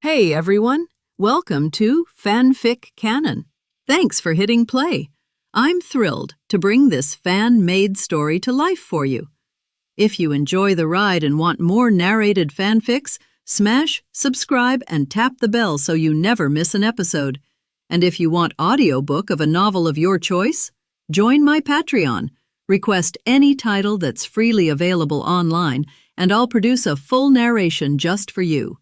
Hey everyone, welcome to FanFic Canon. Thanks for hitting play. I'm thrilled to bring this fan-made story to life for you. If you enjoy the ride and want more narrated fanfics, smash, subscribe, and tap the bell so you never miss an episode. And if you want audiobook of a novel of your choice, join my Patreon. Request any title that's freely available online, and I'll produce a full narration just for you.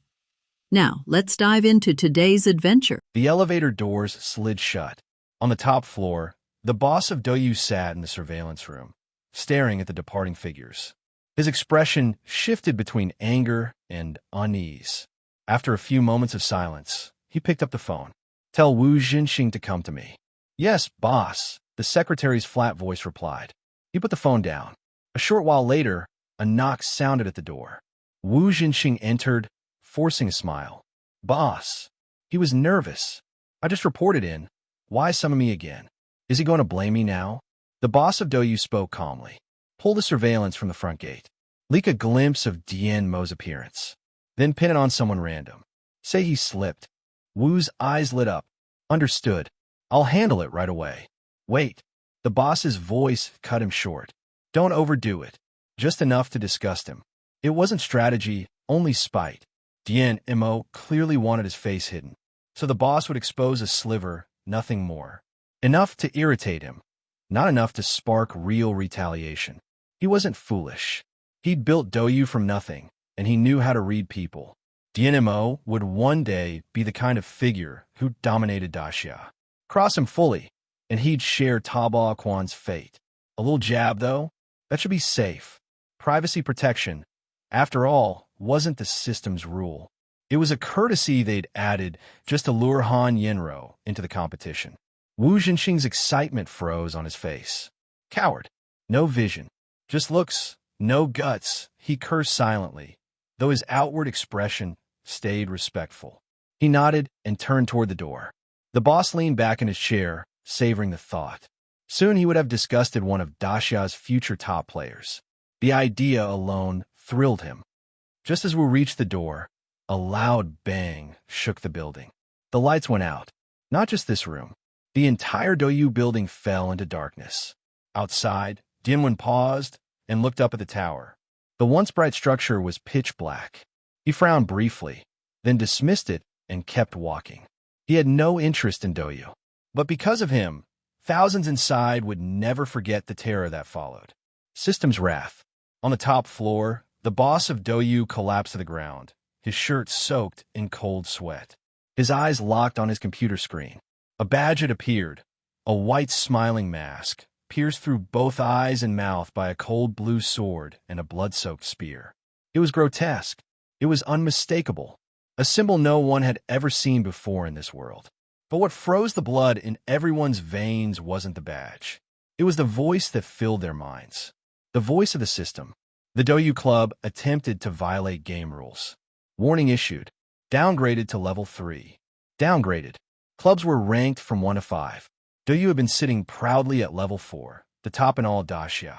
Now, let's dive into today's adventure. The elevator doors slid shut. On the top floor, the boss of Doyu sat in the surveillance room, staring at the departing figures. His expression shifted between anger and unease. After a few moments of silence, he picked up the phone. "Tell Wu Jinxing to come to me." "Yes, boss," the secretary's flat voice replied. He put the phone down. A short while later, a knock sounded at the door. Wu Jinxing entered, forcing a smile. "Boss." He was nervous. "I just reported in. Why summon me again? Is he going to blame me now?" The boss of Doyu spoke calmly. "Pull the surveillance from the front gate. Leak a glimpse of Dian Mo's appearance. Then pin it on someone random. Say he slipped." Wu's eyes lit up. "Understood. I'll handle it right away." "Wait." The boss's voice cut him short. "Don't overdo it. Just enough to disgust him." It wasn't strategy, only spite. Dian Mo clearly wanted his face hidden, so the boss would expose a sliver, nothing more. Enough to irritate him, not enough to spark real retaliation. He wasn't foolish. He'd built Doyu from nothing, and he knew how to read people. Dian Mo would one day be the kind of figure who dominated Daxia. Cross him fully, and he'd share Taba Quan's fate. A little jab, though, that should be safe. Privacy protection, after all, wasn't the system's rule. It was a courtesy they'd added just to lure Han Yenro into the competition. Wu Jinxing's excitement froze on his face. Coward. No vision. Just looks, no guts. He cursed silently, though his outward expression stayed respectful. He nodded and turned toward the door. The boss leaned back in his chair, savoring the thought. Soon he would have disgusted one of Daxia's future top players. The idea alone thrilled him. Just as we reached the door, a loud bang shook the building. The lights went out. Not just this room. The entire Doyu building fell into darkness. Outside, Dianwen paused and looked up at the tower. The once bright structure was pitch black. He frowned briefly, then dismissed it and kept walking. He had no interest in Doyu. But because of him, thousands inside would never forget the terror that followed. System's wrath. On the top floor, the boss of Doyu collapsed to the ground, his shirt soaked in cold sweat. His eyes locked on his computer screen. A badge had appeared, a white smiling mask, pierced through both eyes and mouth by a cold blue sword and a blood-soaked spear. It was grotesque. It was unmistakable, a symbol no one had ever seen before in this world. But what froze the blood in everyone's veins wasn't the badge. It was the voice that filled their minds. The voice of the system. The Doyu Club attempted to violate game rules. Warning issued. Downgraded to level 3. Downgraded. Clubs were ranked from 1 to 5. Doyu had been sitting proudly at level 4, the top in all Daxia.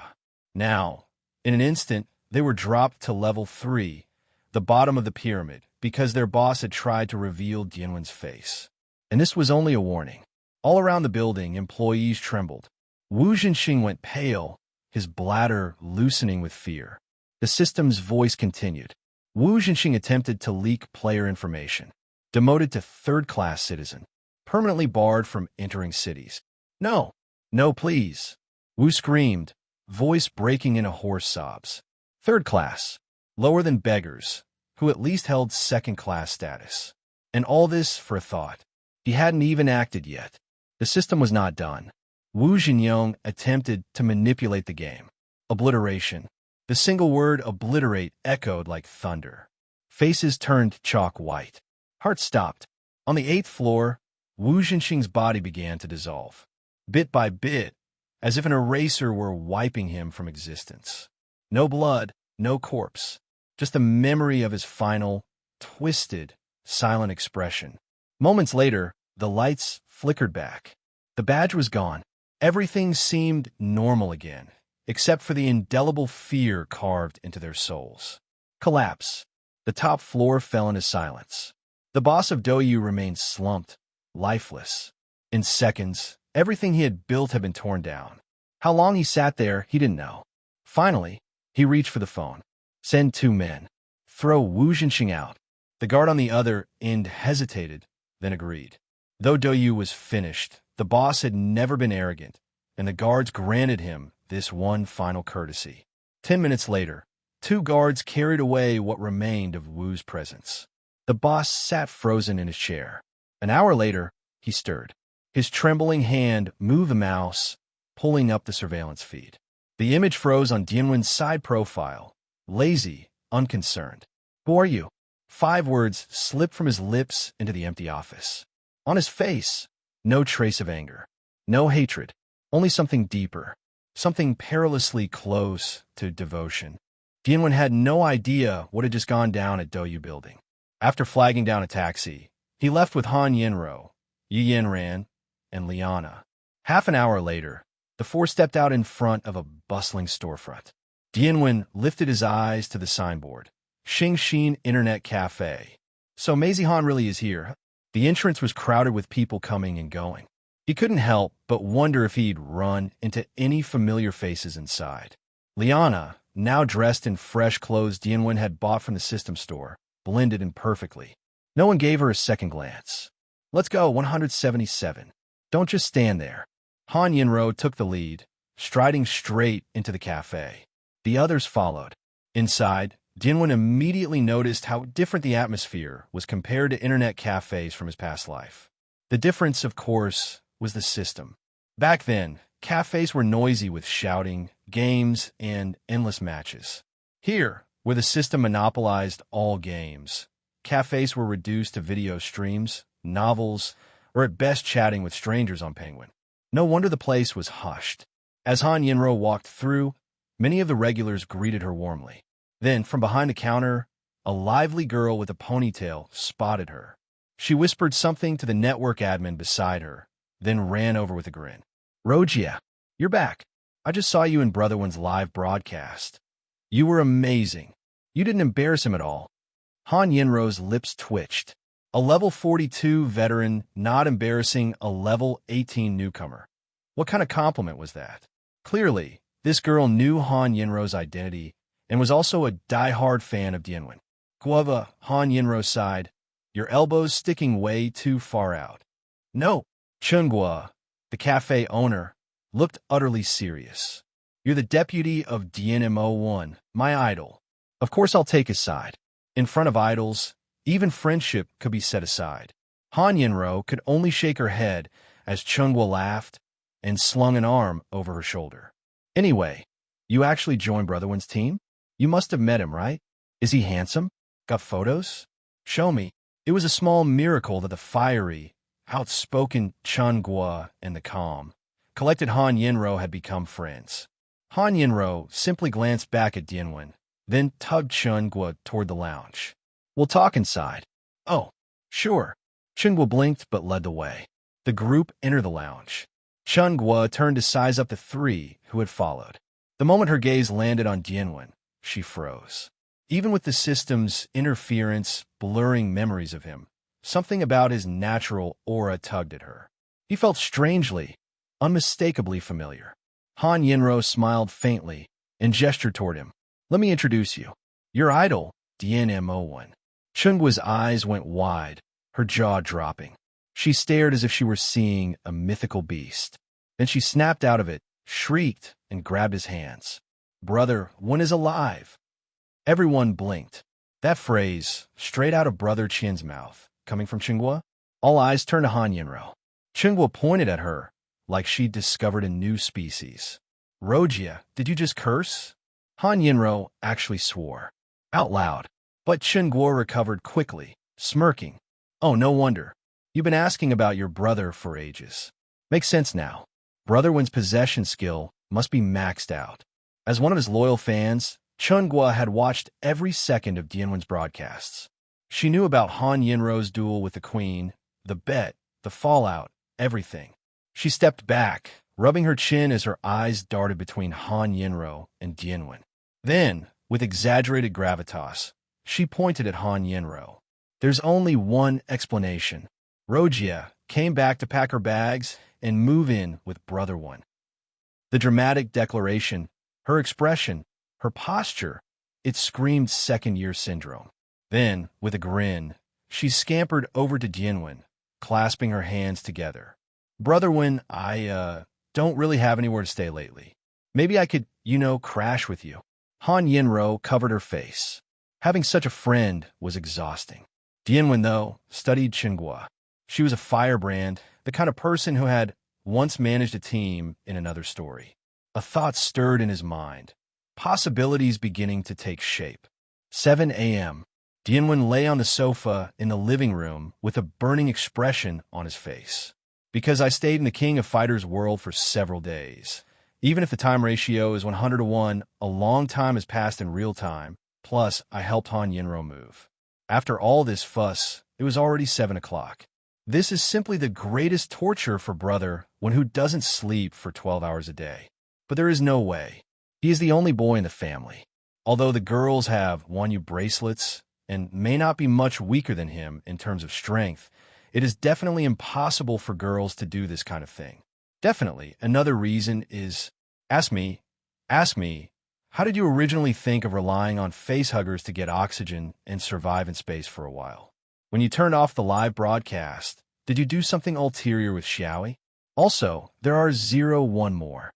Now, in an instant, they were dropped to level 3, the bottom of the pyramid, because their boss had tried to reveal Dianwen's face. And this was only a warning. All around the building, employees trembled. Wu Jinxing went pale, his bladder loosening with fear. The system's voice continued. Wu Jinxing attempted to leak player information. Demoted to third-class citizen. Permanently barred from entering cities. "No, no, please." Wu screamed, voice breaking into hoarse sobs. Third class. Lower than beggars, who at least held second-class status. And all this for a thought. He hadn't even acted yet. The system was not done. Wu Jinyong attempted to manipulate the game. Obliteration. The single word obliterate echoed like thunder. Faces turned chalk white. Hearts stopped. On the 8th floor, Wu Jinxing's body began to dissolve. Bit by bit, as if an eraser were wiping him from existence. No blood, no corpse. Just a memory of his final, twisted, silent expression. Moments later, the lights flickered back. The badge was gone. Everything seemed normal again, except for the indelible fear carved into their souls. Collapse. The top floor fell into silence. The boss of Douyu remained slumped, lifeless. In seconds, everything he had built had been torn down. How long he sat there, he didn't know. Finally, he reached for the phone. Send 2 men. Throw Wu Jinxing out. The guard on the other end hesitated, then agreed. Though Douyu was finished, the boss had never been arrogant, and the guards granted him this one final courtesy. 10 minutes later, 2 guards carried away what remained of Wu's presence. The boss sat frozen in his chair. An hour later, he stirred. His trembling hand moved the mouse, pulling up the surveillance feed. The image froze on Dianwen's side profile, lazy, unconcerned. Who are you? 5 words slipped from his lips into the empty office. On his face, no trace of anger, no hatred, only something deeper, something perilously close to devotion. Dianwen had no idea what had just gone down at Douyu Building. After flagging down a taxi, he left with Han Yinro, Yi Yanran, and Liana. Half an hour later, the 4 stepped out in front of a bustling storefront. Dianwen lifted his eyes to the signboard. Xingxin Internet Cafe. So Maisie Han really is here. The entrance was crowded with people coming and going. He couldn't help but wonder if he'd run into any familiar faces inside. Liana, now dressed in fresh clothes Dianwen had bought from the system store, blended in perfectly. No one gave her a second glance. Let's go, 177. Don't just stand there. Han Yinro took the lead, striding straight into the cafe. The others followed. Inside, Dianwen immediately noticed how different the atmosphere was compared to internet cafes from his past life. The difference, of course, was the system. Back then, cafes were noisy with shouting, games, and endless matches. Here, where the system monopolized all games, cafes were reduced to video streams, novels, or at best chatting with strangers on Penguin. No wonder the place was hushed. As Han Yinro walked through, many of the regulars greeted her warmly. Then, from behind the counter, a lively girl with a ponytail spotted her. She whispered something to the network admin beside her, then ran over with a grin. Rojia, you're back. I just saw you in Brother One's live broadcast. You were amazing. You didn't embarrass him at all. Han Yinro's lips twitched. A level 42 veteran not embarrassing a level 18 newcomer. What kind of compliment was that? Clearly, this girl knew Han Yinro's identity and was also a die-hard fan of Dianwen. Guava, Han Yinro sighed, your elbows sticking way too far out. No, Chunghua, the cafe owner, looked utterly serious. You're the deputy of Dian Mo, my idol. Of course I'll take his side. In front of idols, even friendship could be set aside. Han Yinro could only shake her head as Chunghua laughed and slung an arm over her shoulder. Anyway, you actually joined Brother One's team? You must have met him, right? Is he handsome? Got photos? Show me. It was a small miracle that the fiery, outspoken Chunghua and the calm, collected Han Yinro had become friends. Han Yinro simply glanced back at Dianwen, then tugged Chunghua toward the lounge. We'll talk inside. Oh, sure. Chunghua blinked but led the way. The group entered the lounge. Chunghua turned to size up the 3 who had followed. The moment her gaze landed on Dianwen, she froze. Even with the system's interference blurring memories of him, something about his natural aura tugged at her. He felt strangely, unmistakably familiar. Han Yinro smiled faintly and gestured toward him. Let me introduce you. Your idol, Dian Mo. Chungwa's eyes went wide, her jaw dropping. She stared as if she were seeing a mythical beast. Then she snapped out of it, shrieked, and grabbed his hands. Brother One is alive. Everyone blinked. That phrase, straight out of Brother Chin's mouth, coming from Chunghua, all eyes turned to Han Yinro. Chunghua pointed at her like she'd discovered a new species. Rojia, did you just curse? Han Yinro actually swore, out loud. But Chunghua recovered quickly, smirking. Oh, no wonder. You've been asking about your brother for ages. Makes sense now. Brother One's possession skill must be maxed out. As one of his loyal fans, Chunghua had watched every second of Dianwen's broadcasts. She knew about Han Yinro's duel with the Queen, the bet, the fallout, everything. She stepped back, rubbing her chin as her eyes darted between Han Yinro and Dianwen. Then, with exaggerated gravitas, she pointed at Han Yinro. There's only one explanation. Rojia came back to pack her bags and move in with Brother One. The dramatic declaration, her expression, her posture, it screamed second-year syndrome. Then, with a grin, she scampered over to Dianwen, clasping her hands together. Brother Wen, I don't really have anywhere to stay lately. Maybe I could, crash with you. Han Yinro covered her face. Having such a friend was exhausting. Dianwen, though, studied Tsinghua. She was a firebrand, the kind of person who had once managed a team in another story. A thought stirred in his mind, possibilities beginning to take shape. 7 a.m. Dianwen lay on the sofa in the living room with a burning expression on his face. Because I stayed in the King of Fighters world for several days. Even if the time ratio is 100 to 1, a long time has passed in real time, plus I helped Han Yinro move. After all this fuss, it was already 7 o'clock. This is simply the greatest torture for Brother One who doesn't sleep for 12 hours a day. But there is no way. He is the only boy in the family. Although the girls have Wanyu bracelets and may not be much weaker than him in terms of strength, it is definitely impossible for girls to do this kind of thing. Definitely, another reason is, ask me, how did you originally think of relying on facehuggers to get oxygen and survive in space for a while? When you turned off the live broadcast, did you do something ulterior with Xiaoi? Also, there are 1 more.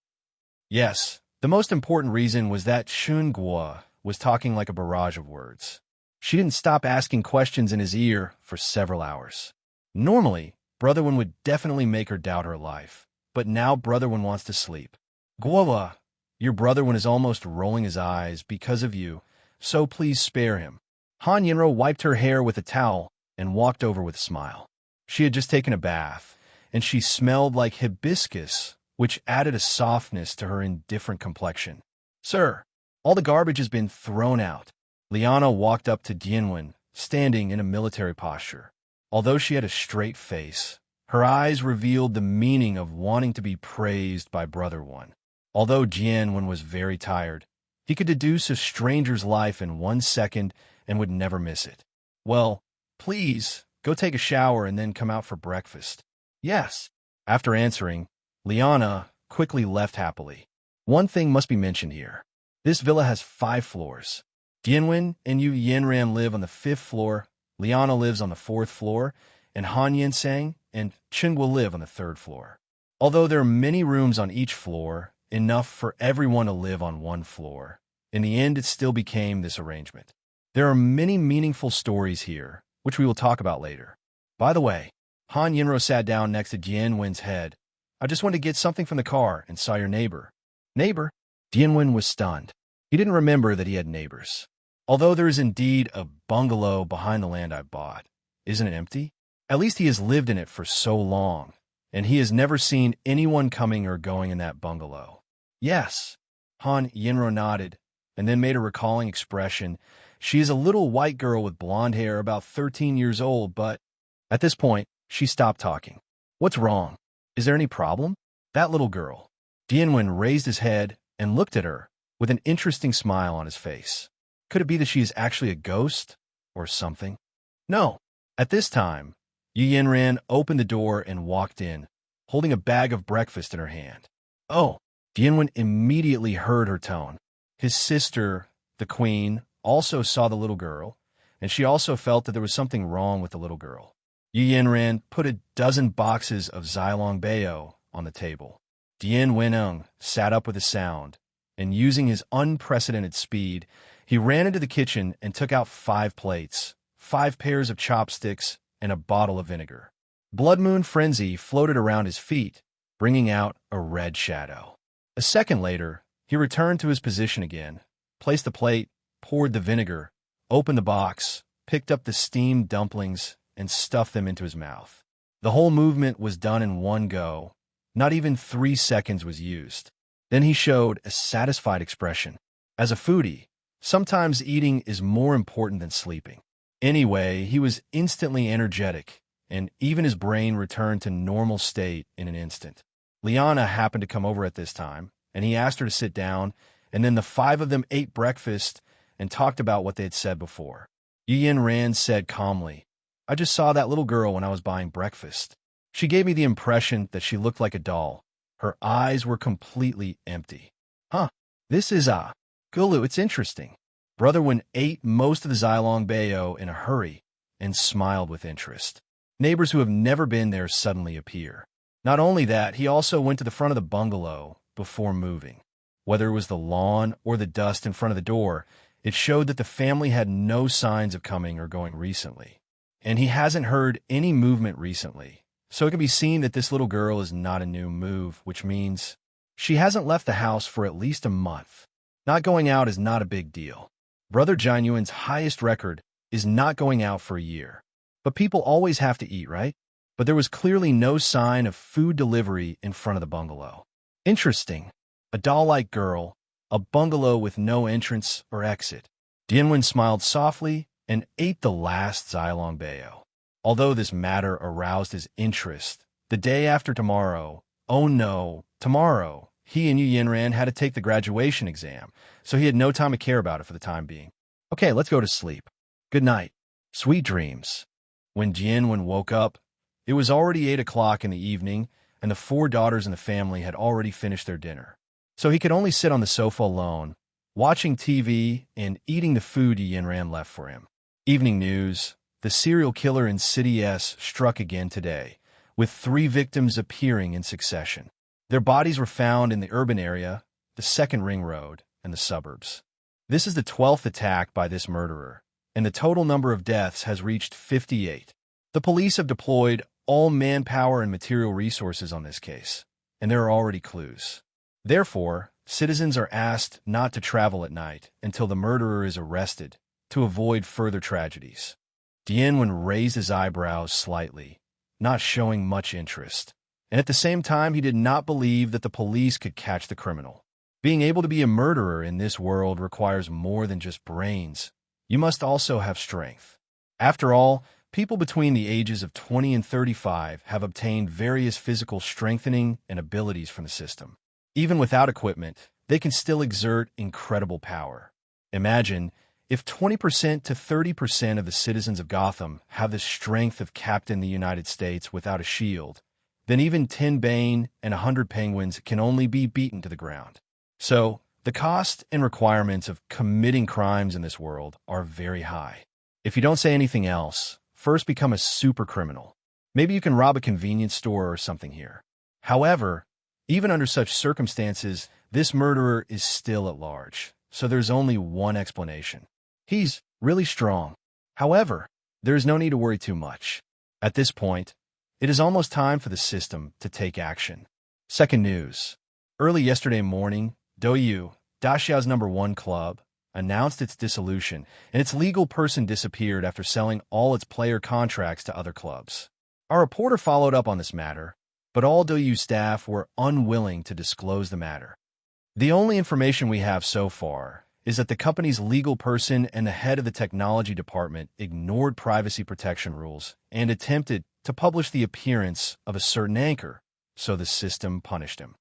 Yes, the most important reason was that Shun Guo was talking like a barrage of words. She didn't stop asking questions in his ear for several hours. Normally, Brother One would definitely make her doubt her life, but now Brother One wants to sleep. Guo, your Brother One is almost rolling his eyes because of you, so please spare him. Han Yinro wiped her hair with a towel and walked over with a smile. She had just taken a bath, and she smelled like hibiscus, which added a softness to her indifferent complexion. Sir, all the garbage has been thrown out. Liana walked up to Dianwen, standing in a military posture. Although she had a straight face, her eyes revealed the meaning of wanting to be praised by Brother One. Although Dianwen was very tired, he could deduce a stranger's life in 1 second and would never miss it. Well, please, go take a shower and then come out for breakfast. Yes. After answering, Liana quickly left happily. One thing must be mentioned here. This villa has 5 floors. Dianwen and Yu Yanran live on the 5th floor, Liana lives on the 4th floor, and Han Yinsang and Tsinghua live on the 3rd floor. Although there are many rooms on each floor, enough for everyone to live on 1 floor, in the end it still became this arrangement. There are many meaningful stories here, which we will talk about later. By the way, Han Yinro sat down next to Dianwen's head. I just wanted to get something from the car and saw your neighbor. Neighbor? Dianwen was stunned. He didn't remember that he had neighbors. Although there is indeed a bungalow behind the land I bought, isn't it empty? At least he has lived in it for so long, and he has never seen anyone coming or going in that bungalow. Yes. Han Yinro nodded, and then made a recalling expression. She is a little white girl with blonde hair, about 13 years old, but at this point, she stopped talking. What's wrong? Is there any problem? That little girl. Dianwen raised his head and looked at her with an interesting smile on his face. Could it be that she is actually a ghost or something? No. At this time, Yu Yanran opened the door and walked in, holding a bag of breakfast in her hand. Oh, Dianwen immediately heard her tone. His sister, the queen, also saw the little girl, and she also felt that there was something wrong with the little girl. Yu Yanran put a dozen boxes of Xilong Bao on the table. Dian Wenung sat up with a sound, and using his unprecedented speed, he ran into the kitchen and took out 5 plates, 5 pairs of chopsticks, and a bottle of vinegar. Blood Moon Frenzy floated around his feet, bringing out a red shadow. A second later, he returned to his position again, placed the plate, poured the vinegar, opened the box, picked up the steamed dumplings, and stuffed them into his mouth. The whole movement was done in one go. Not even 3 seconds was used. Then he showed a satisfied expression. As a foodie, sometimes eating is more important than sleeping. Anyway, he was instantly energetic, and even his brain returned to normal state in an instant. Liana happened to come over at this time, and he asked her to sit down, and then the 5 of them ate breakfast and talked about what they had said before. Yu Yanran said calmly, I just saw that little girl when I was buying breakfast. She gave me the impression that she looked like a doll. Her eyes were completely empty. Huh, this is, Gulu, it's interesting. Brother Wen ate most of the Xylong Bao in a hurry and smiled with interest. Neighbors who have never been there suddenly appear. Not only that, he also went to the front of the bungalow before moving. Whether it was the lawn or the dust in front of the door, it showed that the family had no signs of coming or going recently. And he hasn't heard any movement recently. So it can be seen that this little girl is not a new move, which means she hasn't left the house for at least a month. Not going out is not a big deal. Brother Jianyuan's highest record is not going out for a year. But people always have to eat, right? But there was clearly no sign of food delivery in front of the bungalow. Interesting. A doll-like girl, a bungalow with no entrance or exit. Dianwen smiled softly and ate the last Xylong Bao. Although this matter aroused his interest, the day after tomorrow, oh no, tomorrow, he and Yu Yinran had to take the graduation exam, so he had no time to care about it for the time being. Okay, let's go to sleep. Good night. Sweet dreams. When Dianwen woke up, it was already 8 o'clock in the evening, and the 4 daughters in the family had already finished their dinner. So he could only sit on the sofa alone, watching TV and eating the food Yu Yinran left for him. Evening news. The serial killer in City S struck again today, with 3 victims appearing in succession. Their bodies were found in the urban area, the second ring road, and the suburbs. This is the 12th attack by this murderer, and the total number of deaths has reached 58. The police have deployed all manpower and material resources on this case, and there are already clues. Therefore, citizens are asked not to travel at night until the murderer is arrested to avoid further tragedies. Dianwen raised his eyebrows slightly, not showing much interest, and at the same time he did not believe that the police could catch the criminal. Being able to be a murderer in this world requires more than just brains. You must also have strength. After all, people between the ages of 20 and 35 have obtained various physical strengthening and abilities from the system. Even without equipment, they can still exert incredible power. Imagine if 20% to 30% of the citizens of Gotham have the strength of Captain the United States without a shield, then even 10 Bane and 100 Penguins can only be beaten to the ground. So, the cost and requirements of committing crimes in this world are very high. If you don't say anything else, first become a super criminal. Maybe you can rob a convenience store or something here. However, even under such circumstances, this murderer is still at large, so there's only one explanation. He's really strong. However, there is no need to worry too much. At this point, it is almost time for the system to take action. Second news. Early yesterday morning, Douyu, Daxiao's #1 club, announced its dissolution, and its legal person disappeared after selling all its player contracts to other clubs. Our reporter followed up on this matter, but all Douyu staff were unwilling to disclose the matter. The only information we have so far is that the company's legal person and the head of the technology department ignored privacy protection rules and attempted to publish the appearance of a certain anchor, so the system punished him.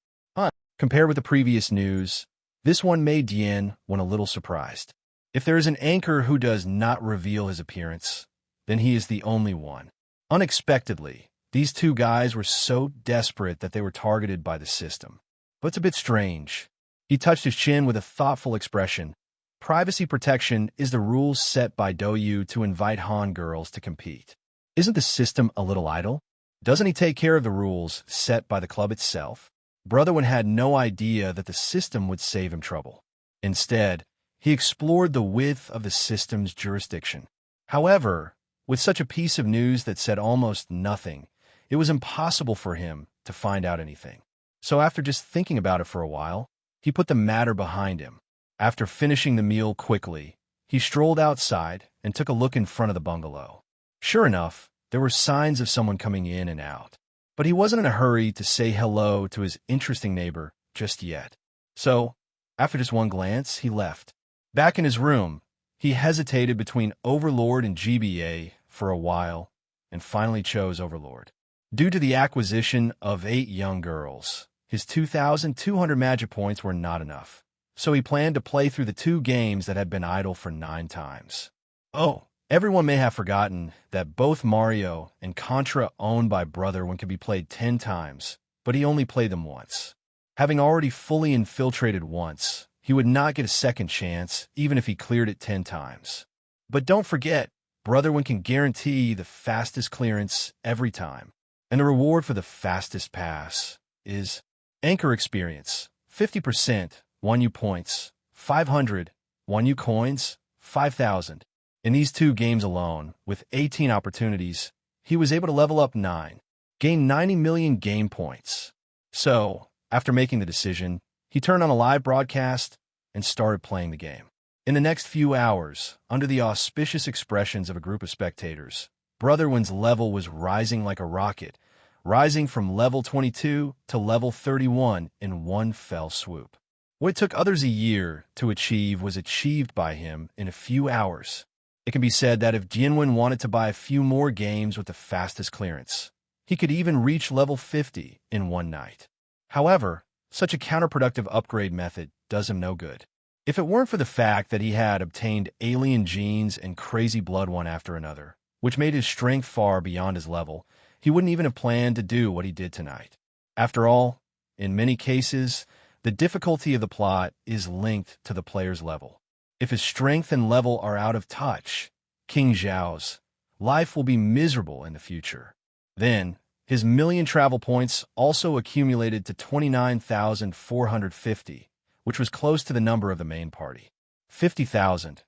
Compared with the previous news, this one made Dian a little surprised. If there is an anchor who does not reveal his appearance, then he is the only one. Unexpectedly, these 2 guys were so desperate that they were targeted by the system. But it's a bit strange. He touched his chin with a thoughtful expression. Privacy protection is the rules set by Douyu to invite Han girls to compete. Isn't the system a little idle? Doesn't he take care of the rules set by the club itself? Brother Wen had no idea that the system would save him trouble. Instead, he explored the width of the system's jurisdiction. However, with such a piece of news that said almost nothing, it was impossible for him to find out anything. So after just thinking about it for a while, he put the matter behind him. After finishing the meal quickly, he strolled outside and took a look in front of the bungalow. Sure enough, there were signs of someone coming in and out. But he wasn't in a hurry to say hello to his interesting neighbor just yet. So, after just one glance, he left. Back in his room, he hesitated between Overlord and GBA for a while, and finally chose Overlord. Due to the acquisition of 8 young girls, his 2,200 magic points were not enough, so he planned to play through the 2 games that had been idle for 9 times. Oh, Everyone may have forgotten that both Mario and Contra owned by Brother One could be played 10 times, but he only played them once. Having already fully infiltrated once, he would not get a second chance even if he cleared it 10 times. But don't forget, Brother One can guarantee the fastest clearance every time. And the reward for the fastest pass is Anchor Experience, 50%, 1U points, 500, 1U coins, 5,000. In these 2 games alone, with 18 opportunities, he was able to level up 9, gain 90 million game points. So, after making the decision, he turned on a live broadcast and started playing the game. In the next few hours, under the auspicious expressions of a group of spectators, Brother One's level was rising like a rocket, rising from level 22 to level 31 in one fell swoop. What took others a year to achieve was achieved by him in a few hours. It can be said that if Dian Mo wanted to buy a few more games with the fastest clearance, he could even reach level 50 in one night. However, such a counterproductive upgrade method does him no good. If it weren't for the fact that he had obtained alien genes and crazy blood one after another, which made his strength far beyond his level, he wouldn't even have planned to do what he did tonight. After all, in many cases, the difficulty of the plot is linked to the player's level. If his strength and level are out of touch, King Zhao's life will be miserable in the future. Then, his million travel points also accumulated to 29,450, which was close to the number of the main party. 50,000.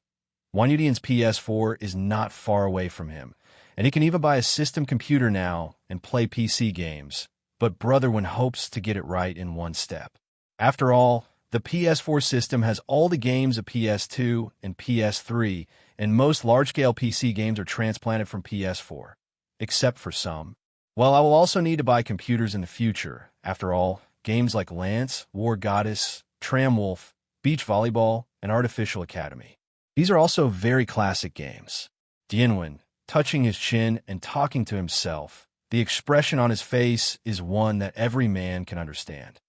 Wanyudian's PS4 is not far away from him, and he can even buy a system computer now and play PC games, but Brother One hopes to get it right in one step. After all, the PS4 system has all the games of PS2 and PS3, and most large-scale PC games are transplanted from PS4, except for some. While I will also need to buy computers in the future, after all, games like Lance, War Goddess, Tramwolf, Beach Volleyball, and Artificial Academy. These are also very classic games. Dian Mo, touching his chin and talking to himself, the expression on his face is one that every man can understand.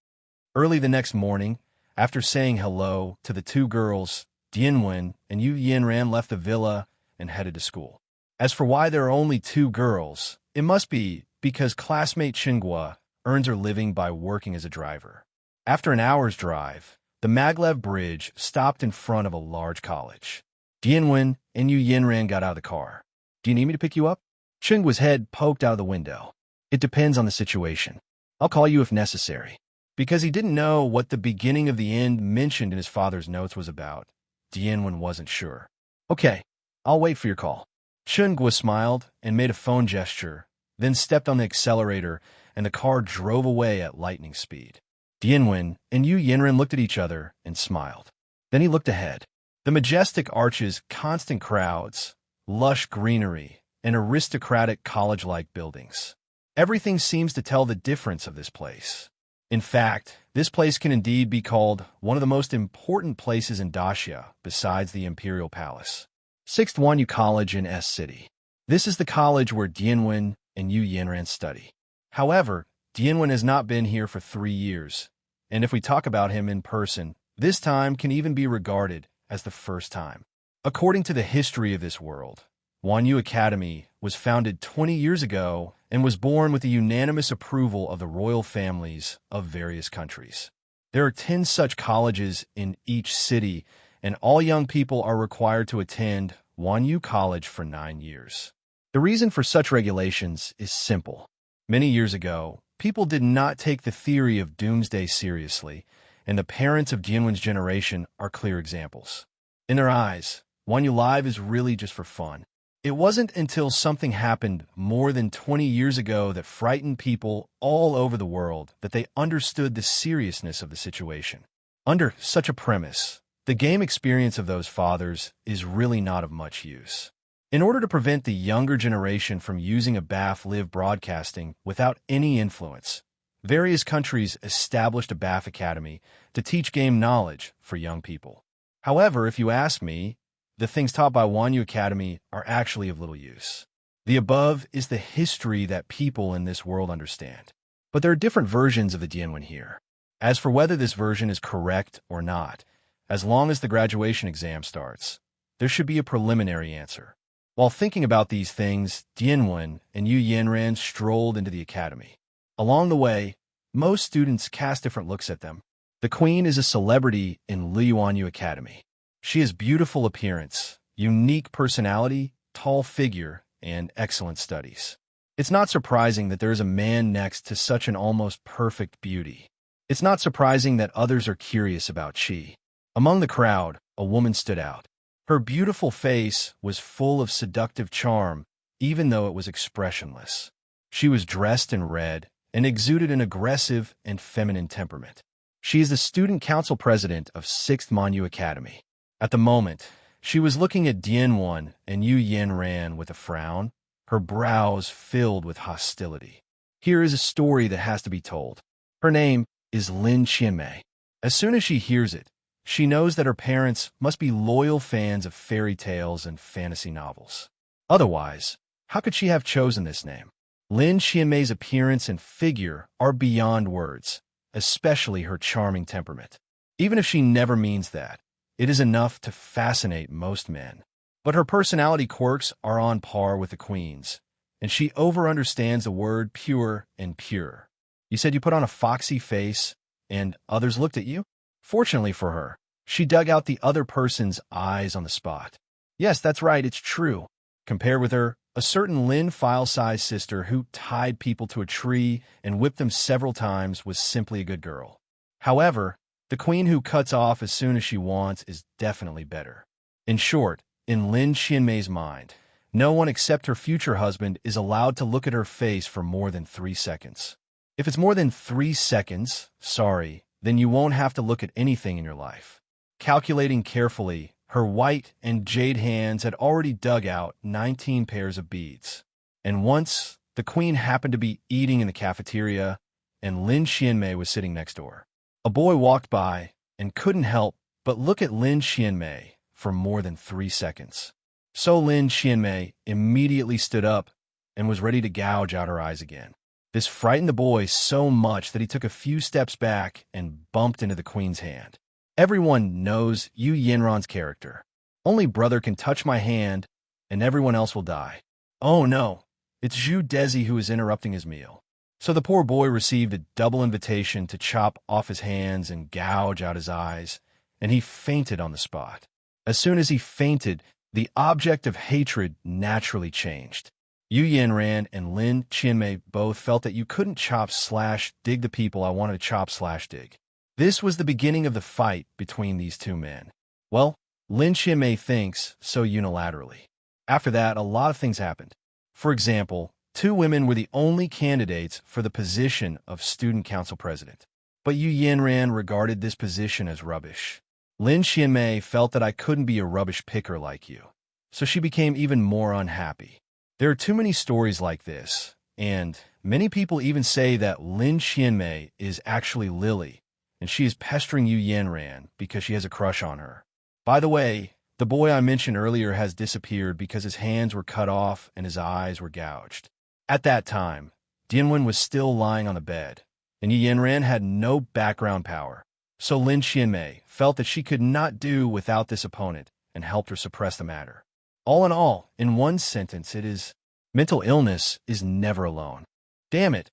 Early the next morning, after saying hello to the 2 girls, Dian Mo and Yu Yanran left the villa and headed to school. As for why there are only 2 girls, it must be because classmate Qinghua earns her living by working as a driver. After an hour's drive, the Maglev Bridge stopped in front of a large college. Dian Mo and Yu Yanran got out of the car. "Do you need me to pick you up?" Qinghua's head poked out of the window. "It depends on the situation. I'll call you if necessary." Because he didn't know what the beginning of the end mentioned in his father's notes was about, Dian Mo wasn't sure. "Okay, I'll wait for your call." Qinghua smiled and made a phone gesture, then stepped on the accelerator, and the car drove away at lightning speed. Dian Mo and Yu Yanran looked at each other and smiled. Then he looked ahead. The majestic arches, constant crowds, lush greenery, and aristocratic college-like buildings. Everything seems to tell the difference of this place. In fact, this place can indeed be called one of the most important places in Daxia besides the Imperial Palace. 6th Wanyu College in S City. This is the college where Dian Mo and Yu Yanran study. However, Dian Mo has not been here for 3 years, and if we talk about him in person, this time can even be regarded as the first time. According to the history of this world, Wanyu Academy was founded 20 years ago and was born with the unanimous approval of the royal families of various countries. There are 10 such colleges in each city, and all young people are required to attend Wanyu College for 9 years. The reason for such regulations is simple. Many years ago, people did not take the theory of doomsday seriously, and the parents of Dian Mo's generation are clear examples. In their eyes, Wanyu Live is really just for fun. It wasn't until something happened more than 20 years ago that frightened people all over the world that they understood the seriousness of the situation. Under such a premise, the game experience of those fathers is really not of much use. In order to prevent the younger generation from using a BAF live broadcasting without any influence, various countries established a BAF academy to teach game knowledge for young people. However, if you ask me, the things taught by Wanyu Academy are actually of little use. The above is the history that people in this world understand. But there are different versions of the Dian Mo here. As for whether this version is correct or not, as long as the graduation exam starts, there should be a preliminary answer. While thinking about these things, Dian Mo and Yu Yanran strolled into the academy. Along the way, most students cast different looks at them. The queen is a celebrity in Liyuanyu Academy. She has beautiful appearance, unique personality, tall figure, and excellent studies. It's not surprising that there is a man next to such an almost perfect beauty. It's not surprising that others are curious about she. Among the crowd, a woman stood out. Her beautiful face was full of seductive charm, even though it was expressionless. She was dressed in red and exuded an aggressive and feminine temperament. She is the student council president of 6th Manyu Academy. At the moment, she was looking at Dian Mo and Yu Yanran with a frown, her brows filled with hostility. Here is a story that has to be told. Her name is Lin Qianmei. As soon as she hears it, she knows that her parents must be loyal fans of fairy tales and fantasy novels. Otherwise, how could she have chosen this name? Lin Qianmei's appearance and figure are beyond words, especially her charming temperament. Even if she never means that, it is enough to fascinate most men. But her personality quirks are on par with the queen's, and she over-understands the word pure and pure. You said you put on a foxy face, and others looked at you? Fortunately for her, she dug out the other person's eyes on the spot. Yes, that's right, it's true. Compared with her, a certain Lin file-sized sister who tied people to a tree and whipped them several times was simply a good girl. However, the queen who cuts off as soon as she wants is definitely better. In short, in Lin Qianmei's mind, no one except her future husband is allowed to look at her face for more than 3 seconds. If it's more than 3 seconds, sorry, then you won't have to look at anything in your life. Calculating carefully, her white and jade hands had already dug out 19 pairs of beads. And once, the queen happened to be eating in the cafeteria, and Lin Qianmei was sitting next door. A boy walked by and couldn't help but look at Lin Qianmei for more than 3 seconds. So Lin Qianmei immediately stood up and was ready to gouge out her eyes again. This frightened the boy so much that he took a few steps back and bumped into the queen's hand. Everyone knows Yu Yanran's character. Only brother can touch my hand, and everyone else will die. Oh no, it's Zhu Dezi who is interrupting his meal. So the poor boy received a double invitation to chop off his hands and gouge out his eyes, and he fainted on the spot. As soon as he fainted, the object of hatred naturally changed. Yu Yanran and Lin Qianmei both felt that you couldn't chop/dig the people I wanted to chop/dig. This was the beginning of the fight between these two men. Well, Lin Qianmei thinks so unilaterally. After that, a lot of things happened. For example, 2 women were the only candidates for the position of student council president. But Yu Yanran regarded this position as rubbish. Lin Qianmei felt that I couldn't be a rubbish picker like you. So she became even more unhappy. There are too many stories like this, and many people even say that Lin Qianmei is actually Lily, and she is pestering Yu Yanran because she has a crush on her. By the way, the boy I mentioned earlier has disappeared because his hands were cut off and his eyes were gouged. At that time, Dian Mo was still lying on the bed, and Yu Yanran had no background power. So Lin Qianmei felt that she could not do without this opponent and helped her suppress the matter. All in all, in one sentence, it is, mental illness is never alone. Damn it,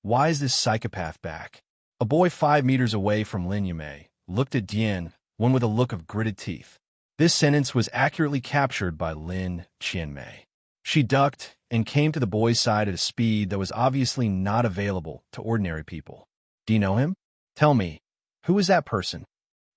why is this psychopath back? A boy 5 meters away from Lin Qianmei looked at Dian, one with a look of gritted teeth. This sentence was accurately captured by Lin Qianmei. She ducked and came to the boy's side at a speed that was obviously not available to ordinary people. Do you know him? Tell me, who is that person?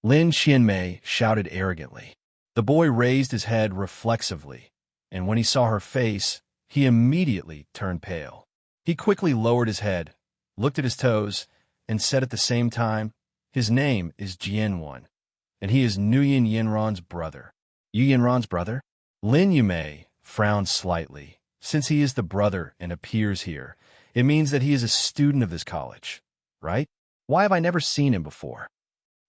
Lin Qianmei shouted arrogantly. The boy raised his head reflexively, and when he saw her face, he immediately turned pale. He quickly lowered his head, looked at his toes, and said at the same time, his name is Dian Mo, and he is Nguyen Yanran's brother. Yu Yanran's brother? Lin Qianmei frowned slightly. Since he is the brother and appears here, it means that he is a student of this college, right? Why have I never seen him before?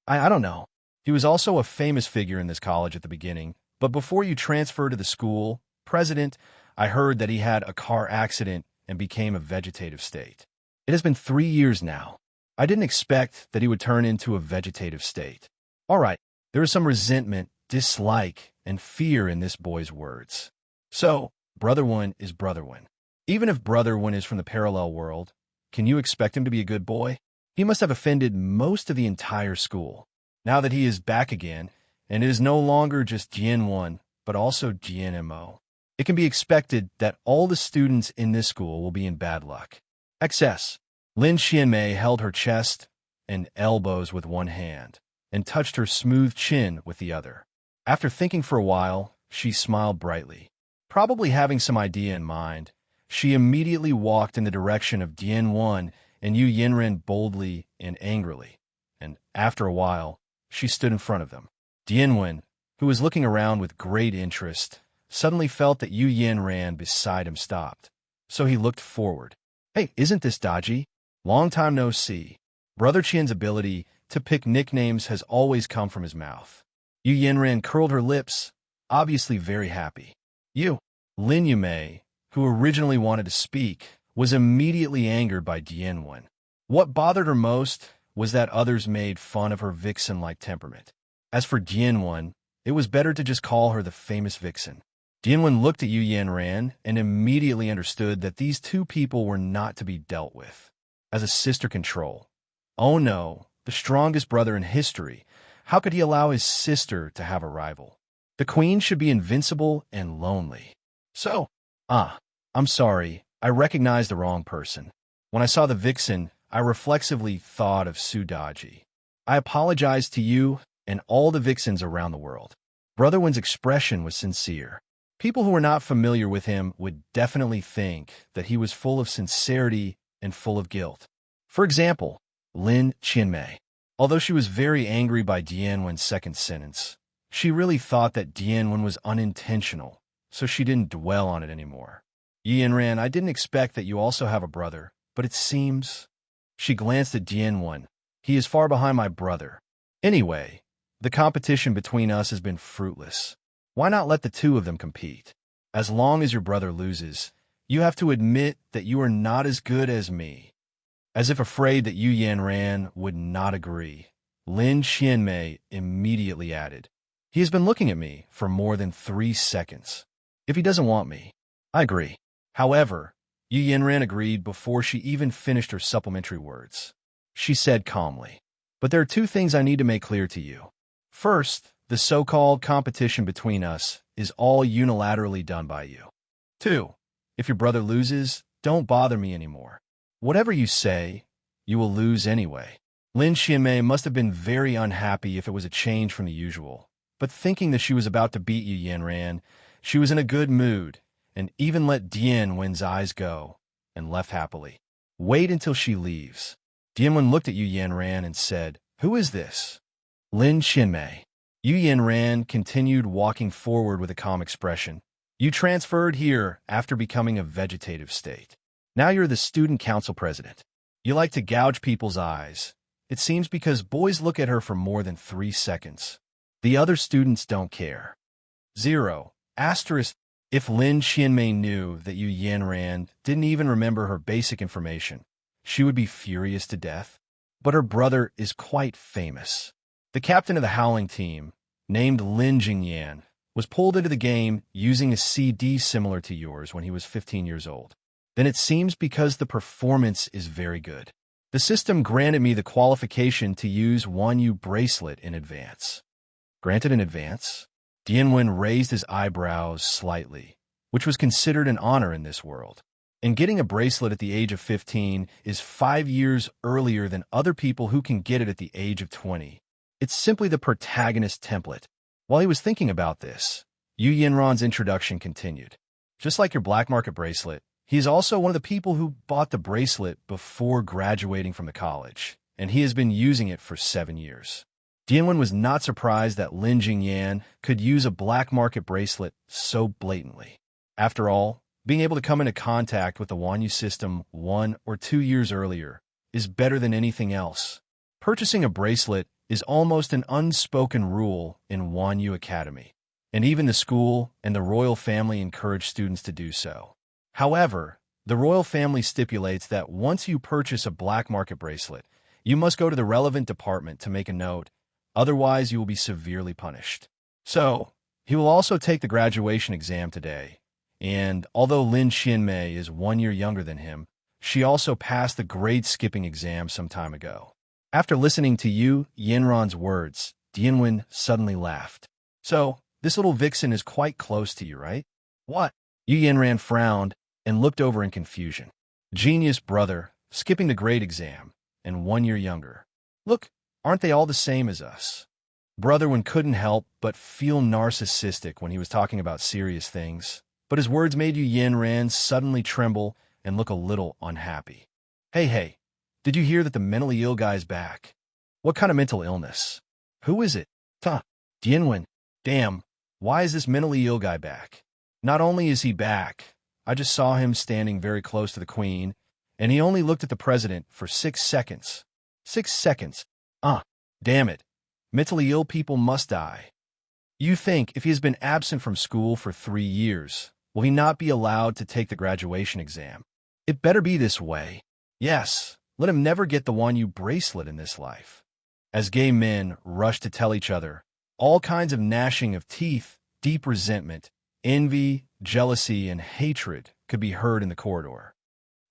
I don't know. He was also a famous figure in this college at the beginning, but before you transfer to the school, president, I heard that he had a car accident and became a vegetative state. It has been 3 years now. I didn't expect that he would turn into a vegetative state. All right, there is some resentment, dislike, and fear in this boy's words. So, Brother One is Brother One. Even if Brother One is from the parallel world, can you expect him to be a good boy? He must have offended most of the entire school. Now that he is back again, and it is no longer just Dian One, but also Dian Mo, it can be expected that all the students in this school will be in bad luck. XS. Lin Xianmei held her chest and elbows with one hand and touched her smooth chin with the other. After thinking for a while, she smiled brightly. Probably having some idea in mind, she immediately walked in the direction of Dian One and Yu Yanren boldly and angrily, and after a while, she stood in front of them. Dian Wen, who was looking around with great interest, suddenly felt that Yu Yanren beside him stopped, so he looked forward. Hey, isn't this Daji? Long time no see. Brother Qian's ability to pick nicknames has always come from his mouth. Yu Yanren curled her lips, obviously very happy. You, Lin Yumei, who originally wanted to speak, was immediately angered by Dian Wen. What bothered her most was that others made fun of her vixen-like temperament. As for Dian Wen, it was better to just call her the famous vixen. Dian Wen looked at Yu Yanren and immediately understood that these two people were not to be dealt with. As a sister control. Oh no, the strongest brother in history. How could he allow his sister to have a rival? The queen should be invincible and lonely. So, I'm sorry, I recognized the wrong person. When I saw the vixen, I reflexively thought of Sudaji. I apologize to you and all the vixens around the world. Brother Wen's expression was sincere. People who were not familiar with him would definitely think that he was full of sincerity and full of guilt. For example, Lin Qianmei. Although she was very angry by Dian Wen's second sentence, she really thought that Dian Wen was unintentional, so she didn't dwell on it anymore. Yanran, I didn't expect that you also have a brother, but it seems... She glanced at Dian Wen. He is far behind my brother. Anyway, the competition between us has been fruitless. Why not let the two of them compete? As long as your brother loses, you have to admit that you are not as good as me. As if afraid that Yu Yanran would not agree, Lin Xianmei immediately added, He has been looking at me for more than 3 seconds. If he doesn't want me, I agree. However, Yu Yanran agreed before she even finished her supplementary words. She said calmly, But there are 2 things I need to make clear to you. First, the so-called competition between us is all unilaterally done by you. 2, if your brother loses, don't bother me anymore. Whatever you say, you will lose anyway. Lin Xianmei must have been very unhappy if it was a change from the usual, but thinking that she was about to beat Yu Yanran, she was in a good mood and even let Dian Wen's eyes go and left happily. Wait until she leaves. Dian Wen looked at Yu Yanran and said, Who is this? Lin Xianmei. Yu Yanran continued walking forward with a calm expression. You transferred here after becoming a vegetative state. Now you're the student council president. You like to gouge people's eyes. It seems because boys look at her for more than 3 seconds. The other students don't care. 0. Asterisk. If Lin Xianmei knew that Yu Yanran didn't even remember her basic information, she would be furious to death. But her brother is quite famous. The captain of the Howling team, named Lin Jingyan, was pulled into the game using a CD similar to yours when he was 15 years old. Then it seems because the performance is very good. The system granted me the qualification to use Wanyu bracelet in advance. Granted in advance? Dian Wen raised his eyebrows slightly, which was considered an honor in this world. And getting a bracelet at the age of 15 is 5 years earlier than other people who can get it at the age of 20. It's simply the protagonist template. While he was thinking about this, Yu Yanran's introduction continued. Just like your black market bracelet, he is also one of the people who bought the bracelet before graduating from the college, and he has been using it for 7 years. Dian Wen was not surprised that Lin Jingyan could use a black market bracelet so blatantly. After all, being able to come into contact with the Wanyu system 1 or 2 years earlier is better than anything else. Purchasing a bracelet is almost an unspoken rule in Wanyu Academy, and even the school and the royal family encourage students to do so. However, the royal family stipulates that once you purchase a black market bracelet, you must go to the relevant department to make a note, otherwise you will be severely punished. So, he will also take the graduation exam today, And although Lin Qianmei is 1 year younger than him, she also passed the grade-skipping exam some time ago. After listening to Yu Yanran's words, Dianwen suddenly laughed. So, this little vixen is quite close to you, right? What? Yu Yanran frowned and looked over in confusion. Genius brother, skipping the grade exam, and 1 year younger. Look, aren't they all the same as us? Brotherwen couldn't help but feel narcissistic when he was talking about serious things, but his words made Yu Yanran suddenly tremble and look a little unhappy. Hey, did you hear that the mentally ill guy's back? What kind of mental illness? Who is it? Dianwen. Damn, why is this mentally ill guy back? Not only is he back, I just saw him standing very close to the queen, and he only looked at the president for 6 seconds. 6 seconds. Damn it. Mentally ill people must die. You think if he has been absent from school for 3 years, will he not be allowed to take the graduation exam? It better be this way. Yes, let him never get the 1U bracelet in this life. As gay men rushed to tell each other, all kinds of gnashing of teeth, deep resentment, envy, jealousy, and hatred could be heard in the corridor.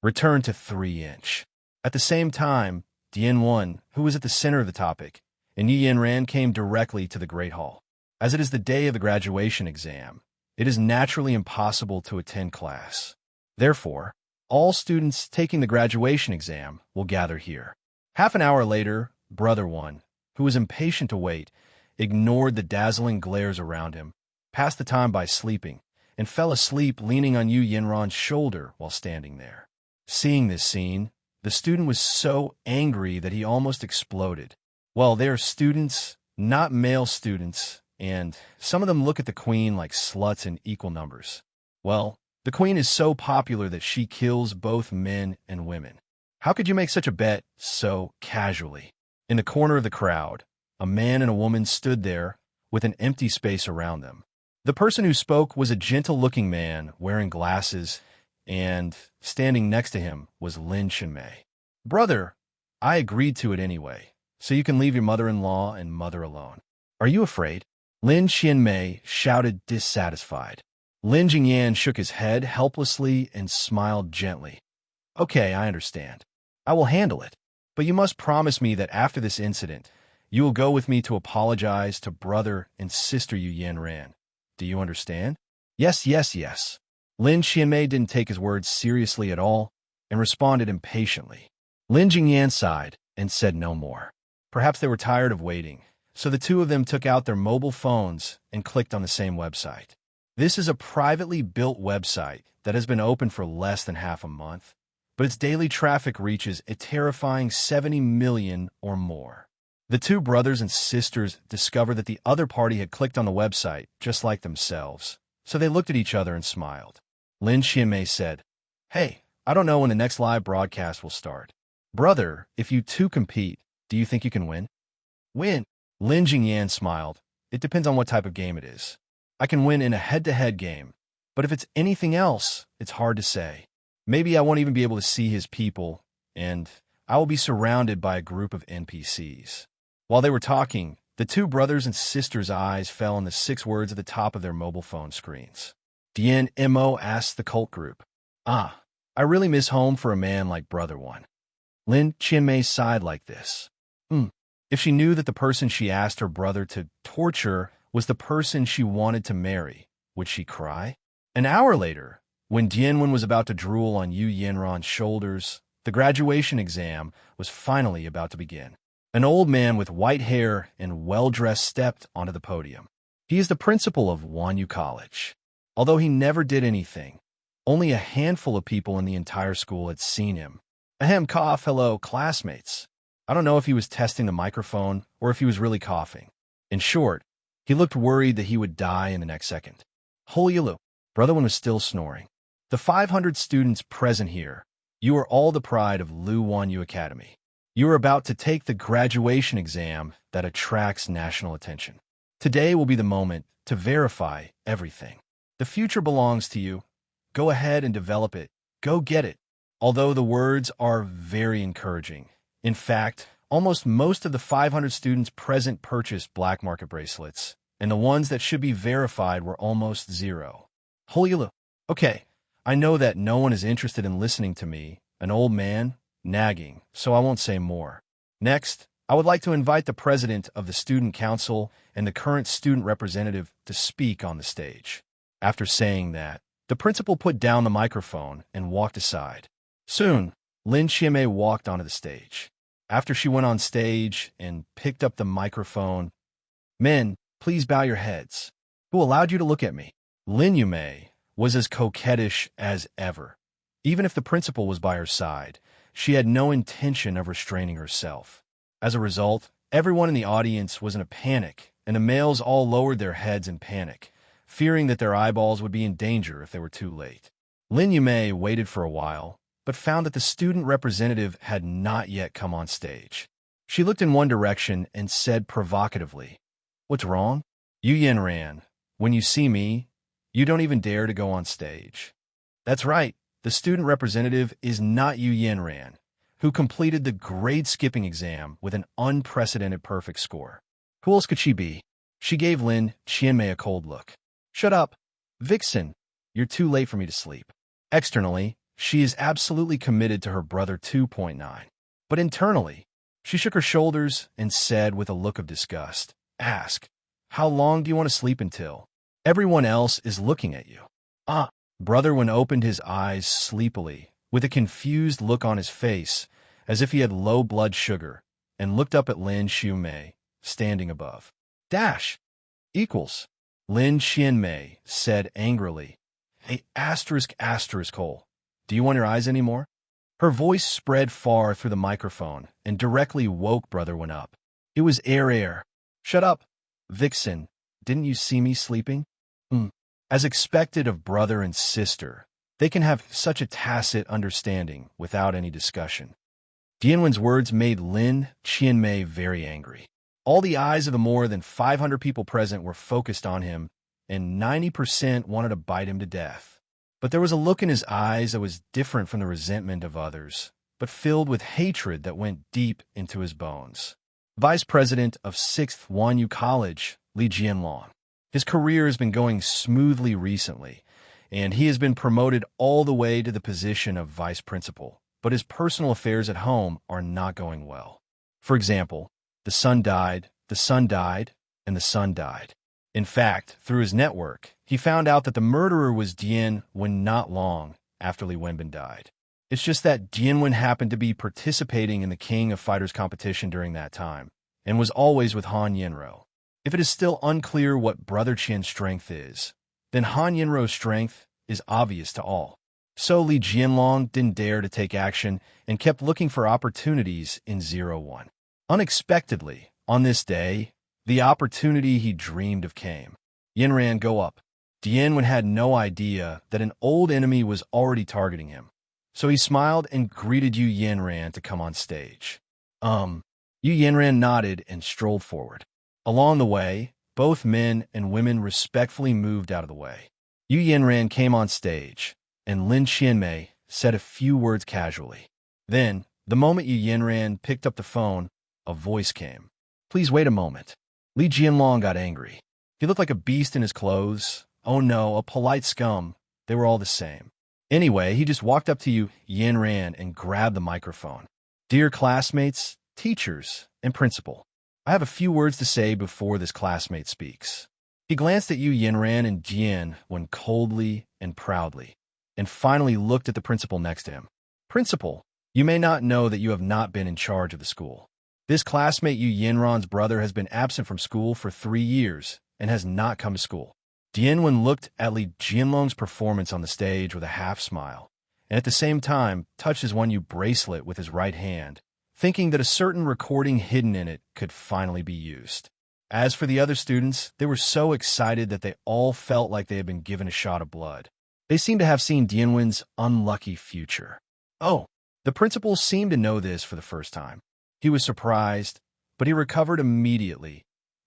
Return to 3-inch. At the same time, Dianwen, who was at the center of the topic, and Yu Yanran came directly to the Great Hall. As it is the day of the graduation exam, it is naturally impossible to attend class. Therefore, all students taking the graduation exam will gather here. Half an hour later, Brother One, who was impatient to wait, ignored the dazzling glares around him, passed the time by sleeping, and fell asleep leaning on Yu Yanran's shoulder while standing there. Seeing this scene, the student was so angry that he almost exploded. Well, they are students, not male students, and some of them look at the queen like sluts in equal numbers. Well, the queen is so popular that she kills both men and women. How could you make such a bet so casually? In the corner of the crowd, a man and a woman stood there with an empty space around them. The person who spoke was a gentle-looking man wearing glasses, and standing next to him was Lin Qianmei. Brother, I agreed to it anyway, so you can leave your mother-in-law and mother alone. Are you afraid? Lin Qianmei shouted dissatisfied. Lin Jingyan shook his head helplessly and smiled gently. Okay, I understand. I will handle it. But you must promise me that after this incident, you will go with me to apologize to brother and sister Yu Yanran. Do you understand? Yes. Lin Qianmei didn't take his words seriously at all and responded impatiently. Lin Jingyan sighed and said no more. Perhaps they were tired of waiting, so the two of them took out their mobile phones and clicked on the same website. This is a privately built website that has been open for less than half a month, but its daily traffic reaches a terrifying 70 million or more. The two brothers and sisters discovered that the other party had clicked on the website just like themselves, so they looked at each other and smiled. Lin Qianmei said, Hey, I don't know when the next live broadcast will start. Brother, if you two compete, do you think you can win? Win? Lin Jingyan smiled. It depends on what type of game it is. I can win in a head-to-head game, but if it's anything else, it's hard to say. Maybe I won't even be able to see his people, and I will be surrounded by a group of NPCs. While they were talking, the two brothers and sisters' eyes fell on the 6 words at the top of their mobile phone screens. Dian Mo asked the cult group. I really miss home for a man like Brother One. Lin Qianmei sighed like this. If she knew that the person she asked her brother to torture was the person she wanted to marry, would she cry? An hour later, when Dianwen was about to drool on Yu Yanran's shoulders, the graduation exam was finally about to begin. An old man with white hair and well-dressed stepped onto the podium. He is the principal of 1U College. Although he never did anything, only a handful of people in the entire school had seen him. Hello, classmates. I don't know if he was testing the microphone or if he was really coughing. In short, he looked worried that he would die in the next second. Holy Alu, Brother One was still snoring. The 500 students present here, you are all the pride of Lu 1U Academy. You are about to take the graduation exam that attracts national attention. Today will be the moment to verify everything. The future belongs to you. Go ahead and develop it. Go get it. Although the words are very encouraging. In fact, almost most of the 500 students present purchased black market bracelets, and the ones that should be verified were almost zero. Holy Okay, I know that no one is interested in listening to me, an old man, nagging, so I won't say more. Next, I would like to invite the president of the student council and the current student representative to speak on the stage. After saying that, the principal put down the microphone and walked aside. Soon, Lin Qianmei walked onto the stage. After she went on stage and picked up the microphone, "Men, please bow your heads. Who allowed you to look at me?" Lin Yumei was as coquettish as ever. Even if the principal was by her side, she had no intention of restraining herself. As a result, everyone in the audience was in a panic, and the males all lowered their heads in panic, fearing that their eyeballs would be in danger if they were too late. Lin Yumei waited for a while, but found that the student representative had not yet come on stage. She looked in one direction and said provocatively, "What's wrong?" Yu Yanran, "When you see me, you don't even dare to go on stage." That's right, the student representative is not Yu Yanran, who completed the grade skipping exam with an unprecedented perfect score. Who else could she be? She gave Lin Qianmei a cold look. "Shut up. Vixen, you're too late for me to sleep." Externally, she is absolutely committed to her brother 2.9. But internally, she shook her shoulders and said with a look of disgust, "Ask, how long do you want to sleep until? Everyone else is looking at you." Brother Wen opened his eyes sleepily, with a confused look on his face, as if he had low blood sugar, and looked up at Lin Qianmei, standing above. Dash equals. Lin Qianmei said angrily, "Hey, asterisk hole. Do you want your eyes anymore?" Her voice spread far through the microphone and directly woke Brother Wen up. It was air. "Shut up, Vixen. Didn't you see me sleeping?" As expected of brother and sister, they can have such a tacit understanding without any discussion. Dian Wen's words made Lin Qianmei very angry. All the eyes of the more than 500 people present were focused on him, and 90% wanted to bite him to death. But there was a look in his eyes that was different from the resentment of others, but filled with hatred that went deep into his bones. Vice President of 6th Wanyu College, Li Jianlong. His career has been going smoothly recently, and he has been promoted all the way to the position of vice principal, but his personal affairs at home are not going well. For example, the son died, and the son died. In fact, through his network, he found out that the murderer was Dian Wen not long after Li Wenbin died. It's just that Dian Wen happened to be participating in the King of Fighters competition during that time, and was always with Han Yenro. If it is still unclear what Brother Qian's strength is, then Han Yenro's strength is obvious to all. So Li Jianlong didn't dare to take action and kept looking for opportunities in 01. Unexpectedly, on this day, the opportunity he dreamed of came. Yanran, go up. Dian Wen had no idea that an old enemy was already targeting him, so he smiled and greeted Yu Yanran to come on stage. Yu Yanran nodded and strolled forward. Along the way, both men and women respectfully moved out of the way. Yu Yanran came on stage, and Lin Qianmei said a few words casually. Then, the moment Yu Yanran picked up the phone, a voice came. "Please wait a moment." Li Jianlong got angry. He looked like a beast in his clothes. Oh no, a polite scum. They were all the same. Anyway, he just walked up to Yu Yanran and grabbed the microphone. "Dear classmates, teachers, and principal, I have a few words to say before this classmate speaks." He glanced at Yu Yanran and Dian Wen coldly and proudly, and finally looked at the principal next to him. "Principal, you may not know that you have not been in charge of the school. This classmate Yu Yanran's brother has been absent from school for 3 years and has not come to school." Dian Wen looked at Li Jianlong's performance on the stage with a half smile, and at the same time touched his Wanyu bracelet with his right hand, thinking that a certain recording hidden in it could finally be used. As for the other students, they were so excited that they all felt like they had been given a shot of blood. They seemed to have seen Dian Wen's unlucky future. Oh, the principal seemed to know this for the first time. He was surprised, but he recovered immediately.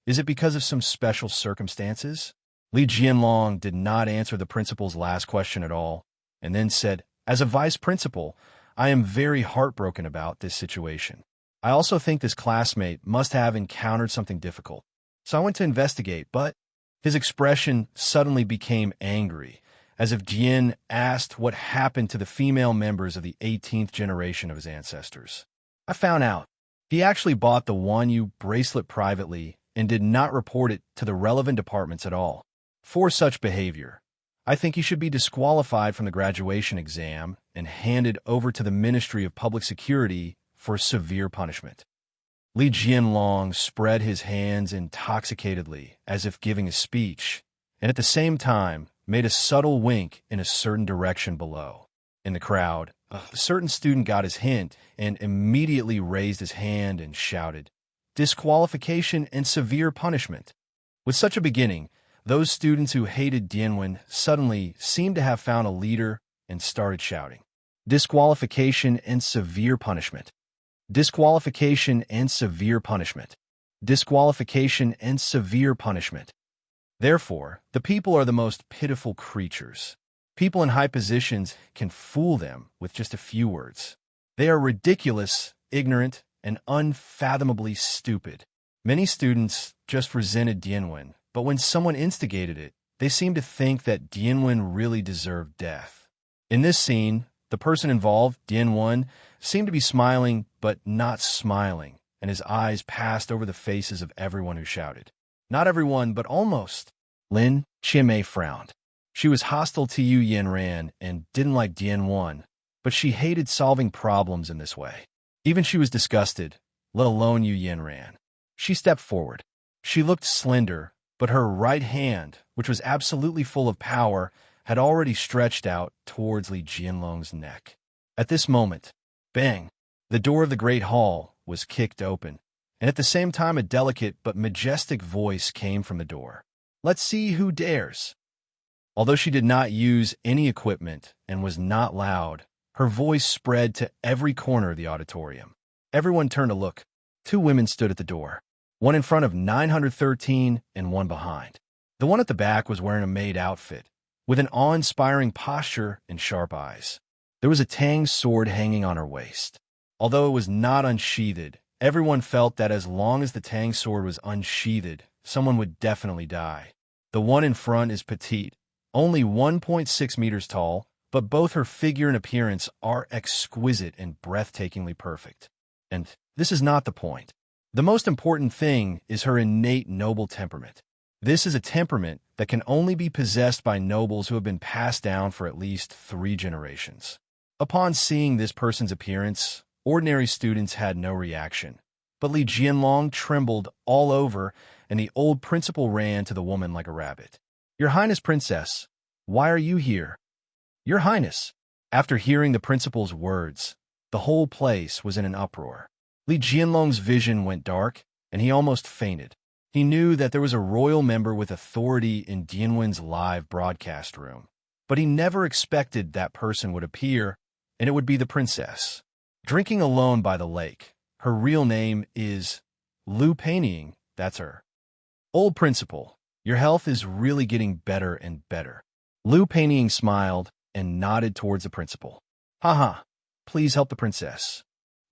Is it because of some special circumstances? Li Jianlong did not answer the principal's last question at all, and then said, "As a vice principal, I am very heartbroken about this situation. I also think this classmate must have encountered something difficult. So I went to investigate, but..." His expression suddenly became angry, as if Dian asked what happened to the female members of the 18th generation of his ancestors. I found out. He actually bought the Wanyu bracelet privately and did not report it to the relevant departments at all. For such behavior, I think he should be disqualified from the graduation exam and handed over to the Ministry of Public Security for severe punishment. Li Jianlong spread his hands intoxicatedly as if giving a speech, and at the same time made a subtle wink in a certain direction below. In the crowd, a certain student got his hint and immediately raised his hand and shouted, "Disqualification and severe punishment." With such a beginning, those students who hated Dianwen suddenly seemed to have found a leader and started shouting, "Disqualification and severe punishment. Disqualification and severe punishment. Disqualification and severe punishment." Therefore, the people are the most pitiful creatures. People in high positions can fool them with just a few words. They are ridiculous, ignorant, and unfathomably stupid. Many students just resented Dianwen, but when someone instigated it, they seemed to think that Dianwen really deserved death. In this scene, the person involved, Dianwen, seemed to be smiling but not smiling, and his eyes passed over the faces of everyone who shouted. Not everyone, but almost. Lin Qianmei frowned. She was hostile to Yu Yanran and didn't like Dianwen, but she hated solving problems in this way. Even she was disgusted, let alone Yu Yanran. She stepped forward. She looked slender, but her right hand, which was absolutely full of power, had already stretched out towards Li Jianlong's neck. At this moment, bang, the door of the great hall was kicked open, and at the same time a delicate but majestic voice came from the door. "Let's see who dares." Although she did not use any equipment and was not loud, her voice spread to every corner of the auditorium. Everyone turned to look. Two women stood at the door, one in front of 913 and one behind. The one at the back was wearing a maid outfit, with an awe-inspiring posture and sharp eyes. There was a Tang sword hanging on her waist. Although it was not unsheathed, everyone felt that as long as the Tang sword was unsheathed, someone would definitely die. The one in front is petite, only 1.6 meters tall, but both her figure and appearance are exquisite and breathtakingly perfect. And this is not the point. The most important thing is her innate noble temperament. This is a temperament that can only be possessed by nobles who have been passed down for at least 3 generations. Upon seeing this person's appearance, ordinary students had no reaction, but Li Jianlong trembled all over, and the old principal ran to the woman like a rabbit. "Your Highness, Princess, why are you here?" "Your Highness." After hearing the principal's words, the whole place was in an uproar. Li Jianlong's vision went dark, and he almost fainted. He knew that there was a royal member with authority in Dianwen's live broadcast room, but he never expected that person would appear, and it would be the princess. Drinking alone by the lake. Her real name is Lu Peining, that's her. "Old principal, your health is really getting better and better." Lu Peining smiled and nodded towards the principal. "Haha, please help the princess."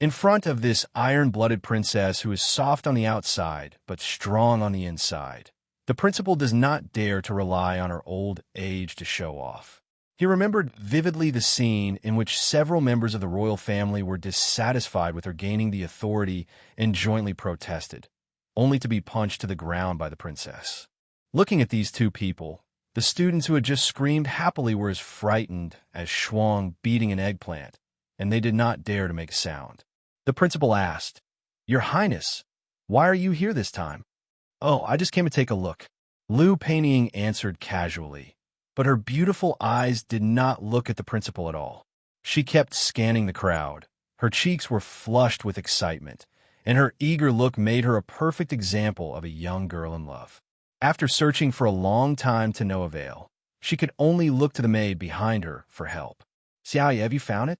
In front of this iron-blooded princess who is soft on the outside but strong on the inside, the principal does not dare to rely on her old age to show off. He remembered vividly the scene in which several members of the royal family were dissatisfied with her gaining the authority and jointly protested, only to be punched to the ground by the princess. Looking at these two people, the students who had just screamed happily were as frightened as Shuang beating an eggplant, and they did not dare to make a sound. The principal asked, "Your Highness, why are you here this time?" "Oh, I just came to take a look." Lu Peining answered casually, but her beautiful eyes did not look at the principal at all. She kept scanning the crowd. Her cheeks were flushed with excitement, and her eager look made her a perfect example of a young girl in love. After searching for a long time to no avail, she could only look to the maid behind her for help. "Xiaoye, have you found it?"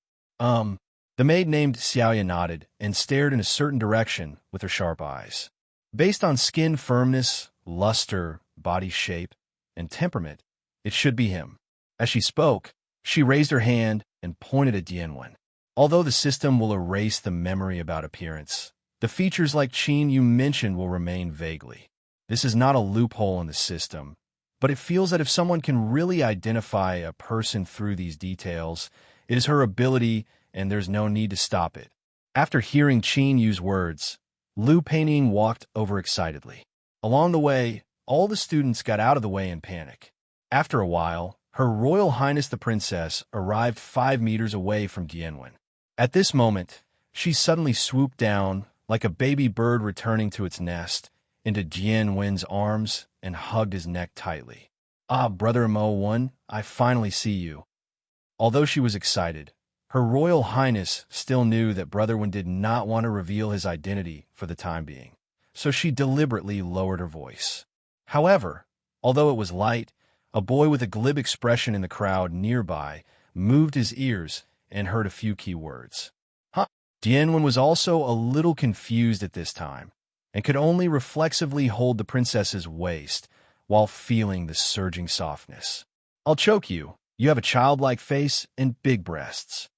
The maid named Xiaoye nodded and stared in a certain direction with her sharp eyes. Based on skin firmness, luster, body shape, and temperament, it should be him. As she spoke, she raised her hand and pointed at Dianwen. Although the system will erase the memory about appearance, the features like Qin you mentioned will remain vaguely. This is not a loophole in the system. but it feels that if someone can really identify a person through these details, it is her ability, and there's no need to stop it. After hearing Qin use words, Lu Peining walked over excitedly. Along the way, all the students got out of the way in panic. After a while, Her Royal Highness the Princess arrived 5 meters away from Dianwen. At this moment, she suddenly swooped down, like a baby bird returning to its nest, into Dianwen's arms and hugged his neck tightly. "Ah, Brother Mo One, I finally see you." Although she was excited, Her Royal Highness still knew that Brother Wen did not want to reveal his identity for the time being, so she deliberately lowered her voice. However, although it was light, a boy with a glib expression in the crowd nearby moved his ears and heard a few key words. "Huh?" Dianwen was also a little confused at this time, and could only reflexively hold the princess's waist while feeling the surging softness. "I'll choke you. You have a childlike face and big breasts."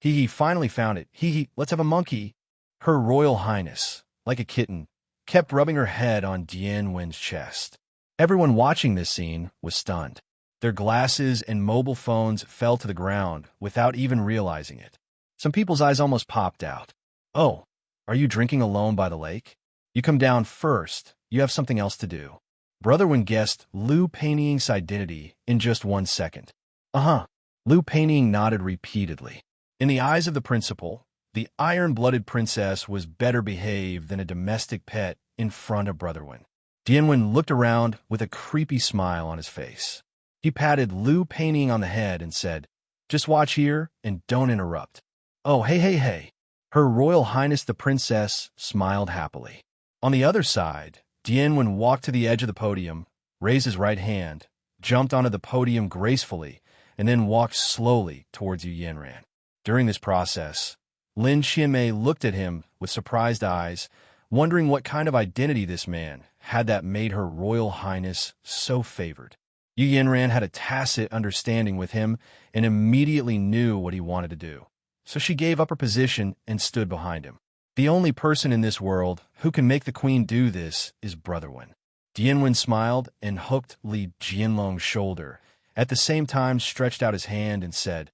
Hee, finally found it. Hee, let's have a monkey." Her Royal Highness, like a kitten, kept rubbing her head on Dianwen's chest. Everyone watching this scene was stunned. Their glasses and mobile phones fell to the ground without even realizing it. Some people's eyes almost popped out. "Oh, are you drinking alone by the lake? You come down first. You have something else to do." Brother Wen guessed Lu Peining's identity in just 1 second. "Uh-huh." Lu Peining nodded repeatedly. In the eyes of the principal, the iron-blooded princess was better behaved than a domestic pet in front of Brother Wen. Dianwen looked around with a creepy smile on his face. He patted Lu Peining on the head and said, "Just watch here and don't interrupt." "Oh, hey. Her Royal Highness the Princess smiled happily. On the other side, Dianwen walked to the edge of the podium, raised his right hand, jumped onto the podium gracefully, and then walked slowly towards Yu Yanran. During this process, Lin Qianmei looked at him with surprised eyes, wondering what kind of identity this man had that made Her Royal Highness so favored. Yu Yanran had a tacit understanding with him and immediately knew what he wanted to do, so she gave up her position and stood behind him. The only person in this world who can make the queen do this is Brother Wen. Dianwen smiled and hooked Li Jianlong's shoulder, at the same time stretched out his hand and said,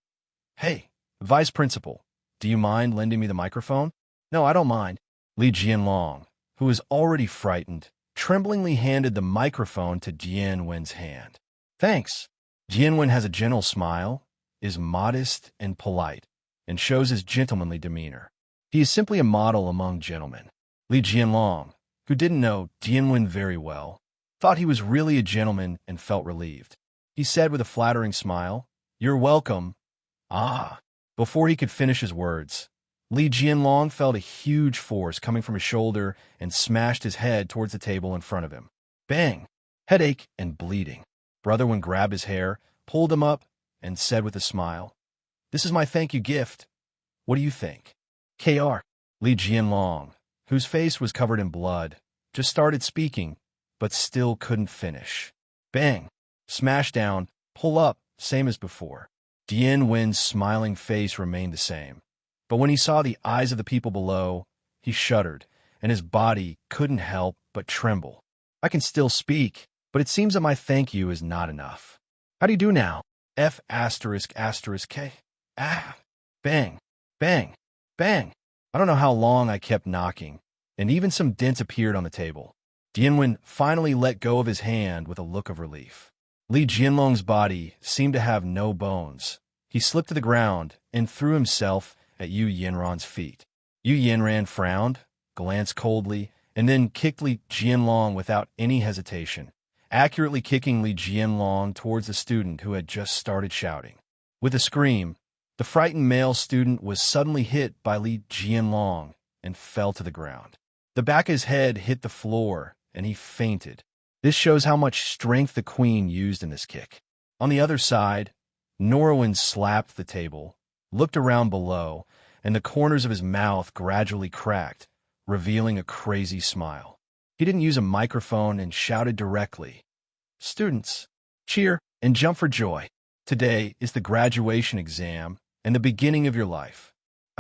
"Hey, Vice Principal, do you mind lending me the microphone?" "No, I don't mind." Li Jianlong, who was already frightened, tremblingly handed the microphone to Dianwen's hand. "Thanks." Dianwen has a gentle smile, is modest and polite, and shows his gentlemanly demeanor. He is simply a model among gentlemen. Li Jianlong, who didn't know Dianwen very well, thought he was really a gentleman and felt relieved. He said with a flattering smile, "You're welcome." "Ah." Before he could finish his words, Li Jianlong felt a huge force coming from his shoulder and smashed his head towards the table in front of him. Bang! Headache and bleeding. Brother Wen grabbed his hair, pulled him up, and said with a smile, "This is my thank you gift. What do you think?" "KR." Li Jianlong, whose face was covered in blood, just started speaking, but still couldn't finish. Bang! Smash down, pull up, same as before. Dianwen's smiling face remained the same, but when he saw the eyes of the people below, he shuddered, and his body couldn't help but tremble. "I can still speak, but it seems that my thank you is not enough. How do you do now? F***K. Ah! Bang! Bang! Bang! I don't know how long I kept knocking, and even some dents appeared on the table. Dianwen finally let go of his hand with a look of relief. Li Jianlong's body seemed to have no bones. He slipped to the ground and threw himself at Yu Yanran's feet. Yu Yanran frowned, glanced coldly, and then kicked Li Jianlong without any hesitation, accurately kicking Li Jianlong towards the student who had just started shouting. With a scream, the frightened male student was suddenly hit by Li Jianlong and fell to the ground. The back of his head hit the floor, and he fainted. This shows how much strength the queen used in this kick. On the other side, Norwin slapped the table, looked around below, and the corners of his mouth gradually cracked, revealing a crazy smile. He didn't use a microphone and shouted directly, "Students, cheer and jump for joy. Today is the graduation exam and the beginning of your life."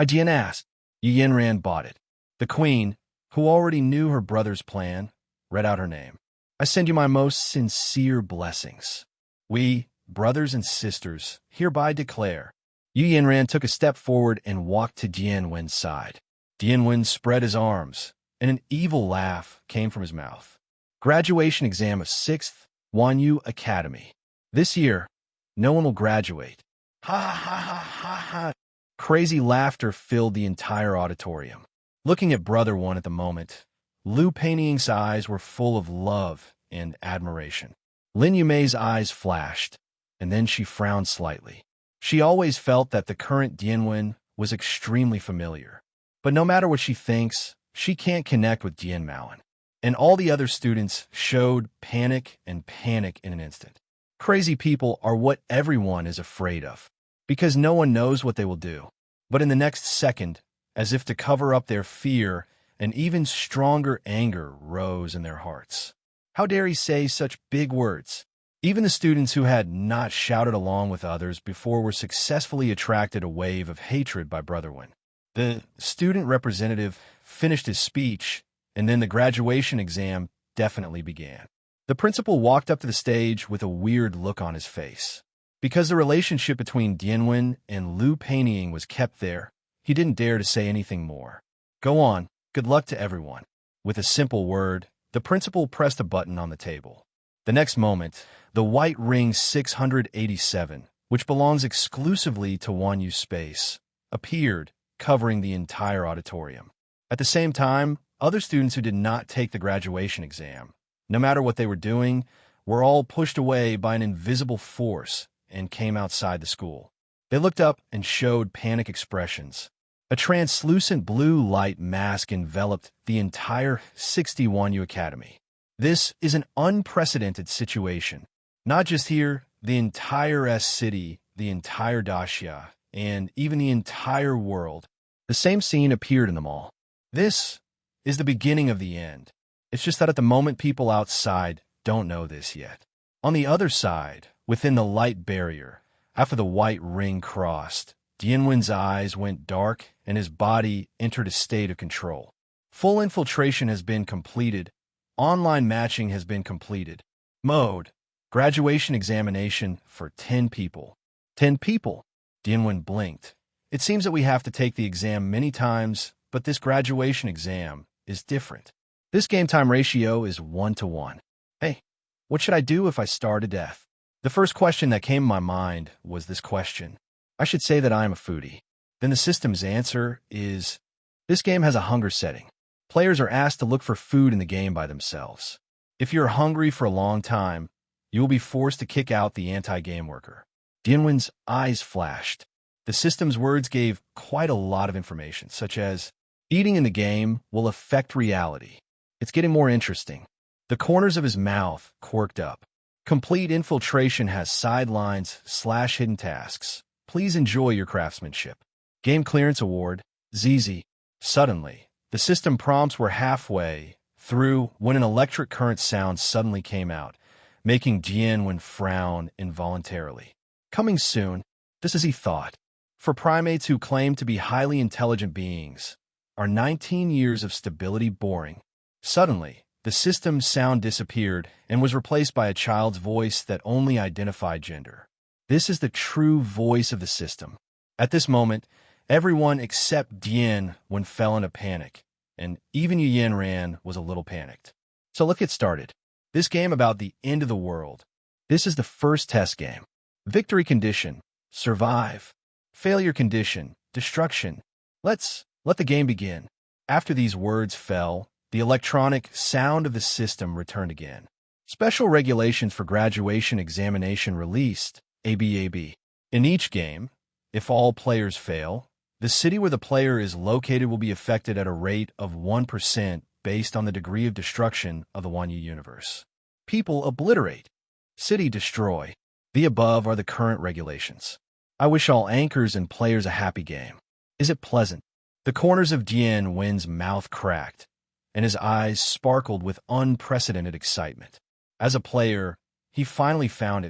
Dian asked. Yu Yanran bought it. The queen, who already knew her brother's plan, read out her name. I send you my most sincere blessings. We, brothers and sisters, hereby declare. Yu Yanran took a step forward and walked to Dian Wen's side. Dian Wen spread his arms, and an evil laugh came from his mouth. Graduation exam of 6th Wanyu Academy. This year, no one will graduate. Ha ha ha ha ha. Crazy laughter filled the entire auditorium. Looking at Brother One at the moment, Liu Peining's eyes were full of love and admiration. Lin Yumei's eyes flashed, and then she frowned slightly. She always felt that the current Dianwen was extremely familiar. But no matter what she thinks, she can't connect with Dian Mowen. And all the other students showed panic in an instant. Crazy people are what everyone is afraid of, because no one knows what they will do. But in the next second, as if to cover up their fear, an even stronger anger rose in their hearts. How dare he say such big words? Even the students who had not shouted along with others before were successfully attracted a wave of hatred by Brother Wen. The student representative finished his speech, and then the graduation exam definitely began. The principal walked up to the stage with a weird look on his face. Because the relationship between Dianwen and Liu Peining was kept there, he didn't dare to say anything more. Go on, good luck to everyone. With a simple word, the principal pressed a button on the table. The next moment, the white ring 687, which belongs exclusively to Wanyu space, appeared, covering the entire auditorium. At the same time, other students who did not take the graduation exam, no matter what they were doing, were all pushed away by an invisible force and came outside the school. They looked up and showed panic expressions. A translucent blue light mask enveloped the entire 61U Academy. This is an unprecedented situation. Not just here, the entire S-City, the entire Daxia, and even the entire world. The same scene appeared in them all. This is the beginning of the end. It's just that at the moment people outside don't know this yet. On the other side, within the light barrier, after the white ring crossed, Dianwen's eyes went dark and his body entered a state of control. Full infiltration has been completed. Online matching has been completed. Mode: graduation examination for 10 people. 10 people? Dianwen blinked. It seems that we have to take the exam many times, but this graduation exam is different. This game time ratio is 1-to-1. Hey, what should I do if I starve to death? The first question that came to my mind was this question. I should say that I am a foodie. Then the system's answer is, this game has a hunger setting. Players are asked to look for food in the game by themselves. If you're hungry for a long time, you will be forced to kick out the anti-game worker. Dianwen's eyes flashed. The system's words gave quite a lot of information, such as, eating in the game will affect reality. It's getting more interesting. The corners of his mouth quirked up. Complete infiltration has sidelines/hidden tasks. Please enjoy your craftsmanship. Game Clearance Award, ZZ. Suddenly, the system prompts were halfway through when an electric current sound suddenly came out, making Dianwen frown involuntarily. Coming soon, just as he thought. For primates who claim to be highly intelligent beings, are 19 years of stability boring? Suddenly, the system's sound disappeared and was replaced by a child's voice that only identified gender. This is the true voice of the system. At this moment, everyone except Dianwen fell into panic, and even Yu Yanran was a little panicked. So let's get started. This game about the end of the world. This is the first test game. Victory condition: survive. Failure condition: destruction. Let the game begin. After these words fell, the electronic sound of the system returned again. Special regulations for graduation examination released, ABAB. In each game, if all players fail, the city where the player is located will be affected at a rate of 1% based on the degree of destruction of the Wanyu universe. People obliterate. City destroy. The above are the current regulations. I wish all anchors and players a happy game. Is it pleasant? The corners of Dianwen's mouth cracked, and his eyes sparkled with unprecedented excitement. As a player, he finally found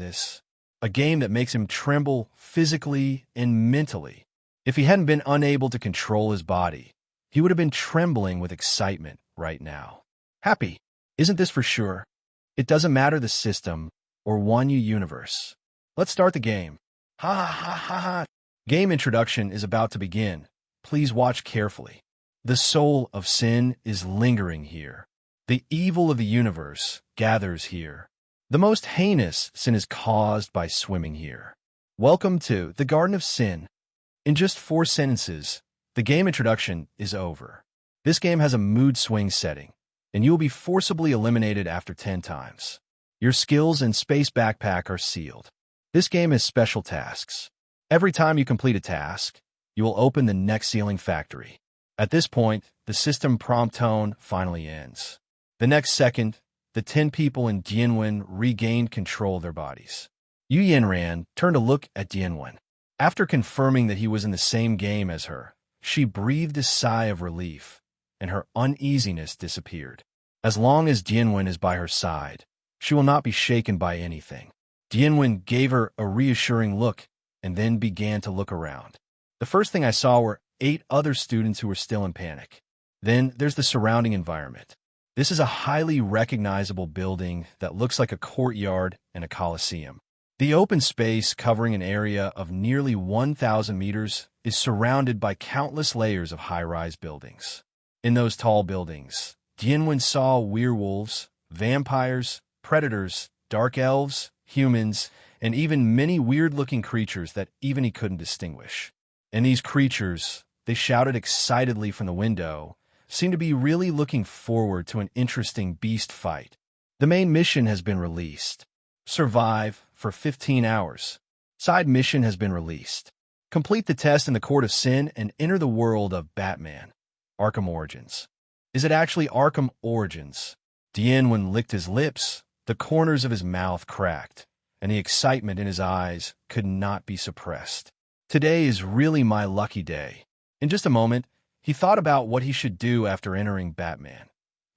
this. A game that makes him tremble physically and mentally. If he hadn't been unable to control his body, he would have been trembling with excitement right now. Happy. Isn't this for sure? It doesn't matter the system or one universe. Let's start the game. Ha ha ha ha ha. Game introduction is about to begin. Please watch carefully. The soul of sin is lingering here. The evil of the universe gathers here. The most heinous sin is caused by swimming here. Welcome to the Garden of Sin. In just 4 sentences, the game introduction is over. This game has a mood swing setting, and you will be forcibly eliminated after 10 times. Your skills and space backpack are sealed. This game has special tasks. Every time you complete a task, you will open the next ceiling factory. At this point, the system prompt tone finally ends. The next second, the 10 people in Dian Mo regained control of their bodies. Yu Yanran turned to look at Dian Mo. After confirming that he was in the same game as her, she breathed a sigh of relief, and her uneasiness disappeared. As long as Dian Mo is by her side, she will not be shaken by anything. Dian Mo gave her a reassuring look and then began to look around. The first thing I saw were 8 other students who were still in panic. Then there's the surrounding environment. This is a highly recognizable building that looks like a courtyard and a coliseum. The open space covering an area of nearly 1,000 meters is surrounded by countless layers of high-rise buildings. In those tall buildings, Dian Mo saw werewolves, vampires, predators, dark elves, humans, and even many weird-looking creatures that even he couldn't distinguish. And these creatures, they shouted excitedly from the window, seemed to be really looking forward to an interesting beast fight. The main mission has been released. Survive for 15 hours. Side mission has been released. Complete the test in the Court of Sin and enter the world of Batman. Arkham Origins. Is it actually Arkham Origins? Dian Mo licked his lips, the corners of his mouth cracked, and the excitement in his eyes could not be suppressed. Today is really my lucky day. In just a moment, he thought about what he should do after entering Batman.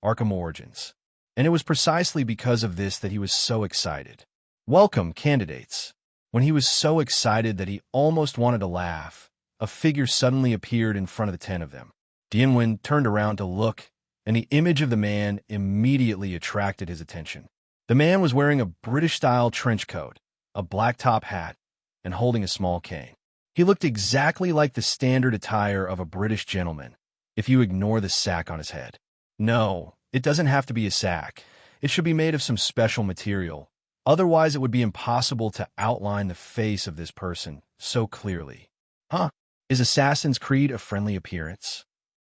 Arkham Origins. And it was precisely because of this that he was so excited. Welcome, candidates. When he was so excited that he almost wanted to laugh, a figure suddenly appeared in front of the 10 of them. Dian Mo turned around to look, and the image of the man immediately attracted his attention. The man was wearing a British-style trench coat, a black top hat, and holding a small cane. He looked exactly like the standard attire of a British gentleman, if you ignore the sack on his head. No, it doesn't have to be a sack. It should be made of some special material. Otherwise, it would be impossible to outline the face of this person so clearly. Huh? Is Assassin's Creed a friendly appearance?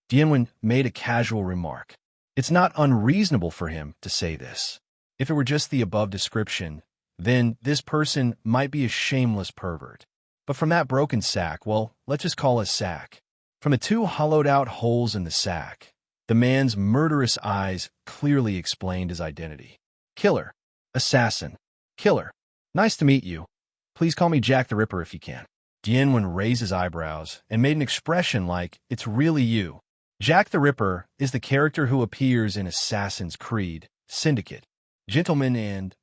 Dian Mo made a casual remark. It's not unreasonable for him to say this. If it were just the above description, then this person might be a shameless pervert. But from that broken sack, well, let's just call it sack. From the 2 hollowed-out holes in the sack, the man's murderous eyes clearly explained his identity. Killer. Assassin. Killer. Nice to meet you. Please call me Jack the Ripper if you can. Dian Mo raised his eyebrows and made an expression like, it's really you. Jack the Ripper is the character who appears in Assassin's Creed, Syndicate, Gentleman, and...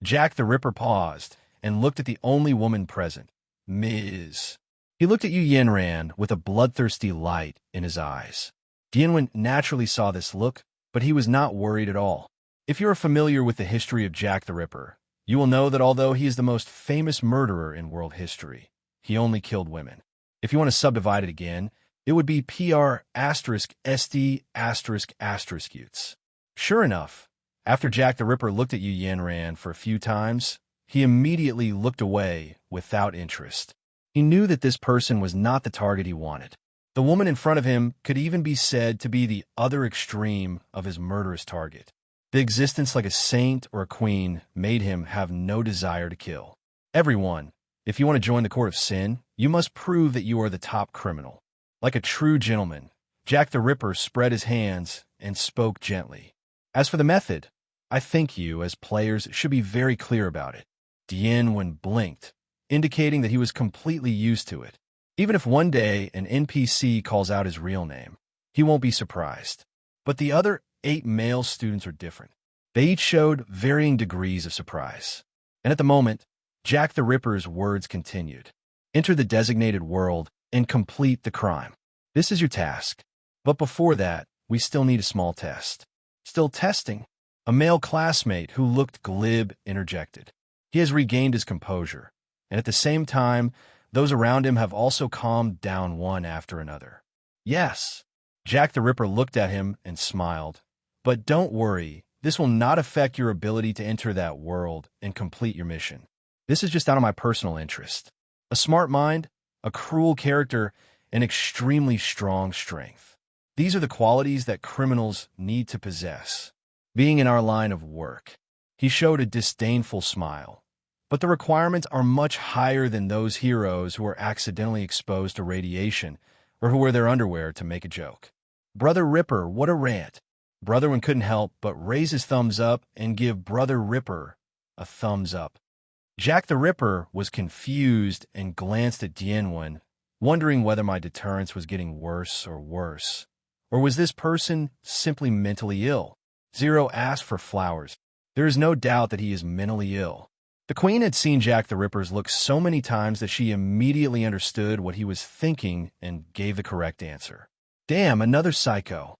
Jack the Ripper paused and looked at the only woman present, Ms. He looked at Yu Yanran with a bloodthirsty light in his eyes. Dian Mo naturally saw this look, but he was not worried at all. If you are familiar with the history of Jack the Ripper, you will know that although he is the most famous murderer in world history, he only killed women. If you want to subdivide it again, it would be PR*SD*****. Sure enough, after Jack the Ripper looked at Yu Yanran for a few times, he immediately looked away without interest. He knew that this person was not the target he wanted. The woman in front of him could even be said to be the other extreme of his murderous target. The existence like a saint or a queen made him have no desire to kill. Everyone, if you want to join the Court of Sin, you must prove that you are the top criminal. Like a true gentleman, Jack the Ripper spread his hands and spoke gently. As for the method, I think you, as players, should be very clear about it. Dian Mo blinked, indicating that he was completely used to it. Even if one day an NPC calls out his real name, he won't be surprised. But the other 8 male students are different. They each showed varying degrees of surprise. And at the moment, Jack the Ripper's words continued. Enter the designated world and complete the crime. This is your task. But before that, we still need a small test. Still testing? A male classmate who looked glib interjected. He has regained his composure, and at the same time, those around him have also calmed down one after another. Yes. Jack the Ripper looked at him and smiled. But don't worry, this will not affect your ability to enter that world and complete your mission. This is just out of my personal interest. A smart mind, a cruel character, and extremely strong strength. These are the qualities that criminals need to possess. Being in our line of work. He showed a disdainful smile. But the requirements are much higher than those heroes who are accidentally exposed to radiation or who wear their underwear to make a joke. Brother Ripper, what a rant. Brotherwin couldn't help but raise his thumbs up and give Brother Ripper a thumbs up. Jack the Ripper was confused and glanced at Dian Mo, wondering whether my deterrence was getting worse or worse. Or was this person simply mentally ill? Zero asked for flowers. There is no doubt that he is mentally ill. The Queen had seen Jack the Ripper's look so many times that she immediately understood what he was thinking and gave the correct answer. Damn, another psycho.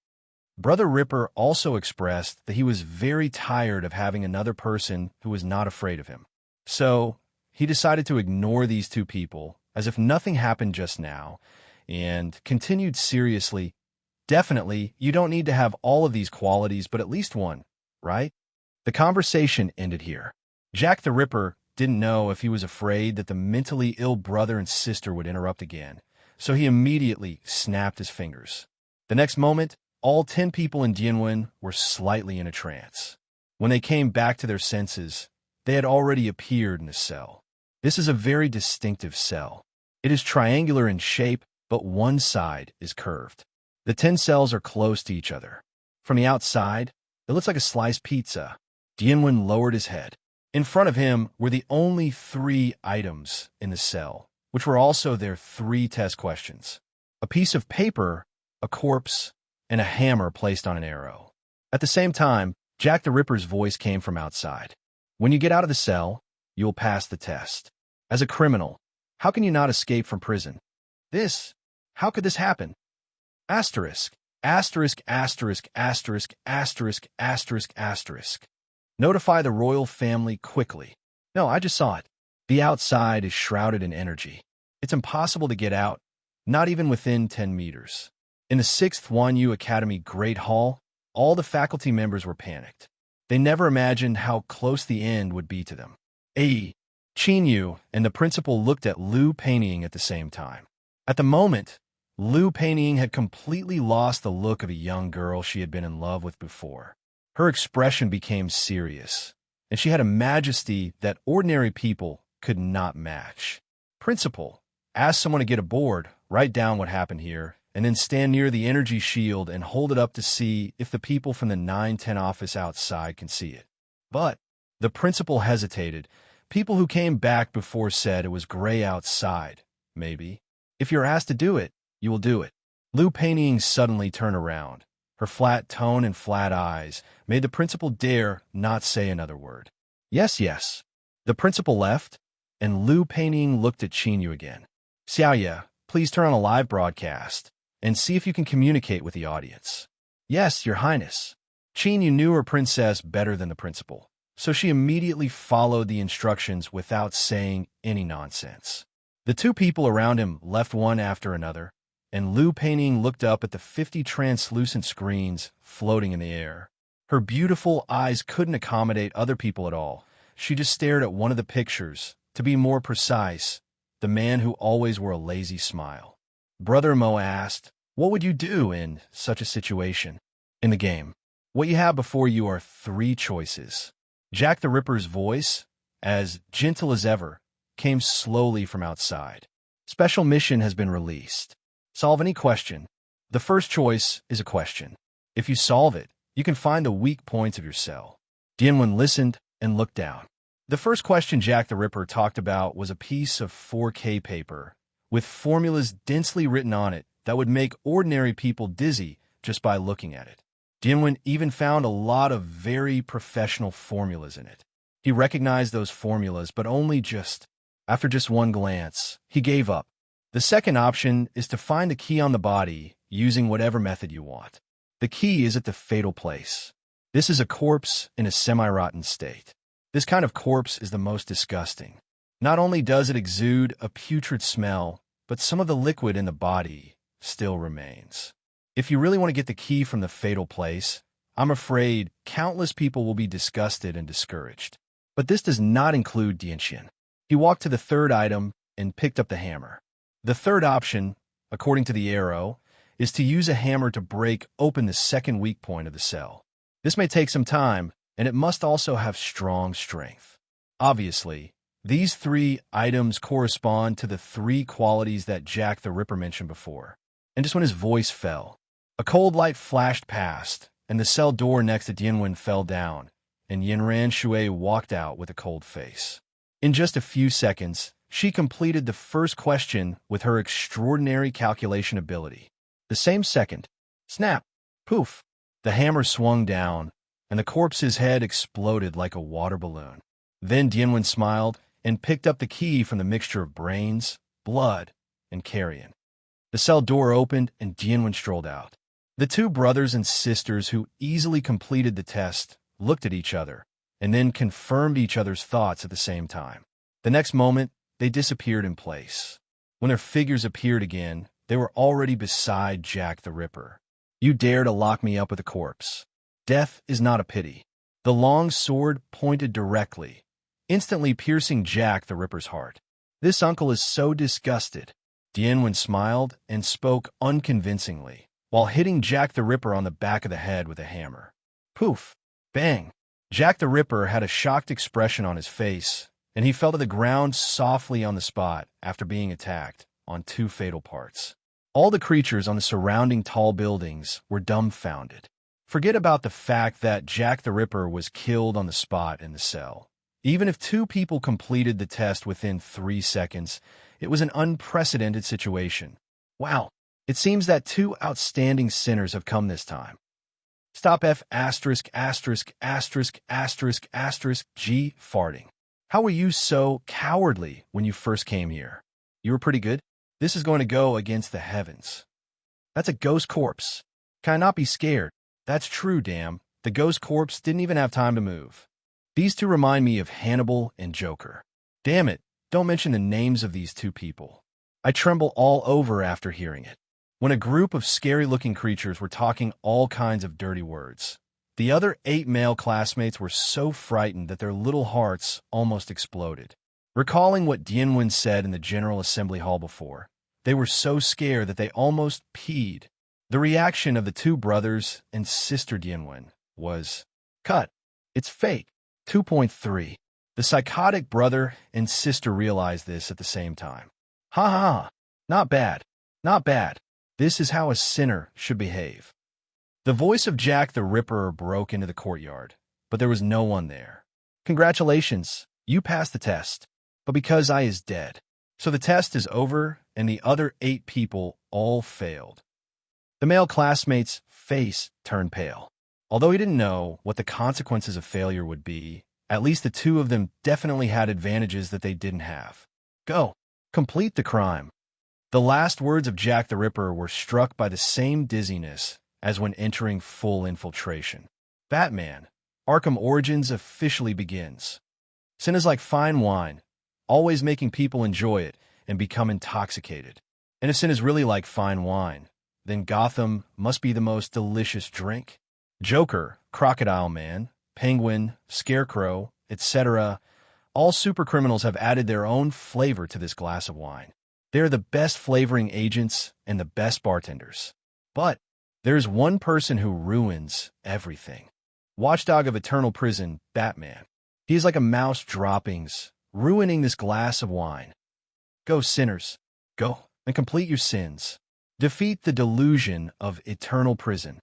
Brother Ripper also expressed that he was very tired of having another person who was not afraid of him. So, he decided to ignore these two people as if nothing happened just now, and continued seriously, definitely, you don't need to have all of these qualities, but at least one, right? The conversation ended here. Jack the Ripper didn't know if he was afraid that the mentally ill brother and sister would interrupt again, so he immediately snapped his fingers. The next moment, all 10 people in Dian Mo were slightly in a trance. When they came back to their senses, they had already appeared in the cell. This is a very distinctive cell. It is triangular in shape, but one side is curved. The 10 cells are close to each other. From the outside, it looks like a sliced pizza. Dian Mo lowered his head. In front of him were the only 3 items in the cell, which were also their 3 test questions. A piece of paper, a corpse, and a hammer placed on an arrow. At the same time, Jack the Ripper's voice came from outside. When you get out of the cell, you will pass the test. As a criminal, how can you not escape from prison? How could this happen? Asterisk, asterisk, asterisk, asterisk, asterisk, asterisk, asterisk. Notify the royal family quickly. No, I just saw it. The outside is shrouded in energy. It's impossible to get out, not even within 10 meters. In the 6th Wanyu Academy Great Hall, all the faculty members were panicked. They never imagined how close the end would be to them. Qin Yu and the principal looked at Liu Peining at the same time. At the moment, Liu Peining had completely lost the look of a young girl she had been in love with before. Her expression became serious, and she had a majesty that ordinary people could not match. Principal, ask someone to get aboard, write down what happened here, and then stand near the energy shield and hold it up to see if the people from the 910 office outside can see it. But the principal hesitated. People who came back before said it was gray outside, maybe. If you're asked to do it, you will do it. Liu Peining suddenly turned around. Her flat tone and flat eyes made the principal dare not say another word. Yes, yes. The principal left, and Liu Peining looked at Qin Yu again. Xiaoye, please turn on a live broadcast and see if you can communicate with the audience. Yes, Your Highness. Qin Yu knew her princess better than the principal, so she immediately followed the instructions without saying any nonsense. The 2 people around him left one after another, and Liu Peining looked up at the 50 translucent screens floating in the air. Her beautiful eyes couldn't accommodate other people at all. She just stared at one of the pictures, to be more precise, the man who always wore a lazy smile. Brother Mo asked, what would you do in such a situation? In the game, what you have before you are 3 choices. Jack the Ripper's voice, as gentle as ever, came slowly from outside. Special mission has been released. Solve any question. The first choice is a question. If you solve it, you can find the weak points of your cell. Dian Mo listened and looked down. The first question Jack the Ripper talked about was a piece of 4K paper with formulas densely written on it that would make ordinary people dizzy just by looking at it. Dian Mo even found a lot of very professional formulas in it. He recognized those formulas, but only after just one glance, he gave up. The second option is to find the key on the body using whatever method you want. The key is at the fatal place. This is a corpse in a semi-rotten state. This kind of corpse is the most disgusting. Not only does it exude a putrid smell, but some of the liquid in the body still remains. If you really want to get the key from the fatal place, I'm afraid countless people will be disgusted and discouraged. But this does not include Dian. He walked to the third item and picked up the hammer. The third option, according to the arrow, is to use a hammer to break open the second weak point of the cell. This may take some time, and it must also have strong strength. Obviously, these three items correspond to the three qualities that Jack the Ripper mentioned before. And just when his voice fell, a cold light flashed past, and the cell door next to Dianwen fell down, and Yanran Shui walked out with a cold face. In just a few seconds, she completed the first question with her extraordinary calculation ability. The same second, snap, poof, the hammer swung down, and the corpse's head exploded like a water balloon. Then Dianwen smiled and picked up the key from the mixture of brains, blood, and carrion. The cell door opened and Dianwen strolled out. The two brothers and sisters who easily completed the test looked at each other and then confirmed each other's thoughts at the same time. The next moment, they disappeared in place. When their figures appeared again, they were already beside Jack the Ripper. You dare to lock me up with a corpse. Death is not a pity. The long sword pointed directly, instantly piercing Jack the Ripper's heart. This uncle is so disgusted. Dianwen smiled and spoke unconvincingly, while hitting Jack the Ripper on the back of the head with a hammer. Poof! Bang! Jack the Ripper had a shocked expression on his face, and he fell to the ground softly on the spot after being attacked on two fatal parts. All the creatures on the surrounding tall buildings were dumbfounded. Forget about the fact that Jack the Ripper was killed on the spot in the cell. Even if two people completed the test within 3 seconds, it was an unprecedented situation. Wow, it seems that two outstanding sinners have come this time. Stop F asterisk asterisk asterisk asterisk asterisk G farting. How were you so cowardly when you first came here? You were pretty good. This is going to go against the heavens. That's a ghost corpse. Can I not be scared? That's true, damn. The ghost corpse didn't even have time to move. These two remind me of Hannibal and Joker. Damn it, don't mention the names of these two people. I tremble all over after hearing it. When a group of scary-looking creatures were talking all kinds of dirty words, the other 8 male classmates were so frightened that their little hearts almost exploded. Recalling what Dianwen said in the General Assembly Hall before, they were so scared that they almost peed. The reaction of the two brothers and sister Dianwen was, "Cut. It's fake." 2.3. The psychotic brother and sister realized this at the same time. Ha ha ha. Not bad. Not bad. This is how a sinner should behave. The voice of Jack the Ripper broke into the courtyard, but there was no one there. Congratulations, you passed the test, but because I is dead. So the test is over, and the other 8 people all failed. The male classmate's face turned pale. Although he didn't know what the consequences of failure would be, at least the two of them definitely had advantages that they didn't have. Go. Complete the crime. The last words of Jack the Ripper were struck by the same dizziness as when entering full infiltration. Batman, Arkham Origins officially begins. Sin is like fine wine, always making people enjoy it and become intoxicated. And if sin is really like fine wine, then Gotham must be the most delicious drink. Joker, Crocodile Man, Penguin, Scarecrow, etc., all supercriminals have added their own flavor to this glass of wine. They're the best flavoring agents and the best bartenders. But there's one person who ruins everything. Watchdog of Eternal Prison, Batman. He is like a mouse droppings, ruining this glass of wine. Go, sinners. Go and complete your sins. Defeat the delusion of eternal prison.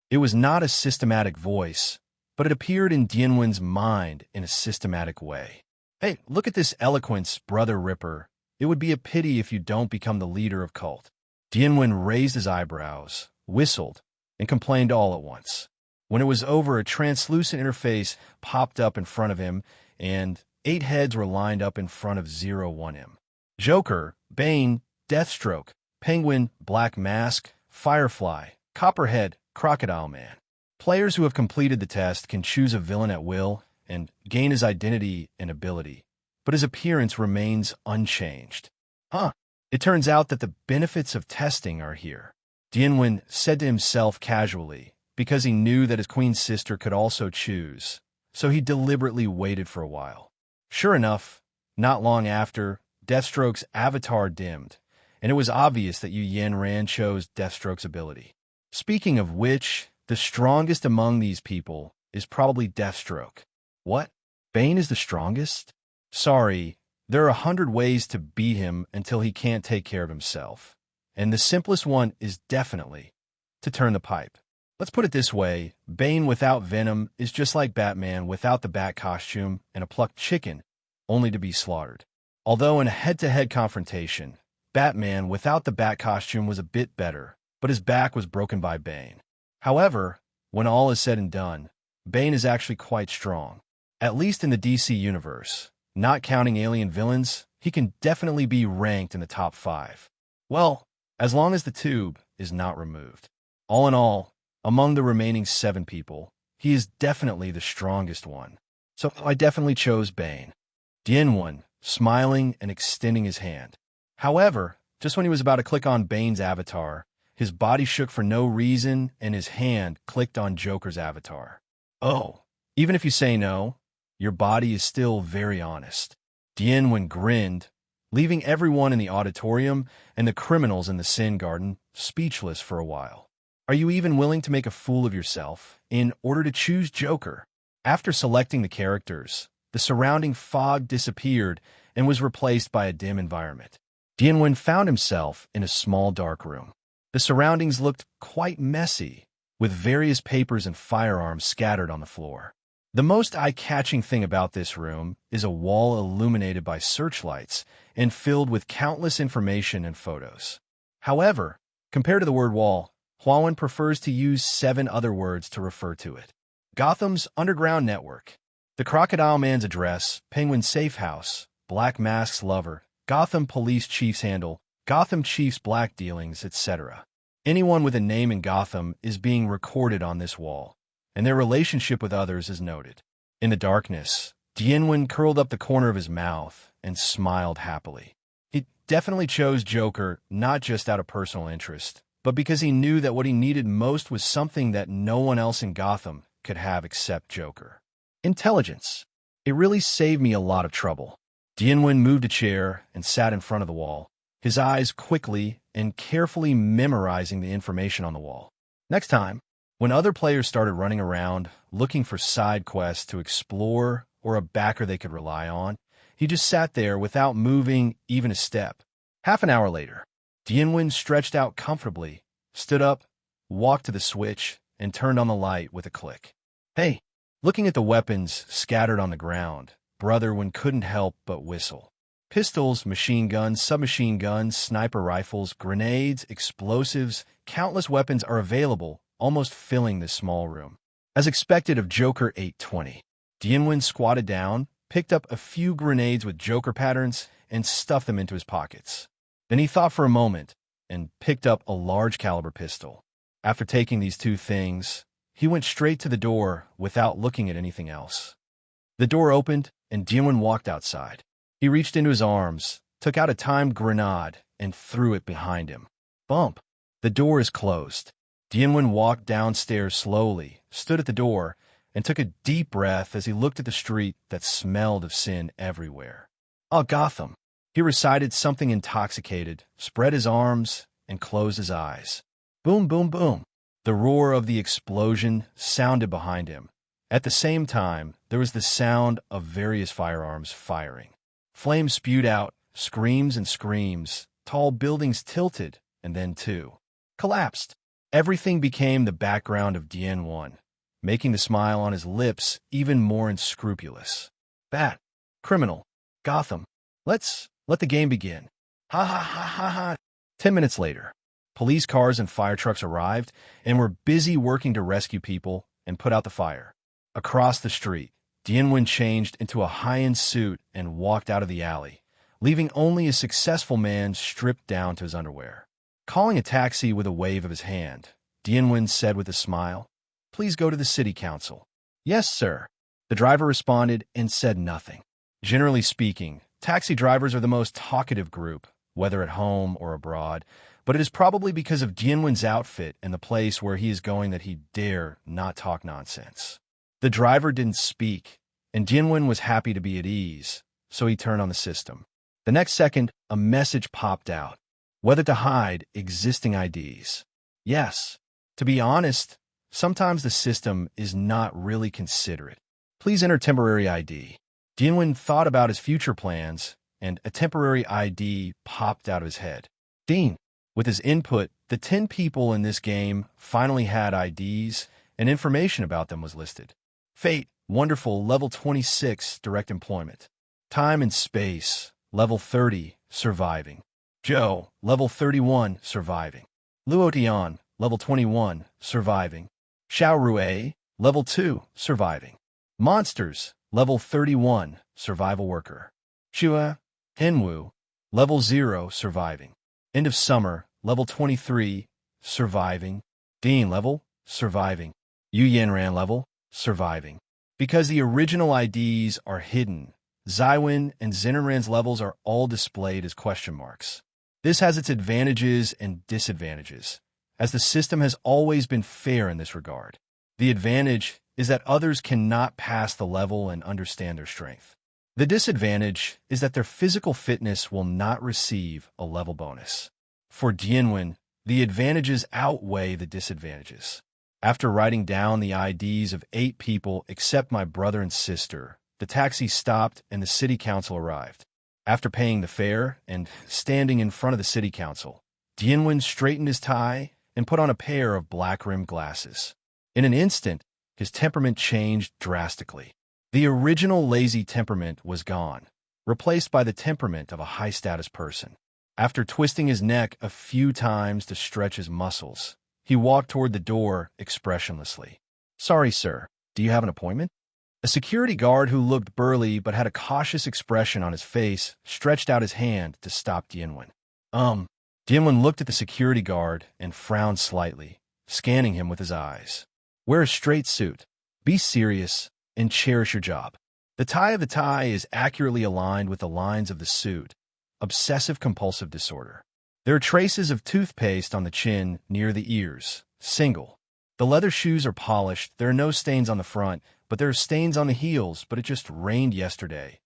It was not a systematic voice, but it appeared in Dianwen's mind in a systematic way. Hey, look at this eloquence, Brother Ripper. It would be a pity if you don't become the leader of cult. Dianwen raised his eyebrows, whistled, and complained all at once. When it was over, a translucent interface popped up in front of him, and 8 heads were lined up in front of 01M. Joker, Bane, Deathstroke, Penguin, Black Mask, Firefly, Copperhead, Crocodile Man. Players who have completed the test can choose a villain at will and gain his identity and ability, but his appearance remains unchanged. It turns out that the benefits of testing are here, Dian said to himself casually, because he knew that his queen's sister could also choose, so he deliberately waited for a while. Sure enough, not long after, Deathstroke's avatar dimmed, and it was obvious that Yu Yanran chose Deathstroke's ability. Speaking of which, the strongest among these people is probably Deathstroke. What? Bane is the strongest? Sorry, there are 100 ways to beat him until he can't take care of himself. And the simplest one is definitely to turn the pipe. Let's put it this way, Bane without Venom is just like Batman without the bat costume and a plucked chicken, only to be slaughtered. Although in a head-to-head confrontation, Batman without the bat costume was a bit better, but his back was broken by Bane. However, when all is said and done, Bane is actually quite strong. At least in the DC universe, not counting alien villains, he can definitely be ranked in the top 5. Well, as long as the tube is not removed. All in all, among the remaining 7 people, he is definitely the strongest one. So I definitely chose Bane. Dian, smiling and extending his hand. However, just when he was about to click on Bane's avatar, his body shook for no reason and his hand clicked on Joker's avatar. Oh, even if you say no, your body is still very honest. Dian grinned, leaving everyone in the auditorium and the criminals in the Sin Garden speechless for a while. Are you even willing to make a fool of yourself in order to choose Joker? After selecting the characters, the surrounding fog disappeared and was replaced by a dim environment. Dian found himself in a small dark room. The surroundings looked quite messy, with various papers and firearms scattered on the floor. The most eye-catching thing about this room is a wall illuminated by searchlights and filled with countless information and photos. However, compared to the word wall, Huan prefers to use 7 other words to refer to it. Gotham's underground network, the Crocodile Man's address, Penguin Safe House, Black Mask's lover, Gotham Police Chief's handle, Gotham Chief's black dealings, etc. Anyone with a name in Gotham is being recorded on this wall, and their relationship with others is noted. In the darkness, Dian curled up the corner of his mouth and smiled happily. He definitely chose Joker not just out of personal interest, but because he knew that what he needed most was something that no one else in Gotham could have except Joker. Intelligence. It really saved me a lot of trouble. Dian moved a chair and sat in front of the wall, his eyes quickly and carefully memorizing the information on the wall. Next time, when other players started running around looking for side quests to explore or a backer they could rely on, he just sat there without moving even a step. Half an hour later, Dian stretched out comfortably, stood up, walked to the switch, and turned on the light with a click. Hey, looking at the weapons scattered on the ground, Brother Win couldn't help but whistle. Pistols, machine guns, submachine guns, sniper rifles, grenades, explosives, countless weapons are available, almost filling this small room. As expected of Joker 820, Dian squatted down, picked up a few grenades with Joker patterns, and stuffed them into his pockets. Then he thought for a moment and picked up a large caliber pistol. After taking these 2 things, he went straight to the door without looking at anything else. The door opened and Dian walked outside. He reached into his arms, took out a timed grenade, and threw it behind him. Bump! The door is closed. Dian walked downstairs slowly, stood at the door, and took a deep breath as he looked at the street that smelled of sin everywhere. Oh, Gotham! He recited something intoxicated, spread his arms, and closed his eyes. Boom, boom, boom! The roar of the explosion sounded behind him. At the same time, there was the sound of various firearms firing. Flames spewed out, screams and screams, tall buildings tilted, and then too collapsed. Everything became the background of Dian, making the smile on his lips even more unscrupulous. Bat, criminal, Gotham, let the game begin. Ha ha ha ha ha. 10 minutes later, police cars and fire trucks arrived and were busy working to rescue people and put out the fire. Across the street, Dian changed into a high-end suit and walked out of the alley, leaving only a successful man stripped down to his underwear. Calling a taxi with a wave of his hand, Dian said with a smile, please go to the city council. Yes, sir. The driver responded and said nothing. Generally speaking, taxi drivers are the most talkative group, whether at home or abroad, but it is probably because of Jianwen's outfit and the place where he is going that he dare not talk nonsense. The driver didn't speak, and Jianwen was happy to be at ease, so he turned on the system. The next second, a message popped out. Whether to hide existing IDs. Yes. To be honest, sometimes the system is not really considerate. Please enter temporary ID. Jianwen thought about his future plans, and a temporary ID popped out of his head. Dean. With his input, the 10 people in this game finally had IDs, and information about them was listed. Fate, wonderful, level 26, direct employment. Time and space, level 30, surviving. Joe, level 31, surviving. Luo Tian, level 21, surviving. Xiao Rue, level 2, surviving. Monsters, level 31, survival worker. Xue, Henwu, level 0, surviving. End of summer, level 23, surviving. Dean level, surviving. Yu Yanran level, surviving. Because the original IDs are hidden, Zaiwen and Zinneran's levels are all displayed as question marks. This has its advantages and disadvantages, as the system has always been fair in this regard. The advantage is that others cannot pass the level and understand their strength. The disadvantage is that their physical fitness will not receive a level bonus. For Jianwen, the advantages outweigh the disadvantages. After writing down the IDs of 8 people except my brother and sister, the taxi stopped and the city council arrived. After paying the fare and standing in front of the city council, Jianwen straightened his tie and put on a pair of black-rimmed glasses. In an instant, his temperament changed drastically. The original lazy temperament was gone, replaced by the temperament of a high-status person. After twisting his neck a few times to stretch his muscles, he walked toward the door expressionlessly. Sorry, sir. Do you have an appointment? A security guard who looked burly but had a cautious expression on his face stretched out his hand to stop Jianwen. Jianwen looked at the security guard and frowned slightly, scanning him with his eyes. Wear a straight suit. Be serious and cherish your job. The tie of the tie is accurately aligned with the lines of the suit. Obsessive-compulsive disorder. There are traces of toothpaste on the chin near the ears. Single. The leather shoes are polished. There are no stains on the front, but there are stains on the heels, but it just rained yesterday.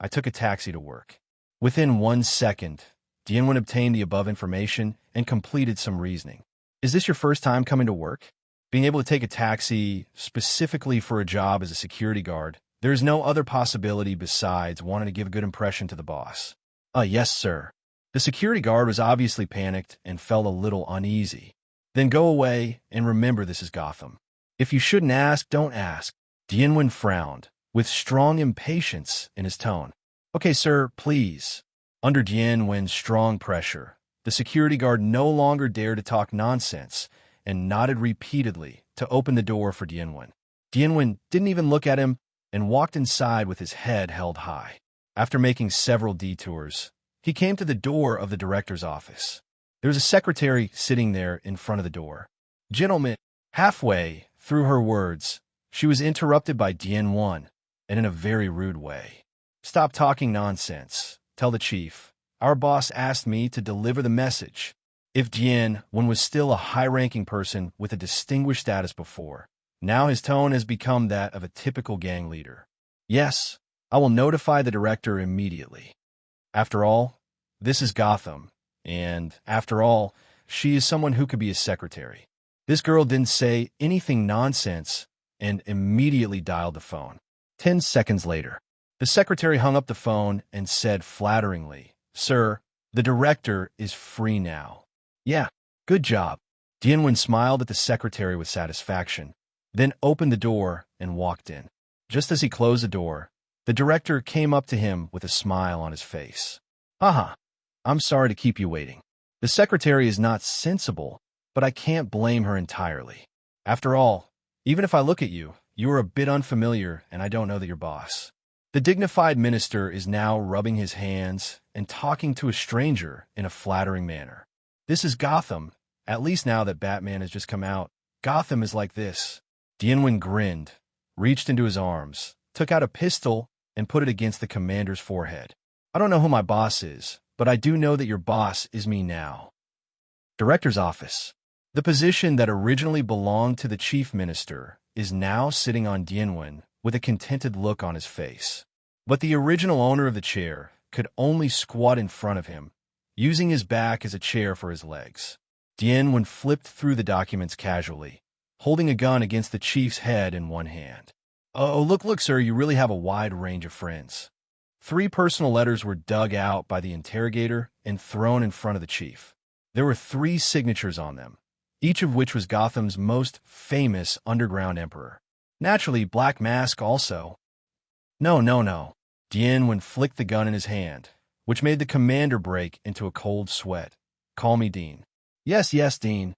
I took a taxi to work. Within 1 second, Dian obtained the above information and completed some reasoning. Is this your first time coming to work? Being able to take a taxi specifically for a job as a security guard, there is no other possibility besides wanting to give a good impression to the boss. Yes, sir. The security guard was obviously panicked and felt a little uneasy. Then go away and remember this is Gotham. If you shouldn't ask, don't ask. Dianwen frowned, with strong impatience in his tone. Okay, sir, please. Under Dianwen's strong pressure, the security guard no longer dared to talk nonsense and nodded repeatedly to open the door for Dianwen. Dianwen didn't even look at him and walked inside with his head held high. After making several detours, he came to the door of the director's office. There was a secretary sitting there in front of the door. Gentlemen, halfway through her words, she was interrupted by Dianwen, and in a very rude way. Stop talking nonsense. Tell the chief. Our boss asked me to deliver the message. If Dianwen was still a high-ranking person with a distinguished status before, now his tone has become that of a typical gang leader. Yes, I will notify the director immediately. After all, this is Gotham, and after all, she is someone who could be a secretary. This girl didn't say anything nonsense and immediately dialed the phone. 10 seconds later, the secretary hung up the phone and said flatteringly, Sir, the director is free now. Yeah, good job. Dianwen smiled at the secretary with satisfaction, then opened the door and walked in. Just as he closed the door, the director came up to him with a smile on his face. Haha, I'm sorry to keep you waiting. The secretary is not sensible, but I can't blame her entirely. After all, even if I look at you, you are a bit unfamiliar and I don't know that you're boss. The dignified minister is now rubbing his hands and talking to a stranger in a flattering manner. This is Gotham. At least now that Batman has just come out, Gotham is like this. Dian grinned, reached into his arms, took out a pistol, and put it against the commander's forehead. I don't know who my boss is, but I do know that your boss is me now. Director's office. The position that originally belonged to the chief minister is now sitting on Dian with a contented look on his face. But the original owner of the chair could only squat in front of him, using his back as a chair for his legs. Dian flipped through the documents casually, holding a gun against the chief's head in one hand. Oh, look, sir, you really have a wide range of friends. 3 personal letters were dug out by the interrogator and thrown in front of the chief. There were 3 signatures on them, each of which was Gotham's most famous underground emperor. Naturally, Black Mask also. No. Dian flicked the gun in his hand, which made the commander break into a cold sweat. Call me Dean. Yes, Dean.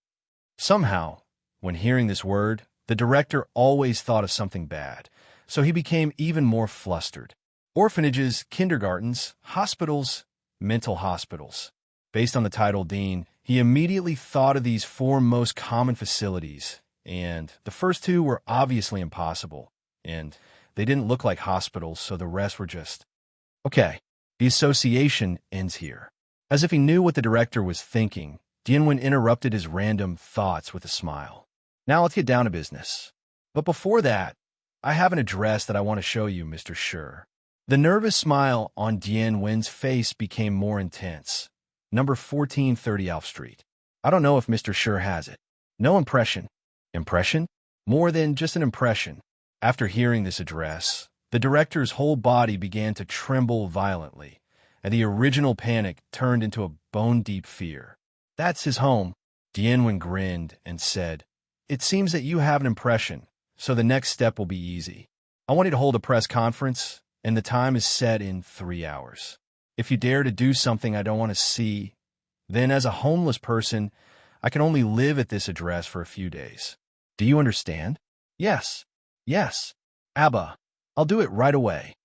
Somehow, when hearing this word, the director always thought of something bad, so he became even more flustered. Orphanages, kindergartens, hospitals, mental hospitals. Based on the title Dean, he immediately thought of these 4 most common facilities, and the first 2 were obviously impossible, and they didn't look like hospitals, so the rest were just... Okay, the association ends here. As if he knew what the director was thinking, Dian interrupted his random thoughts with a smile. Now let's get down to business. But before that, I have an address that I want to show you, Mr. Schur. The nervous smile on Dian's face became more intense. Number 1430 Elf Street. I don't know if Mr. Schur has it. No impression. Impression? More than just an impression. After hearing this address, the director's whole body began to tremble violently, and the original panic turned into a bone-deep fear. That's his home. Dian grinned and said, It seems that you have an impression, so the next step will be easy. I want you to hold a press conference, and the time is set in 3 hours. If you dare to do something I don't want to see, then as a homeless person, I can only live at this address for a few days. Do you understand? Yes. Abba, I'll do it right away.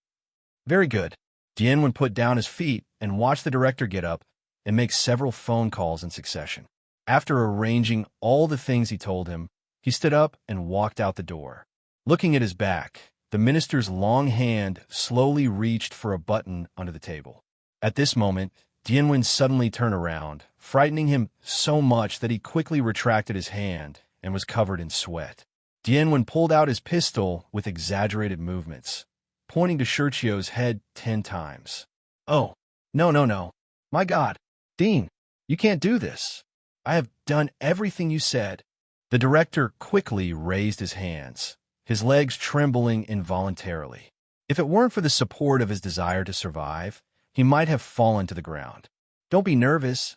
Very good. Dian put down his feet and watched the director get up and make several phone calls in succession. After arranging all the things he told him, he stood up and walked out the door. Looking at his back, the minister's long hand slowly reached for a button under the table. At this moment, Dian suddenly turned around, frightening him so much that he quickly retracted his hand and was covered in sweat. Dian pulled out his pistol with exaggerated movements, pointing to Scherchio's head 10 times. Oh, no. My God, Dean, you can't do this. I have done everything you said. The director quickly raised his hands, his legs trembling involuntarily. If it weren't for the support of his desire to survive, he might have fallen to the ground. Don't be nervous,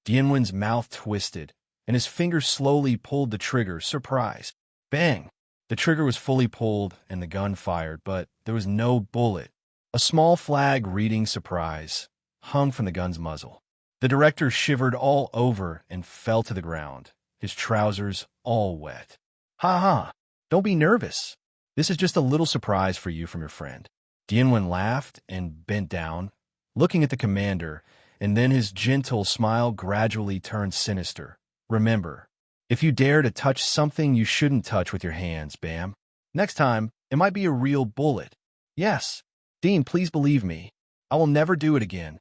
Dian's mouth twisted, and his fingers slowly pulled the trigger, surprised. Bang! The trigger was fully pulled and the gun fired, but there was no bullet. A small flag reading surprise hung from the gun's muzzle. The director shivered all over and fell to the ground, his trousers all wet. Ha! Don't be nervous. This is just a little surprise for you from your friend. Dian laughed and bent down, looking at the commander, and then his gentle smile gradually turned sinister. Remember, if you dare to touch something you shouldn't touch with your hands, Bam. Next time, it might be a real bullet. Yes, Dean, please believe me. I will never do it again.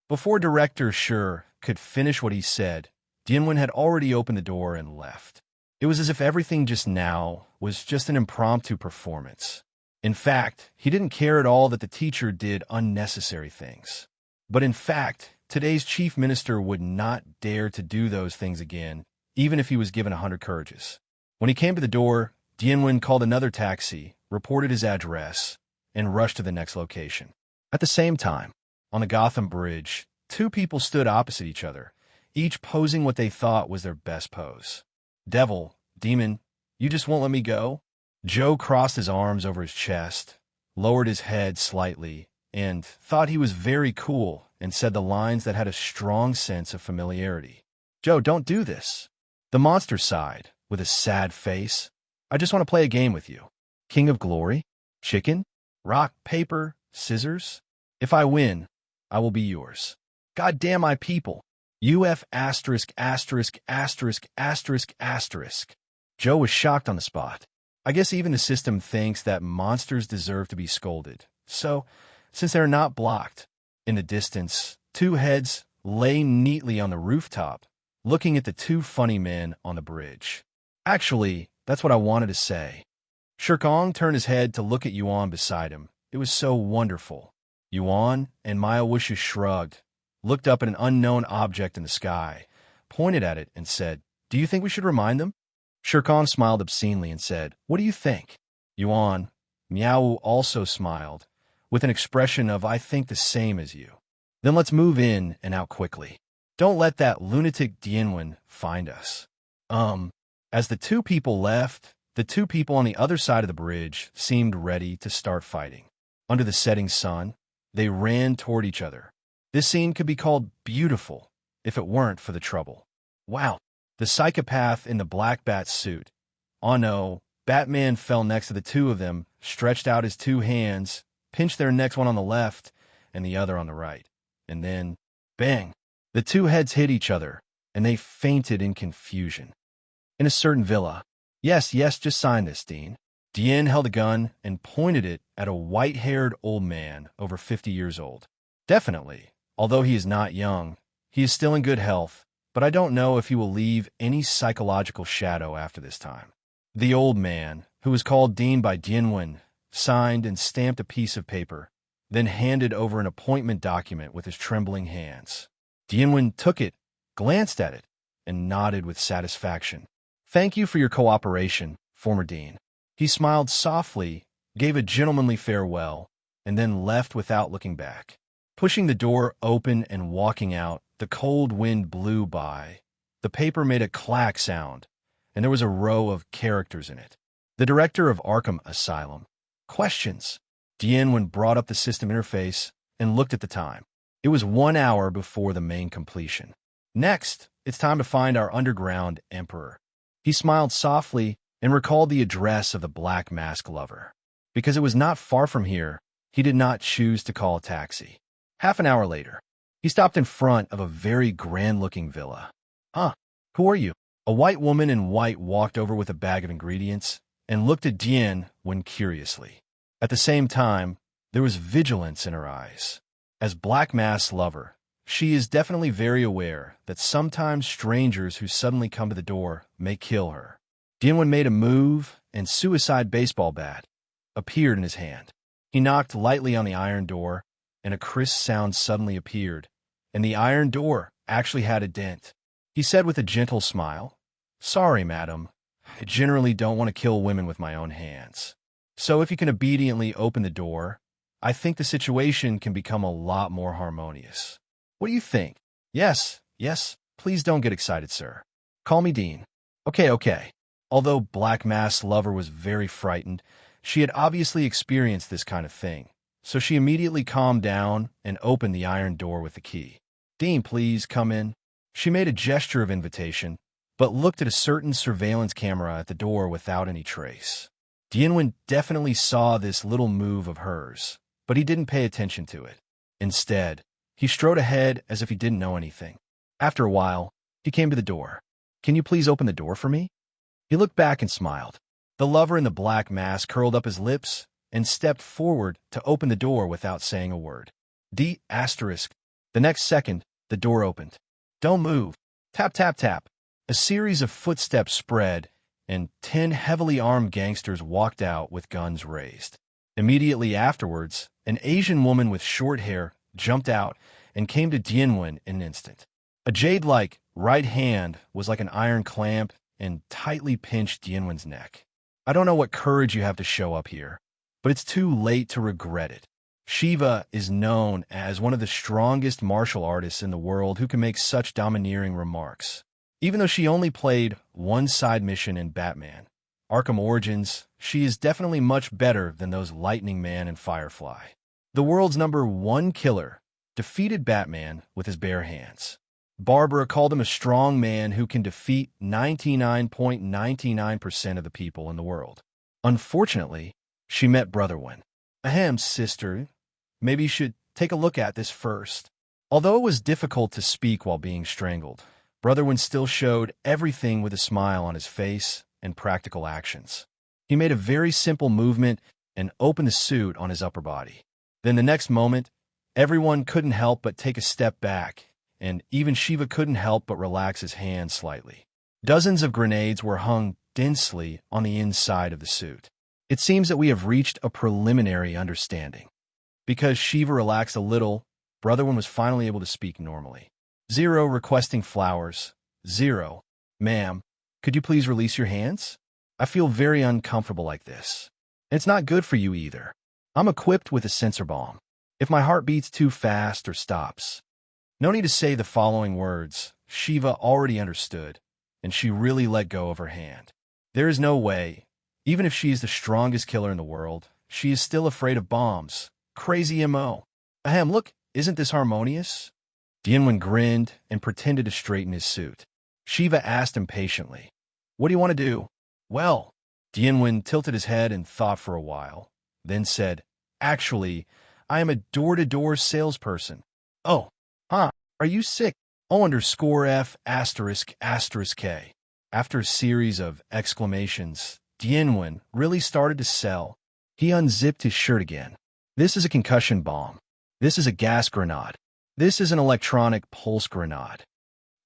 Before Director Schur could finish what he said, Dian had already opened the door and left. It was as if everything just now was just an impromptu performance. In fact, he didn't care at all that the teacher did unnecessary things. But in fact, today's chief minister would not dare to do those things again, even if he was given 100 courages. When he came to the door, Dian called another taxi, reported his address, and rushed to the next location. At the same time, on the Gotham Bridge, 2 people stood opposite each other, each posing what they thought was their best pose. Devil, demon, you just won't let me go? Joe crossed his arms over his chest, lowered his head slightly, and thought he was very cool and said the lines that had a strong sense of familiarity. Joe, don't do this. The monster sighed, with a sad face. I just want to play a game with you. King of Glory? Chicken? Rock, paper, scissors? If I win, I will be yours. God damn my people. UF**********. Joe was shocked on the spot. I guess even the system thinks that monsters deserve to be scolded. So, since they're not blocked, in the distance, two heads lay neatly on the rooftop, looking at the two funny men on the bridge. Actually, that's what I wanted to say. Shirkong turned his head to look at Yuan beside him. It was so wonderful. Yuan and Mayawusha shrugged, looked up at an unknown object in the sky, pointed at it, and said, "Do you think we should remind them?" Shirkong smiled obscenely and said, "What do you think?" Yuan, Miao also smiled, with an expression of, "I think the same as you." "Then let's move in and out quickly. Don't let that lunatic Dianwen find us." As the two people left, the two people on the other side of the bridge seemed ready to start fighting. Under the setting sun, they ran toward each other. This scene could be called beautiful if it weren't for the trouble. Wow, the psychopath in the black bat suit. Oh no, Batman fell next to the two of them, stretched out his two hands, pinched their necks, one on the left and the other on the right. And then, bang, the two heads hit each other, and they fainted in confusion. In a certain villa. Yes, just sign this, Dean. Dian held a gun and pointed it at a white-haired old man over 50 years old. Definitely, although he is not young, he is still in good health, but I don't know if he will leave any psychological shadow after this time. The old man, who was called Dean by Dianwen, signed and stamped a piece of paper, then handed over an appointment document with his trembling hands. Dianwen took it, glanced at it, and nodded with satisfaction. "Thank you for your cooperation, former Dean." He smiled softly, gave a gentlemanly farewell, and then left without looking back. Pushing the door open and walking out, the cold wind blew by. The paper made a clack sound, and there was a row of characters in it. The director of Arkham Asylum. Questions. Dianwen brought up the system interface and looked at the time. It was 1 hour before the main completion. Next, it's time to find our underground emperor. He smiled softly and recalled the address of the Black Mask lover. Because it was not far from here, he did not choose to call a taxi. Half an hour later, he stopped in front of a very grand-looking villa. Who are you?" A white woman in white walked over with a bag of ingredients and looked at Dianwen curiously. At the same time, there was vigilance in her eyes. As Black Mask's lover, she is definitely very aware that sometimes strangers who suddenly come to the door may kill her. Dianwen made a move, and suicide baseball bat appeared in his hand. He knocked lightly on the iron door, and a crisp sound suddenly appeared, and the iron door actually had a dent. He said with a gentle smile, "Sorry, madam. I generally don't want to kill women with my own hands. So if you can obediently open the door, I think the situation can become a lot more harmonious. What do you think?" Yes, please don't get excited, sir. Call me Dean." Okay. Although Black Mask's lover was very frightened, she had obviously experienced this kind of thing, so she immediately calmed down and opened the iron door with the key. "Dean, please come in." She made a gesture of invitation, but looked at a certain surveillance camera at the door without any trace. Dianwen definitely saw this little move of hers, but he didn't pay attention to it. Instead, he strode ahead as if he didn't know anything. After a while, he came to the door. "Can you please open the door for me?" He looked back and smiled. The lover in the black mask curled up his lips and stepped forward to open the door without saying a word. The next second, the door opened. "Don't move." Tap, tap, tap. A series of footsteps spread, and 10 heavily armed gangsters walked out with guns raised. Immediately afterwards, an Asian woman with short hair jumped out and came to Dianwen in an instant. A jade-like right hand was like an iron clamp and tightly pinched Dianwen's neck. "I don't know what courage you have to show up here, but it's too late to regret it. Shiva is known as one of the strongest martial artists in the world who can make such domineering remarks. Even though she only played one side mission in Batman, Arkham Origins, she is definitely much better than those Lightning Man and Firefly. The world's #1 killer defeated Batman with his bare hands. Barbara called him a strong man who can defeat 99.99% of the people in the world. Unfortunately, she met Brotherwin. Ahem, sister. Maybe you should take a look at this first." Although it was difficult to speak while being strangled, Brotherwin still showed everything with a smile on his face and practical actions. He made a very simple movement and opened the suit on his upper body. Then the next moment, everyone couldn't help but take a step back, and even Shiva couldn't help but relax his hand slightly. Dozens of grenades were hung densely on the inside of the suit. It seems that we have reached a preliminary understanding. Because Shiva relaxed a little, Brother One was finally able to speak normally. 0 requesting flowers. 0. Ma'am, could you please release your hands? I feel very uncomfortable like this. And it's not good for you either. I'm equipped with a sensor bomb. If my heart beats too fast or stops. No need to say the following words. Shiva already understood, and she really let go of her hand. There is no way, even if she is the strongest killer in the world, she is still afraid of bombs. Crazy MO. Ahem, look, isn't this harmonious? Dian Mo grinned and pretended to straighten his suit. Shiva asked impatiently, "What do you want to do?" "Well," Dian Mo tilted his head and thought for a while, then said, "Actually, I am a door-to-door salesperson." "Oh, huh, are you sick?" O_F***K. After a series of exclamations, Dian Mo really started to sell. He unzipped his shirt again. "This is a concussion bomb. This is a gas grenade. This is an electronic pulse grenade."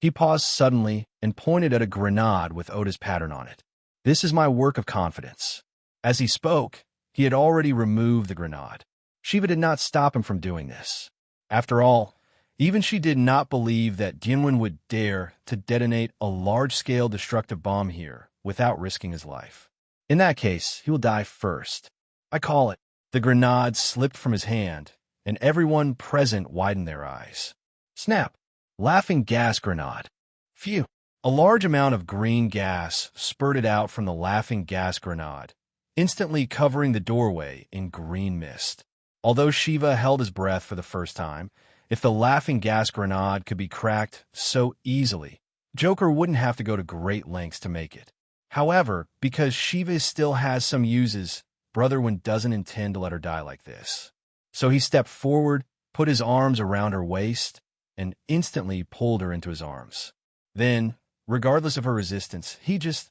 He paused suddenly and pointed at a grenade with Oda's pattern on it. "This is my work of confidence." As he spoke, he had already removed the grenade. Shiva did not stop him from doing this. After all, even she did not believe that Dian Mo would dare to detonate a large-scale destructive bomb here without risking his life. In that case, he will die first. I call it. The grenade slipped from his hand, and everyone present widened their eyes. Snap! Laughing gas grenade. Phew! A large amount of green gas spurted out from the laughing gas grenade, instantly covering the doorway in green mist. Although Shiva held his breath for the first time, if the laughing gas grenade could be cracked so easily, Joker wouldn't have to go to great lengths to make it. However, because Shiva still has some uses, Brother One doesn't intend to let her die like this. So he stepped forward, put his arms around her waist, and instantly pulled her into his arms. Then, regardless of her resistance, he just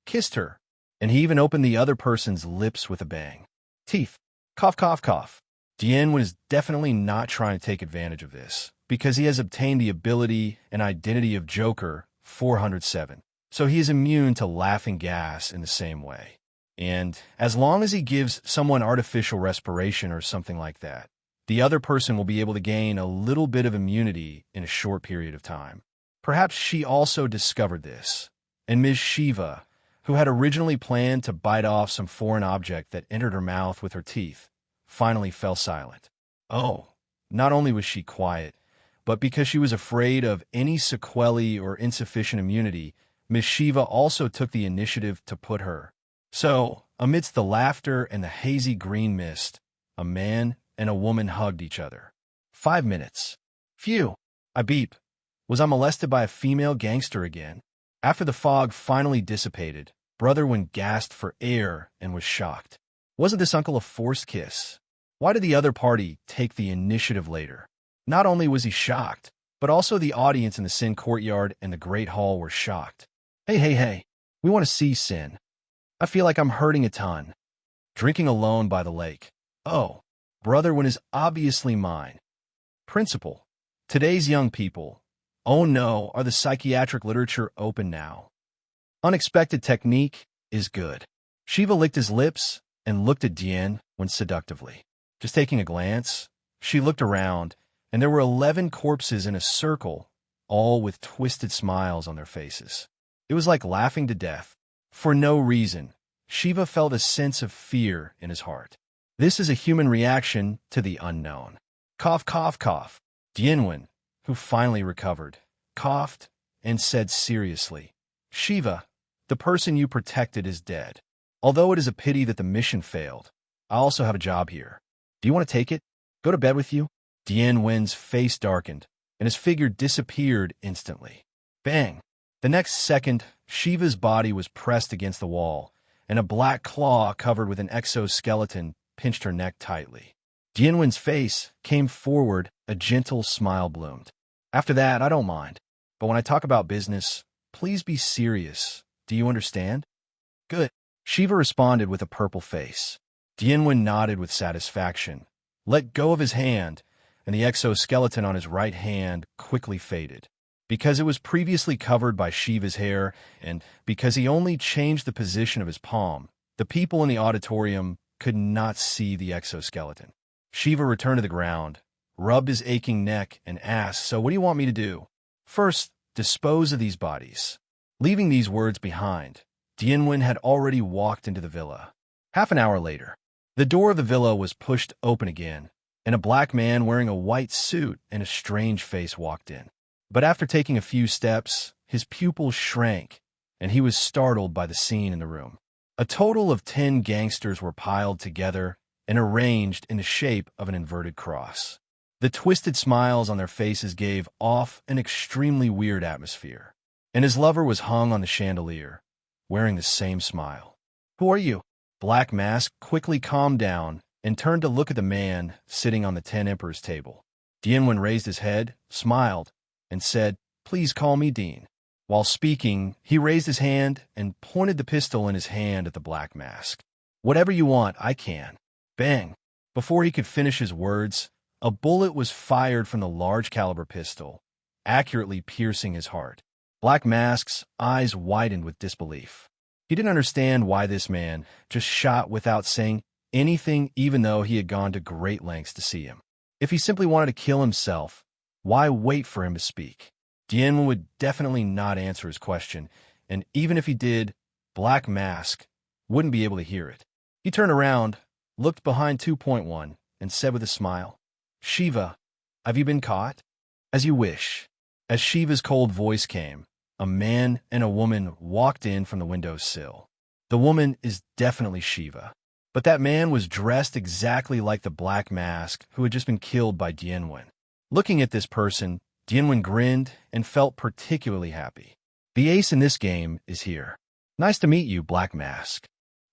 kissed her, and he even opened the other person's lips with a bang. Teeth. Cough, cough, cough. Dian was definitely not trying to take advantage of this, because he has obtained the ability and identity of Joker 407, so he is immune to laughing gas in the same way. And as long as he gives someone artificial respiration or something like that, the other person will be able to gain a little bit of immunity in a short period of time. Perhaps she also discovered this, and Ms. Shiva, who had originally planned to bite off some foreign object that entered her mouth with her teeth, finally fell silent. Oh, not only was she quiet, but because she was afraid of any sequelae or insufficient immunity, Ms. Shiva also took the initiative to put her. So, amidst the laughter and the hazy green mist, a man and a woman hugged each other. 5 minutes. Phew! I beep. Was I molested by a female gangster again? After the fog finally dissipated, Brother One gasped for air and was shocked. Wasn't this uncle a forced kiss? Why did the other party take the initiative later? Not only was he shocked, but also the audience in the Sin courtyard and the Great Hall were shocked. Hey, we want to see Sin. I feel like I'm hurting a ton. Drinking alone by the lake. Oh, Brother One is obviously mine. Principal. Today's young people. Oh no, are the psychiatric literature open now? Unexpected technique is good. Shiva licked his lips and looked at Dian Mo seductively. Just taking a glance, she looked around, and there were 11 corpses in a circle, all with twisted smiles on their faces. It was like laughing to death. For no reason, Shiva felt a sense of fear in his heart. This is a human reaction to the unknown. Cough, cough, cough. Dian Mo, who finally recovered, coughed and said seriously, Shiva, the person you protected is dead. Although it is a pity that the mission failed, I also have a job here. Do you want to take it? Go to bed with you? Dian Mo's face darkened, and his figure disappeared instantly. Bang! The next second, Shiva's body was pressed against the wall, and a black claw covered with an exoskeleton pinched her neck tightly. Dian Mo's face came forward, a gentle smile bloomed. After that, I don't mind. But when I talk about business, please be serious. Do you understand? Good. Shiva responded with a purple face. Dian nodded with satisfaction, let go of his hand, and the exoskeleton on his right hand quickly faded. Because it was previously covered by Shiva's hair, and because he only changed the position of his palm, the people in the auditorium could not see the exoskeleton. Shiva returned to the ground, rubbed his aching neck, and asked, "So what do you want me to do?" "First, dispose of these bodies." Leaving these words behind, Dian had already walked into the villa. Half an hour later, the door of the villa was pushed open again, and a black man wearing a white suit and a strange face walked in. But after taking a few steps, his pupils shrank, and he was startled by the scene in the room. A total of 10 gangsters were piled together and arranged in the shape of an inverted cross. The twisted smiles on their faces gave off an extremely weird atmosphere, and his lover was hung on the chandelier, wearing the same smile. "Who are you?" Black Mask quickly calmed down and turned to look at the man sitting on the 10 Emperors table. Dian raised his head, smiled, and said, "Please call me Dean." While speaking, he raised his hand and pointed the pistol in his hand at the Black Mask. "Whatever you want, I can." Bang! Before he could finish his words, a bullet was fired from the large-caliber pistol, accurately piercing his heart. Black Mask's eyes widened with disbelief. He didn't understand why this man just shot without saying anything, even though he had gone to great lengths to see him. If he simply wanted to kill himself, why wait for him to speak? Dian would definitely not answer his question, and even if he did, Black Mask wouldn't be able to hear it. He turned around, looked behind 2.1, and said with a smile, "Shiva, have you been caught?" "As you wish." As Shiva's cold voice came, a man and a woman walked in from the windowsill. The woman is definitely Shiva, but that man was dressed exactly like the Black Mask who had just been killed by Dian. Looking at this person, Dian grinned and felt particularly happy. The ace in this game is here. "Nice to meet you, Black Mask."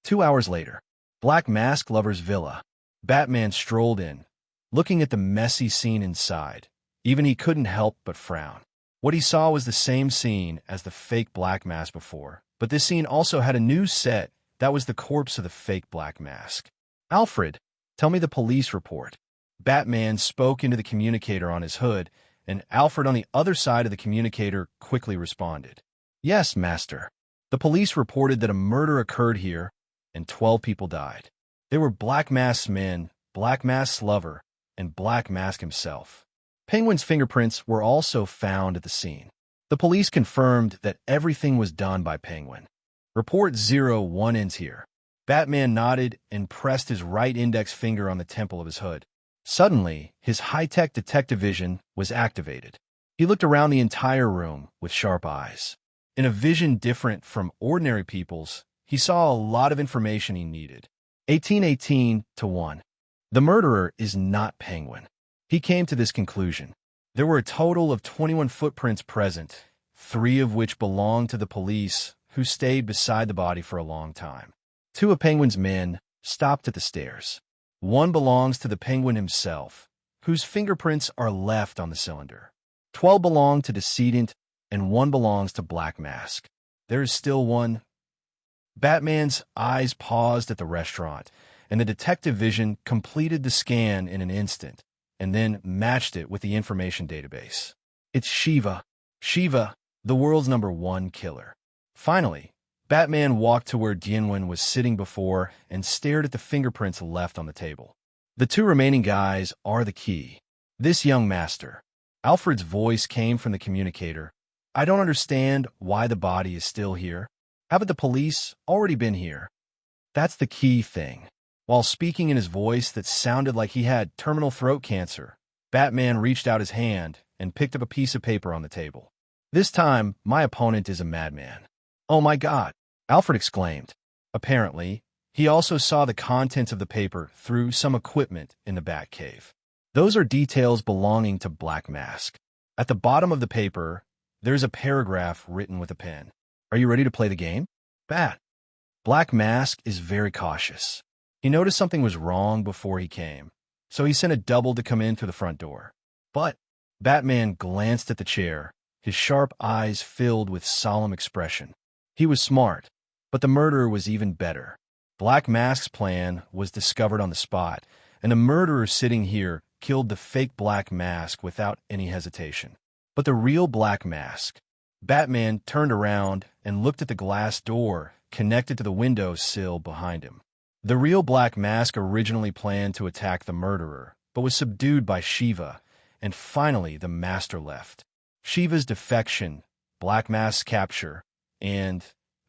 2 hours later, Black Mask lover's villa. Batman strolled in, looking at the messy scene inside. Even he couldn't help but frown. What he saw was the same scene as the fake Black Mask before, but this scene also had a new set that was the corpse of the fake Black Mask. "Alfred, tell me the police report." Batman spoke into the communicator on his hood, and Alfred on the other side of the communicator quickly responded. "Yes, Master. The police reported that a murder occurred here, and 12 people died. They were Black Mask's men, Black Mask's lover, and Black Mask himself. Penguin's fingerprints were also found at the scene. The police confirmed that everything was done by Penguin. Report 01 ends here." Batman nodded and pressed his right index finger on the temple of his hood. Suddenly, his high-tech detective vision was activated. He looked around the entire room with sharp eyes. In a vision different from ordinary people's, he saw a lot of information he needed. 1818-1. The murderer is not Penguin. He came to this conclusion. There were a total of 21 footprints present, 3 of which belonged to the police, who stayed beside the body for a long time. 2 of Penguin's men stopped at the stairs. 1 belongs to the Penguin himself, whose fingerprints are left on the cylinder. 12 belong to decedent, and 1 belongs to Black Mask. There is still 1. Batman's eyes paused at the restaurant, and the detective vision completed the scan in an instant, and then matched it with the information database. It's Shiva. Shiva, the world's #1 killer. Finally, Batman walked to where Dian was sitting before and stared at the fingerprints left on the table. The 2 remaining guys are the key. This young master. Alfred's voice came from the communicator. "I don't understand why the body is still here. Haven't the police already been here?" That's the key thing. While speaking in his voice that sounded like he had terminal throat cancer, Batman reached out his hand and picked up a piece of paper on the table. "This time, my opponent is a madman." "Oh my God!" Alfred exclaimed. Apparently, he also saw the contents of the paper through some equipment in the Batcave. Those are details belonging to Black Mask. At the bottom of the paper, there's a paragraph written with a pen. "Are you ready to play the game?" "Bat." Black Mask is very cautious. He noticed something was wrong before he came, so he sent a double to come in through the front door. But Batman glanced at the chair, his sharp eyes filled with solemn expression. He was smart, But the murderer was even better. Black Mask's plan was discovered on the spot, and the murderer sitting here killed the fake Black Mask without any hesitation. But the real Black Mask, Batman turned around and looked at the glass door connected to the window sill behind him. The real Black Mask originally planned to attack the murderer, but was subdued by Shiva, and finally the Master left. Shiva's defection, Black Mask's capture, and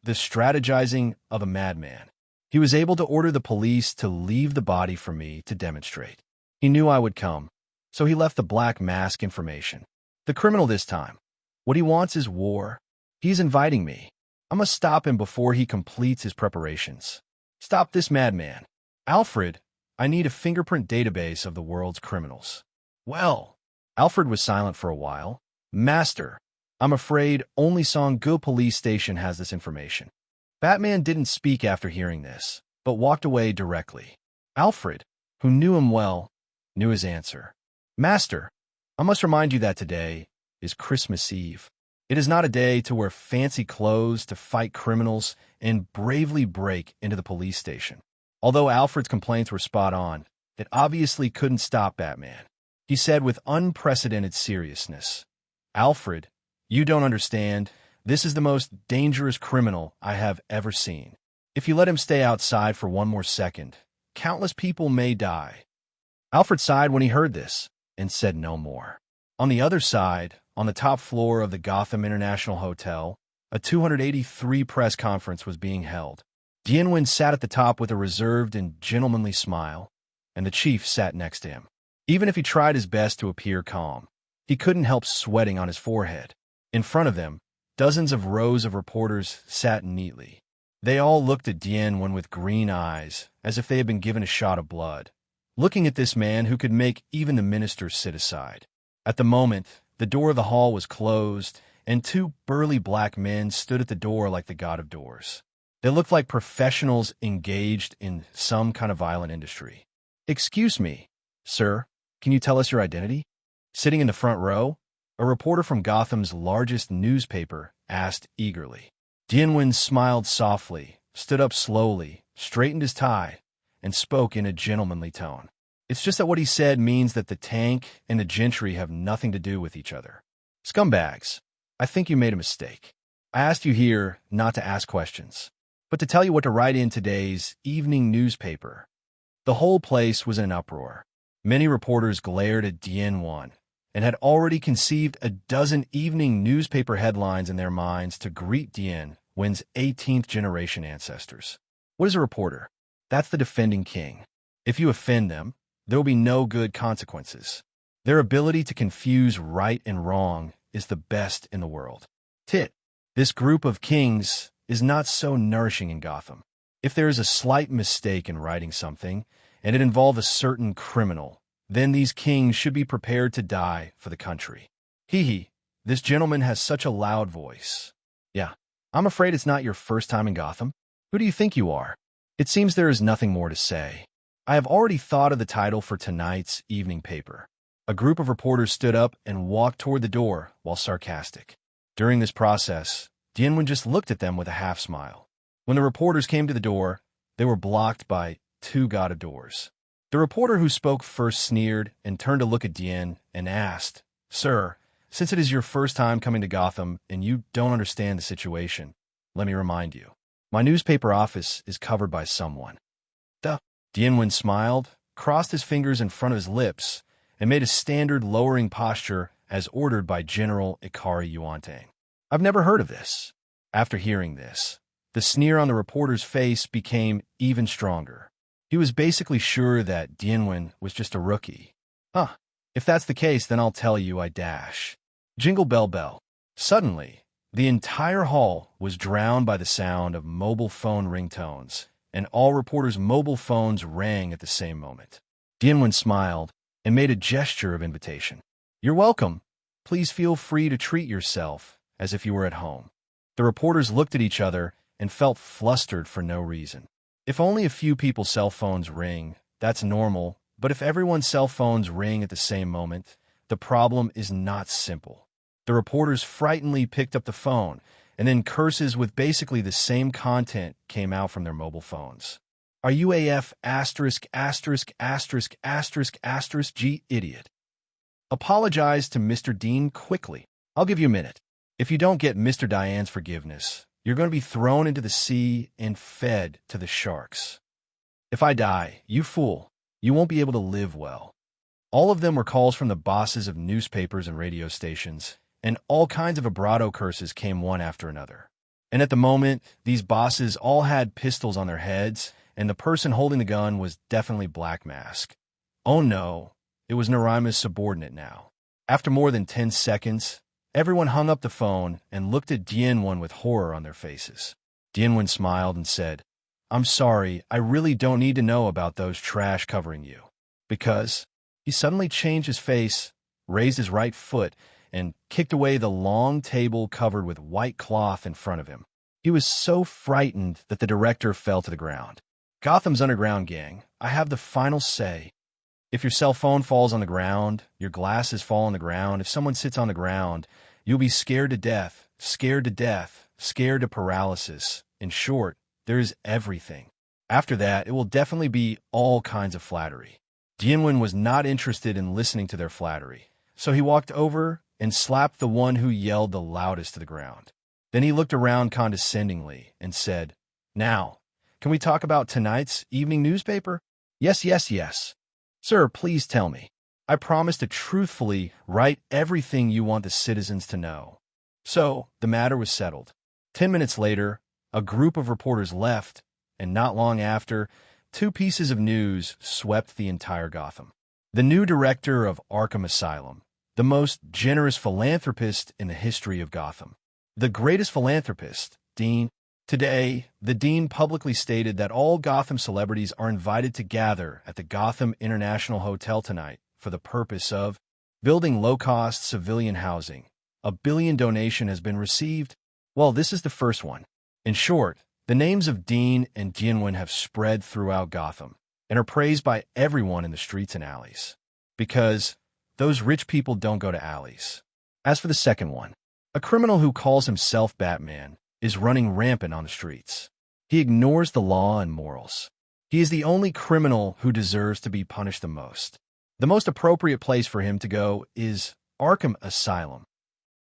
the strategizing of a madman. He was able to order the police to leave the body for me to demonstrate. He knew I would come, so he left the Black Mask information. The criminal this time. What he wants is war. He's inviting me. I must stop him before he completes his preparations. Stop this madman. Alfred, I need a fingerprint database of the world's criminals. Well, Alfred was silent for a while. Master, I'm afraid only Songgu police station has this information. Batman didn't speak after hearing this, but walked away directly. Alfred, who knew him well, knew his answer. Master, I must remind you that today is Christmas Eve. It is not a day to wear fancy clothes to fight criminals and bravely break into the police station. Although Alfred's complaints were spot on, it obviously couldn't stop Batman. He said with unprecedented seriousness, Alfred, you don't understand. This is the most dangerous criminal I have ever seen. If you let him stay outside for one more second, countless people may die. Alfred sighed when he heard this and said no more. On the other side, on the top floor of the Gotham International Hotel, a 283 press conference was being held. Dian Mo sat at the top with a reserved and gentlemanly smile, and the chief sat next to him. Even if he tried his best to appear calm, he couldn't help sweating on his forehead. In front of them, dozens of rows of reporters sat neatly. They all looked at Dian Mo with green eyes, as if they had been given a shot of blood, looking at this man who could make even the ministers sit aside. At the moment, the door of the hall was closed, and two burly black men stood at the door like the god of doors. They looked like professionals engaged in some kind of violent industry. Excuse me, sir, can you tell us your identity? Sitting in the front row, a reporter from Gotham's largest newspaper asked eagerly. Dian Mo smiled softly, stood up slowly, straightened his tie, and spoke in a gentlemanly tone. It's just that what he said means that the tank and the gentry have nothing to do with each other. Scumbags, I think you made a mistake. I asked you here not to ask questions, but to tell you what to write in today's evening newspaper. The whole place was in an uproar. Many reporters glared at Dian Mo and had already conceived a dozen evening newspaper headlines in their minds to greet Dian Mo's 18th generation ancestors. What is a reporter? That's the defending king. If you offend them, there will be no good consequences. Their ability to confuse right and wrong is the best in the world. Tit, this group of kings is not so nourishing in Gotham. If there is a slight mistake in writing something, and it involves a certain criminal, then these kings should be prepared to die for the country. Hee, this gentleman has such a loud voice. Yeah, I'm afraid it's not your first time in Gotham. Who do you think you are? It seems there is nothing more to say. I have already thought of the title for tonight's evening paper. A group of reporters stood up and walked toward the door while sarcastic. During this process, Dian Mo just looked at them with a half smile. When the reporters came to the door, they were blocked by two god of doors. The reporter who spoke first sneered and turned to look at Dian and asked, Sir, since it is your first time coming to Gotham and you don't understand the situation, let me remind you. My newspaper office is covered by someone. Duh. Dian Mo smiled, crossed his fingers in front of his lips, and made a standard lowering posture as ordered by General Ikari Yuantang. I've never heard of this. After hearing this, the sneer on the reporter's face became even stronger. He was basically sure that Dian Mo was just a rookie. If that's the case, then I'll tell you I dash. Jingle bell bell. Suddenly, the entire hall was drowned by the sound of mobile phone ringtones, and all reporters' mobile phones rang at the same moment. Dian Mo smiled and made a gesture of invitation. You're welcome. Please feel free to treat yourself as if you were at home. The reporters looked at each other and felt flustered for no reason. If only a few people's cell phones ring, that's normal, but if everyone's cell phones ring at the same moment, the problem is not simple. The reporters frightenedly picked up the phone and then curses with basically the same content came out from their mobile phones. Are you AF asterisk asterisk asterisk asterisk asterisk G idiot? Apologize to Mr. Dean quickly. I'll give you a minute. If you don't get Mr. Diane's forgiveness, you're going to be thrown into the sea and fed to the sharks. If I die, you fool, you won't be able to live well. All of them were calls from the bosses of newspapers and radio stations, and all kinds of vibrato curses came one after another. And at the moment, these bosses all had pistols on their heads, and the person holding the gun was definitely Black Mask. Oh no, it was Naraima's subordinate now. After more than 10 seconds, everyone hung up the phone and looked at Dian Mo with horror on their faces. Dian Mo smiled and said, I'm sorry, I really don't need to know about those trash covering you. Because he suddenly changed his face, raised his right foot, and kicked away the long table covered with white cloth in front of him. He was so frightened that the director fell to the ground. Gotham's underground gang, I have the final say. If your cell phone falls on the ground, your glasses fall on the ground, if someone sits on the ground, you'll be scared to death, scared to death, scared to paralysis. In short, there is everything. After that, it will definitely be all kinds of flattery. Dian Mo was not interested in listening to their flattery, so he walked over and slapped the one who yelled the loudest to the ground. Then he looked around condescendingly and said, Now, can we talk about tonight's evening newspaper? Yes, yes, yes. Sir, please tell me. I promise to truthfully write everything you want the citizens to know. So, the matter was settled. 10 minutes later, a group of reporters left, and not long after, 2 pieces of news swept the entire Gotham. The new director of Arkham Asylum, the most generous philanthropist in the history of Gotham. The greatest philanthropist, Dean. Today, the Dean publicly stated that all Gotham celebrities are invited to gather at the Gotham International Hotel tonight for the purpose of building low-cost civilian housing. A $1 billion donation has been received. Well, this is the first one. In short, the names of Dean and Dian Mo have spread throughout Gotham and are praised by everyone in the streets and alleys. Because those rich people don't go to alleys. As for the second one, a criminal who calls himself Batman is running rampant on the streets. He ignores the law and morals. He is the only criminal who deserves to be punished the most. The most appropriate place for him to go is Arkham Asylum.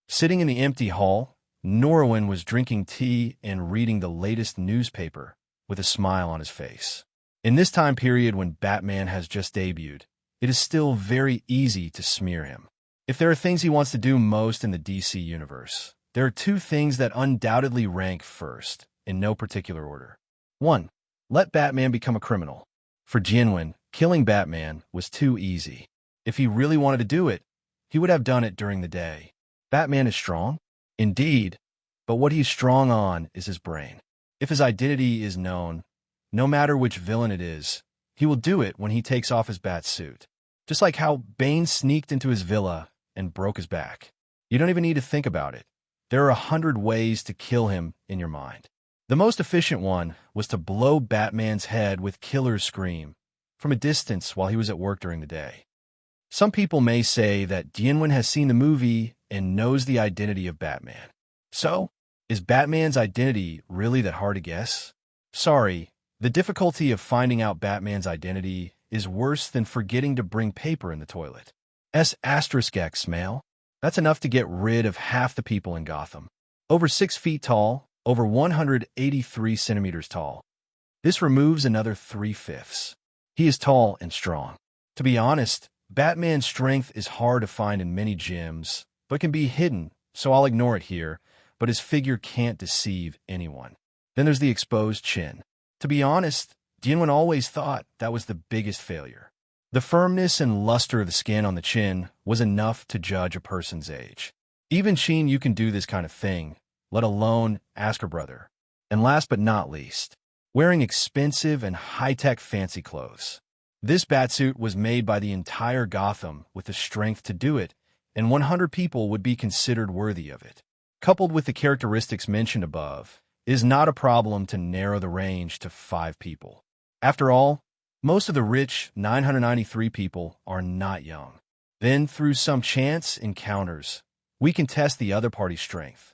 Sitting in the empty hall, Norwin was drinking tea and reading the latest newspaper with a smile on his face. In this time period when Batman has just debuted, it is still very easy to smear him. If there are things he wants to do most in the DC universe, there are 2 things that undoubtedly rank first, in no particular order. 1. Let Batman become a criminal. For Dian Mo, killing Batman was too easy. If he really wanted to do it, he would have done it during the day. Batman is strong? Indeed, but what he's strong on is his brain. If his identity is known, no matter which villain it is, he will do it when he takes off his bat suit. Just like how Bane sneaked into his villa and broke his back. You don't even need to think about it. There are 100 ways to kill him in your mind. The most efficient one was to blow Batman's head with Killer's Scream from a distance while he was at work during the day. Some people may say that Dian Mo has seen the movie and knows the identity of Batman. So, is Batman's identity really that hard to guess? Sorry, the difficulty of finding out Batman's identity is worse than forgetting to bring paper in the toilet. S*X mail. That's enough to get rid of half the people in Gotham. Over 6 feet tall, over 183 centimeters tall. This removes another 3/5. He is tall and strong. To be honest, Batman's strength is hard to find in many gyms, but can be hidden, so I'll ignore it here, but his figure can't deceive anyone. Then there's the exposed chin. To be honest, Dian Mo always thought that was the biggest failure. The firmness and luster of the skin on the chin was enough to judge a person's age. Even Sheen, you can do this kind of thing, let alone ask her brother. And last but not least, wearing expensive and high-tech fancy clothes. This batsuit was made by the entire Gotham with the strength to do it, and 100 people would be considered worthy of it. Coupled with the characteristics mentioned above, it is not a problem to narrow the range to 5 people. After all, most of the rich 993 people are not young. Then, through some chance encounters, we can test the other party's strength.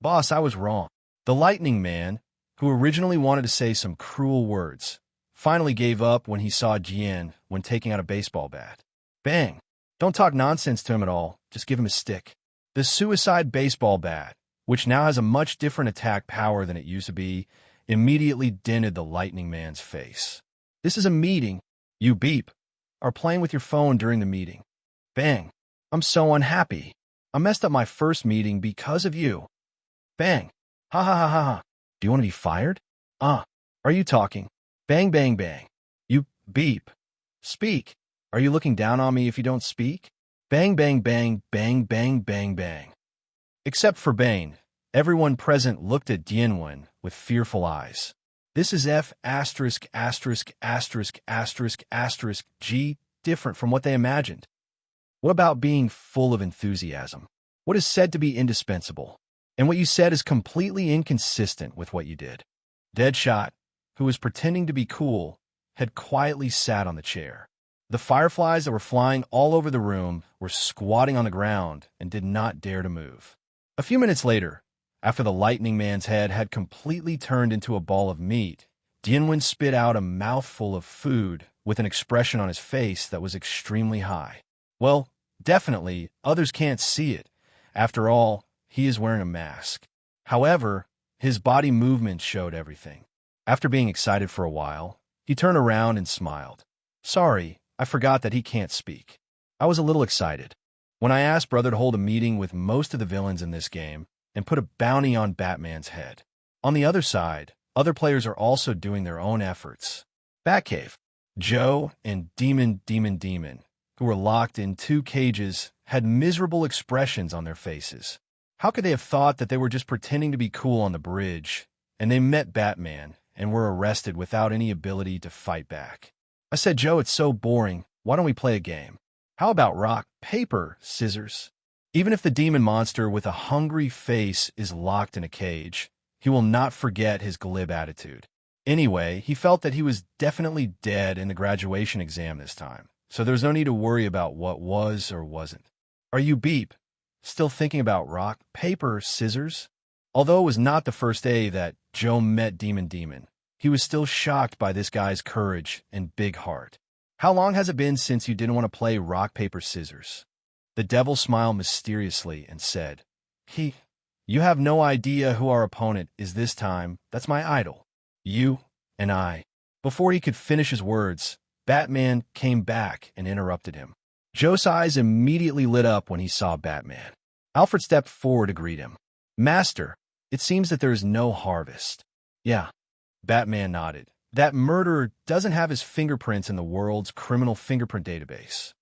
Boss, I was wrong. The lightning man, who originally wanted to say some cruel words, finally gave up when he saw Dian when taking out a baseball bat. Bang! Don't talk nonsense to him at all, just give him a stick. The suicide baseball bat, which now has a much different attack power than it used to be, immediately dented the lightning man's face. This is a meeting. You beep. Are playing with your phone during the meeting. Bang. I'm so unhappy. I messed up my first meeting because of you. Bang. Ha ha ha ha ha. Do you want to be fired? Are you talking? Bang bang bang. You beep. Speak. Are you looking down on me if you don't speak? Bang bang bang bang bang bang bang. Except for Bane, everyone present looked at Dian Mo with fearful eyes. This is G different from what they imagined. What about being full of enthusiasm? What is said to be indispensable? And what you said is completely inconsistent with what you did. Deadshot, who was pretending to be cool, had quietly sat on the chair. The fireflies that were flying all over the room were squatting on the ground and did not dare to move. A few minutes later, after the lightning man's head had completely turned into a ball of meat, Dian Mo spit out a mouthful of food with an expression on his face that was extremely high. Well, definitely, others can't see it. After all, he is wearing a mask. However, his body movements showed everything. After being excited for a while, he turned around and smiled. Sorry, I forgot that he can't speak. I was a little excited. When I asked Brother to hold a meeting with most of the villains in this game and put a bounty on Batman's head. On the other side, other players are also doing their own efforts. Batcave, Joe and Demon, who were locked in 2 cages, had miserable expressions on their faces. How could they have thought that they were just pretending to be cool on the bridge, and they met Batman, and were arrested without any ability to fight back. I said, Joe, it's so boring. Why don't we play a game? How about rock, paper, scissors? Even if the demon monster with a hungry face is locked in a cage, he will not forget his glib attitude. Anyway, he felt that he was definitely dead in the graduation exam this time, so there was no need to worry about what was or wasn't. Are you, Beep, still thinking about rock, paper, scissors? Although it was not the first day that Joe met Demon, he was still shocked by this guy's courage and big heart. How long has it been since you didn't want to play rock, paper, scissors? The devil smiled mysteriously and said, You have no idea who our opponent is this time. That's my idol. You and I. Before he could finish his words, Batman came back and interrupted him. Joe's eyes immediately lit up when he saw Batman. Alfred stepped forward to greet him. Master, it seems that there is no harvest. Yeah. Batman nodded. That murderer doesn't have his fingerprints in the world's criminal fingerprint database.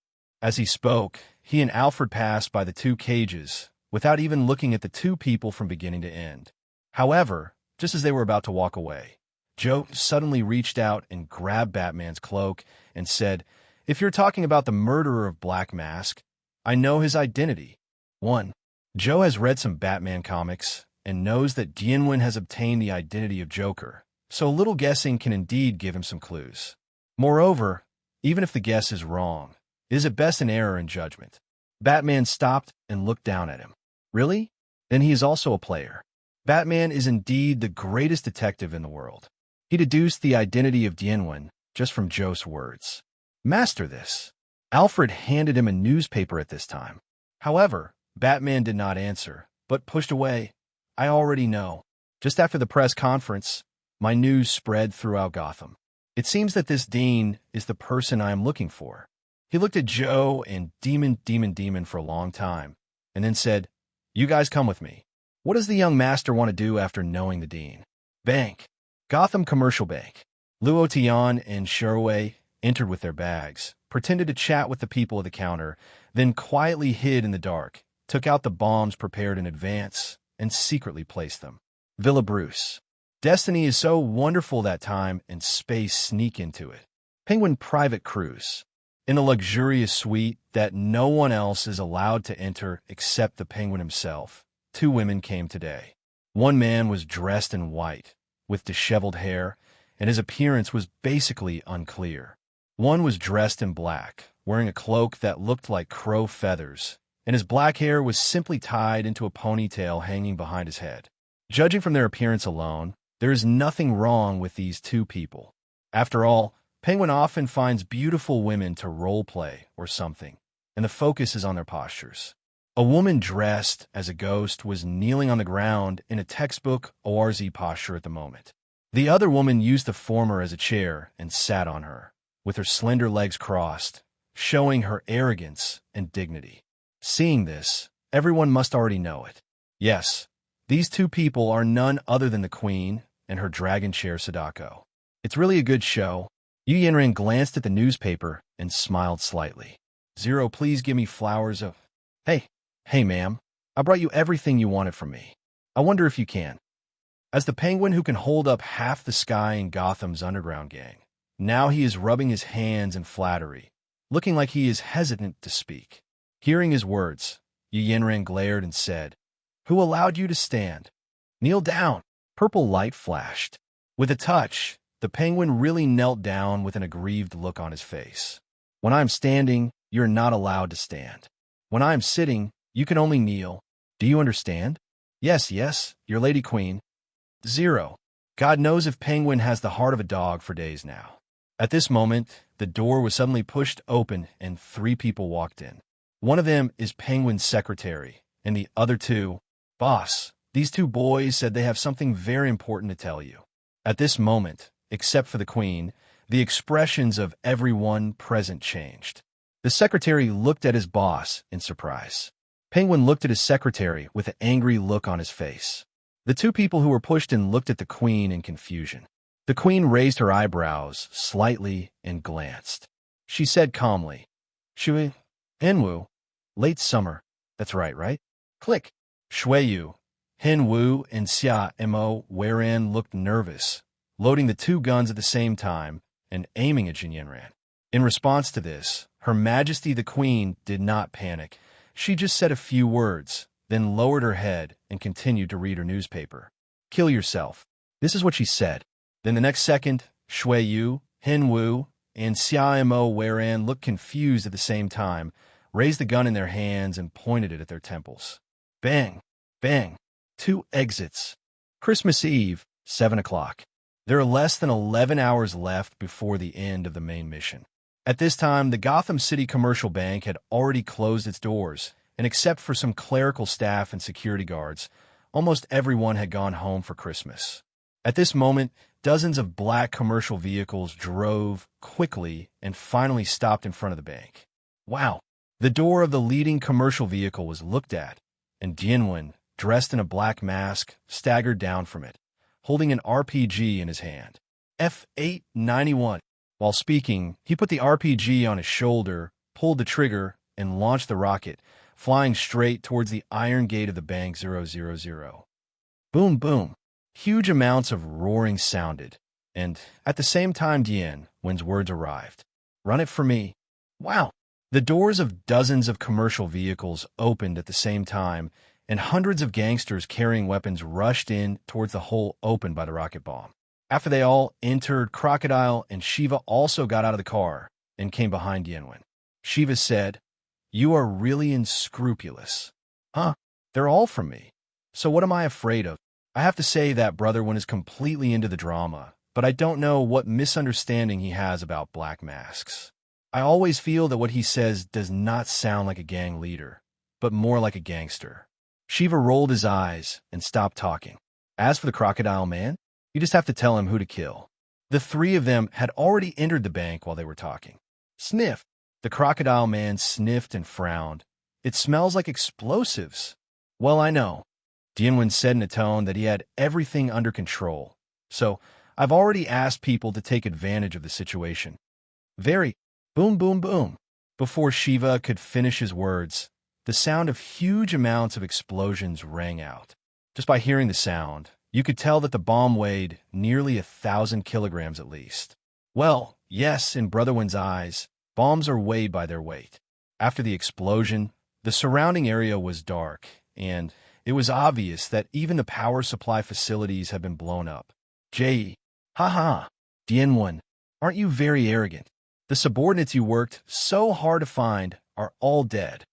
As he spoke, he and Alfred passed by the two cages without even looking at the two people from beginning to end. However, just as they were about to walk away, Joe suddenly reached out and grabbed Batman's cloak and said, If you're talking about the murderer of Black Mask, I know his identity. 1. Joe has read some Batman comics and knows that Dian Mo has obtained the identity of Joker, so a little guessing can indeed give him some clues. Moreover, even if the guess is wrong, it is at best an error in judgment. Batman stopped and looked down at him. Really? Then he is also a player. Batman is indeed the greatest detective in the world. He deduced the identity of Dian Mo just from Joe's words. Master this. Alfred handed him a newspaper at this time. However, Batman did not answer, but pushed away. I already know. Just after the press conference, my news spread throughout Gotham. It seems that this Dean is the person I am looking for. He looked at Joe and Demon for a long time, and then said, You guys come with me. What does the young master want to do after knowing the Dean? Bank. Gotham Commercial Bank. Luo Tian and Sherway entered with their bags, pretended to chat with the people at the counter, then quietly hid in the dark, took out the bombs prepared in advance, and secretly placed them. Villa Bruce. Destiny is so wonderful that time and space sneak into it. Penguin Private Cruise. In a luxurious suite that no one else is allowed to enter except the Penguin himself, two women came today. One man was dressed in white, with disheveled hair, and his appearance was basically unclear. One was dressed in black, wearing a cloak that looked like crow feathers, and his black hair was simply tied into a ponytail hanging behind his head. Judging from their appearance alone, there is nothing wrong with these two people. After all, Penguin often finds beautiful women to role-play or something, and the focus is on their postures. A woman dressed as a ghost was kneeling on the ground in a textbook ORZ posture at the moment. The other woman used the former as a chair and sat on her, with her slender legs crossed, showing her arrogance and dignity. Seeing this, everyone must already know it. Yes, these two people are none other than the Queen and her dragon chair Sadako. It's really a good show. Yu Yanran glanced at the newspaper and smiled slightly. Zero, please give me flowers of... Hey, ma'am. I brought you everything you wanted from me. I wonder if you can. As the Penguin who can hold up half the sky in Gotham's underground gang, now he is rubbing his hands in flattery, looking like he is hesitant to speak. Hearing his words, Yu Yanran glared and said, Who allowed you to stand? Kneel down. Purple light flashed. With a touch, the Penguin really knelt down with an aggrieved look on his face. When I am standing, you're not allowed to stand. When I am sitting, you can only kneel. Do you understand? Yes, your Lady Queen. Zero. God knows if Penguin has the heart of a dog for days now. At this moment, the door was suddenly pushed open and 3 people walked in. One of them is Penguin's secretary, and the other 2, Boss, these 2 boys said they have something very important to tell you. At this moment, except for the Queen, the expressions of everyone present changed. The secretary looked at his boss in surprise. Penguin looked at his secretary with an angry look on his face. The 2 people who were pushed in looked at the Queen in confusion. The Queen raised her eyebrows slightly and glanced. She said calmly, Shui, Henwu, late summer. That's right? Click. Shuiyu, Henwu, and Xia Mo wherein looked nervous, loading the two guns at the same time and aiming at Jinyanran. In response to this, Her Majesty the Queen did not panic. She just said a few words, then lowered her head and continued to read her newspaper. "Kill yourself." This is what she said. Then the next second, Shui Yu, Hin Wu, and Dian Mo looked confused at the same time, raised the gun in their hands and pointed it at their temples. Bang! Bang! 2 exits. Christmas Eve, 7 o'clock. There are less than 11 hours left before the end of the main mission. At this time, the Gotham City Commercial Bank had already closed its doors, and except for some clerical staff and security guards, almost everyone had gone home for Christmas. At this moment, dozens of black commercial vehicles drove quickly and finally stopped in front of the bank. Wow! The door of the leading commercial vehicle was looked at, and Dianwen, dressed in a black mask, staggered down from it, holding an RPG in his hand. F-891. While speaking, he put the RPG on his shoulder, pulled the trigger, and launched the rocket, flying straight towards the iron gate of the bank 000. Boom, boom. Huge amounts of roaring sounded, and at the same time Dianwen's words arrived. "Run it for me." Wow! The doors of dozens of commercial vehicles opened at the same time, and hundreds of gangsters carrying weapons rushed in towards the hole opened by the rocket bomb. After they all entered, Crocodile and Shiva also got out of the car and came behind Dianwen. Shiva said, "You are really unscrupulous." "Huh? They're all from me. So what am I afraid of?" I have to say that Brother One is completely into the drama, but I don't know what misunderstanding he has about black masks. I always feel that what he says does not sound like a gang leader, but more like a gangster. Shiva rolled his eyes and stopped talking. As for the Crocodile Man, you just have to tell him who to kill. The three of them had already entered the bank while they were talking. Sniff! The Crocodile Man sniffed and frowned. "It smells like explosives." "Well, I know." Dianwen said in a tone that he had everything under control. "So, I've already asked people to take advantage of the situation." Very boom, boom, boom. Before Shiva could finish his words, the sound of huge amounts of explosions rang out. Just by hearing the sound, you could tell that the bomb weighed nearly 1,000 kilograms at least. Well, yes, in Brother One's eyes, bombs are weighed by their weight. After the explosion, the surrounding area was dark, and it was obvious that even the power supply facilities had been blown up. Haha, Dianwen, aren't you very arrogant? The subordinates you worked so hard to find are all dead.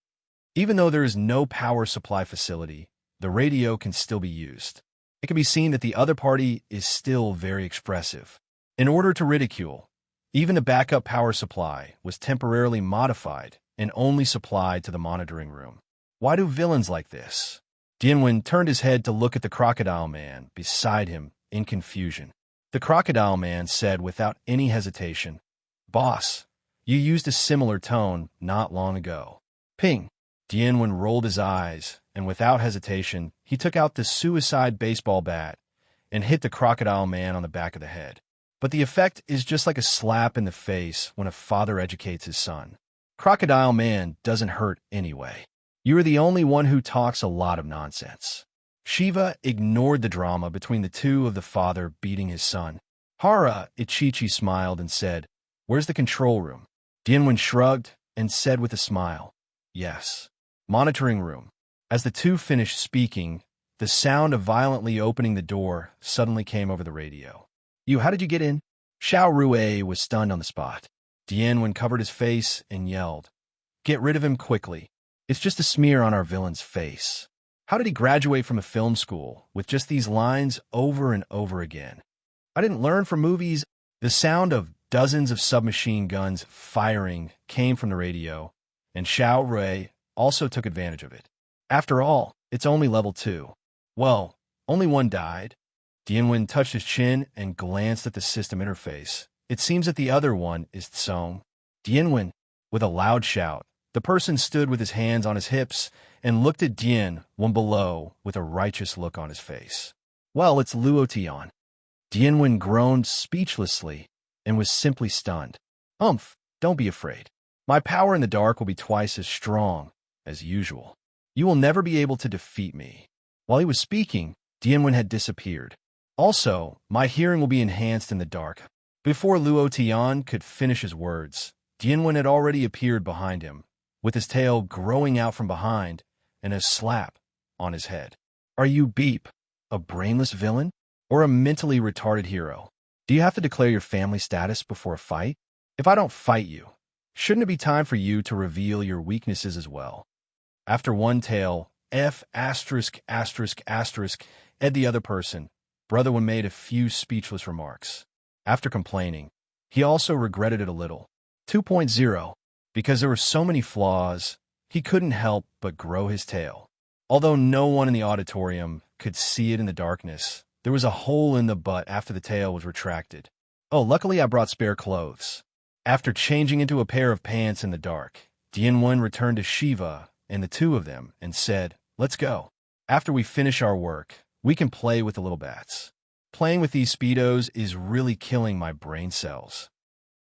Even though there is no power supply facility, the radio can still be used. It can be seen that the other party is still very expressive. In order to ridicule, even the backup power supply was temporarily modified and only supplied to the monitoring room. Why do villains like this? Dianwen turned his head to look at the Crocodile Man beside him in confusion. The Crocodile Man said without any hesitation, "Boss, you used a similar tone not long ago." Ping! Dianwen rolled his eyes, and without hesitation, he took out the suicide baseball bat and hit the Crocodile Man on the back of the head. But the effect is just like a slap in the face when a father educates his son. Crocodile Man doesn't hurt anyway. You are the only one who talks a lot of nonsense. Shiva ignored the drama between the two of the father beating his son. Hara Ichichi smiled and said, "Where's the control room?" Dianwen shrugged and said with a smile, "Yes. Monitoring room." As the two finished speaking, the sound of violently opening the door suddenly came over the radio. How did you get in?" Xiao Rue was stunned on the spot. Dianwen covered his face and yelled, "Get rid of him quickly. It's just a smear on our villain's face. How did he graduate from a film school with just these lines over and over again? I didn't learn from movies." The sound of dozens of submachine guns firing came from the radio, and Xiao Rui also took advantage of it. "After all, it's only level 2. Well, only one died." Dianwen touched his chin and glanced at the system interface. It seems that the other one is Tsong. Dianwen, with a loud shout, the person stood with his hands on his hips and looked at Dianwen below with a righteous look on his face. "Well, it's Luo Tian." Dianwen groaned speechlessly and was simply stunned. Don't be afraid. My power in the dark will be twice as strong as usual. You will never be able to defeat me." While he was speaking, Dianwen had disappeared. Also, my hearing will be enhanced in the dark. Before Luo Tian could finish his words, Dianwen had already appeared behind him, with his tail growing out from behind and a slap on his head. Are you Beep, a brainless villain, or a mentally retarded hero? Do you have to declare your family status before a fight? If I don't fight you, shouldn't it be time for you to reveal your weaknesses as well? After one tail, F******, Ed the other person, Brother Wen made a few speechless remarks. After complaining, he also regretted it a little. 2.0, because there were so many flaws, he couldn't help but grow his tail. Although no one in the auditorium could see it in the darkness, there was a hole in the butt after the tail was retracted. Oh, luckily I brought spare clothes. After changing into a pair of pants in the dark, Dianwen returned to Shiva and the two of them and said, "Let's go. After we finish our work, we can play with the little bats. Playing with these speedos is really killing my brain cells."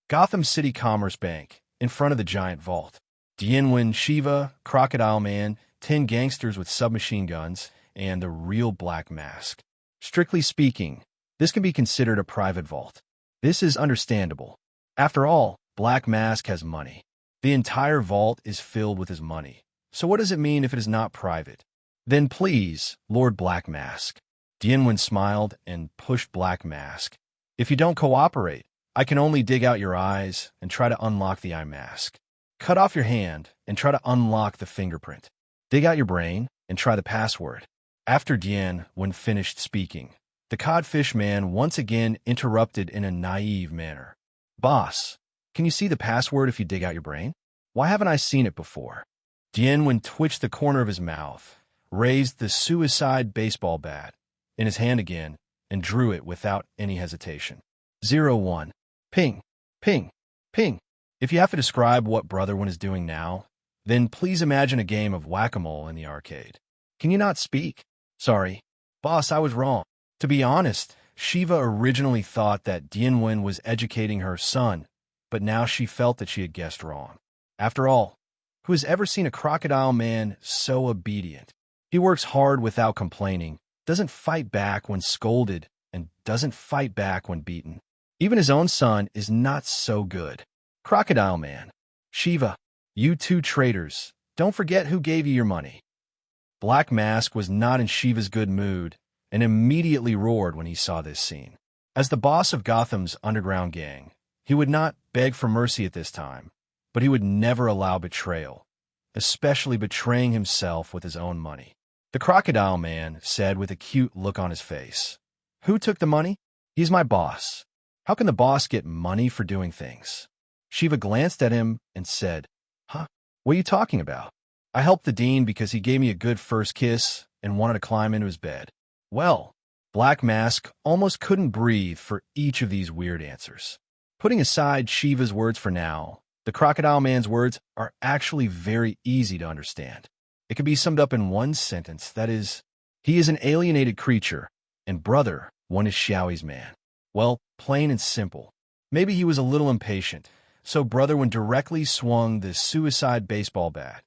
Gotham City Commerce Bank, in front of the giant vault. Dianwen, Shiva, Crocodile Man, 10 gangsters with submachine guns, and the real Black Mask. Strictly speaking, this can be considered a private vault. This is understandable. After all, Black Mask has money. The entire vault is filled with his money. So what does it mean if it is not private? Then please, Lord Black Mask. Dianwen smiled and pushed Black Mask. If you don't cooperate, I can only dig out your eyes and try to unlock the eye mask. Cut off your hand and try to unlock the fingerprint. Dig out your brain and try the password. After Dianwen finished speaking, the codfish man once again interrupted in a naive manner. Boss, can you see the password if you dig out your brain? Why haven't I seen it before? Dianwen twitched the corner of his mouth, raised the suicide baseball bat in his hand again, and drew it without any hesitation. 01. Ping, ping, ping. If you have to describe what Brother Wen is doing now, then please imagine a game of whack-a-mole in the arcade. Can you not speak? Sorry. Boss, I was wrong. To be honest, Shiva originally thought that Dianwen was educating her son, but now she felt that she had guessed wrong. After all, who has ever seen a crocodile man so obedient? He works hard without complaining, doesn't fight back when scolded, and doesn't fight back when beaten. Even his own son is not so good. Crocodile Man. Shiva, you two traitors, don't forget who gave you your money. Black Mask was not in Shiva's good mood and immediately roared when he saw this scene. As the boss of Gotham's underground gang, he would not beg for mercy at this time, but he would never allow betrayal, especially betraying himself with his own money. The Crocodile Man said with a cute look on his face, "Who took the money? He's my boss. How can the boss get money for doing things?" Shiva glanced at him and said, "Huh? What are you talking about? I helped the dean because he gave me a good first kiss and wanted to climb into his bed." Well, Black Mask almost couldn't breathe for each of these weird answers. Putting aside Shiva's words for now, the Crocodile Man's words are actually very easy to understand. It can be summed up in one sentence, that is, he is an alienated creature, and Brother Wen is Xiaoyi's man. Well, plain and simple. Maybe he was a little impatient, so Brother Wen directly swung the suicide baseball bat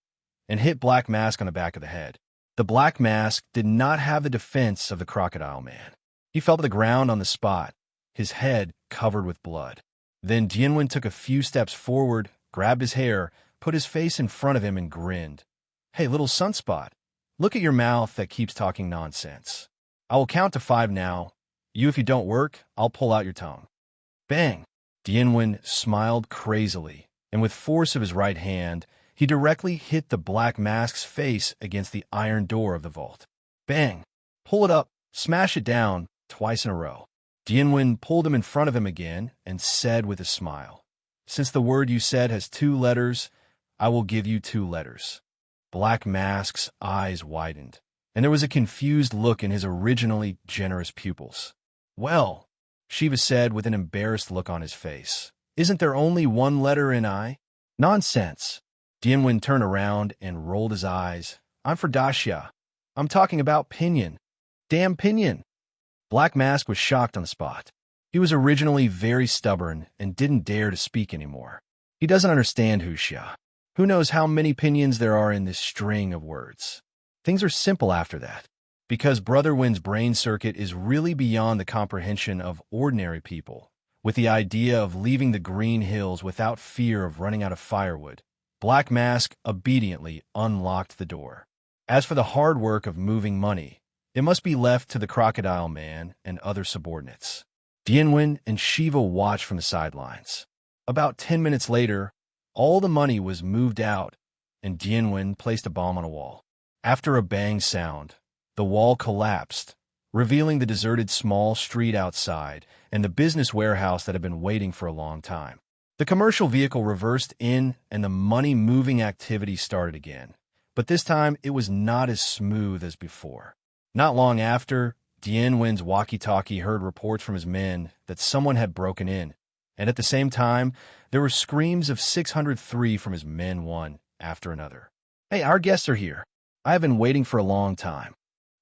and hit Black Mask on the back of the head. The Black Mask did not have the defense of the Crocodile Man. He fell to the ground on the spot, his head covered with blood. Then Dianwen took a few steps forward, grabbed his hair, put his face in front of him, and grinned. "Hey, little sunspot, look at your mouth that keeps talking nonsense. I will count to 5 now. If you don't work, I'll pull out your tongue." Bang! Dianwen smiled crazily, and with force of his right hand, he directly hit the Black Mask's face against the iron door of the vault. Bang! Pull it up, smash it down, twice in a row. Dianwen pulled him in front of him again and said with a smile, "Since the word you said has 2 letters, I will give you 2 letters." Black Mask's eyes widened, and there was a confused look in his originally generous pupils. "Well," Shiva said with an embarrassed look on his face, "isn't there only 1 letter in I?" "Nonsense." Dianwen turned around and rolled his eyes. "I'm for Daxia. I'm talking about Pinion. Damn Pinion." Black Mask was shocked on the spot. He was originally very stubborn and didn't dare to speak anymore. He doesn't understand Huxia. Who knows how many pinions there are in this string of words. Things are simple after that. because Brother Win's brain circuit is really beyond the comprehension of ordinary people. With the idea of leaving the Green Hills without fear of running out of firewood, Black Mask obediently unlocked the door. As for the hard work of moving money, it must be left to the Crocodile Man and other subordinates. Dian and Shiva watched from the sidelines. About 10 minutes later, all the money was moved out, and Dian placed a bomb on a wall. After a bang sound, the wall collapsed, revealing the deserted small street outside and the business warehouse that had been waiting for a long time. The commercial vehicle reversed in, and the money-moving activity started again. But this time, it was not as smooth as before. Not long after, Dian walkie-talkie heard reports from his men that someone had broken in, and at the same time, there were screams of 603 from his men, one after another. "Hey, our guests are here. I have been waiting for a long time."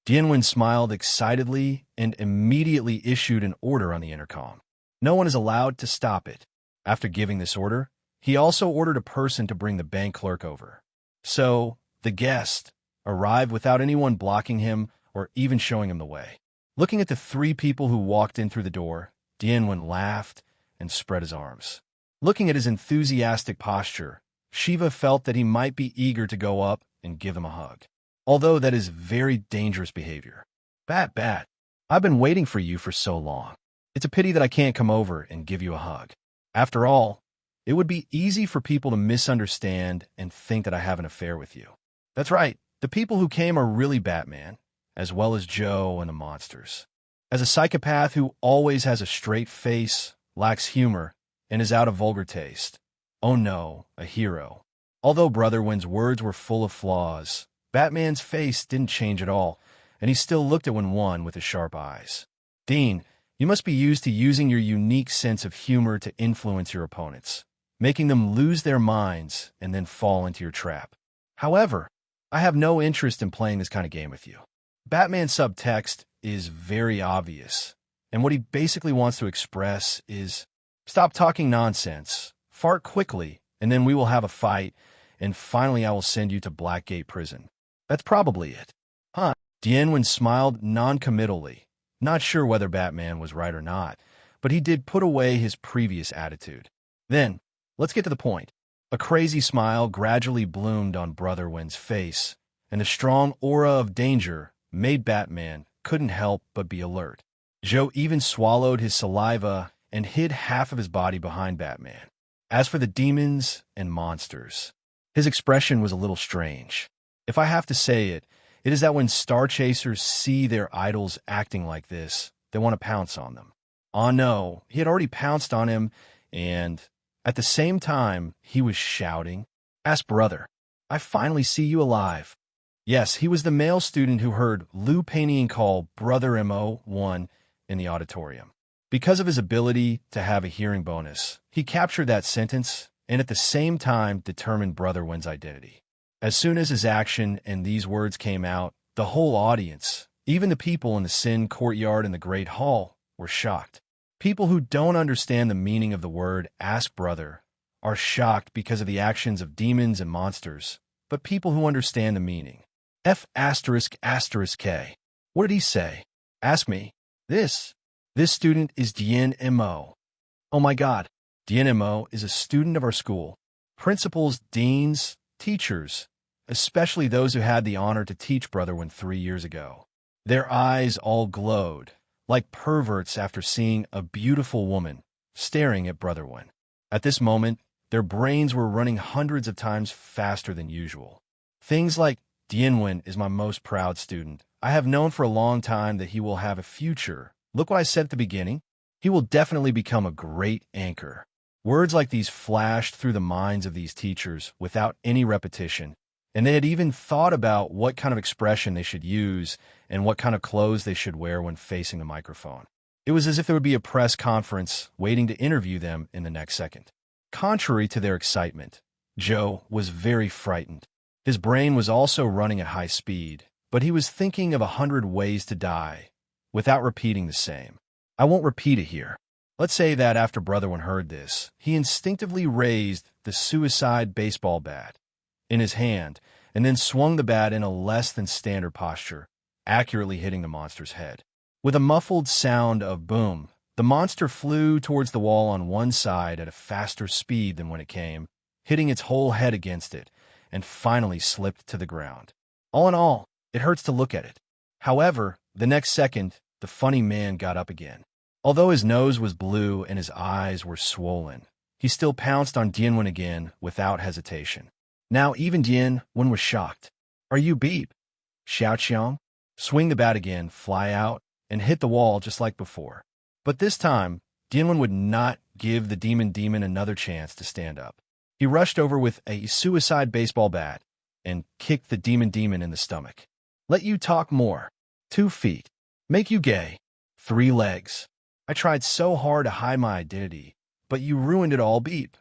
Dian smiled excitedly and immediately issued an order on the intercom. No one is allowed to stop it. After giving this order, he also ordered a person to bring the bank clerk over. So, the guest arrived without anyone blocking him or even showing him the way. Looking at the three people who walked in through the door, Dian laughed and spread his arms. Looking at his enthusiastic posture, Shiva felt that he might be eager to go up and give him a hug. Although that is very dangerous behavior. Bat, I've been waiting for you for so long. It's a pity that I can't come over and give you a hug. After all, it would be easy for people to misunderstand and think that I have an affair with you. That's right, the people who came are really Batman, as well as Joe and the monsters. As a psychopath who always has a straight face, lacks humor, and is out of vulgar taste. Oh no, a hero. Although Brother Win's words were full of flaws, Batman's face didn't change at all, and he still looked at Win with his sharp eyes. "Dean, you must be used to using your unique sense of humor to influence your opponents, making them lose their minds and then fall into your trap. However, I have no interest in playing this kind of game with you." Batman's subtext is very obvious, and what he basically wants to express is, stop talking nonsense, fart quickly, and then we will have a fight, and finally I will send you to Blackgate Prison. That's probably it. Huh? Dian smiled non-committally, not sure whether Batman was right or not, but he did put away his previous attitude. Then, let's get to the point. A crazy smile gradually bloomed on Brother Win's face, and the strong aura of danger made Batman couldn't help but be alert. Joe even swallowed his saliva and hid half of his body behind Batman. As for the demons and monsters, his expression was a little strange. If I have to say it, it is that when Star Chasers see their idols acting like this, they want to pounce on them. Oh no, he had already pounced on him, and at the same time, he was shouting, "Ask brother, I finally see you alive." Yes, he was the male student who heard Lou Panian call Brother Mo one in the auditorium. Because of his ability to have a hearing bonus, he captured that sentence and at the same time determined Brother Win's identity. As soon as his action and these words came out, the whole audience, even the people in the Sin courtyard and the Great Hall, were shocked. People who don't understand the meaning of the word "ask brother" are shocked because of the actions of demons and monsters, but people who understand the meaning. F***K. What did he say? Ask me. This student is Dian Mo. Oh my God. Dian Mo is a student of our school. Principals, deans, teachers, especially those who had the honor to teach Brother Win 3 years ago. Their eyes all glowed, like perverts after seeing a beautiful woman staring at Brother Win. At this moment, their brains were running hundreds of times faster than usual. Things like, "Dian is my most proud student. I have known for a long time that he will have a future. Look what I said at the beginning. He will definitely become a great anchor." Words like these flashed through the minds of these teachers without any repetition, and they had even thought about what kind of expression they should use and what kind of clothes they should wear when facing the microphone. It was as if there would be a press conference waiting to interview them in the next second. Contrary to their excitement, Joe was very frightened. His brain was also running at high speed, but he was thinking of 100 ways to die without repeating the same. I won't repeat it here. Let's say that after Brother Win heard this, he instinctively raised the suicide baseball bat in his hand and then swung the bat in a less than standard posture, accurately hitting the monster's head. With a muffled sound of boom, the monster flew towards the wall on one side at a faster speed than when it came, hitting its whole head against it, and finally slipped to the ground. All in all, it hurts to look at it. However, the next second, the funny man got up again. Although his nose was blue and his eyes were swollen, he still pounced on Dian Mo again without hesitation. Now even Dian Mo was shocked. "Are you beep?" Xiao Qiang. Swing the bat again, fly out, and hit the wall just like before. But this time, Dian Mo would not give the demon another chance to stand up. He rushed over with a suicide baseball bat and kicked the demon in the stomach. "Let you talk more. 2 feet. Make you gay. 3 legs. I tried so hard to hide my identity, but you ruined it all, beep.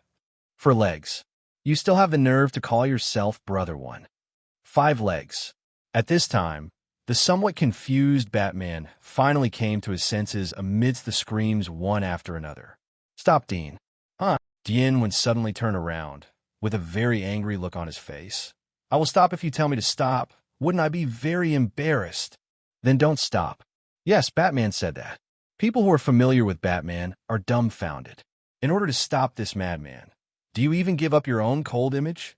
4 legs. You still have the nerve to call yourself brother 1. 5 legs." At this time, the somewhat confused Batman finally came to his senses amidst the screams one after another. "Stop, Dean." Dian Mo suddenly turned around, with a very angry look on his face. "I will stop if you tell me to stop. Wouldn't I be very embarrassed?" "Then don't stop." Yes, Batman said that. People who are familiar with Batman are dumbfounded. In order to stop this madman, do you even give up your own cold image?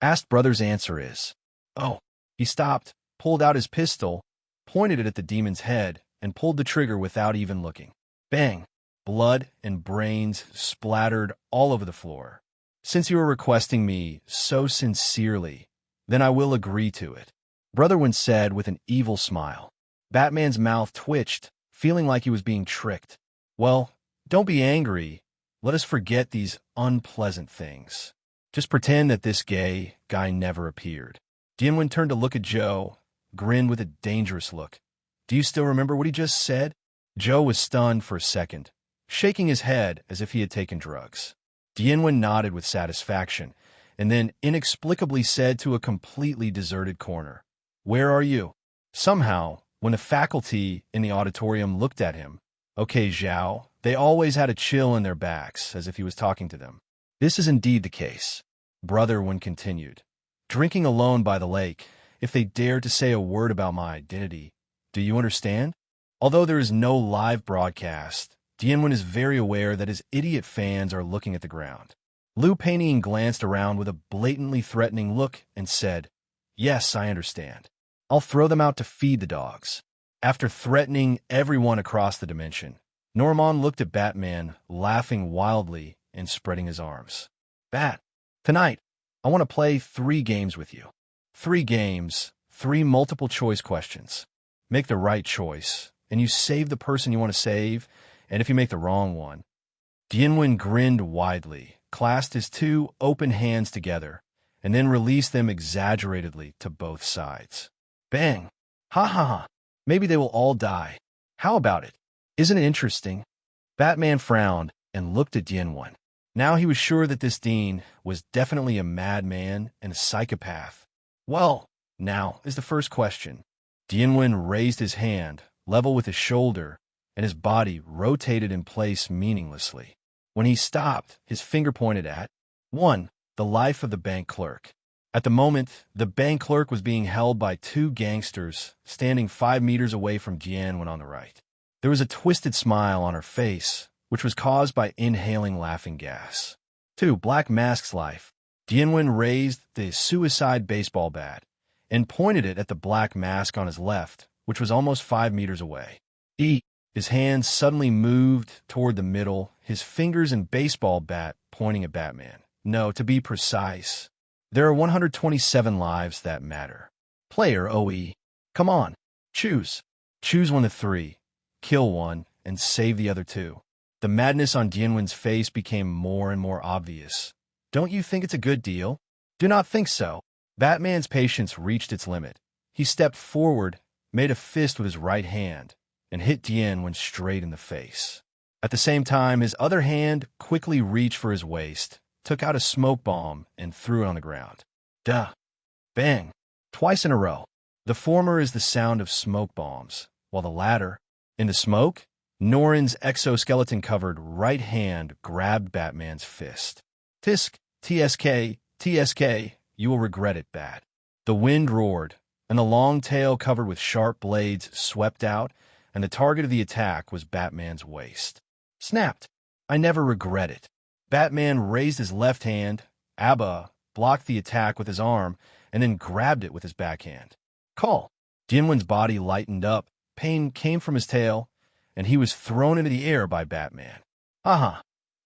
Asked Brother's answer is, "Oh." He stopped, pulled out his pistol, pointed it at the demon's head, and pulled the trigger without even looking. Bang! Blood and brains splattered all over the floor. "Since you are requesting me so sincerely, then I will agree to it," Brother Wynn said with an evil smile. Batman's mouth twitched, feeling like he was being tricked. "Well, don't be angry. Let us forget these unpleasant things. Just pretend that this gay guy never appeared." Dian Mo turned to look at Joe, grinned with a dangerous look. "Do you still remember what he just said?" Joe was stunned for a second, shaking his head as if he had taken drugs. Dian Mo nodded with satisfaction, and then inexplicably said to a completely deserted corner, "Where are you?" Somehow, when the faculty in the auditorium looked at him, "Okay, Zhao," they always had a chill in their backs, as if he was talking to them. "This is indeed the case," Brother Wynn continued. "Drinking alone by the lake, if they dared to say a word about my identity. Do you understand?" Although there is no live broadcast, Dian Mo is very aware that his idiot fans are looking at the ground. Liu Peining glanced around with a blatantly threatening look and said, "Yes, I understand. I'll throw them out to feed the dogs." After threatening everyone across the dimension, Norman looked at Batman, laughing wildly and spreading his arms. "Bat, tonight, I want to play 3 games with you. 3 games, 3 multiple-choice questions. Make the right choice, and you save the person you want to save, and if you make the wrong one..." Dian Mo grinned widely, clasped his 2 open hands together, and then released them exaggeratedly to both sides. Bang! Ha ha ha! Maybe they will all die. How about it? Isn't it interesting? Batman frowned and looked at Dian Mo. Now he was sure that this Dean was definitely a madman and a psychopath. "Well, now is the first question." Dian Mo raised his hand, level with his shoulder, and his body rotated in place meaninglessly. When he stopped, his finger pointed at 1. The life of the bank clerk. At the moment, the bank clerk was being held by 2 gangsters standing 5 meters away from Dian Mo on the right. There was a twisted smile on her face, which was caused by inhaling laughing gas. 2. Black Mask's life. Dian Mo raised the suicide baseball bat and pointed it at the Black Mask on his left, which was almost 5 meters away. His hands suddenly moved toward the middle, his fingers and baseball bat pointing at Batman. No, to be precise, there are 127 lives that matter. Player OE. Come on, choose. Choose 1 of 3, kill 1, and save the other 2. The madness on Dian Mo's face became more and more obvious. Don't you think it's a good deal? Do not think so. Batman's patience reached its limit. He stepped forward, made a fist with his right hand, and hit Dian Mo straight in the face. At the same time, his other hand quickly reached for his waist, took out a smoke bomb, and threw it on the ground. Duh. Bang. Twice in a row. The former is the sound of smoke bombs, while the latter, in the smoke, Norin's exoskeleton-covered right hand grabbed Batman's fist. Tisk, TSK, TSK, you will regret it, Bat. The wind roared. and the long tail covered with sharp blades swept out, and the target of the attack was Batman's waist. Snapped. I never regret it. Batman raised his left hand. Abba blocked the attack with his arm, and then grabbed it with his backhand. Call. Jinwen's body lightened up. Pain came from his tail, and he was thrown into the air by Batman. Haha,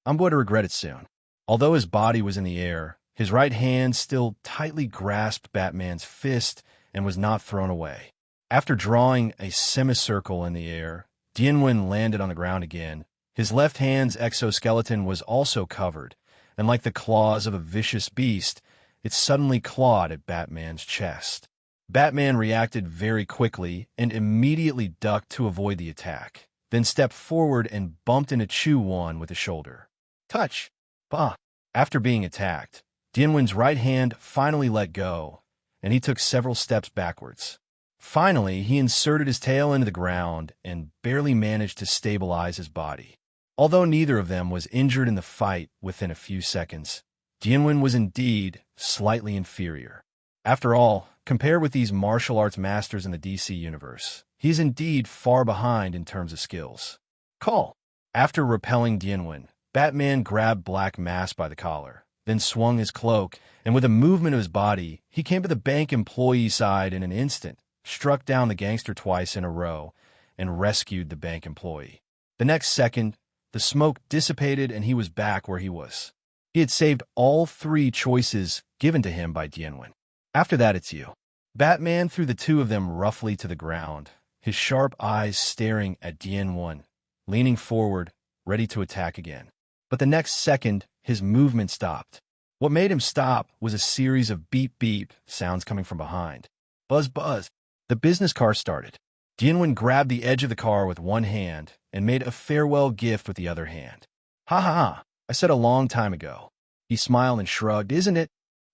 I'm going to regret it soon. Although his body was in the air, his right hand still tightly grasped Batman's fist and was not thrown away. After drawing a semicircle in the air, Dian landed on the ground again. His left hand's exoskeleton was also covered, and like the claws of a vicious beast, it suddenly clawed at Batman's chest. Batman reacted very quickly and immediately ducked to avoid the attack, then stepped forward and bumped into Chu-Wan with the shoulder. Touch! Bah! After being attacked, Dianwen's right hand finally let go, and he took several steps backwards. Finally, he inserted his tail into the ground and barely managed to stabilize his body. Although neither of them was injured in the fight within a few seconds, Dianwen was indeed slightly inferior. After all, compared with these martial arts masters in the DC universe, he is indeed far behind in terms of skills. Call. After repelling Dianwen, Batman grabbed Black Mass by the collar, then swung his cloak, and with a movement of his body, he came to the bank employee's side in an instant, struck down the gangster twice in a row, and rescued the bank employee. The next second, the smoke dissipated and he was back where he was. He had saved all three choices given to him by Dianwen. After that, it's you. Batman threw the two of them roughly to the ground, his sharp eyes staring at Dianwen, leaning forward, ready to attack again. But the next second, his movement stopped. What made him stop was a series of beep-beep sounds coming from behind. Buzz-buzz. The business car started. Dianwen grabbed the edge of the car with one hand and made a farewell gift with the other hand. Ha ha ha, I said a long time ago. He smiled and shrugged, isn't it?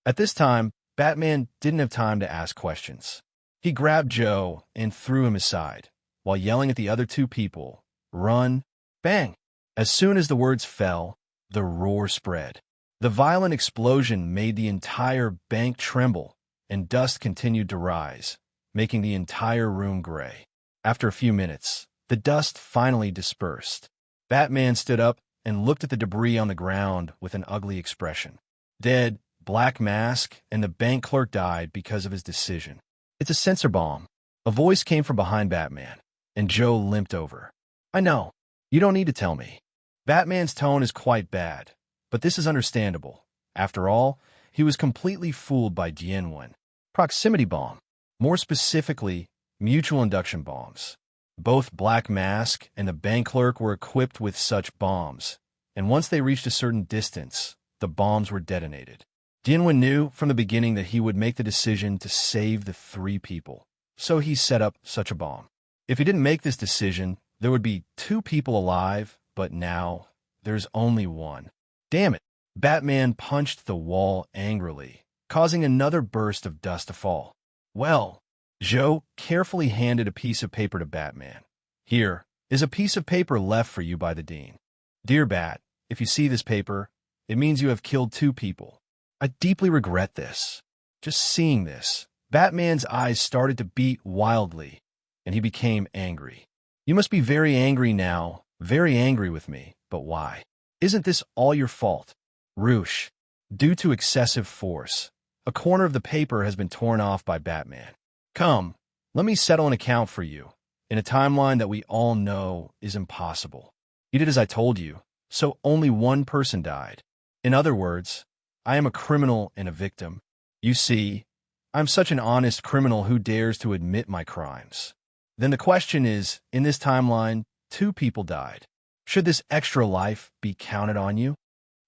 At this time, Batman didn't have time to ask questions. He grabbed Joe and threw him aside, while yelling at the other two people, run, bang. As soon as the words fell, the roar spread. The violent explosion made the entire bank tremble, and dust continued to rise, making the entire room gray. After a few minutes, the dust finally dispersed. Batman stood up and looked at the debris on the ground with an ugly expression. Dead, Black Mask and the bank clerk died because of his decision. It's a sensor bomb. A voice came from behind Batman, and Joe limped over. I know. You don't need to tell me. Batman's tone is quite bad, but this is understandable. After all, he was completely fooled by Dianwen. Proximity bomb. More specifically, mutual induction bombs. Both Black Mask and the bank clerk were equipped with such bombs, and once they reached a certain distance, the bombs were detonated. Dianwen knew from the beginning that he would make the decision to save the three people, so he set up such a bomb. If he didn't make this decision, there would be two people alive, but now there's only one. Damn it! Batman punched the wall angrily, causing another burst of dust to fall. Well, Joe carefully handed a piece of paper to Batman. Here is a piece of paper left for you by the Dean. Dear Bat, if you see this paper, it means you have killed two people. I deeply regret this. Just seeing this, Batman's eyes started to beat wildly, and he became angry. You must be very angry now, very angry with me, but why? Isn't this all your fault? Roosh. Due to excessive force, a corner of the paper has been torn off by Batman. Come, let me settle an account for you, in a timeline that we all know is impossible. You did as I told you, so only one person died. In other words, I am a criminal and a victim. You see, I'm such an honest criminal who dares to admit my crimes. Then the question is, in this timeline, two people died. Should this extra life be counted on you?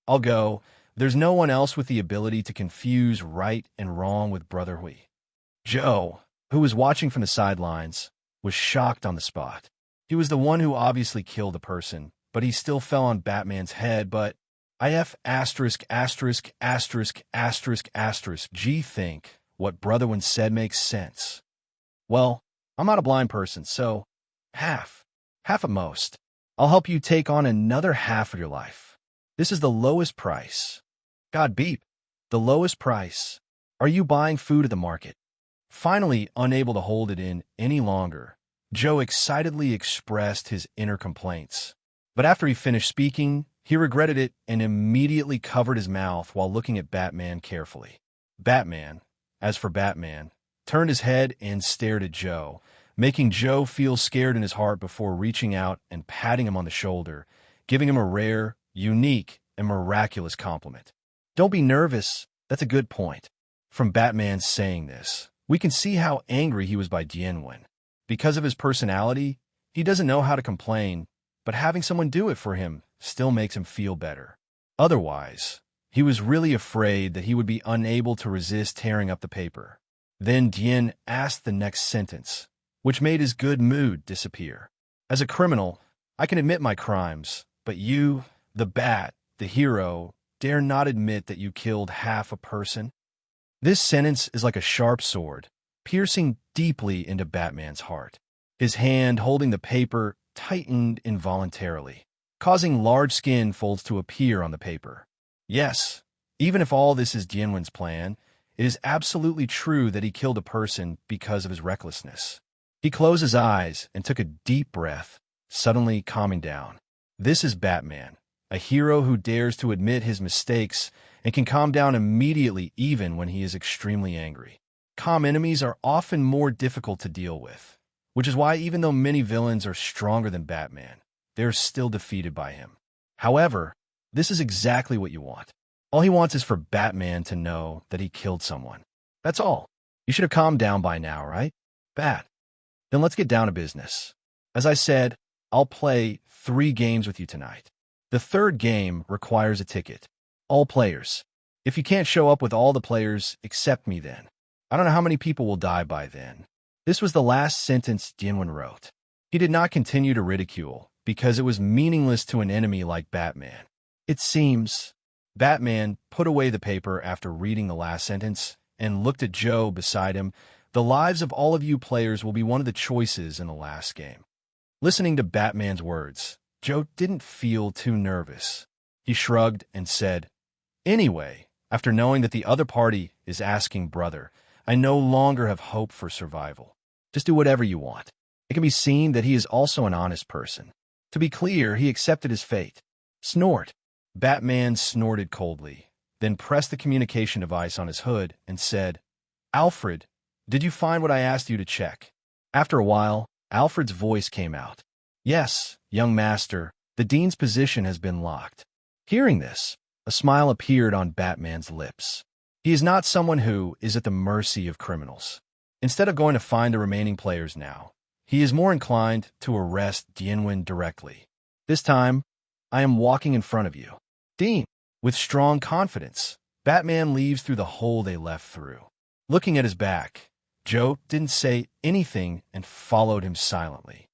I'll go. There's no one else with the ability to confuse right and wrong with brotherhood. Joe, who was watching from the sidelines, was shocked on the spot. He was the one who obviously killed the person, but he still fell on Batman's head, but G think what Brotherwin said makes sense. Well, I'm not a blind person, so half at most. I'll help you take on another half of your life. This is the lowest price. God beep, the lowest price. Are you buying food at the market? Finally, unable to hold it in any longer, Joe excitedly expressed his inner complaints. But after he finished speaking, he regretted it and immediately covered his mouth while looking at Batman carefully. Batman, as for Batman, turned his head and stared at Joe, making Joe feel scared in his heart before reaching out and patting him on the shoulder, giving him a rare, unique, and miraculous compliment. "Don't be nervous, that's a good point." From Batman saying this, we can see how angry he was by Dian Mo. Because of his personality, he doesn't know how to complain, but having someone do it for him still makes him feel better. Otherwise, he was really afraid that he would be unable to resist tearing up the paper. Then Dian asked the next sentence, which made his good mood disappear. "As a criminal, I can admit my crimes, but you, the Bat, the hero, dare not admit that you killed half a person?" This sentence is like a sharp sword, piercing deeply into Batman's heart. His hand holding the paper tightened involuntarily, causing large skin folds to appear on the paper. Yes, even if all this is Dian Mo's plan, it is absolutely true that he killed a person because of his recklessness. He closed his eyes and took a deep breath, suddenly calming down. This is Batman, a hero who dares to admit his mistakes and can calm down immediately even when he is extremely angry. Calm enemies are often more difficult to deal with, which is why even though many villains are stronger than Batman, they are still defeated by him. However, this is exactly what you want. All he wants is for Batman to know that he killed someone. That's all. You should have calmed down by now, right? Bat. Then let's get down to business. As I said, I'll play 3 games with you tonight. The third game requires a ticket. All players. If you can't show up with all the players, accept me then. I don't know how many people will die by then. This was the last sentence Dian Mo wrote. He did not continue to ridicule, because it was meaningless to an enemy like Batman. It seems. Batman put away the paper after reading the last sentence and looked at Joe beside him. "The lives of all of you players will be one of the choices in the last game." Listening to Batman's words, Joe didn't feel too nervous. He shrugged and said, "Anyway, after knowing that the other party is asking brother, I no longer have hope for survival. Just do whatever you want." It can be seen that he is also an honest person. To be clear, he accepted his fate. Snort. Batman snorted coldly, then pressed the communication device on his hood and said, "Alfred, did you find what I asked you to check?" After a while, Alfred's voice came out. "Yes, young master, the dean's position has been locked." Hearing this, a smile appeared on Batman's lips. He is not someone who is at the mercy of criminals. Instead of going to find the remaining players now, he is more inclined to arrest Dian Mo directly. "This time, I am walking in front of you." Dean, with strong confidence, Batman leaves through the hole they left through. Looking at his back, Joe didn't say anything and followed him silently.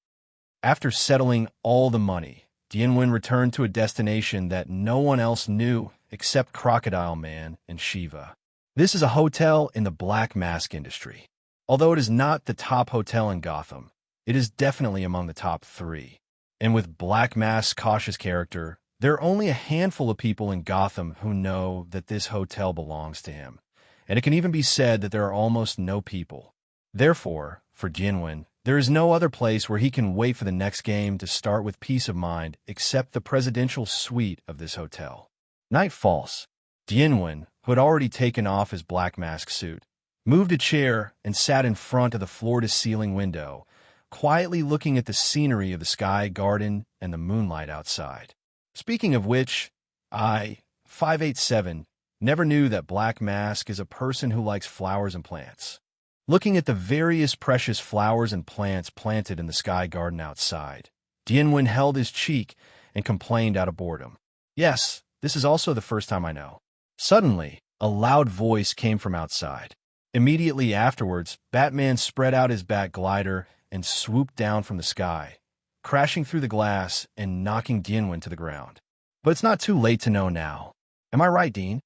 After settling all the money, Dian Mo returned to a destination that no one else knew except Crocodile Man and Shiva. This is a hotel in the black mask industry. Although it is not the top hotel in Gotham, it is definitely among the top 3. And with Black Mask's cautious character, there are only a handful of people in Gotham who know that this hotel belongs to him. And it can even be said that there are almost no people. Therefore, for Dian Mo, there is no other place where he can wait for the next game to start with peace of mind except the presidential suite of this hotel. Night falls. Dian Mo, who had already taken off his Black Mask suit, moved a chair and sat in front of the floor-to-ceiling window, quietly looking at the scenery of the sky garden and the moonlight outside. Speaking of which, I, 587, never knew that Black Mask is a person who likes flowers and plants. Looking at the various precious flowers and plants planted in the sky garden outside, Dian Mo held his cheek and complained out of boredom. "Yes, this is also the first time I know." Suddenly, a loud voice came from outside. Immediately afterwards, Batman spread out his bat glider and swooped down from the sky, crashing through the glass and knocking Dian Mo to the ground. But it's not too late to know now. Am I right, Dean?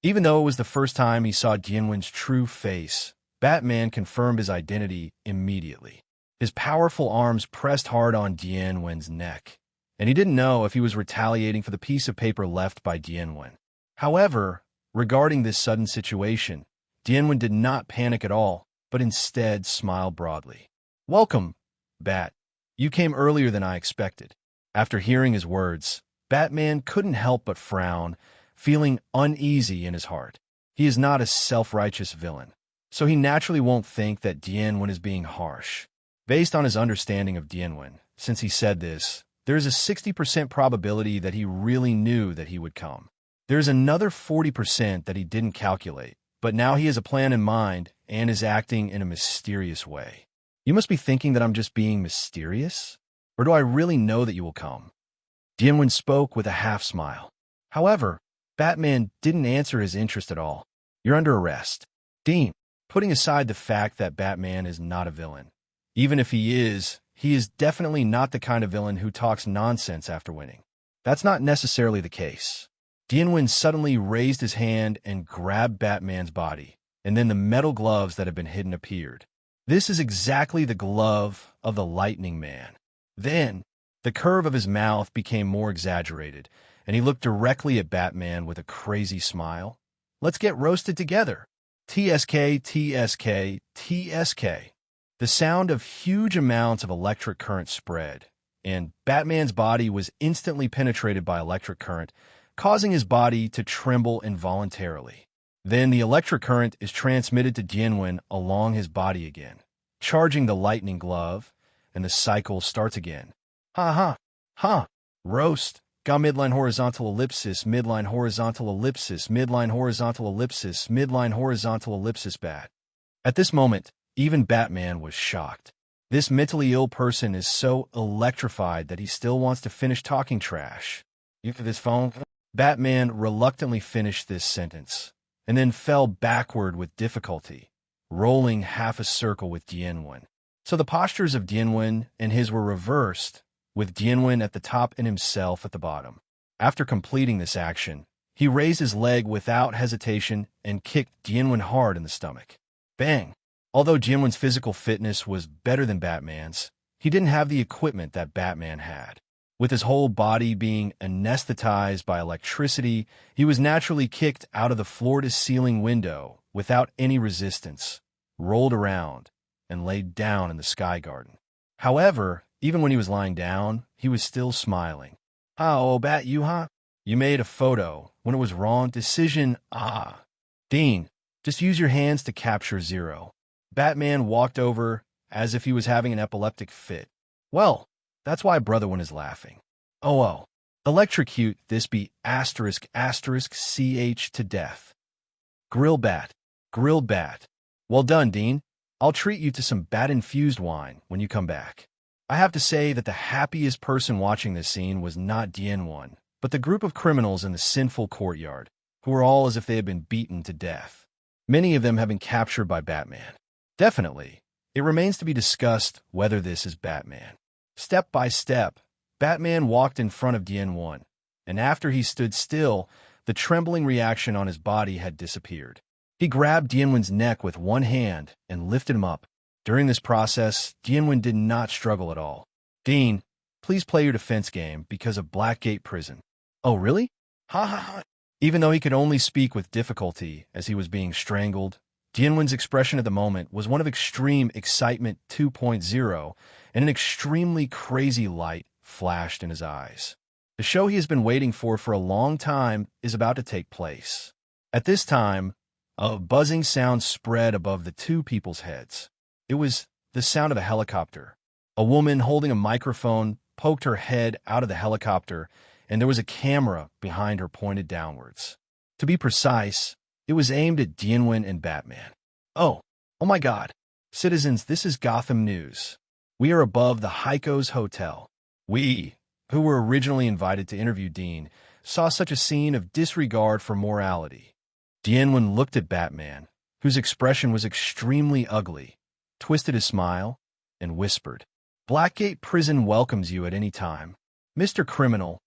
Even though it was the first time he saw Dian Mo's true face, Batman confirmed his identity immediately. His powerful arms pressed hard on Dian Mo's neck, and he didn't know if he was retaliating for the piece of paper left by Dian Mo. However, regarding this sudden situation, Dian Mo did not panic at all, but instead smiled broadly. "Welcome, Bat. You came earlier than I expected." After hearing his words, Batman couldn't help but frown, feeling uneasy in his heart. He is not a self-righteous villain, so he naturally won't think that Dian Mo is being harsh. Based on his understanding of Dian Mo, since he said this, there is a 60% probability that he really knew that he would come. There's another 40% that he didn't calculate, but now he has a plan in mind and is acting in a mysterious way. You must be thinking that I'm just being mysterious? Or do I really know that you will come? Dian Mo spoke with a half-smile. However, Batman didn't answer his interest at all. "You're under arrest." Dean, putting aside the fact that Batman is not a villain. Even if he is definitely not the kind of villain who talks nonsense after winning. That's not necessarily the case. Dian Mo suddenly raised his hand and grabbed Batman's body, and then the metal gloves that had been hidden appeared. This is exactly the glove of the Lightning Man. Then, the curve of his mouth became more exaggerated, and he looked directly at Batman with a crazy smile. "Let's get roasted together. TSK, TSK, TSK." The sound of huge amounts of electric current spread, and Batman's body was instantly penetrated by electric current, causing his body to tremble involuntarily. Then the electric current is transmitted to Dian Mo along his body again, charging the lightning glove, and the cycle starts again. Ha ha, ha, roast, ga midline horizontal ellipsis, midline horizontal ellipsis, midline horizontal ellipsis, midline horizontal ellipsis bat. At this moment, even Batman was shocked. This mentally ill person is so electrified that he still wants to finish talking trash. "You for this phone?" Batman reluctantly finished this sentence, and then fell backward with difficulty, rolling half a circle with Dian Mo. So the postures of Dian Mo and his were reversed, with Dian Mo at the top and himself at the bottom. After completing this action, he raised his leg without hesitation and kicked Dian Mo hard in the stomach. Bang! Although Dian Mo's physical fitness was better than Batman's, he didn't have the equipment that Batman had. With his whole body being anesthetized by electricity, he was naturally kicked out of the floor-to-ceiling window without any resistance, rolled around, and laid down in the Sky Garden. However, even when he was lying down, he was still smiling. "Oh, Bat, you made a photo when it was wrong decision, Dean, just use your hands to capture zero." Batman walked over as if he was having an epileptic fit. "Well, that's why Brother One is laughing. Oh, electrocute this be asterisk asterisk ch to death. Grilled bat. Well done, Dean. I'll treat you to some bat-infused wine when you come back." I have to say that the happiest person watching this scene was not Dian Mo, but the group of criminals in the sinful courtyard, who were all as if they had been beaten to death. Many of them have been captured by Batman. Definitely, it remains to be discussed whether this is Batman. Step by step, Batman walked in front of Dian Mo, and after he stood still, the trembling reaction on his body had disappeared. He grabbed Dian Mo's neck with one hand and lifted him up. During this process, Dian Mo did not struggle at all. "Dean, please play your defense game because of Blackgate Prison." "Oh, really? Ha ha ha." Even though he could only speak with difficulty as he was being strangled, Dian Mo's expression at the moment was one of extreme excitement 2.0, and an extremely crazy light flashed in his eyes. The show he has been waiting for a long time is about to take place. At this time, a buzzing sound spread above the two people's heads. It was the sound of a helicopter. A woman holding a microphone poked her head out of the helicopter, and there was a camera behind her pointed downwards. To be precise, it was aimed at Dian Mo and Batman. Oh my God. Citizens, this is Gotham News. We are above the Heiko's Hotel. We, who were originally invited to interview Dean, saw such a scene of disregard for morality. Dian Mo looked at Batman, whose expression was extremely ugly, twisted his smile, and whispered, "Blackgate Prison welcomes you at any time. Mr. Criminal,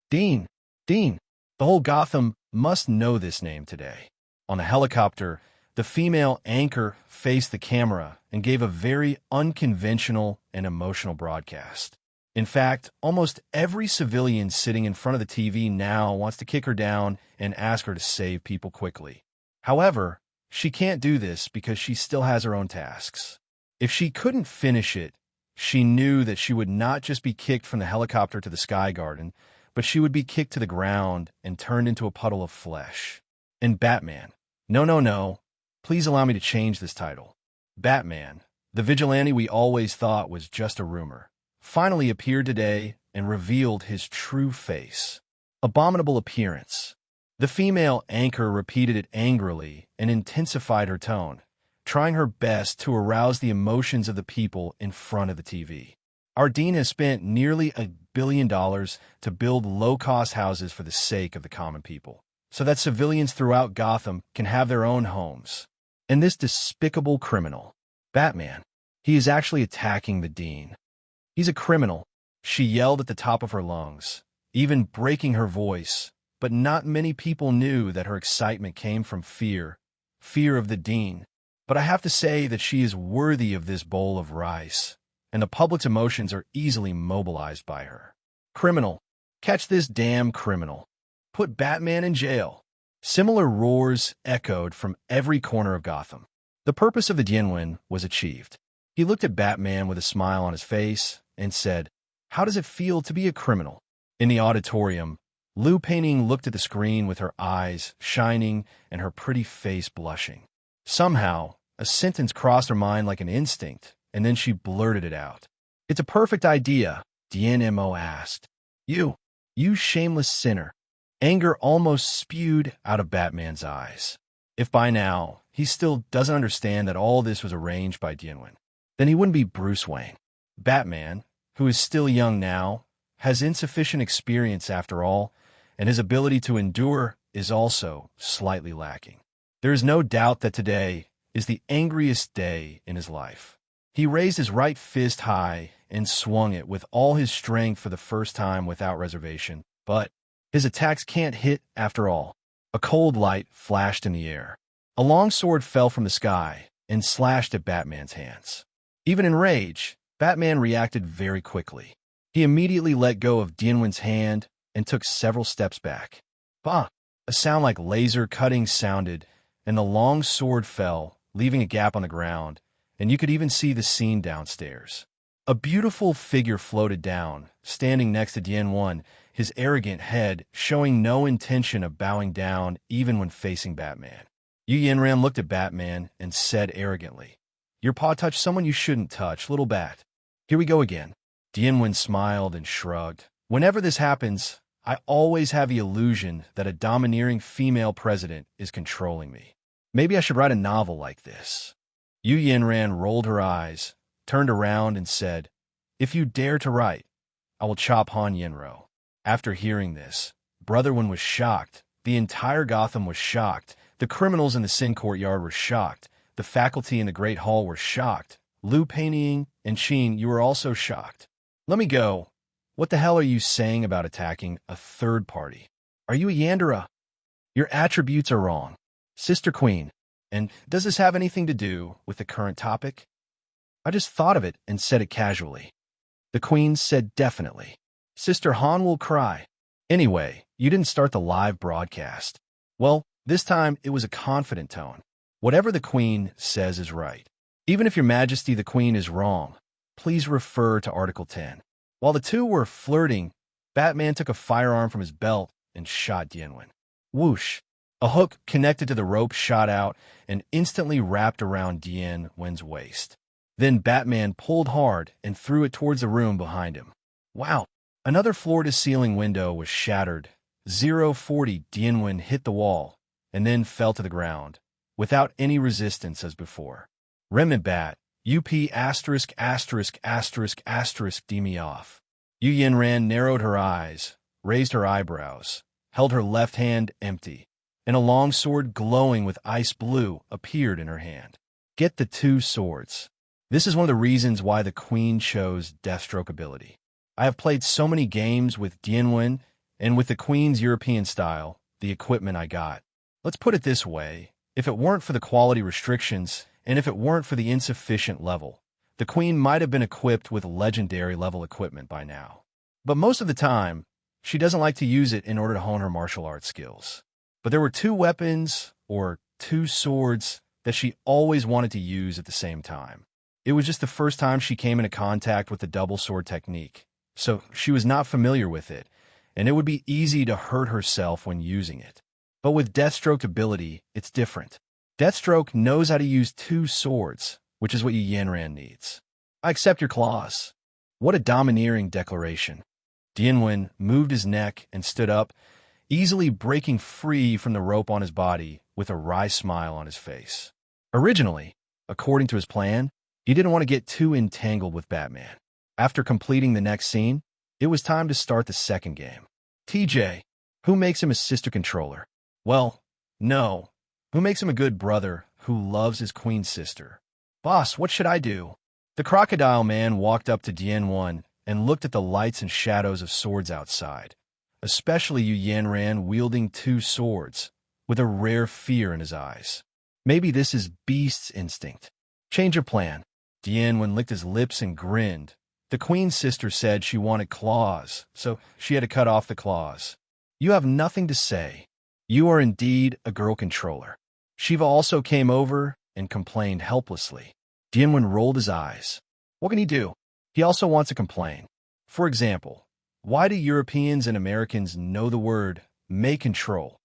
Dean, the whole Gotham must know this name today." On the helicopter, the female anchor faced the camera and gave a very unconventional and emotional broadcast. In fact, almost every civilian sitting in front of the TV now wants to kick her down and ask her to save people quickly. However, she can't do this because she still has her own tasks. If she couldn't finish it, she knew that she would not just be kicked from the helicopter to the sky garden, but she would be kicked to the ground and turned into a puddle of flesh. And Batman. No, no, no. Please allow me to change this title. Batman, the vigilante we always thought was just a rumor, finally appeared today and revealed his true face. Abominable appearance. The female anchor repeated it angrily and intensified her tone, trying her best to arouse the emotions of the people in front of the TV. Our Dean has spent nearly $1 billion to build low-cost houses for the sake of the common people, so that civilians throughout Gotham can have their own homes. And this despicable criminal, Batman, he is actually attacking the Dean. He's a criminal, she yelled at the top of her lungs, even breaking her voice, but not many people knew that her excitement came from fear of the Dean. But I have to say that she is worthy of this bowl of rice, and the public's emotions are easily mobilized by her. Criminal. Catch this damn criminal. Put Batman in jail. Similar roars echoed from every corner of Gotham. The purpose of the Dian was achieved. He looked at Batman with a smile on his face and said, "How does it feel to be a criminal?" In the auditorium, Lou Painting looked at the screen with her eyes shining and her pretty face blushing. Somehow, a sentence crossed her mind like an instinct, and then she blurted it out. "It's a perfect idea," Dian Mo asked. You shameless sinner." Anger almost spewed out of Batman's eyes. If by now he still doesn't understand that all this was arranged by Dian, then he wouldn't be Bruce Wayne. Batman, who is still young now, has insufficient experience after all, and his ability to endure is also slightly lacking. There is no doubt that today is the angriest day in his life. He raised his right fist high and swung it with all his strength for the first time without reservation, but his attacks can't hit after all. A cold light flashed in the air. A long sword fell from the sky and slashed at Batman's hands. Even in rage, Batman reacted very quickly. He immediately let go of Dian's hand and took several steps back. Bah! A sound like laser cutting sounded, and the long sword fell, leaving a gap on the ground, and you could even see the scene downstairs. A beautiful figure floated down, standing next to Dian, his arrogant head showing no intention of bowing down even when facing Batman. Yu Yanran looked at Batman and said arrogantly, "Your paw touched someone you shouldn't touch, little bat." "Here we go again." Dian smiled and shrugged. "Whenever this happens, I always have the illusion that a domineering female president is controlling me. Maybe I should write a novel like this." Yu Yanran rolled her eyes, turned around and said, "If you dare to write, I will chop Han Yenro." After hearing this, Brother Wen was shocked. The entire Gotham was shocked. The criminals in the Sin Courtyard were shocked. The faculty in the Great Hall were shocked. Lou Painting and Sheen, you were also shocked. "Let me go. What the hell are you saying about attacking a third party? Are you a Yandere? Your attributes are wrong. Sister Queen, and does this have anything to do with the current topic?" "I just thought of it and said it casually." The Queen said definitely. "Sister Han will cry. Anyway, you didn't start the live broadcast." Well, this time it was a confident tone. "Whatever the Queen says is right. Even if Your Majesty the Queen is wrong, please refer to Article 10. While the two were flirting, Batman took a firearm from his belt and shot Dian. Whoosh! A hook connected to the rope shot out and instantly wrapped around Dian's waist. Then Batman pulled hard and threw it towards the room behind him. Wow! Another floor-to-ceiling window was shattered. 040 Dian hit the wall and then fell to the ground, without any resistance as before. Remnant Bat, UP asterisk asterisk asterisk asterisk D me off. Yu Yanran narrowed her eyes, raised her eyebrows, held her left hand empty, and a long sword glowing with ice blue appeared in her hand. Get the two swords. This is one of the reasons why the Queen chose Deathstroke ability. I have played so many games with Dian, and with the Queen's European style, the equipment I got. Let's put it this way, if it weren't for the quality restrictions, and if it weren't for the insufficient level, the Queen might have been equipped with legendary level equipment by now. But most of the time, she doesn't like to use it in order to hone her martial arts skills. But there were two weapons, or two swords that she always wanted to use at the same time. It was just the first time she came into contact with the double sword technique, so she was not familiar with it, and it would be easy to hurt herself when using it. But with Deathstroke's ability, it's different. Deathstroke knows how to use two swords, which is what Yu Yanran needs. I accept your claws. What a domineering declaration. Dianwen moved his neck and stood up, easily breaking free from the rope on his body with a wry smile on his face. Originally, according to his plan, he didn't want to get too entangled with Batman. After completing the next scene, it was time to start the second game. TJ, who makes him a sister controller? Well, no. Who makes him a good brother who loves his queen sister? Boss, what should I do? The crocodile man walked up to Dianwen and looked at the lights and shadows of swords outside, especially Yu Yanran wielding two swords, with a rare fear in his eyes. Maybe this is beast's instinct. Change of plan. Dianwen licked his lips and grinned. The queen's sister said she wanted claws, so she had to cut off the claws. You have nothing to say. You are indeed a girl controller. Shiva also came over and complained helplessly. Dianwen rolled his eyes. What can he do? He also wants to complain. For example, why do Europeans and Americans know the word may control?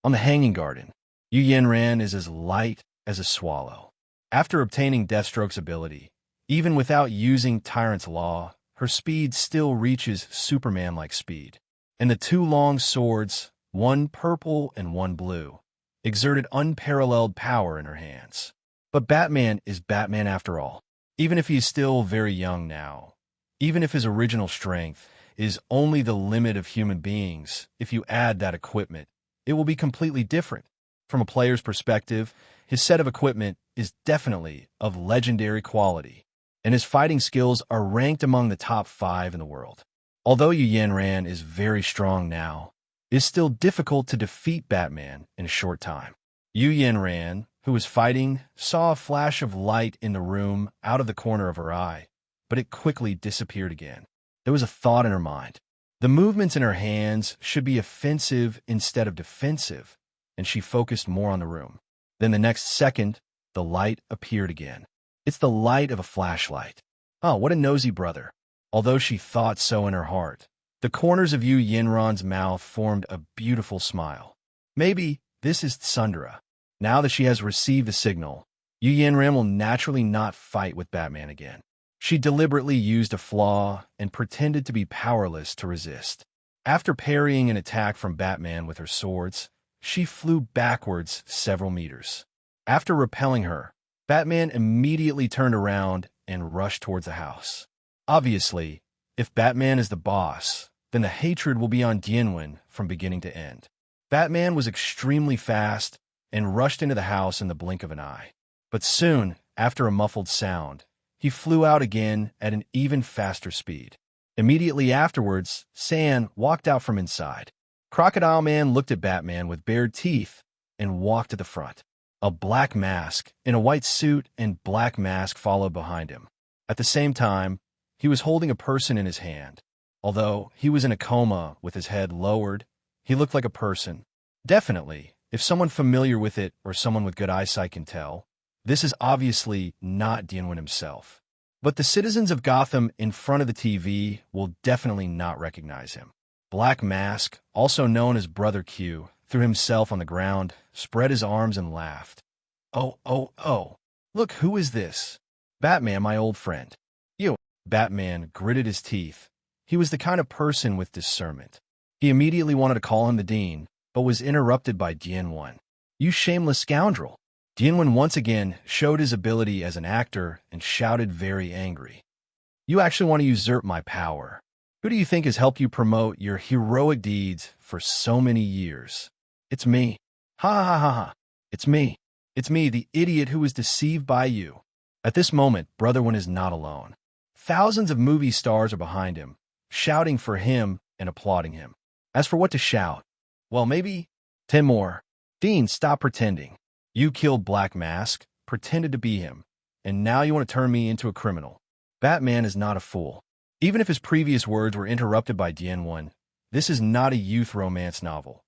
On the Hanging Garden, Yu Yanran is as light as a swallow. After obtaining Deathstroke's ability, even without using Tyrant's Law, her speed still reaches Superman-like speed. And the two long swords, one purple and one blue, exerted unparalleled power in her hands. But Batman is Batman after all. Even if he is still very young now, even if his original strength is only the limit of human beings, if you add that equipment, it will be completely different. From a player's perspective, his set of equipment is definitely of legendary quality, and his fighting skills are ranked among the top 5 in the world. Although Yu Yanran is very strong now, it is still difficult to defeat Batman in a short time. Yu Yanran, who was fighting, saw a flash of light in the room out of the corner of her eye, but it quickly disappeared again. There was a thought in her mind. The movements in her hands should be offensive instead of defensive, and she focused more on the room. Then the next second, the light appeared again. It's the light of a flashlight. Oh, what a nosy brother. Although she thought so in her heart, the corners of Yu Yanran's mouth formed a beautiful smile. Maybe this is Tsundra. Now that she has received the signal, Yu Yanran will naturally not fight with Batman again. She deliberately used a flaw and pretended to be powerless to resist. After parrying an attack from Batman with her swords, she flew backwards several meters. After repelling her, Batman immediately turned around and rushed towards the house. Obviously, if Batman is the boss, then the hatred will be on Dianwen from beginning to end. Batman was extremely fast and rushed into the house in the blink of an eye. But soon, after a muffled sound, he flew out again at an even faster speed. Immediately afterwards, San walked out from inside. Crocodile Man looked at Batman with bared teeth and walked to the front. A black mask in a white suit and black mask followed behind him. At the same time, he was holding a person in his hand. Although he was in a coma with his head lowered, he looked like a person. Definitely, if someone familiar with it or someone with good eyesight can tell, this is obviously not Dianwen himself. But the citizens of Gotham in front of the TV will definitely not recognize him. Black Mask, also known as Brother Q, threw himself on the ground, spread his arms and laughed. Oh. Look, who is this? Batman, my old friend. You. Batman gritted his teeth. He was the kind of person with discernment. He immediately wanted to call him the Dean, but was interrupted by Dianwen. You shameless scoundrel. Dianwen once again showed his ability as an actor and shouted very angry. You actually want to usurp my power. Who do you think has helped you promote your heroic deeds for so many years? It's me. Ha. It's me. It's me, the idiot who was deceived by you. At this moment, Brotherwin is not alone. Thousands of movie stars are behind him, shouting for him and applauding him. As for what to shout, well, maybe 10 more. Dean, stop pretending. You killed Black Mask, pretended to be him, and now you want to turn me into a criminal. Batman is not a fool. Even if his previous words were interrupted by Dianwen, this is not a youth romance novel,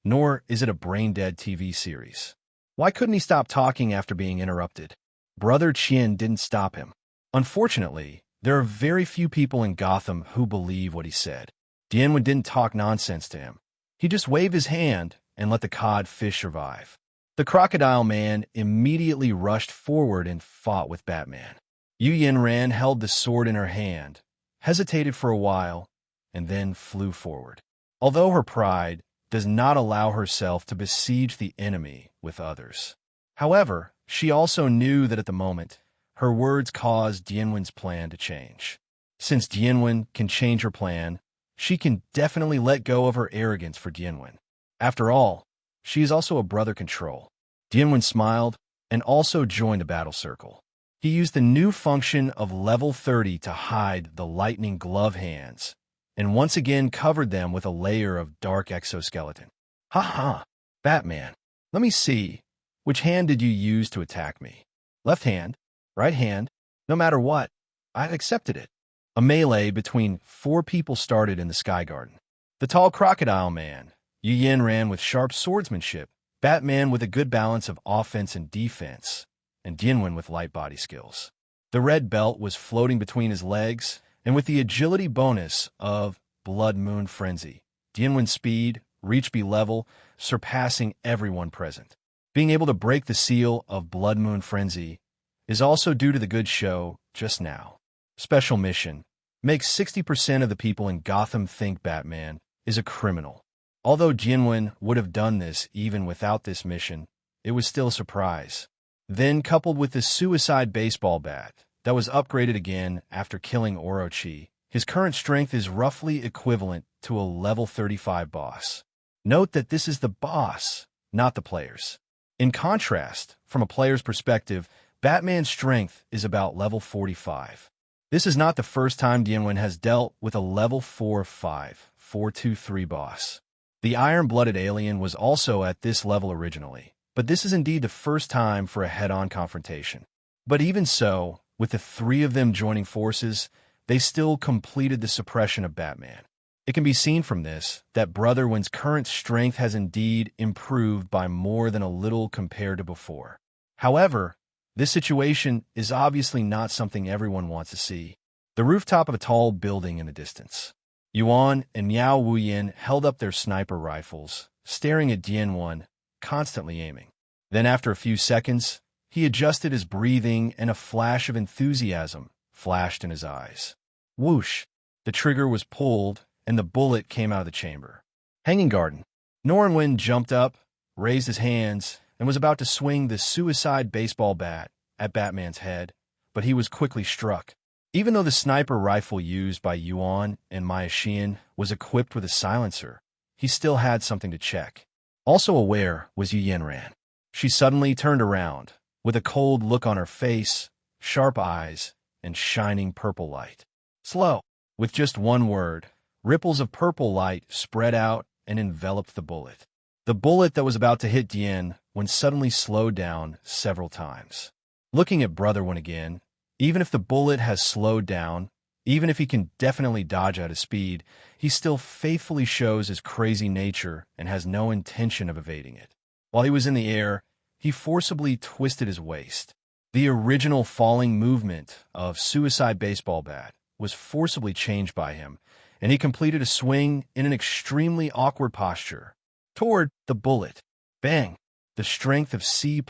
nor is it a brain-dead TV series. Why couldn't he stop talking after being interrupted? Brother Qian didn't stop him. Unfortunately, there are very few people in Gotham who believe what he said. Dian Mo didn't talk nonsense to him. He just waved his hand and let the codfish survive. The crocodile man immediately rushed forward and fought with Batman. Yu Yanran held the sword in her hand, hesitated for a while, and then flew forward. Although her pride does not allow herself to besiege the enemy with others. However, she also knew that at the moment, her words caused Dianwen's plan to change. Since Dianwen can change her plan, she can definitely let go of her arrogance for Dianwen. After all, she is also a brother control. Dianwen smiled and also joined the battle circle. He used the new function of level 30 to hide the lightning glove hands, and once again covered them with a layer of dark exoskeleton. Ha, Batman. Let me see. Which hand did you use to attack me? Left hand? Right hand? No matter what, I'd accepted it. A melee between 4 people started in the Sky Garden. The tall crocodile man, Yu Yin, ran with sharp swordsmanship, Batman with a good balance of offense and defense, and Dianwen with light body skills. The red belt was floating between his legs, and with the agility bonus of Blood Moon Frenzy, Dianwen's speed reached B level, surpassing everyone present. Being able to break the seal of Blood Moon Frenzy is also due to the good show just now. Special mission. Makes 60% of the people in Gotham think Batman is a criminal. Although Dianwen would have done this even without this mission, it was still a surprise. Then, coupled with the suicide baseball bat that was upgraded again after killing Orochi, his current strength is roughly equivalent to a level 35 boss. Note that this is the boss, not the players. In contrast, from a player's perspective, Batman's strength is about level 45. This is not the first time Dianwen has dealt with a level 4-5, 4-2-3 boss. The iron-blooded alien was also at this level originally, but this is indeed the first time for a head-on confrontation. But even so, with the 3 of them joining forces, they still completed the suppression of Batman. It can be seen from this that Brother Wen's current strength has indeed improved by more than a little compared to before. However, this situation is obviously not something everyone wants to see. The rooftop of a tall building in the distance. Yuan and Miao Wuyin held up their sniper rifles, staring at Dianwen, constantly aiming. Then after a few seconds, he adjusted his breathing and a flash of enthusiasm flashed in his eyes. Whoosh! The trigger was pulled and the bullet came out of the chamber. Hanging Garden. Norwin jumped up, raised his hands, and was about to swing the suicide baseball bat at Batman's head, but he was quickly struck. Even though the sniper rifle used by Yuan and Maya Xian was equipped with a silencer, he still had something to check. Also aware was Yu Yanran. She suddenly turned around, with a cold look on her face, sharp eyes, and shining purple light. Slow. With just one word, ripples of purple light spread out and enveloped the bullet. The bullet that was about to hit Dian when suddenly slowed down several times. Looking at Brother One again, even if the bullet has slowed down, even if he can definitely dodge at his speed, he still faithfully shows his crazy nature and has no intention of evading it. While he was in the air, he forcibly twisted his waist. The original falling movement of Suicide Baseball Bat was forcibly changed by him, and he completed a swing in an extremely awkward posture toward the bullet. Bang! The strength of C+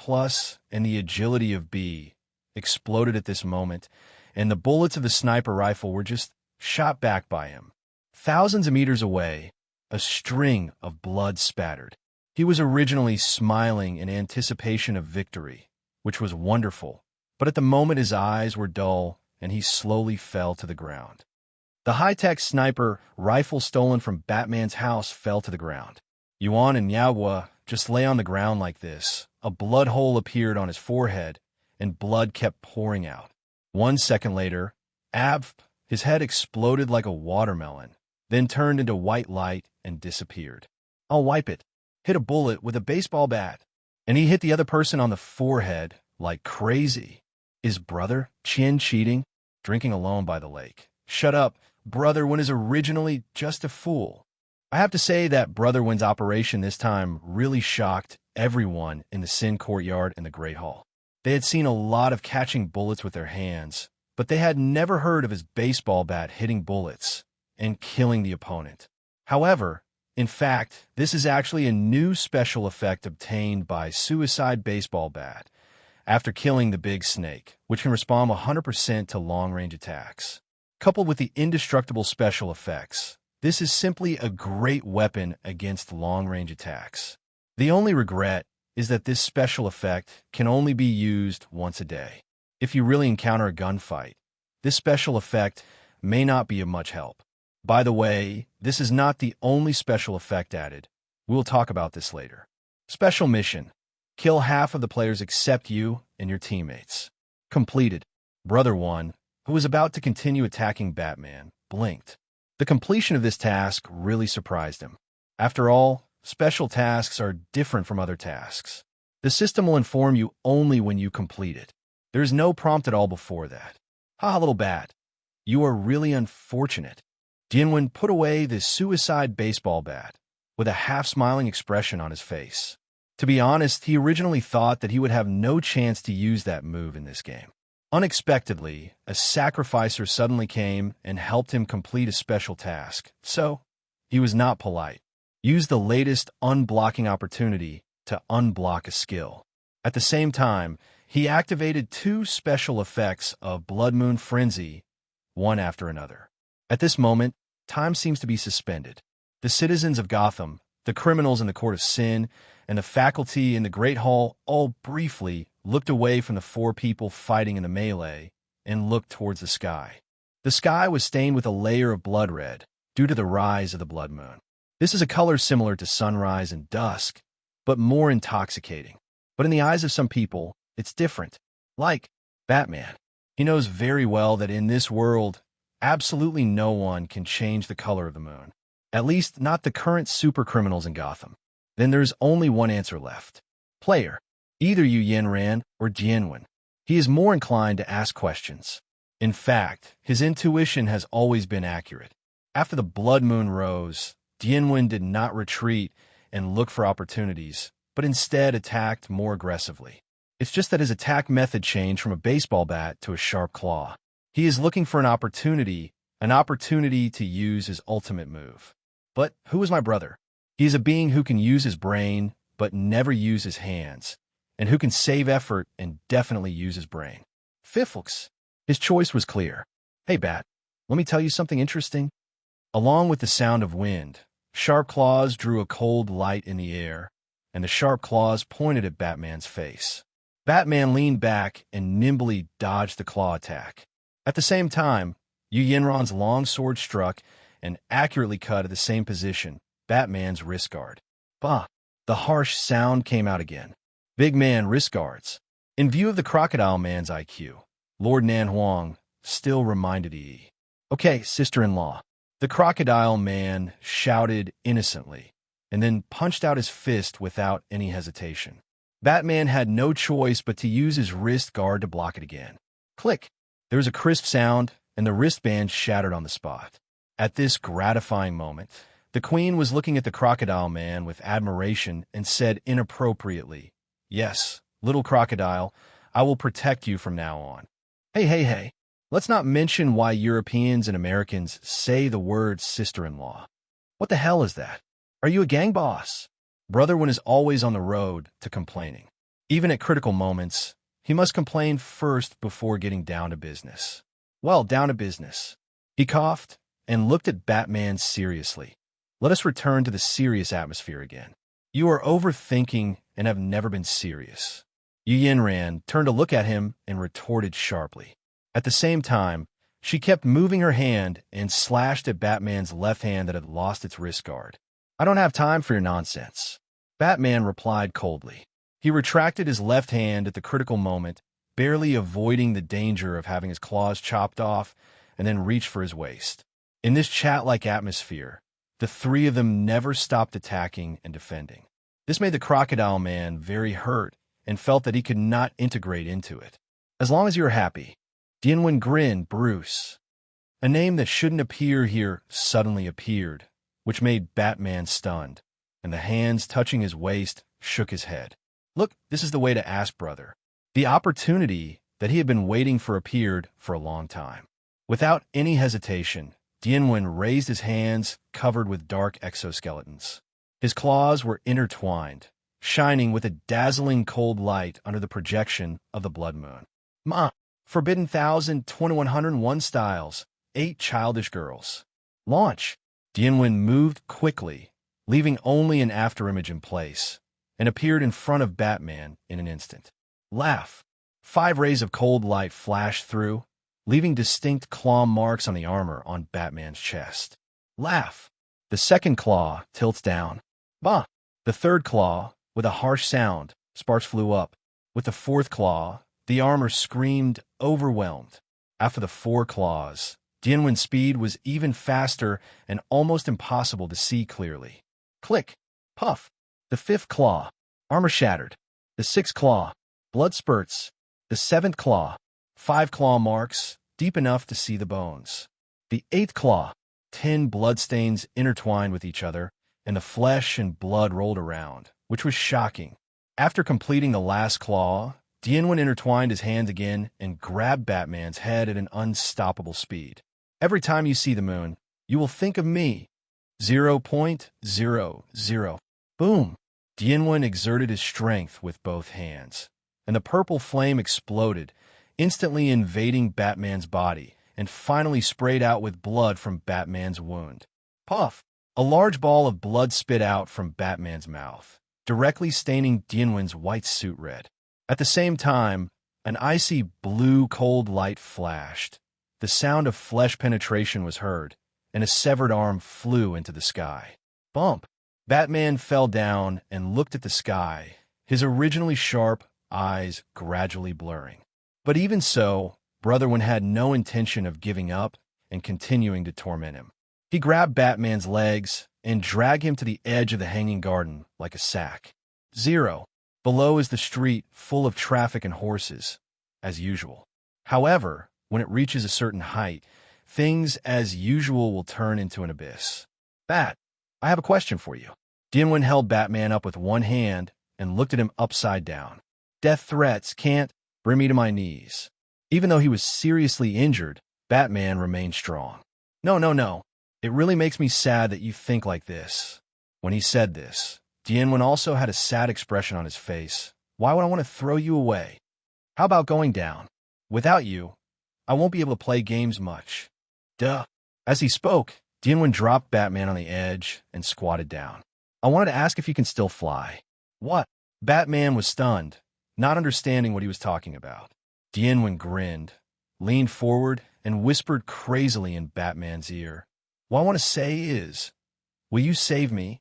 and the agility of B exploded at this moment, and the bullets of the sniper rifle were just shot back by him. Thousands of meters away, a string of blood spattered. He was originally smiling in anticipation of victory, which was wonderful, but at the moment his eyes were dull and he slowly fell to the ground. The high-tech sniper rifle stolen from Batman's house fell to the ground. Yuan and Yaohua just lay on the ground like this. A blood hole appeared on his forehead, and blood kept pouring out. 1 second later, his head exploded like a watermelon, then turned into white light and disappeared. I'll wipe it. Hit a bullet with a baseball bat. And he hit the other person on the forehead like crazy. Is Brother Qian cheating? Drinking alone by the lake. Shut up. Brother Wen is originally just a fool. I have to say that Brother Wen's operation this time really shocked everyone in the Sin Courtyard and the Great Hall. They had seen a lot of catching bullets with their hands, but they had never heard of his baseball bat hitting bullets and killing the opponent. However, in fact, this is actually a new special effect obtained by Suicide Baseball Bat after killing the big snake, which can respond 100% to long-range attacks. Coupled with the indestructible special effects, this is simply a great weapon against long-range attacks. The only regret is that this special effect can only be used once a day. If you really encounter a gunfight, this special effect may not be of much help. By the way, this is not the only special effect added. We'll talk about this later. Special mission. Kill half of the players except you and your teammates. Completed. Brother 1, who was about to continue attacking Batman, blinked. The completion of this task really surprised him. After all, special tasks are different from other tasks. The system will inform you only when you complete it. There is no prompt at all before that. Ha, little bat. You are really unfortunate. Dian Mo put away the suicide baseball bat with a half-smiling expression on his face. To be honest, he originally thought that he would have no chance to use that move in this game. Unexpectedly, a sacrificer suddenly came and helped him complete a special task, so he was not polite. Used the latest unblocking opportunity to unblock a skill. At the same time, he activated 2 special effects of Blood Moon Frenzy, one after another. At this moment, time seems to be suspended. The citizens of Gotham, the criminals in the Court of Sin, and the faculty in the Great Hall all briefly looked away from the 4 people fighting in the melee and looked towards the sky. The sky was stained with a layer of blood red due to the rise of the blood moon. This is a color similar to sunrise and dusk, but more intoxicating. But in the eyes of some people, it's different. Like Batman. He knows very well that in this world, absolutely no one can change the color of the moon. At least not the current super criminals in Gotham. Then there's only one answer left. Player. Either Yu Yanran or Dian Mo. He is more inclined to ask questions. In fact, his intuition has always been accurate. After the blood moon rose, Dian Mo did not retreat and look for opportunities, but instead attacked more aggressively. It's just that his attack method changed from a baseball bat to a sharp claw. He is looking for an opportunity to use his ultimate move. But who is my brother? He is a being who can use his brain, but never use his hands, and who can save effort and definitely use his brain. Fiflux. His choice was clear. Hey, Bat, let me tell you something interesting. Along with the sound of wind, sharp claws drew a cold light in the air, and the sharp claws pointed at Batman's face. Batman leaned back and nimbly dodged the claw attack. At the same time, Yu Yanran's long sword struck and accurately cut at the same position, Batman's wrist guard. Bah! The harsh sound came out again. Big man wrist guards. In view of the Crocodile Man's IQ, Lord Nan Huang still reminded Yi. Okay, sister-in-law. The Crocodile Man shouted innocently, and then punched out his fist without any hesitation. Batman had no choice but to use his wrist guard to block it again. Click! There was a crisp sound, and the wristband shattered on the spot. At this gratifying moment, the Queen was looking at the Crocodile Man with admiration and said inappropriately, "Yes, little crocodile, I will protect you from now on." Hey, let's not mention why Europeans and Americans say the word sister-in-law. What the hell is that? Are you a gang boss? Brother One is always on the road to complaining. Even at critical moments, he must complain first before getting down to business. Well, down to business. He coughed and looked at Batman seriously. Let us return to the serious atmosphere again. You are overthinking and have never been serious. Yu Yanran turned to look at him and retorted sharply. At the same time, she kept moving her hand and slashed at Batman's left hand that had lost its wrist guard. I don't have time for your nonsense. Batman replied coldly. He retracted his left hand at the critical moment, barely avoiding the danger of having his claws chopped off, and then reached for his waist. In this chat-like atmosphere, the 3 of them never stopped attacking and defending. This made the Crocodile Man very hurt and felt that he could not integrate into it. As long as you're happy. Dian Mo grinned. Bruce. A name that shouldn't appear here suddenly appeared, which made Batman stunned, and the hands touching his waist shook his head. Look, this is the way to ask, brother. The opportunity that he had been waiting for appeared for a long time. Without any hesitation, Dian Mo raised his hands covered with dark exoskeletons. His claws were intertwined, shining with a dazzling cold light under the projection of the blood moon. Ma, Forbidden 2101 styles, 8 childish girls. Launch. Dian Mo moved quickly, leaving only an afterimage in place, and appeared in front of Batman in an instant. Laugh. 5 rays of cold light flashed through, leaving distinct claw marks on the armor on Batman's chest. Laugh. The second claw tilts down. Bah. The third claw, with a harsh sound, sparks flew up. With the fourth claw, the armor screamed, overwhelmed. After the 4 claws, Dian Mo's speed was even faster and almost impossible to see clearly. Click. Puff. The 5th claw. Armor shattered. The 6th claw. Blood spurts. The 7th claw. 5 claw marks, deep enough to see the bones. The 8th claw. 10 bloodstains intertwined with each other, and the flesh and blood rolled around, which was shocking. After completing the last claw, Dian Mo intertwined his hands again and grabbed Batman's head at an unstoppable speed. Every time you see the moon, you will think of me. 0.00. Boom. Dian Mo exerted his strength with both hands, and the purple flame exploded, instantly invading Batman's body and finally sprayed out with blood from Batman's wound. Puff! A large ball of blood spit out from Batman's mouth, directly staining Dian Mo's white suit red. At the same time, an icy blue cold light flashed. The sound of flesh penetration was heard, and a severed arm flew into the sky. Bump! Batman fell down and looked at the sky, his originally sharp eyes gradually blurring. But even so, Brother One had no intention of giving up and continuing to torment him. He grabbed Batman's legs and dragged him to the edge of the hanging garden like a sack. 0. Below is the street full of traffic and horses, as usual. However, when it reaches a certain height, things as usual will turn into an abyss. Bat, I have a question for you. Dian Mo held Batman up with one hand and looked at him upside down. Death threats can't bring me to my knees. Even though he was seriously injured, Batman remained strong. No. It really makes me sad that you think like this. When he said this, Dian Mo also had a sad expression on his face. Why would I want to throw you away? How about going down? Without you, I won't be able to play games much. Duh. As he spoke, Dian Mo dropped Batman on the edge and squatted down. I wanted to ask if you can still fly. What? Batman was stunned, not understanding what he was talking about. Dian Mo grinned, leaned forward, and whispered crazily in Batman's ear. What I want to say is, will you save me?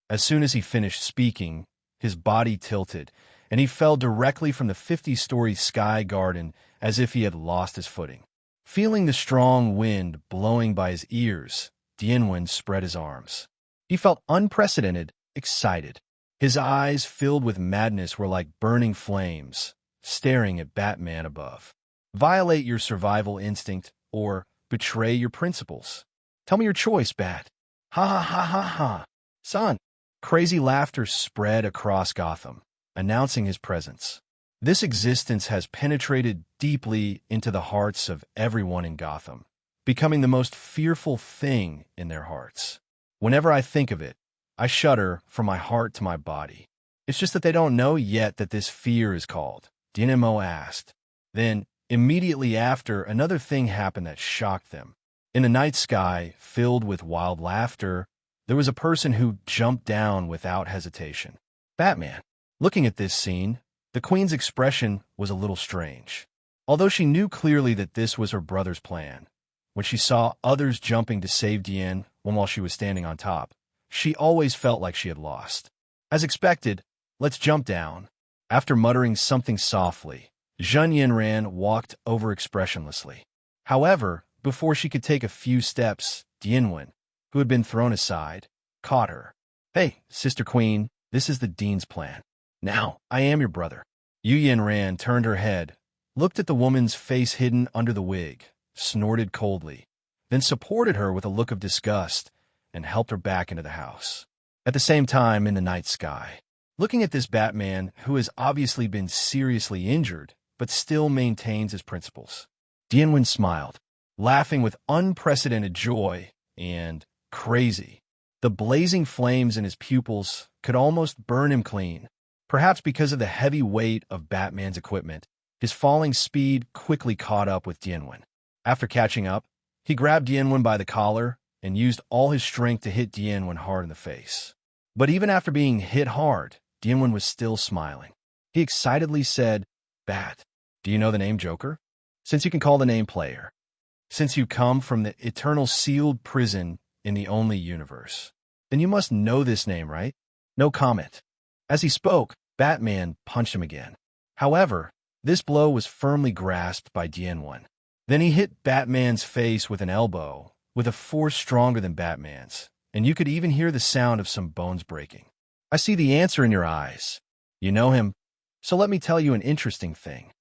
As soon as he finished speaking, his body tilted, and he fell directly from the 50-story sky garden as if he had lost his footing. Feeling the strong wind blowing by his ears, Dian Mo spread his arms. He felt unprecedented, excited. His eyes, filled with madness, were like burning flames, staring at Batman above. Violate your survival instinct or betray your principles. Tell me your choice, Bat. Ha ha ha ha ha. Son. Crazy laughter spread across Gotham, announcing his presence. This existence has penetrated deeply into the hearts of everyone in Gotham, becoming the most fearful thing in their hearts. Whenever I think of it, I shudder from my heart to my body. It's just that they don't know yet that this fear is called. Dian Mo asked. Then, immediately after, another thing happened that shocked them. In the night sky, filled with wild laughter, there was a person who jumped down without hesitation. Batman. Looking at this scene, the Queen's expression was a little strange. Although she knew clearly that this was her brother's plan, when she saw others jumping to save Dian while she was standing on top, she always felt like she had lost. As expected, let's jump down. After muttering something softly, Zhen Yinran walked over expressionlessly. However, before she could take a few steps, Dian Mo, who had been thrown aside, caught her. Hey, Sister Queen, this is the Dean's plan. Now, I am your brother. Yu Yinran turned her head, looked at the woman's face hidden under the wig, snorted coldly, then supported her with a look of disgust and helped her back into the house. At the same time, in the night sky, looking at this Batman who has obviously been seriously injured, but still maintains his principles. Dian smiled, laughing with unprecedented joy and crazy. The blazing flames in his pupils could almost burn him clean. Perhaps because of the heavy weight of Batman's equipment, his falling speed quickly caught up with Dian. After catching up, he grabbed Dian by the collar and used all his strength to hit Dian hard in the face. But even after being hit hard, Dian was still smiling. He excitedly said, "Bat, do you know the name Joker? Since you can call the name player. Since you come from the eternal sealed prison in the only universe, then you must know this name, right?" No comment. As he spoke, Batman punched him again. However, this blow was firmly grasped by Dian. Then he hit Batman's face with an elbow, with a force stronger than Batman's, and you could even hear the sound of some bones breaking. "I see the answer in your eyes. You know him. So let me tell you an interesting thing."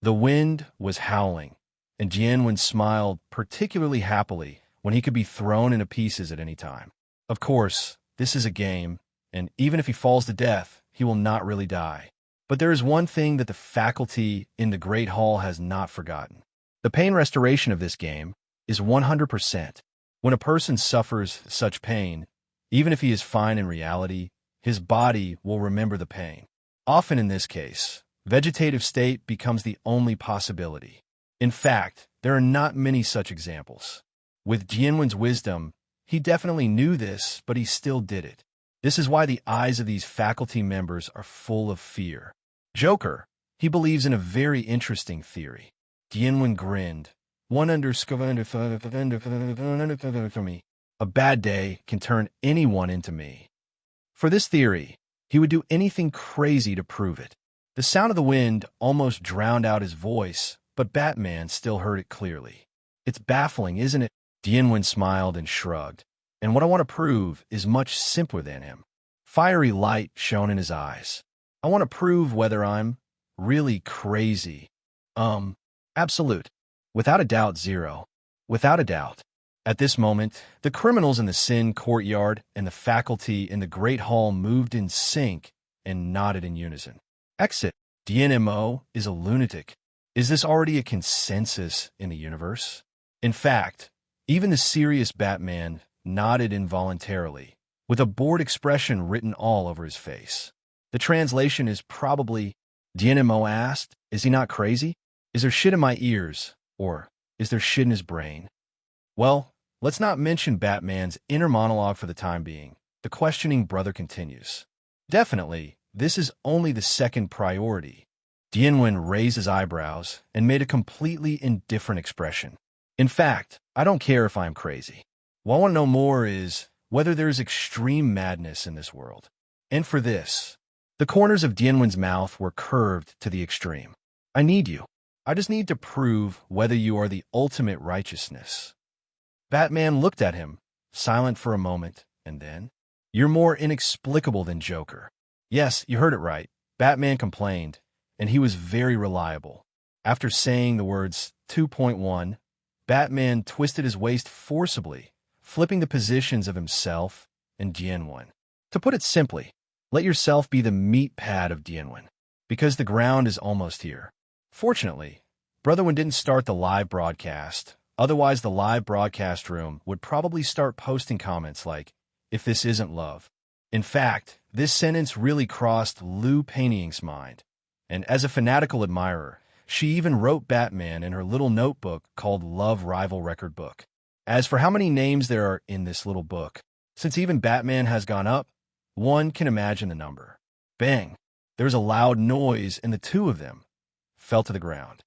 The wind was howling, and Dian smiled particularly happily when he could be thrown into pieces at any time. Of course, this is a game, and even if he falls to death, he will not really die. But there is one thing that the faculty in the Great Hall has not forgotten. The pain restoration of this game is 100%. When a person suffers such pain, even if he is fine in reality, his body will remember the pain. Often in this case, vegetative state becomes the only possibility. In fact, there are not many such examples. With Dian's wisdom, he definitely knew this, but he still did it. This is why the eyes of these faculty members are full of fear. Joker, he believes in a very interesting theory. Dian grinned. "A bad day can turn anyone into me." For this theory, he would do anything crazy to prove it. The sound of the wind almost drowned out his voice, but Batman still heard it clearly. "It's baffling, isn't it?" Dian smiled and shrugged. "And what I want to prove is much simpler than him." Fiery light shone in his eyes. "I want to prove whether I'm really crazy. Absolute. Without a doubt, zero. Without a doubt." At this moment, the criminals in the Sin courtyard and the faculty in the Great Hall moved in sync and nodded in unison. "Exit. Dian Mo is a lunatic." Is this already a consensus in the universe? In fact, even the serious Batman nodded involuntarily, with a bored expression written all over his face. The translation is probably, Dian Mo asked, "Is he not crazy? Is there shit in my ears? Or is there shit in his brain?" Well, let's not mention Batman's inner monologue for the time being. The questioning brother continues. "Definitely, this is only the second priority." Dian raised his eyebrows and made a completely indifferent expression. "In fact, I don't care if I'm crazy. What I want to know more is whether there's extreme madness in this world. And for this," the corners of Dian's mouth were curved to the extreme, "I need you. I just need to prove whether you are the ultimate righteousness." Batman looked at him, silent for a moment, and then, "You're more inexplicable than Joker." "Yes, you heard it right," Batman complained, and he was very reliable. After saying the words 2.1, Batman twisted his waist forcibly, flipping the positions of himself and Dian. To put it simply, let yourself be the meat pad of Dian, because the ground is almost here. Fortunately, Brotherwin didn't start the live broadcast, otherwise the live broadcast room would probably start posting comments like, "If this isn't love." In fact, this sentence really crossed Lou Painting's mind, and as a fanatical admirer, she even wrote Batman in her little notebook called Love Rival Record Book. As for how many names there are in this little book, since even Batman has gone up, one can imagine the number. Bang! There's a loud noise, and the two of them fell to the ground.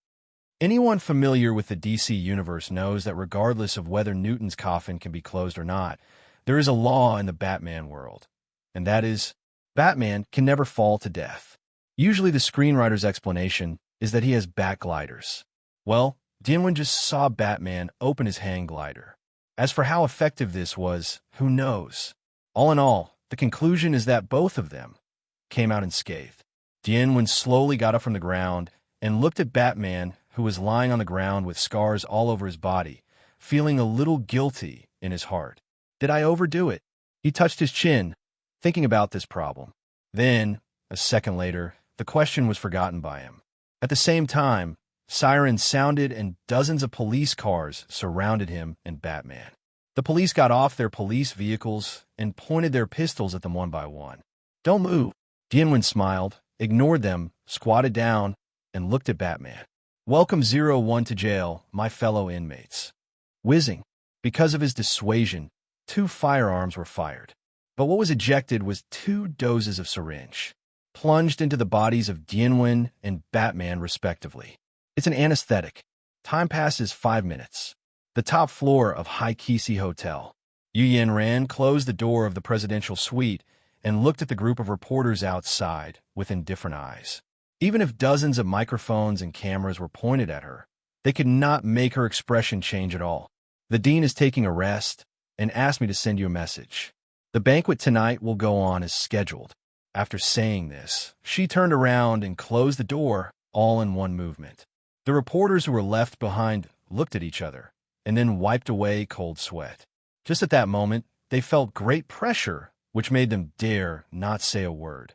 Anyone familiar with the DC universe knows that regardless of whether Newton's coffin can be closed or not, there is a law in the Batman world, and that is, Batman can never fall to death. Usually the screenwriter's explanation is that he has bat gliders. Well, Dian just saw Batman open his hang glider. As for how effective this was, who knows? All in all, the conclusion is that both of them came out unscathed. Dian slowly got up from the ground and looked at Batman, who was lying on the ground with scars all over his body, feeling a little guilty in his heart. Did I overdo it? He touched his chin, thinking about this problem. Then, a second later, the question was forgotten by him. At the same time, sirens sounded and dozens of police cars surrounded him and Batman. The police got off their police vehicles and pointed their pistols at them one by one. "Don't move." Dian Mo smiled, ignored them, squatted down, and looked at Batman. "Welcome 01 to jail, my fellow inmates." Whizzing. Because of his dissuasion, 2 firearms were fired. But what was ejected was 2 doses of syringe, plunged into the bodies of Dian Mo and Batman respectively. It's an anesthetic. Time passes 5 minutes. The top floor of Hai Kisi Hotel. Yu Ran closed the door of the presidential suite and looked at the group of reporters outside with indifferent eyes. Even if dozens of microphones and cameras were pointed at her, they could not make her expression change at all. "The dean is taking a rest and asked me to send you a message. The banquet tonight will go on as scheduled." After saying this, she turned around and closed the door all in one movement. The reporters who were left behind looked at each other and then wiped away cold sweat. Just at that moment, they felt great pressure, which made them dare not say a word.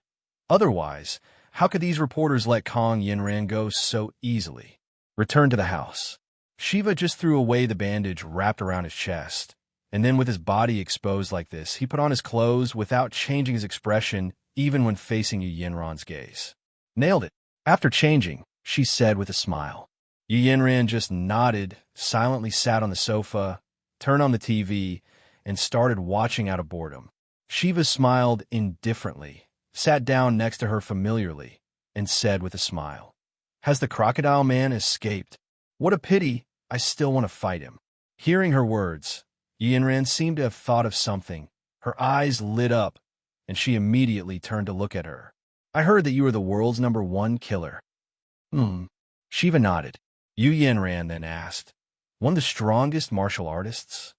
Otherwise, how could these reporters let Kong Yinran go so easily? Return to the house. Shiva just threw away the bandage wrapped around his chest, and then with his body exposed like this, he put on his clothes without changing his expression even when facing Yu Yinran's gaze. "Nailed it." After changing, she said with a smile. Yu Yinran just nodded, silently sat on the sofa, turned on the TV, and started watching out of boredom. Shiva smiled indifferently, sat down next to her familiarly, and said with a smile, "Has the crocodile man escaped? What a pity, I still want to fight him." Hearing her words, Yu Yinran seemed to have thought of something. Her eyes lit up, and she immediately turned to look at her. "I heard that you are the world's #1 killer." Shiva nodded. Yu Yinran then asked, "One of the strongest martial artists?"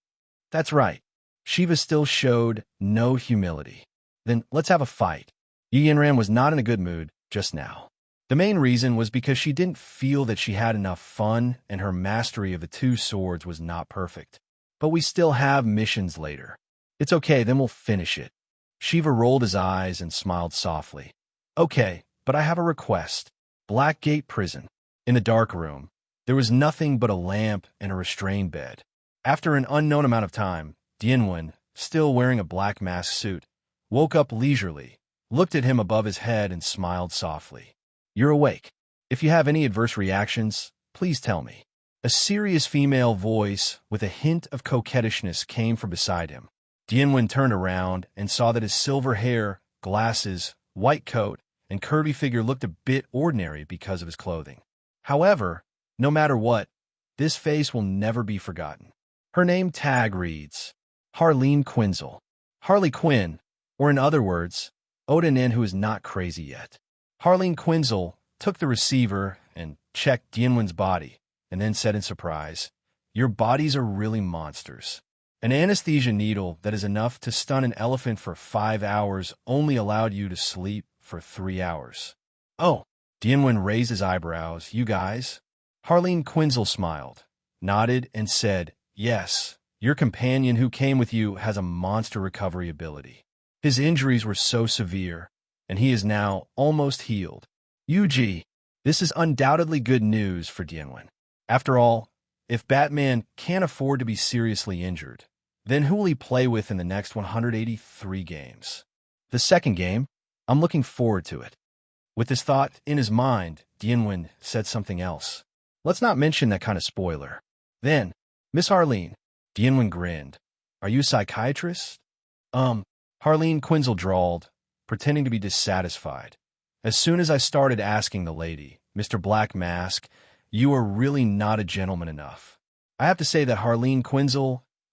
"That's right." Shiva still showed no humility. "Then let's have a fight." Yu Yinran was not in a good mood just now. The main reason was because she didn't feel that she had enough fun and her mastery of the 2 swords was not perfect. "But we still have missions later." "It's okay, then we'll finish it." Shiva rolled his eyes and smiled softly. "Okay, but I have a request." Blackgate Prison. In the dark room, there was nothing but a lamp and a restrained bed. After an unknown amount of time, Dian Mo, still wearing a black mask suit, woke up leisurely, looked at him above his head and smiled softly. "You're awake. If you have any adverse reactions, please tell me." A serious female voice with a hint of coquettishness came from beside him. Dian Mo turned around and saw that his silver hair, glasses, white coat, and curvy figure looked a bit ordinary because of his clothing. However, no matter what, this face will never be forgotten. Her name tag reads, Harley Quinn. Harley Quinn, or in other words, Odanin who is not crazy yet. Harley Quinn took the receiver and checked Dian Mo's body, and then said in surprise, "Your bodies are really monsters. An anesthesia needle that is enough to stun an elephant for 5 hours only allowed you to sleep for 3 hours." "Oh." Dian Mo raised his eyebrows. "You guys?" Harley Quinn smiled, nodded, and said, "Yes, your companion who came with you has a monster recovery ability. His injuries were so severe, and he is now almost healed." "UG, this is undoubtedly good news for Dian Mo. After all, if Batman can't afford to be seriously injured, then who will he play with in the next 183 games? The second game? I'm looking forward to it." With this thought in his mind, Dian Mo said something else. "Let's not mention that kind of spoiler." Then, "Miss Harleen." Dian Mo grinned. "Are you a psychiatrist?" Harleen Quinn drawled, pretending to be dissatisfied. "As soon as I started asking the lady, Mr. Black Mask, you are really not a gentleman enough. I have to say that Harleen Quinn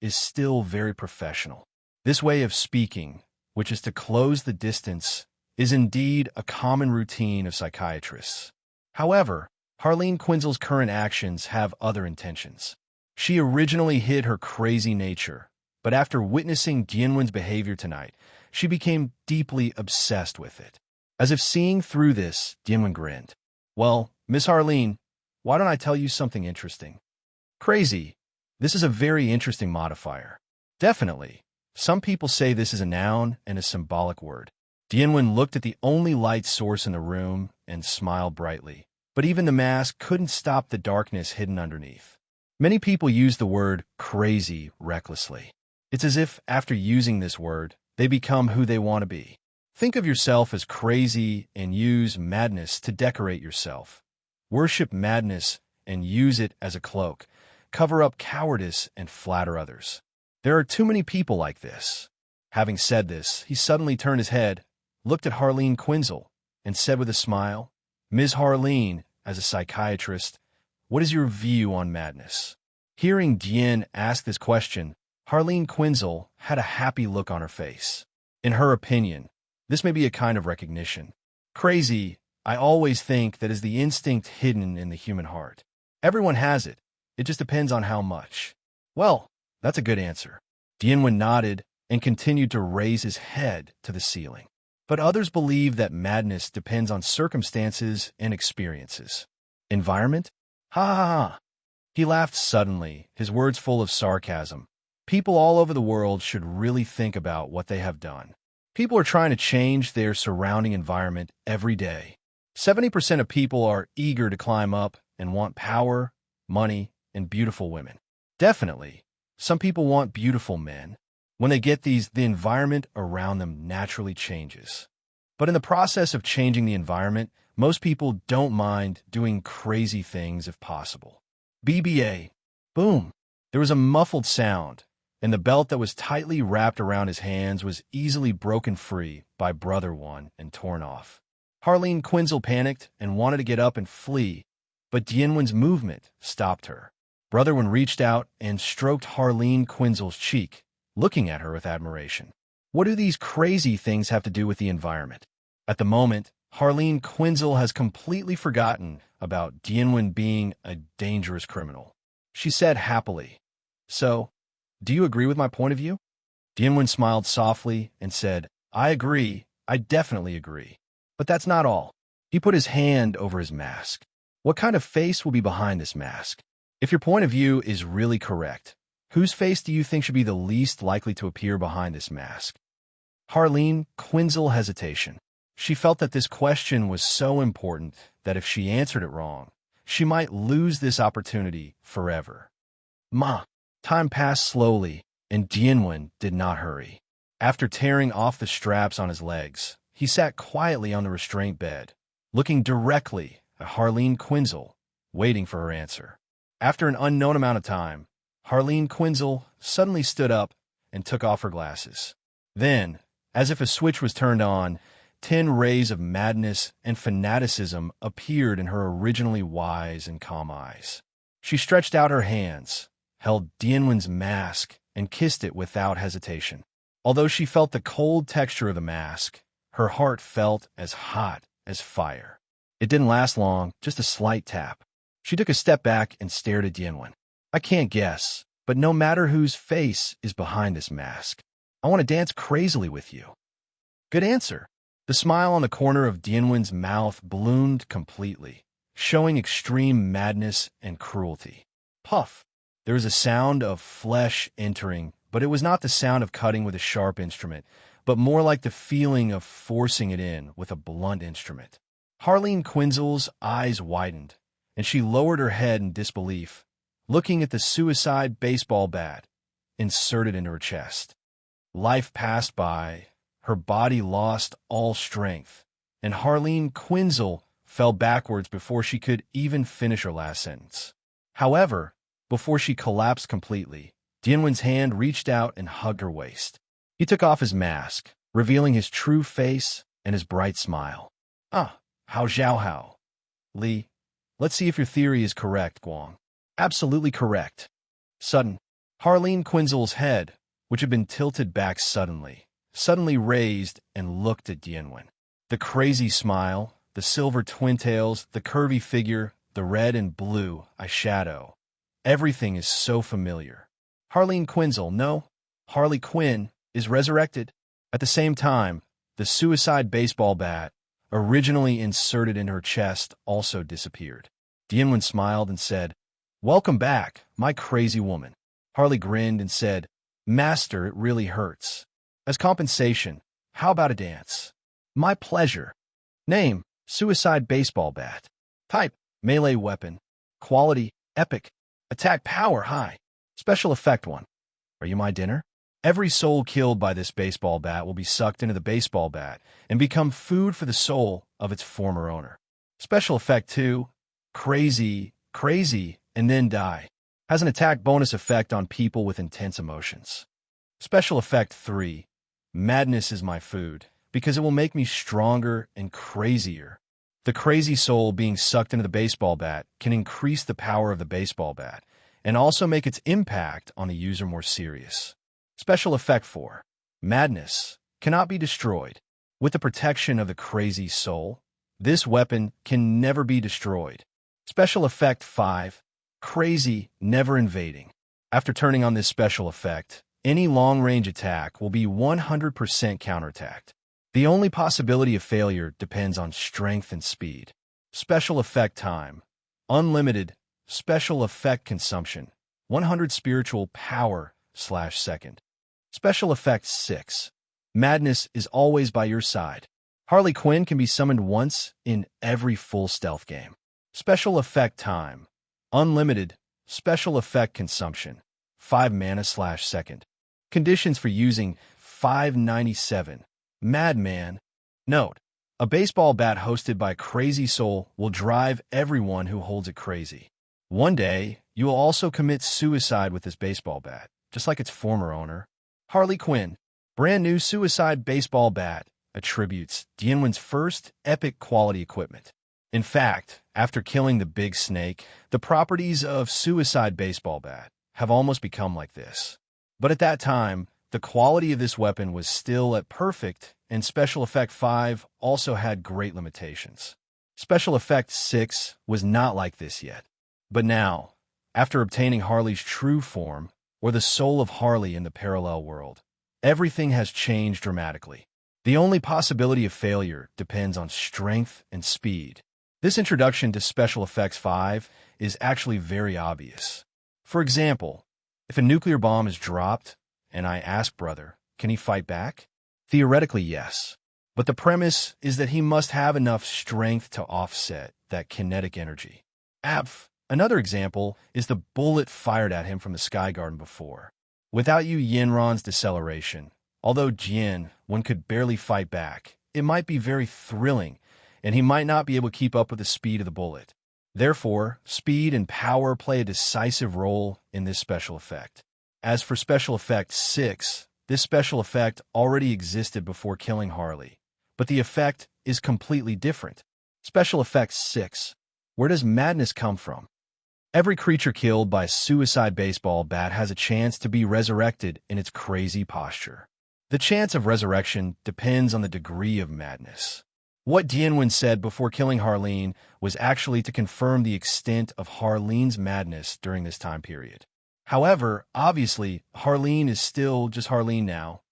is still very professional. This way of speaking, which is to close the distance, is indeed a common routine of psychiatrists. However, Harleen Quinn's current actions have other intentions. She originally hid her crazy nature, but after witnessing Dian Mo's behavior tonight, she became deeply obsessed with it." As if seeing through this, Dian Mo grinned. "Well, Miss Harleen, why don't I tell you something interesting?" "Crazy. This is a very interesting modifier." "Definitely. Some people say this is a noun and a symbolic word." Dian looked at the only light source in the room and smiled brightly. But even the mask couldn't stop the darkness hidden underneath. Many people use the word crazy recklessly. It's as if after using this word, they become who they want to be. Think of yourself as crazy and use madness to decorate yourself. Worship madness and use it as a cloak. Cover up cowardice and flatter others. There are too many people like this. Having said this, he suddenly turned his head, looked at Harley Quinn, and said with a smile, "Ms. Harley, as a psychiatrist, what is your view on madness?" Hearing Dian ask this question, Harley Quinn had a happy look on her face. In her opinion, this may be a kind of recognition. Crazy, I always think that is the instinct hidden in the human heart. Everyone has it. It just depends on how much. Well, that's a good answer. Dian nodded and continued to raise his head to the ceiling. But others believe that madness depends on circumstances and experiences. Environment? Ha ha ha. He laughed suddenly, his words full of sarcasm. People all over the world should really think about what they have done. People are trying to change their surrounding environment every day. 70% of people are eager to climb up and want power, money, and beautiful women. Definitely, some people want beautiful men. When they get these, the environment around them naturally changes. But in the process of changing the environment, most people don't mind doing crazy things if possible. BBA. Boom. There was a muffled sound, and the belt that was tightly wrapped around his hands was easily broken free by Brother One and torn off. Harley Quinn panicked and wanted to get up and flee, but Dian's movement stopped her. Brother One reached out and stroked Harley Quinn's cheek, looking at her with admiration. What do these crazy things have to do with the environment? At the moment, Harley Quinn has completely forgotten about Dian being a dangerous criminal. She said happily, "So, do you agree with my point of view?" Dian smiled softly and said, "I agree. I definitely agree. But that's not all." He put his hand over his mask. "What kind of face will be behind this mask? If your point of view is really correct, whose face do you think should be the least likely to appear behind this mask?" Harley Quinn's hesitation. She felt that this question was so important that if she answered it wrong, she might lose this opportunity forever. Time passed slowly, and Dian did not hurry. After tearing off the straps on his legs, he sat quietly on the restraint bed, looking directly at Harley Quinn, waiting for her answer. After an unknown amount of time, Harley Quinn suddenly stood up and took off her glasses. Then, as if a switch was turned on, 10 rays of madness and fanaticism appeared in her originally wise and calm eyes. She stretched out her hands, held Dian's mask, and kissed it without hesitation. Although she felt the cold texture of the mask, her heart felt as hot as fire. It didn't last long, just a slight tap. She took a step back and stared at Dian. "I can't guess, but no matter whose face is behind this mask, I want to dance crazily with you." Good answer. The smile on the corner of Dian's mouth ballooned completely, showing extreme madness and cruelty. Puff. There was a sound of flesh entering, but it was not the sound of cutting with a sharp instrument, but more like the feeling of forcing it in with a blunt instrument. Harley Quinn's eyes widened, and she lowered her head in disbelief, looking at the suicide baseball bat inserted into her chest. Life passed by, her body lost all strength, and Harley Quinn fell backwards before she could even finish her last sentence. However, before she collapsed completely, Dian's hand reached out and hugged her waist. He took off his mask, revealing his true face and his bright smile. Hao Zhao Hao. Li, let's see if your theory is correct, Guang." "Absolutely correct." Sudden, Harley Quinn's head, which had been tilted back suddenly raised and looked at Dian. The crazy smile, the silver twin tails, the curvy figure, the red and blue eyeshadow. Everything is so familiar. Harley Quinn, no, Harley Quinn is resurrected. At the same time, the suicide baseball bat, originally inserted in her chest, also disappeared. Dian smiled and said, "Welcome back, my crazy woman." Harley grinned and said, "Master, it really hurts. As compensation, how about a dance?" My pleasure. Name, suicide baseball bat. Type, melee weapon. Quality, epic. Attack power, high. Special effect 1. Are you my dinner? Every soul killed by this baseball bat will be sucked into the baseball bat and become food for the soul of its former owner. Special effect 2. Crazy, and then die. Has an attack bonus effect on people with intense emotions. Special effect 3. Madness is my food, because it will make me stronger and crazier. The crazy soul being sucked into the baseball bat can increase the power of the baseball bat and also make its impact on the user more serious. Special effect 4. Madness cannot be destroyed. With the protection of the crazy soul, this weapon can never be destroyed. Special effect 5. Crazy, never invading. After turning on this special effect, any long-range attack will be 100% counterattacked. The only possibility of failure depends on strength and speed. Special effect time. Unlimited. Special effect consumption. 100 spiritual power/second. Special effect 6. Madness is always by your side. Harley Quinn can be summoned once in every full stealth game. Special effect time. Unlimited. Special effect consumption. 5 mana/second. Conditions for using 597. Madman. Note: a baseball bat hosted by Crazy Soul will drive everyone who holds it crazy. One day, you will also commit suicide with this baseball bat, just like its former owner. Harley Quinn. Brand new suicide baseball bat attributes Dian Mo's first epic quality equipment. In fact, after killing the big snake, the properties of suicide baseball bat have almost become like this. But at that time, the quality of this weapon was still at perfect, and Special Effect 5 also had great limitations. Special Effect 6 was not like this yet. But now, after obtaining Harley's true form, or the soul of Harley in the parallel world, everything has changed dramatically. The only possibility of failure depends on strength and speed. This introduction to Special Effects 5 is actually very obvious. For example, if a nuclear bomb is dropped, and I ask brother, can he fight back? Theoretically, yes. But the premise is that he must have enough strength to offset that kinetic energy. Another example is the bullet fired at him from the Sky Garden before. Without Yu Yinran's deceleration, although Jian, one could barely fight back, it might be very thrilling, and he might not be able to keep up with the speed of the bullet. Therefore, speed and power play a decisive role in this special effect. As for Special Effect 6, this special effect already existed before killing Harley, but the effect is completely different. Special Effect 6. Where does madness come from? Every creature killed by a suicide baseball bat has a chance to be resurrected in its crazy posture. The chance of resurrection depends on the degree of madness. What Dian Mo said before killing Harleen was actually to confirm the extent of Harleen's madness during this time period. However, obviously, Harleen is still just Harleen now,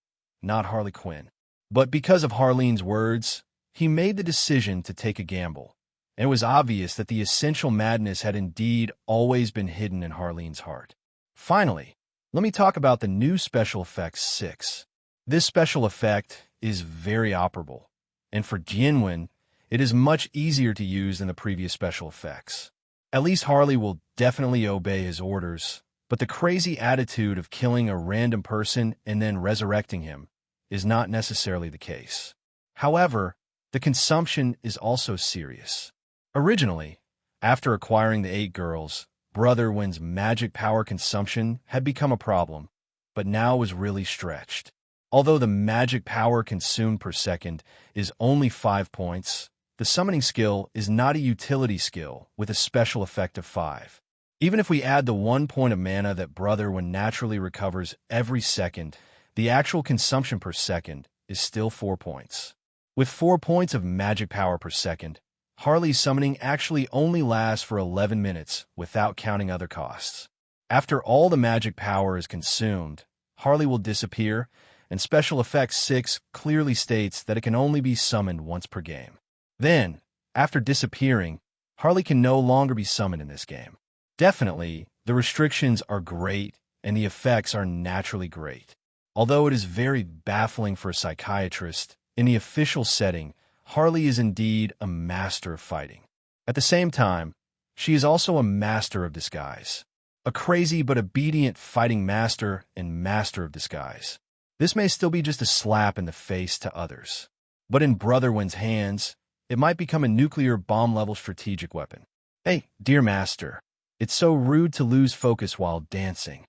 not Harley Quinn. But because of Harleen's words, he made the decision to take a gamble. And it was obvious that the essential madness had indeed always been hidden in Harleen's heart. Finally, let me talk about the new Special Effects 6. This special effect is very operable, and for Dian Mo, it is much easier to use than the previous special effects. At least Harley will definitely obey his orders, but the crazy attitude of killing a random person and then resurrecting him is not necessarily the case. However, the consumption is also serious. Originally, after acquiring the 8 girls, Brother Win's magic power consumption had become a problem, but now was really stretched. Although the magic power consumed per second is only 5 points, the summoning skill is not a utility skill with a special effect of 5. Even if we add the 1 point of mana that Brother Win naturally recovers every second, the actual consumption per second is still 4 points. With 4 points of magic power per second, Harley's summoning actually only lasts for 11 minutes without counting other costs. After all the magic power is consumed, Harley will disappear, and Special Effects 6 clearly states that it can only be summoned once per game. Then, after disappearing, Harley can no longer be summoned in this game. Definitely, the restrictions are great, and the effects are naturally great. Although it is very baffling for a psychiatrist, In the official setting, Harley is indeed a master of fighting. At the same time, she is also a master of disguise. A crazy but obedient fighting master and master of disguise. This may still be just a slap in the face to others, but in Brotherwind's hands, it might become a nuclear bomb-level strategic weapon. Hey, dear master, it's so rude to lose focus while dancing.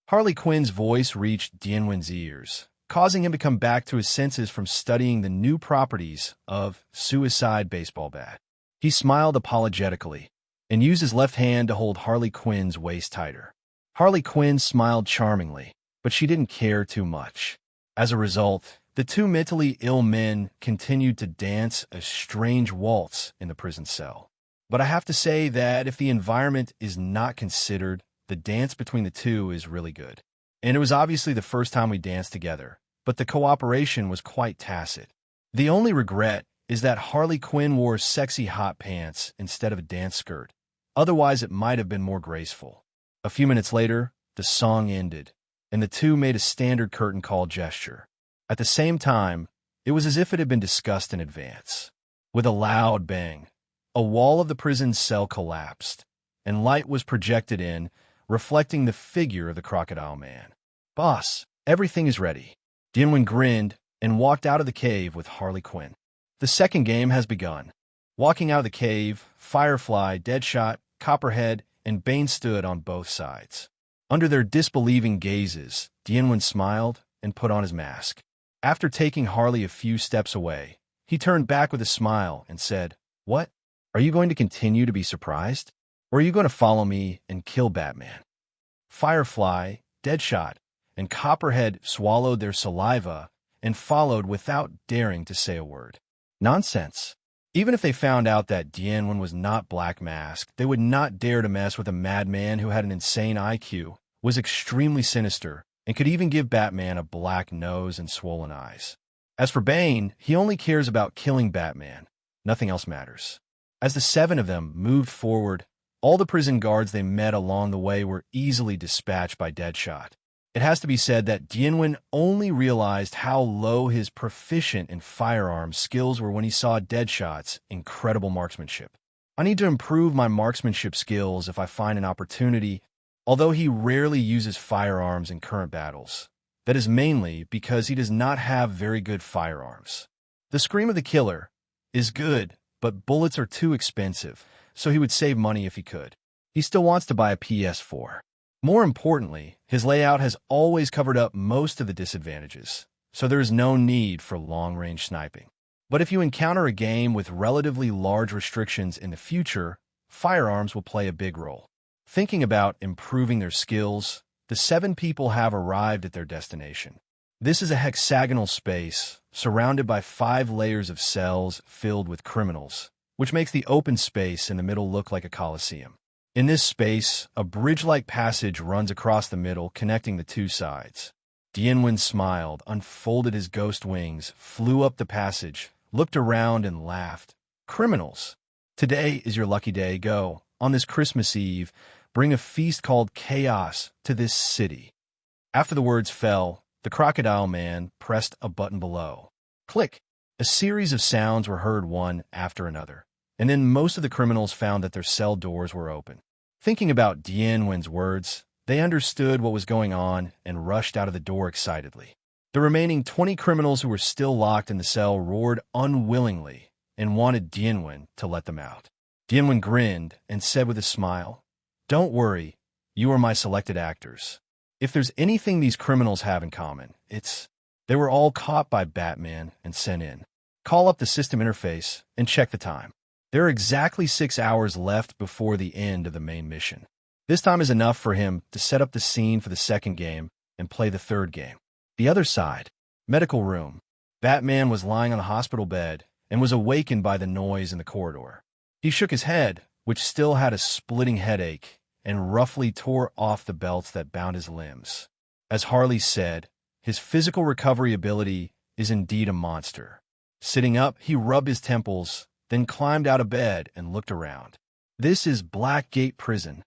Harley Quinn's voice reached Dianwen's ears, causing him to come back to his senses from studying the new properties of Suicide Baseball Bat. He smiled apologetically and used his left hand to hold Harley Quinn's waist tighter. Harley Quinn smiled charmingly, but she didn't care too much. As a result, the two mentally ill men continued to dance a strange waltz in the prison cell. But I have to say that if the environment is not considered, the dance between the two is really good. And it was obviously the first time we danced together, but the cooperation was quite tacit. The only regret is that Harley Quinn wore sexy hot pants instead of a dance skirt. Otherwise, it might have been more graceful. A few minutes later, the song ended, and the two made a standard curtain call gesture. At the same time, it was as if it had been discussed in advance. With a loud bang, a wall of the prison cell collapsed, and light was projected in, reflecting the figure of the Crocodile Man. "Boss, everything is ready." Dianwen grinned and walked out of the cave with Harley Quinn. The second game has begun. Walking out of the cave, Firefly, Deadshot, Copperhead, and Bane stood on both sides. Under their disbelieving gazes, Dianwen smiled and put on his mask. After taking Harley a few steps away, he turned back with a smile and said, "What? Are you going to continue to be surprised? Or are you going to follow me and kill Batman?" Firefly, Deadshot, and Copperhead swallowed their saliva and followed without daring to say a word. Nonsense. Even if they found out that Dianwen was not Black Mask, they would not dare to mess with a madman who had an insane IQ, was extremely sinister, and could even give Batman a black nose and swollen eyes. As for Bane, he only cares about killing Batman. Nothing else matters. As the seven of them moved forward, all the prison guards they met along the way were easily dispatched by Deadshot. It has to be said that Dianwen only realized how low his proficient in firearms skills were when he saw Deadshot's incredible marksmanship. "I need to improve my marksmanship skills if I find an opportunity," although he rarely uses firearms in current battles. That is mainly because he does not have very good firearms. The Scream of the Killer is good, but bullets are too expensive, so he would save money if he could. He still wants to buy a PS4. More importantly, his layout has always covered up most of the disadvantages, so there is no need for long-range sniping. But if you encounter a game with relatively large restrictions in the future, firearms will play a big role. Thinking about improving their skills, the seven people have arrived at their destination. This is a hexagonal space surrounded by 5 layers of cells filled with criminals, which makes the open space in the middle look like a coliseum. In this space, a bridge-like passage runs across the middle, connecting the two sides. Dianwen smiled, unfolded his ghost wings, flew up the passage, looked around, and laughed. "Criminals, today is your lucky day. Go, on this Christmas Eve, bring a feast called Chaos to this city." After the words fell, the Crocodile Man pressed a button below. Click! A series of sounds were heard one after another, and then most of the criminals found that their cell doors were open. Thinking about Dianwen's words, they understood what was going on and rushed out of the door excitedly. The remaining 20 criminals who were still locked in the cell roared unwillingly and wanted Dianwen to let them out. Dianwen grinned and said with a smile, "Don't worry, you are my selected actors. If there's anything these criminals have in common, it's they were all caught by Batman and sent in. Call up the system interface and check the time. There are exactly 6 hours left before the end of the main mission." This time is enough for him to set up the scene for the second game and play the third game. The other side, medical room. Batman was lying on the hospital bed and was awakened by the noise in the corridor. He shook his head, which still had a splitting headache, and roughly tore off the belts that bound his limbs. As Harley said, his physical recovery ability is indeed a monster. Sitting up, he rubbed his temples, then climbed out of bed and looked around. This is Blackgate Prison.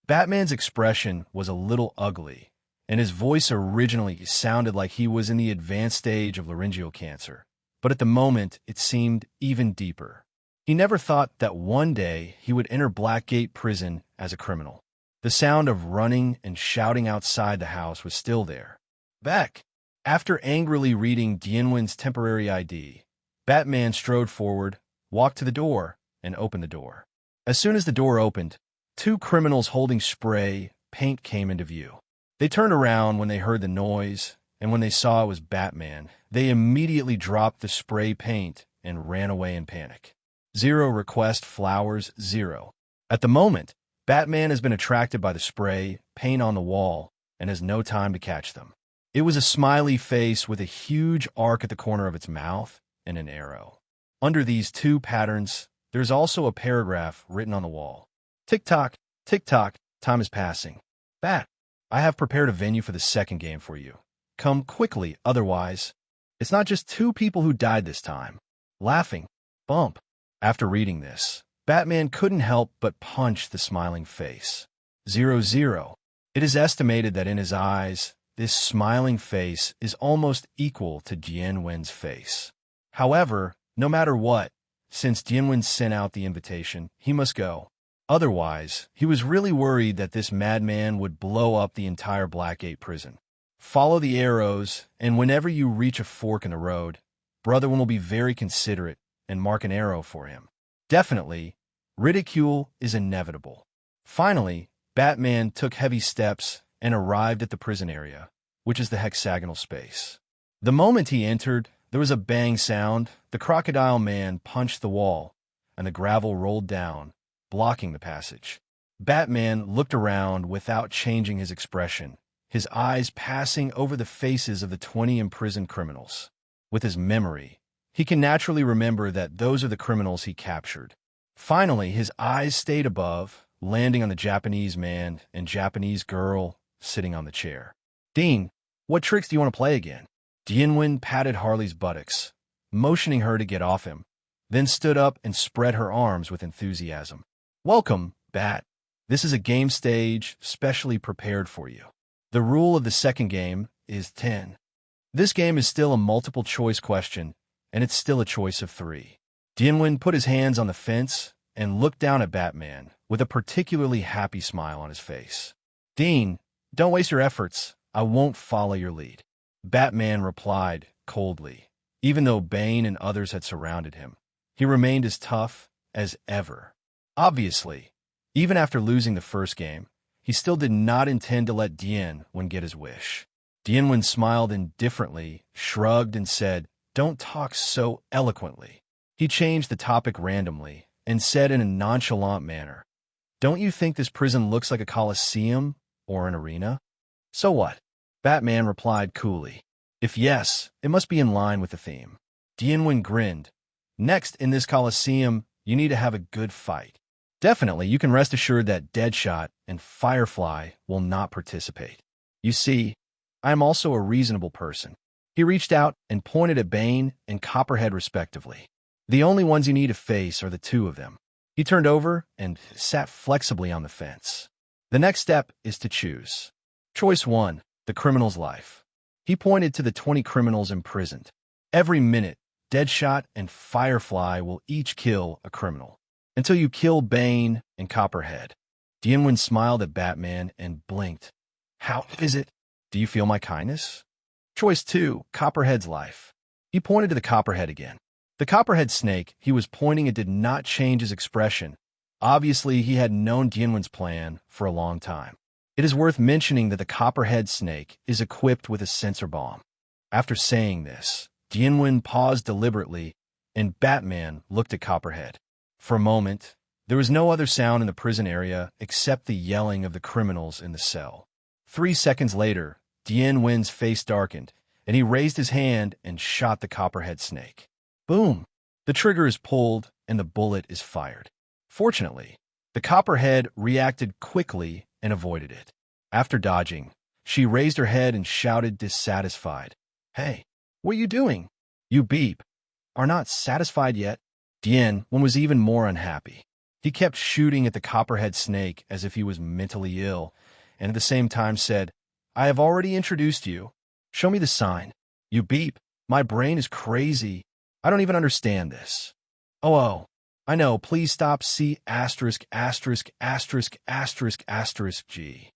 Batman's expression was a little ugly, and his voice originally sounded like he was in the advanced stage of laryngeal cancer. but at the moment it seemed even deeper. He never thought that one day he would enter Blackgate Prison as a criminal. The sound of running and shouting outside the house was still there. Back! After angrily reading Dianwen's temporary ID, Batman strode forward, walked to the door, and opened the door. As soon as the door opened, two criminals holding spray paint came into view. They turned around when they heard the noise, and when they saw it was Batman, they immediately dropped the spray paint and ran away in panic. 0 request flowers 0. At the moment, Batman has been attracted by the spray paint on the wall and has no time to catch them. It was a smiley face with a huge arc at the corner of its mouth and an arrow. Under these two patterns, there's also a paragraph written on the wall. Tick-tock, tick-tock, time is passing. Bat, I have prepared a venue for the second game for you. Come quickly, otherwise. It's not just two people who died this time. Laughing. Bump. After reading this, Batman couldn't help but punch the smiling face. 0-0. It is estimated that in his eyes, this smiling face is almost equal to Dianwen's face. However, no matter what, since Dianwen sent out the invitation, he must go. Otherwise, he was really worried that this madman would blow up the entire Blackgate prison. Follow the arrows, and whenever you reach a fork in the road, Brotherwin will be very considerate and mark an arrow for him. Definitely, ridicule is inevitable. Finally, Batman took heavy steps and arrived at the prison area, which is the hexagonal space. The moment he entered, there was a bang sound, the crocodile man punched the wall, and the gravel rolled down, blocking the passage. Batman looked around without changing his expression, his eyes passing over the faces of the 20 imprisoned criminals. With his memory, he can naturally remember that those are the criminals he captured. Finally, his eyes stayed above, landing on the Japanese man and Japanese girl sitting on the chair. Dean, what tricks do you want to play again? Dianwen patted Harley's buttocks, motioning her to get off him, then stood up and spread her arms with enthusiasm. Welcome, Bat. This is a game stage specially prepared for you. The rule of the second game is 10. This game is still a multiple-choice question, and it's still a choice of 3. Dianwen put his hands on the fence and looked down at Batman with a particularly happy smile on his face. Dean, don't waste your efforts. I won't follow your lead. Batman replied coldly. Even though Bane and others had surrounded him, he remained as tough as ever. Obviously, even after losing the first game, he still did not intend to let Dianwen get his wish. Dianwen smiled indifferently, shrugged, and said, "Don't talk so eloquently." He changed the topic randomly and said in a nonchalant manner, "Don't you think this prison looks like a coliseum or an arena?" "So what?" Batman replied coolly. "If yes, it must be in line with the theme." Dianwen grinned. "Next, in this coliseum, you need to have a good fight. Definitely, you can rest assured that Deadshot and Firefly will not participate. You see, I am also a reasonable person." He reached out and pointed at Bane and Copperhead respectively. "The only ones you need to face are the two of them." He turned over and sat flexibly on the fence. The next step is to choose. Choice 1, the criminal's life. He pointed to the 20 criminals imprisoned. Every minute, Deadshot and Firefly will each kill a criminal, until you kill Bane and Copperhead. Dianwen smiled at Batman and blinked. "How is it? Do you feel my kindness?" Choice 2, Copperhead's life. He pointed to the Copperhead again. The Copperhead snake he was pointing at did not change his expression. Obviously, he had known Dianwen's plan for a long time. It is worth mentioning that the Copperhead snake is equipped with a sensor bomb. After saying this, Dianwen paused deliberately, and Batman looked at Copperhead. For a moment, there was no other sound in the prison area except the yelling of the criminals in the cell. 3 seconds later, Dianwen's face darkened, and he raised his hand and shot the Copperhead snake. Boom! The trigger is pulled, and the bullet is fired. Fortunately, the Copperhead reacted quickly and avoided it. After dodging, she raised her head and shouted dissatisfied. "Hey, what are you doing? You beep. Are not satisfied yet?" Dianwen was even more unhappy. He kept shooting at the Copperhead snake as if he was mentally ill, and at the same time said, "I have already introduced you. Show me the sign. You beep. My brain is crazy. I don't even understand this. Oh, I know. Please stop. C asterisk asterisk asterisk asterisk asterisk G.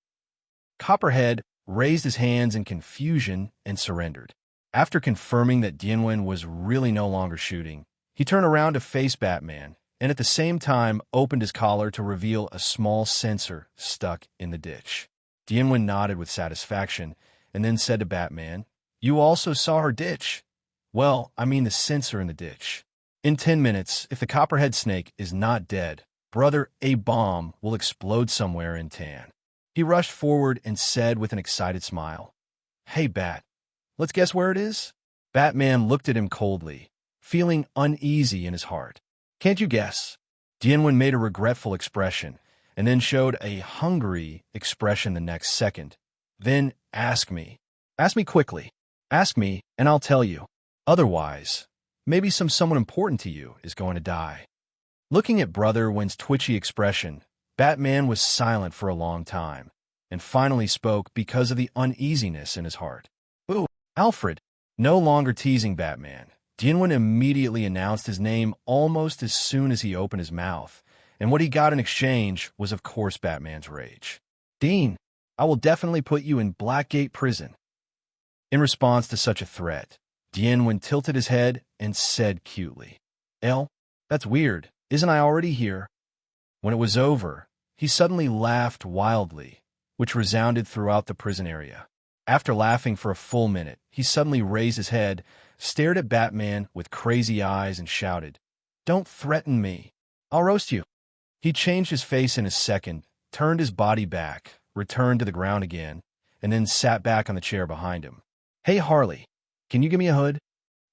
Copperhead raised his hands in confusion and surrendered. After confirming that Dian Mo was really no longer shooting, he turned around to face Batman, and at the same time opened his collar to reveal a small sensor stuck in the ditch. Dian Mo nodded with satisfaction, and then said to Batman, "You also saw her ditch?" "Well, I mean the sensor in the ditch. In 10 minutes, if the Copperhead Snake is not dead, brother, a bomb will explode somewhere in Tan." He rushed forward and said with an excited smile, "Hey, Bat, let's guess where it is?" Batman looked at him coldly, feeling uneasy in his heart. "Can't you guess?" Dian Mo made a regretful expression, and then showed a hungry expression the next second. "Then ask me. Ask me quickly. Ask me, and I'll tell you. Otherwise, maybe someone important to you is going to die." Looking at Brother Wen's twitchy expression, Batman was silent for a long time, and finally spoke because of the uneasiness in his heart. "Ooh, Alfred." No longer teasing Batman, Dian Mo immediately announced his name almost as soon as he opened his mouth, and what he got in exchange was, of course, Batman's rage. "Dean, I will definitely put you in Blackgate Prison." In response to such a threat, Dian Mo tilted his head and said cutely, "El, that's weird. Isn't I already here?" When it was over, he suddenly laughed wildly, which resounded throughout the prison area. After laughing for a full minute, he suddenly raised his head, stared at Batman with crazy eyes, and shouted, "Don't threaten me. I'll roast you." He changed his face in a second, turned his body back, returned to the ground again, and then sat back on the chair behind him. "Hey, Harley, can you give me a hood?"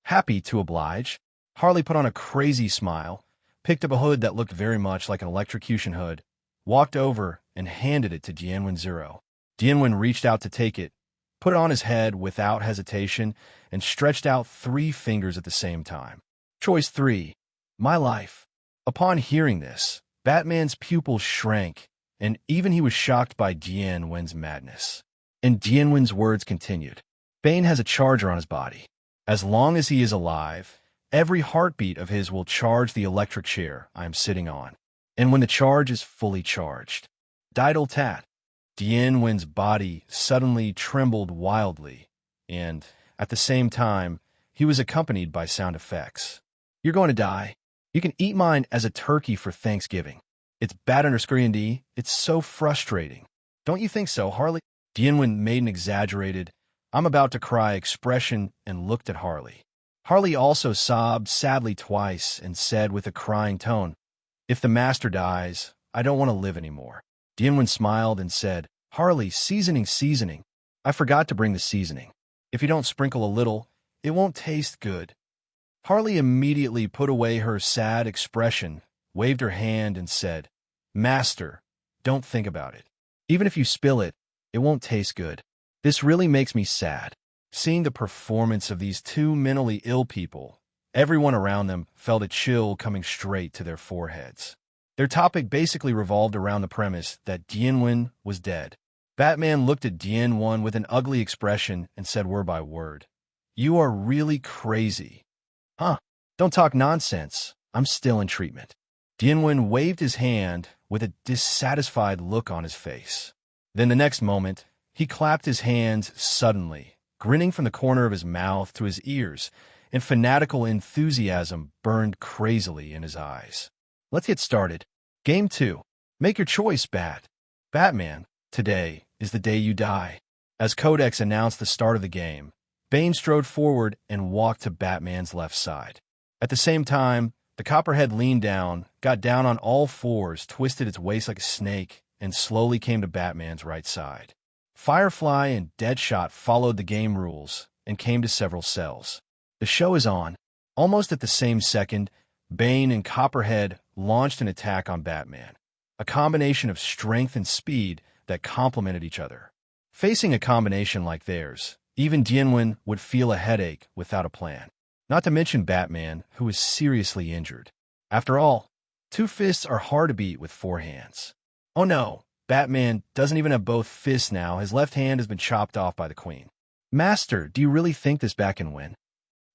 "Happy to oblige." Harley put on a crazy smile, picked up a hood that looked very much like an electrocution hood, walked over, and handed it to Dian Mo Zero. Dian Mo reached out to take it, put it on his head without hesitation, and stretched out 3 fingers at the same time. Choice 3. My life. Upon hearing this, Batman's pupils shrank, and even he was shocked by Dian Mo's madness. And Dian Mo's words continued. "Bane has a charger on his body. As long as he is alive, every heartbeat of his will charge the electric chair I am sitting on. And when the charge is fully charged, diddle tat." Dian Mo's body suddenly trembled wildly, and, at the same time, he was accompanied by sound effects. "You're going to die. You can eat mine as a turkey for Thanksgiving. It's bad under screen D. It's so frustrating. Don't you think so, Harley?" Dian Mo made an exaggerated, "I'm about to cry" expression and looked at Harley. Harley also sobbed sadly twice and said with a crying tone, "If the master dies, I don't want to live anymore." Dian Mo smiled and said, "Harley, seasoning. I forgot to bring the seasoning. If you don't sprinkle a little, it won't taste good." Harley immediately put away her sad expression, waved her hand, and said, "Master, don't think about it. Even if you spill it, it won't taste good." This really makes me sad. Seeing the performance of these 2 mentally ill people, everyone around them felt a chill coming straight to their foreheads. Their topic basically revolved around the premise that Dian Mo was dead. Batman looked at Dian Mo with an ugly expression and said word by word, "You are really crazy." "Huh, don't talk nonsense. I'm still in treatment." Dian Mo waved his hand with a dissatisfied look on his face. Then the next moment, he clapped his hands suddenly, grinning from the corner of his mouth to his ears, and fanatical enthusiasm burned crazily in his eyes. "Let's get started. Game 2. Make your choice, Bat." "Batman, today is the day you die." As Codex announced the start of the game, Bane strode forward and walked to Batman's left side. At the same time, the Copperhead leaned down, got down on all fours, twisted its waist like a snake, and slowly came to Batman's right side. Firefly and Deadshot followed the game rules and came to several cells. The show is on. Almost at the same second, Bane and Copperhead launched an attack on Batman, a combination of strength and speed that complemented each other. Facing a combination like theirs, even Dian Mo would feel a headache without a plan, not to mention Batman, who was seriously injured. After all, 2 fists are hard to beat with 4 hands. Oh no, Batman doesn't even have both fists now. His left hand has been chopped off by the Queen. "Master, do you really think this bat can win?"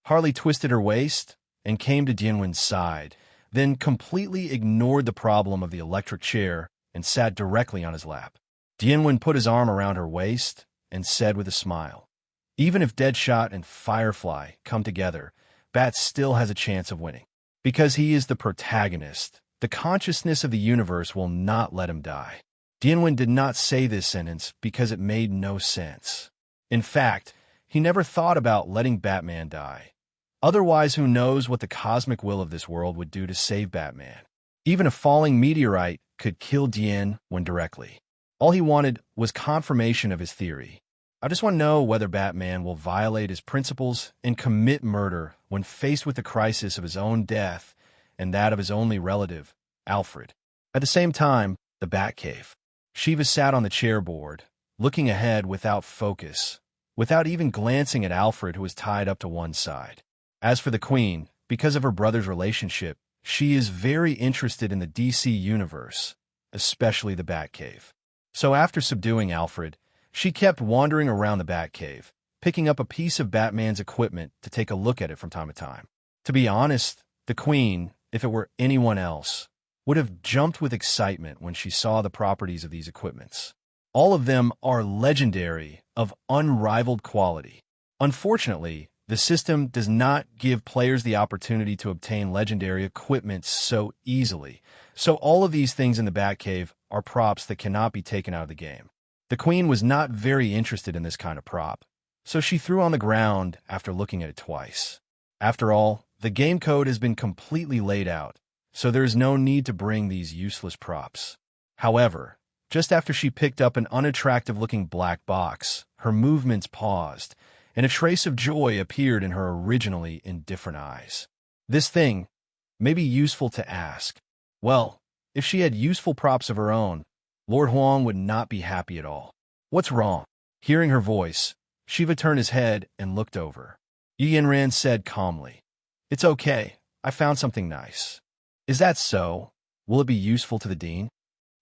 Harley twisted her waist and came to Dianwen's side, then completely ignored the problem of the electric chair and sat directly on his lap. Dianwen put his arm around her waist and said with a smile, "Even if Deadshot and Firefly come together, Bat still has a chance of winning. Because he is the protagonist, the consciousness of the universe will not let him die." Dianwen did not say this sentence because it made no sense. In fact, he never thought about letting Batman die. Otherwise, who knows what the cosmic will of this world would do to save Batman. Even a falling meteorite could kill Dianwen directly. All he wanted was confirmation of his theory. "I just want to know whether Batman will violate his principles and commit murder when faced with the crisis of his own death and that of his only relative, Alfred." At the same time, the Batcave. Shiva sat on the chairboard, looking ahead without focus, without even glancing at Alfred, who was tied up to one side. As for the Queen, because of her brother's relationship, she is very interested in the DC universe, especially the Batcave. So after subduing Alfred, she kept wandering around the Batcave, picking up a piece of Batman's equipment to take a look at it from time to time. To be honest, the Queen, if it were anyone else, would have jumped with excitement when she saw the properties of these equipments. All of them are legendary, of unrivaled quality. Unfortunately, the system does not give players the opportunity to obtain legendary equipment so easily, so all of these things in the Batcave are props that cannot be taken out of the game. The Queen was not very interested in this kind of prop, so she threw on the ground after looking at it twice. After all, the game code has been completely laid out, so there is no need to bring these useless props. However, just after she picked up an unattractive-looking black box, her movements paused, and a trace of joy appeared in her originally indifferent eyes. This thing may be useful to ask. Well, if she had useful props of her own, Lord Huang would not be happy at all. "What's wrong?" Hearing her voice, Shiva turned his head and looked over. Yanran said calmly, "It's okay. I found something nice." "Is that so? Will it be useful to the Dean?"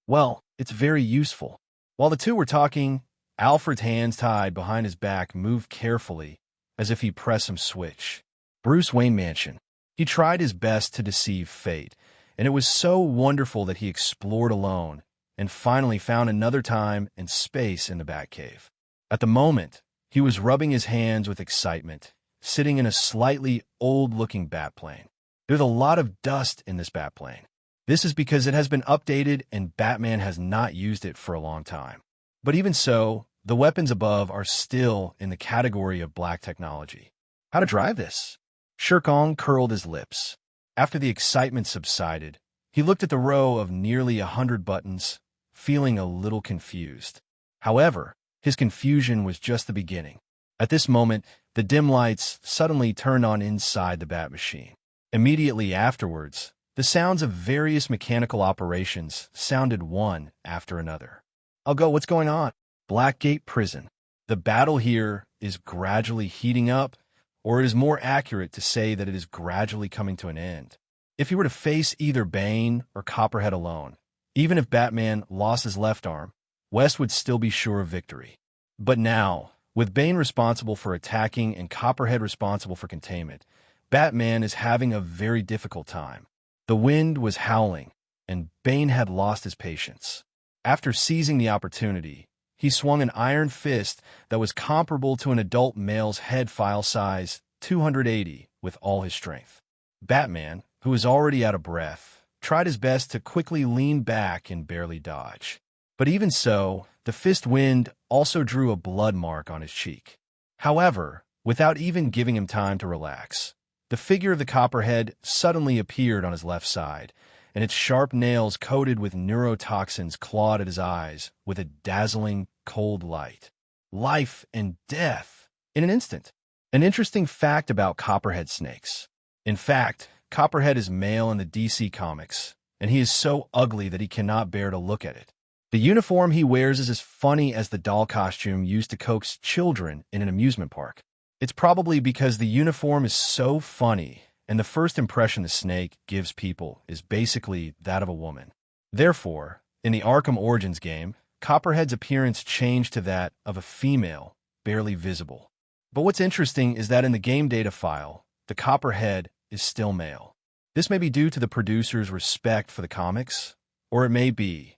"Well, it's very useful." While the two were talking, Alfred's hands tied behind his back moved carefully, as if he pressed some switch. Bruce Wayne Mansion. He tried his best to deceive fate, and it was so wonderful that he explored alone and finally found another time and space in the Batcave. At the moment, he was rubbing his hands with excitement, sitting in a slightly old-looking Batplane. There's a lot of dust in this Batplane. This is because it has been updated and Batman has not used it for a long time. But even so, the weapons above are still in the category of black technology. How to drive this? Shirkong curled his lips. After the excitement subsided, he looked at the row of nearly 100 buttons, feeling a little confused. However, his confusion was just the beginning. At this moment, the dim lights suddenly turned on inside the Bat machine. Immediately afterwards, the sounds of various mechanical operations sounded one after another. "I'll go, what's going on?" Blackgate Prison. The battle here is gradually heating up, or it is more accurate to say that it is gradually coming to an end. If he were to face either Bane or Copperhead alone, even if Batman lost his left arm, West would still be sure of victory. But now, with Bane responsible for attacking and Copperhead responsible for containment, Batman is having a very difficult time. The wind was howling, and Bane had lost his patience. After seizing the opportunity, he swung an iron fist that was comparable to an adult male's head file size 280 with all his strength. Batman, who was already out of breath, tried his best to quickly lean back and barely dodge. But even so, the fist wind also drew a blood mark on his cheek. However, without even giving him time to relax, the figure of the Copperhead suddenly appeared on his left side, and its sharp nails coated with neurotoxins clawed at his eyes with a dazzling, cold light. Life and death in an instant. An interesting fact about Copperhead snakes. In fact, Copperhead is male in the DC comics, and he is so ugly that he cannot bear to look at it. The uniform he wears is as funny as the doll costume used to coax children in an amusement park. It's probably because the uniform is so funny, and the first impression the snake gives people is basically that of a woman. Therefore, in the Arkham Origins game, Copperhead's appearance changed to that of a female, barely visible. But what's interesting is that in the game data file, the Copperhead is still male. This may be due to the producer's respect for the comics, or it may be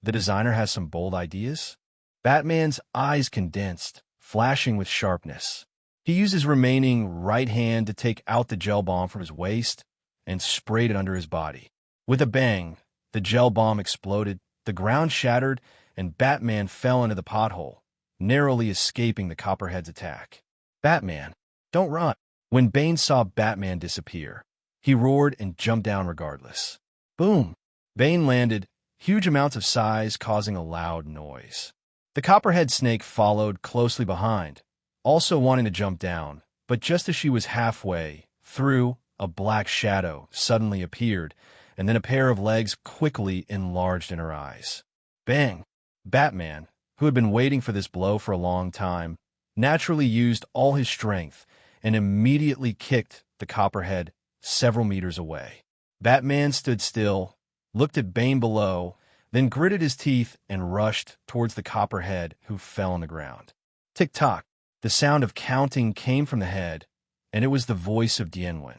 the designer has some bold ideas. Batman's eyes condensed, flashing with sharpness. He used his remaining right hand to take out the gel bomb from his waist and sprayed it under his body. With a bang, the gel bomb exploded, the ground shattered, and Batman fell into the pothole, narrowly escaping the Copperhead's attack. Batman, don't run. When Bane saw Batman disappear, he roared and jumped down regardless. Boom! Bane landed, huge amounts of size causing a loud noise. The Copperhead snake followed closely behind, also wanting to jump down, but just as she was halfway through, a black shadow suddenly appeared, and then a pair of legs quickly enlarged in her eyes. Bang! Batman, who had been waiting for this blow for a long time, naturally used all his strength and immediately kicked the Copperhead several meters away. Batman stood still, looked at Bane below, then gritted his teeth and rushed towards the Copperhead, who fell on the ground. Tick-tock. The sound of counting came from the head, and it was the voice of Dian Mo.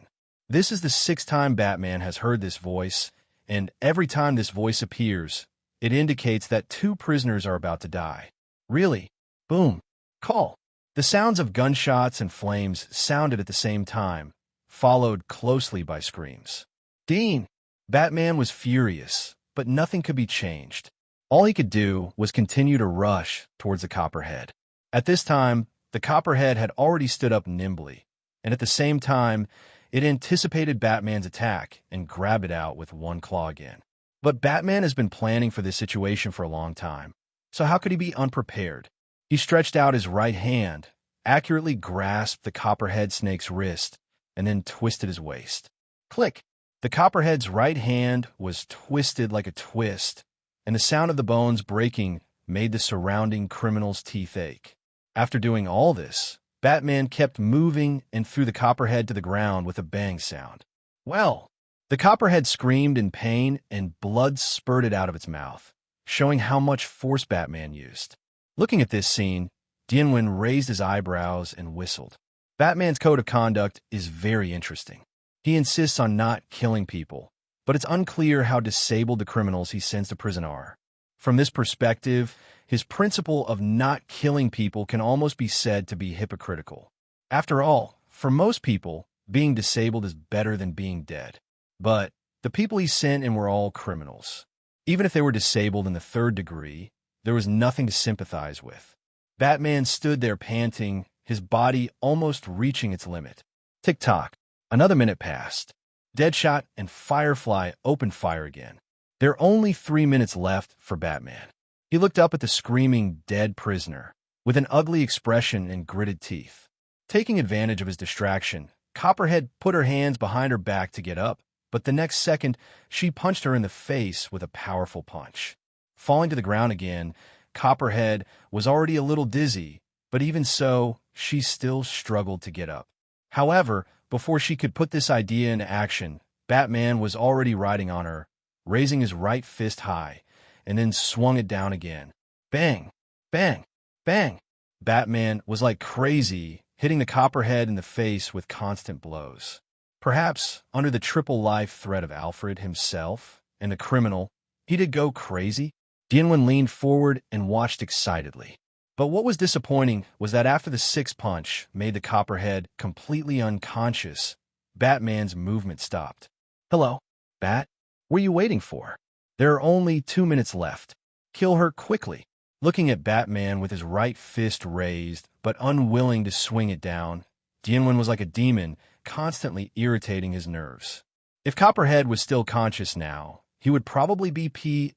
This is the 6th time Batman has heard this voice, and every time this voice appears, it indicates that 2 prisoners are about to die. Really? Boom. Call. The sounds of gunshots and flames sounded at the same time, followed closely by screams. Dean! Batman was furious, but nothing could be changed. All he could do was continue to rush towards the Copperhead. At this time, the Copperhead had already stood up nimbly, and at the same time, it anticipated Batman's attack and grabbed it out with one claw again. But Batman has been planning for this situation for a long time, so how could he be unprepared? He stretched out his right hand, accurately grasped the Copperhead snake's wrist, and then twisted his waist. Click! The Copperhead's right hand was twisted like a twist, and the sound of the bones breaking made the surrounding criminal's teeth ache. After doing all this, Batman kept moving and threw the Copperhead to the ground with a bang sound. Well, the Copperhead screamed in pain and blood spurted out of its mouth, showing how much force Batman used. Looking at this scene, Dian Mo raised his eyebrows and whistled. Batman's code of conduct is very interesting. He insists on not killing people, but it's unclear how disabled the criminals he sends to prison are. From this perspective, his principle of not killing people can almost be said to be hypocritical. After all, for most people, being disabled is better than being dead. But the people he sent in were all criminals. Even if they were disabled in the 3rd degree, there was nothing to sympathize with. Batman stood there panting, his body almost reaching its limit. Tick-tock. Another minute passed. Deadshot and Firefly opened fire again. There are only 3 minutes left for Batman. He looked up at the screaming, dead prisoner, with an ugly expression and gritted teeth. Taking advantage of his distraction, Copperhead put her hands behind her back to get up, but the next second, she punched her in the face with a powerful punch. Falling to the ground again, Copperhead was already a little dizzy, but even so, she still struggled to get up. However, before she could put this idea into action, Batman was already riding on her, raising his right fist high, and then swung it down again. Bang! Bang! Bang! Batman was like crazy, hitting the Copperhead in the face with constant blows. Perhaps, under the triple life threat of Alfred himself and the criminal, he did go crazy. Dian Mo leaned forward and watched excitedly. But what was disappointing was that after the 6th punch made the Copperhead completely unconscious, Batman's movement stopped. Hello, Bat? What are you waiting for? There are only 2 minutes left. Kill her quickly. Looking at Batman with his right fist raised, but unwilling to swing it down, Dian Mo was like a demon, constantly irritating his nerves. If Copperhead was still conscious now, he would probably be P*****************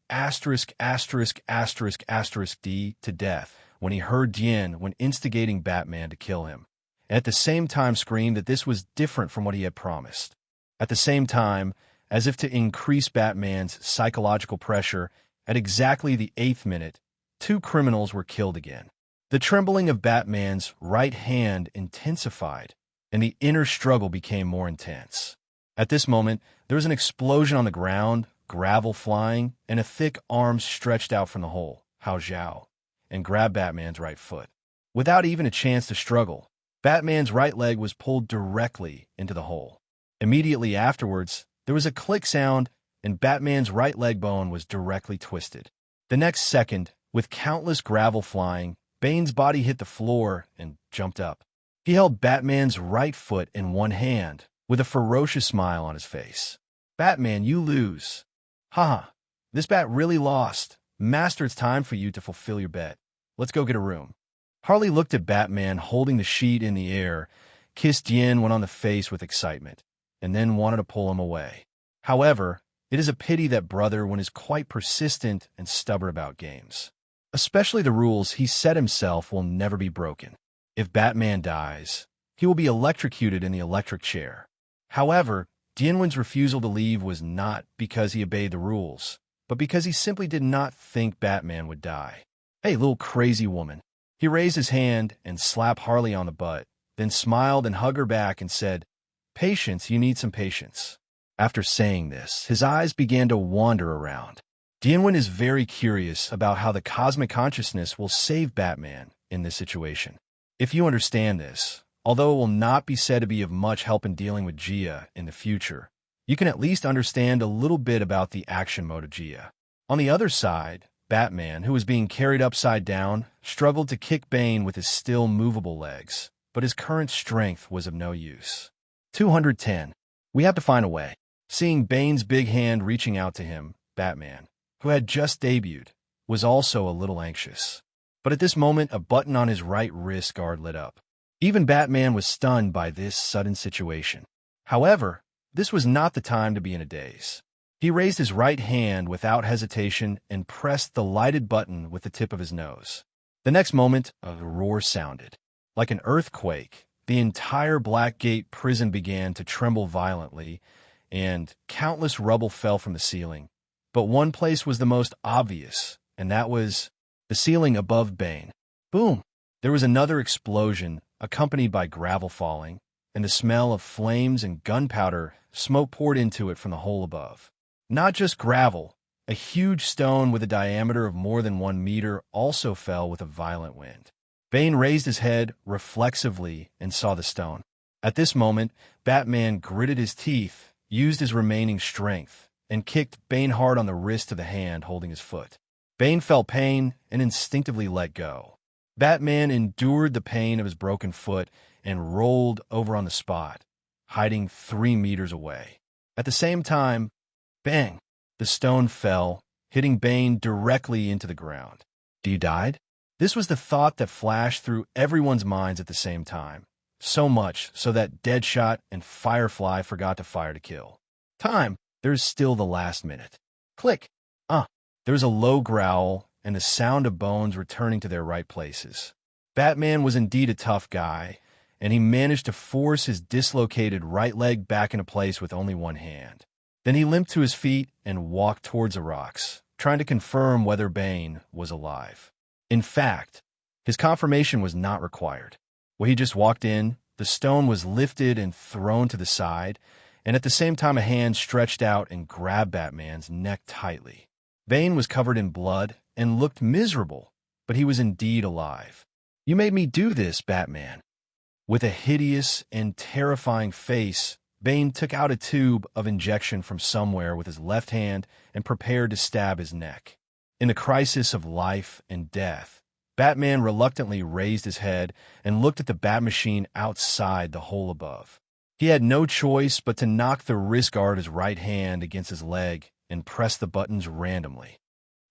D to death when he heard Dian when instigating Batman to kill him, and at the same time screamed that this was different from what he had promised. At the same time, as if to increase Batman's psychological pressure, at exactly the 8th minute, 2 criminals were killed again. The trembling of Batman's right hand intensified, and the inner struggle became more intense. At this moment, there was an explosion on the ground, gravel flying, and a thick arm stretched out from the hole, Hao Zhao, and grabbed Batman's right foot. Without even a chance to struggle, Batman's right leg was pulled directly into the hole. Immediately afterwards, there was a click sound, and Batman's right leg bone was directly twisted. The next second, with countless gravel flying, Bane's body hit the floor and jumped up. He held Batman's right foot in one hand, with a ferocious smile on his face. "Batman, you lose." "Haha, this bat really lost. Master, it's time for you to fulfill your bet. Let's go get a room." Harley looked at Batman holding the sheet in the air, kissed Dian Mo on the face with excitement, and then wanted to pull him away. However, it is a pity that brother one is quite persistent and stubborn about games. Especially the rules he set himself will never be broken. If Batman dies, he will be electrocuted in the electric chair. However, Dian Mo's refusal to leave was not because he obeyed the rules, but because he simply did not think Batman would die. "Hey, little crazy woman." He raised his hand and slapped Harley on the butt, then smiled and hugged her back and said, "Patience, you need some patience." After saying this, his eyes began to wander around. Dian Mo is very curious about how the cosmic consciousness will save Batman in this situation. If you understand this, although it will not be said to be of much help in dealing with Gia in the future, you can at least understand a little bit about the action mode of Gia. On the other side, Batman, who was being carried upside down, struggled to kick Bane with his still movable legs, but his current strength was of no use. 210. We have to find a way. Seeing Bane's big hand reaching out to him, Batman, who had just debuted, was also a little anxious. But at this moment, a button on his right wrist guard lit up. Even Batman was stunned by this sudden situation. However, this was not the time to be in a daze. He raised his right hand without hesitation and pressed the lighted button with the tip of his nose. The next moment, a roar sounded. Like an earthquake, the entire Blackgate prison began to tremble violently, and countless rubble fell from the ceiling. But one place was the most obvious, and that was the ceiling above Bane. Boom! There was another explosion, accompanied by gravel falling, and the smell of flames and gunpowder. Smoke poured into it from the hole above. Not just gravel, a huge stone with a diameter of more than 1 meter also fell with a violent wind. Bane raised his head reflexively and saw the stone. At this moment, Batman gritted his teeth, used his remaining strength, and kicked Bane hard on the wrist of the hand holding his foot. Bane felt pain and instinctively let go. Batman endured the pain of his broken foot and rolled over on the spot, hiding 3 meters away. At the same time, bang! The stone fell, hitting Bane directly into the ground. "You died?" This was the thought that flashed through everyone's minds at the same time, so much so that Deadshot and Firefly forgot to fire to kill. Time! There's still the last minute. Click! There was a low growl and the sound of bones returning to their right places. Batman was indeed a tough guy, and he managed to force his dislocated right leg back into place with only one hand. Then he limped to his feet and walked towards the rocks, trying to confirm whether Bane was alive. In fact, his confirmation was not required. When he just walked in, the stone was lifted and thrown to the side, and at the same time a hand stretched out and grabbed Batman's neck tightly. Bane was covered in blood and looked miserable, but he was indeed alive. "You made me do this, Batman." With a hideous and terrifying face, Bane took out a tube of injection from somewhere with his left hand and prepared to stab his neck. In the crisis of life and death, Batman reluctantly raised his head and looked at the Batmachine outside the hole above. He had no choice but to knock the wrist guard of his right hand against his leg and press the buttons randomly.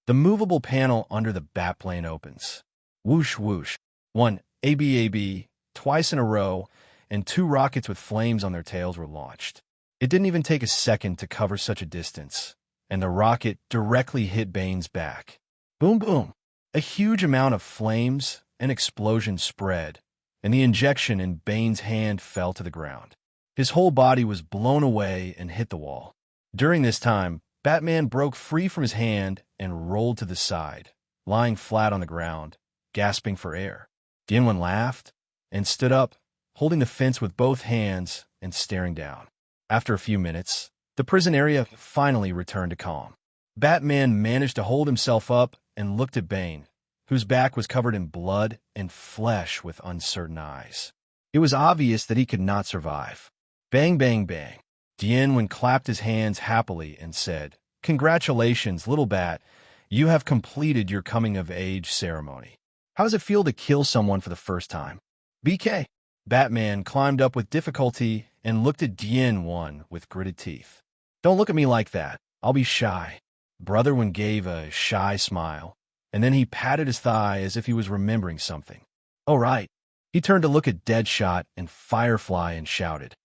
The movable panel under the Batplane opens. Whoosh whoosh. 1 ABAB, twice in a row, and 2 rockets with flames on their tails were launched. It didn't even take a second to cover such a distance, and the rocket directly hit Bane's back. Boom boom. A huge amount of flames and explosions spread, and the injection in Bane's hand fell to the ground. His whole body was blown away and hit the wall. During this time, Batman broke free from his hand and rolled to the side, lying flat on the ground, gasping for air. Dian Mo laughed and stood up, holding the fence with both hands and staring down. After a few minutes, the prison area finally returned to calm. Batman managed to hold himself up and looked at Bane, whose back was covered in blood and flesh with uncertain eyes. It was obvious that he could not survive. Bang, bang, bang. Dian clapped his hands happily and said, "Congratulations, little bat. You have completed your coming-of-age ceremony. How does it feel to kill someone for the first time?" BK. Batman climbed up with difficulty and looked at Dian with gritted teeth. "Don't look at me like that. I'll be shy." Brother gave a shy smile, and then he patted his thigh as if he was remembering something. "Oh, right." He turned to look at Deadshot and Firefly and shouted,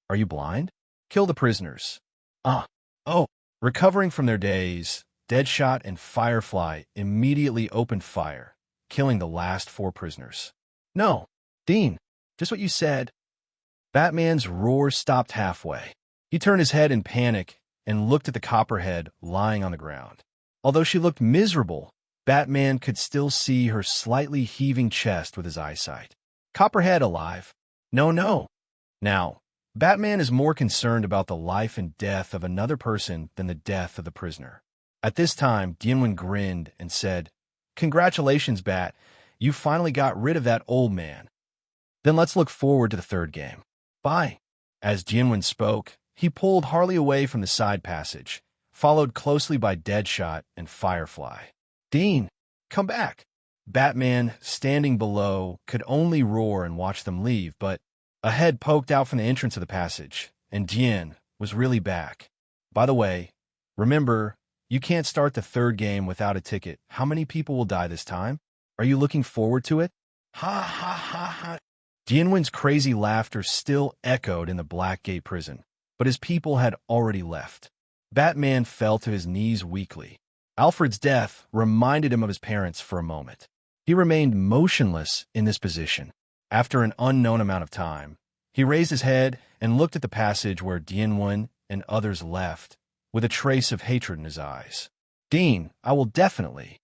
"Are you blind? Kill the prisoners." Oh. Recovering from their daze, Deadshot and Firefly immediately opened fire, killing the last 4 prisoners. "No, Dean, just what you said." Batman's roar stopped halfway. He turned his head in panic and looked at the Copperhead lying on the ground. Although she looked miserable, Batman could still see her slightly heaving chest with his eyesight. Copperhead alive? No. Now, Batman is more concerned about the life and death of another person than the death of the prisoner. At this time, Dian grinned and said, "Congratulations, Bat. You finally got rid of that old man. Then let's look forward to the 3rd game. Bye." As Dian spoke, he pulled Harley away from the side passage, followed closely by Deadshot and Firefly. "Dean, come back." Batman, standing below, could only roar and watch them leave, but a head poked out from the entrance of the passage, and Dian was really back. "By the way, remember, you can't start the 3rd game without a ticket. How many people will die this time? Are you looking forward to it?" Ha ha ha ha. Dian's crazy laughter still echoed in the Blackgate prison, but his people had already left. Batman fell to his knees weakly. Alfred's death reminded him of his parents for a moment. He remained motionless in this position. After an unknown amount of time, he raised his head and looked at the passage where Dian and others left, with a trace of hatred in his eyes. "Dean, I will definitely."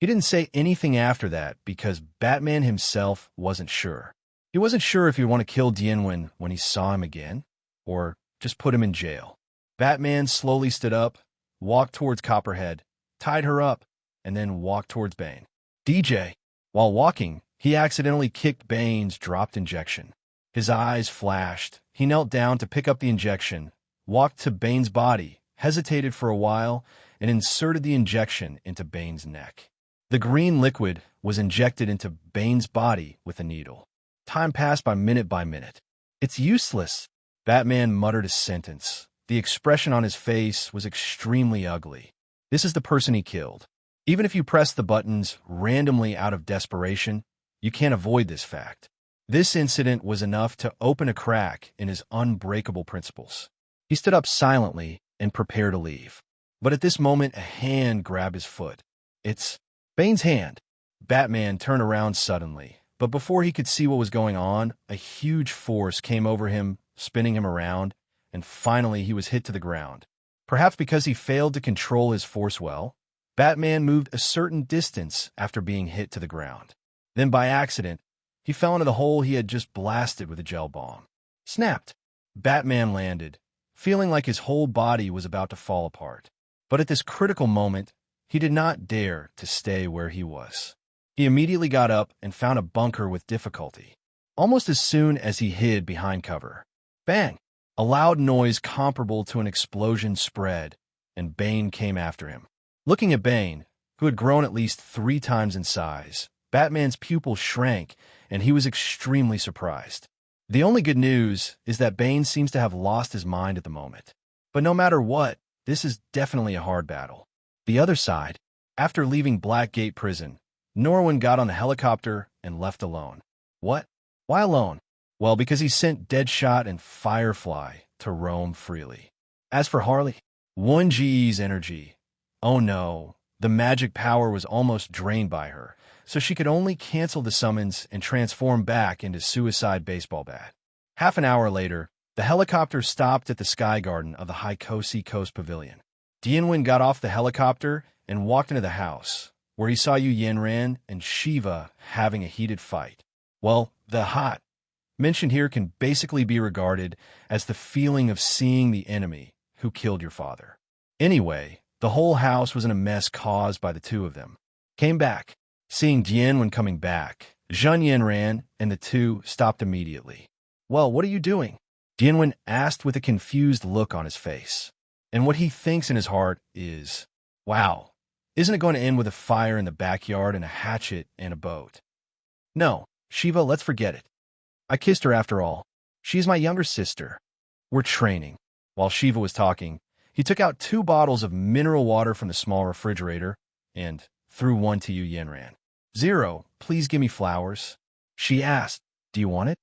He didn't say anything after that because Batman himself wasn't sure. He wasn't sure if he'd want to kill Dian when he saw him again, or just put him in jail. Batman slowly stood up, walked towards Copperhead, tied her up, and then walked towards Bane. DJ. While walking, he accidentally kicked Bane's dropped injection. His eyes flashed. He knelt down to pick up the injection, walked to Bane's body, hesitated for a while, and inserted the injection into Bane's neck. The green liquid was injected into Bane's body with a needle. Time passed by minute. "It's useless." Batman muttered a sentence. The expression on his face was extremely ugly. This is the person he killed. Even if you press the buttons randomly out of desperation, you can't avoid this fact. This incident was enough to open a crack in his unbreakable principles. He stood up silently and prepared to leave. But at this moment, a hand grabbed his foot. It's Bane's hand. Batman turned around suddenly, but before he could see what was going on, a huge force came over him, spinning him around, and finally he was hit to the ground. Perhaps because he failed to control his force well, Batman moved a certain distance after being hit to the ground. Then by accident, he fell into the hole he had just blasted with a gel bomb. Snapped. Batman landed, feeling like his whole body was about to fall apart. But at this critical moment, he did not dare to stay where he was. He immediately got up and found a bunker with difficulty. Almost as soon as he hid behind cover, bang! A loud noise comparable to an explosion spread, and Bane came after him. Looking at Bane, who had grown at least 3 times in size, Batman's pupils shrank, and he was extremely surprised. The only good news is that Bane seems to have lost his mind at the moment. But no matter what, this is definitely a hard battle. The other side, after leaving Blackgate Prison, Norwin got on the helicopter and left alone. What? Why alone? Well, because he sent Deadshot and Firefly to roam freely. As for Harley, 1G's energy. Oh no, the magic power was almost drained by her, so she could only cancel the summons and transform back into Suicide Baseball Bat. Half an hour later, the helicopter stopped at the Sky Garden of the Haikosi Coast Pavilion. Dian got off the helicopter and walked into the house, where he saw Yu Yanran and Shiva having a heated fight. Well, the hot mentioned here can basically be regarded as the feeling of seeing the enemy who killed your father. Anyway, the whole house was in a mess caused by the two of them. Came back. Seeing Dian coming back, Zhun Yanran and the two stopped immediately. "Well, what are you doing?" Dian asked with a confused look on his face. And what he thinks in his heart is, wow, isn't it going to end with a fire in the backyard and a hatchet and a boat? No, Shiva, let's forget it. I kissed her after all. She's my younger sister. We're training. While Shiva was talking, he took out 2 bottles of mineral water from the small refrigerator and threw one to Yu Yanran. "Zero, please give me flowers." She asked, "Do you want it?"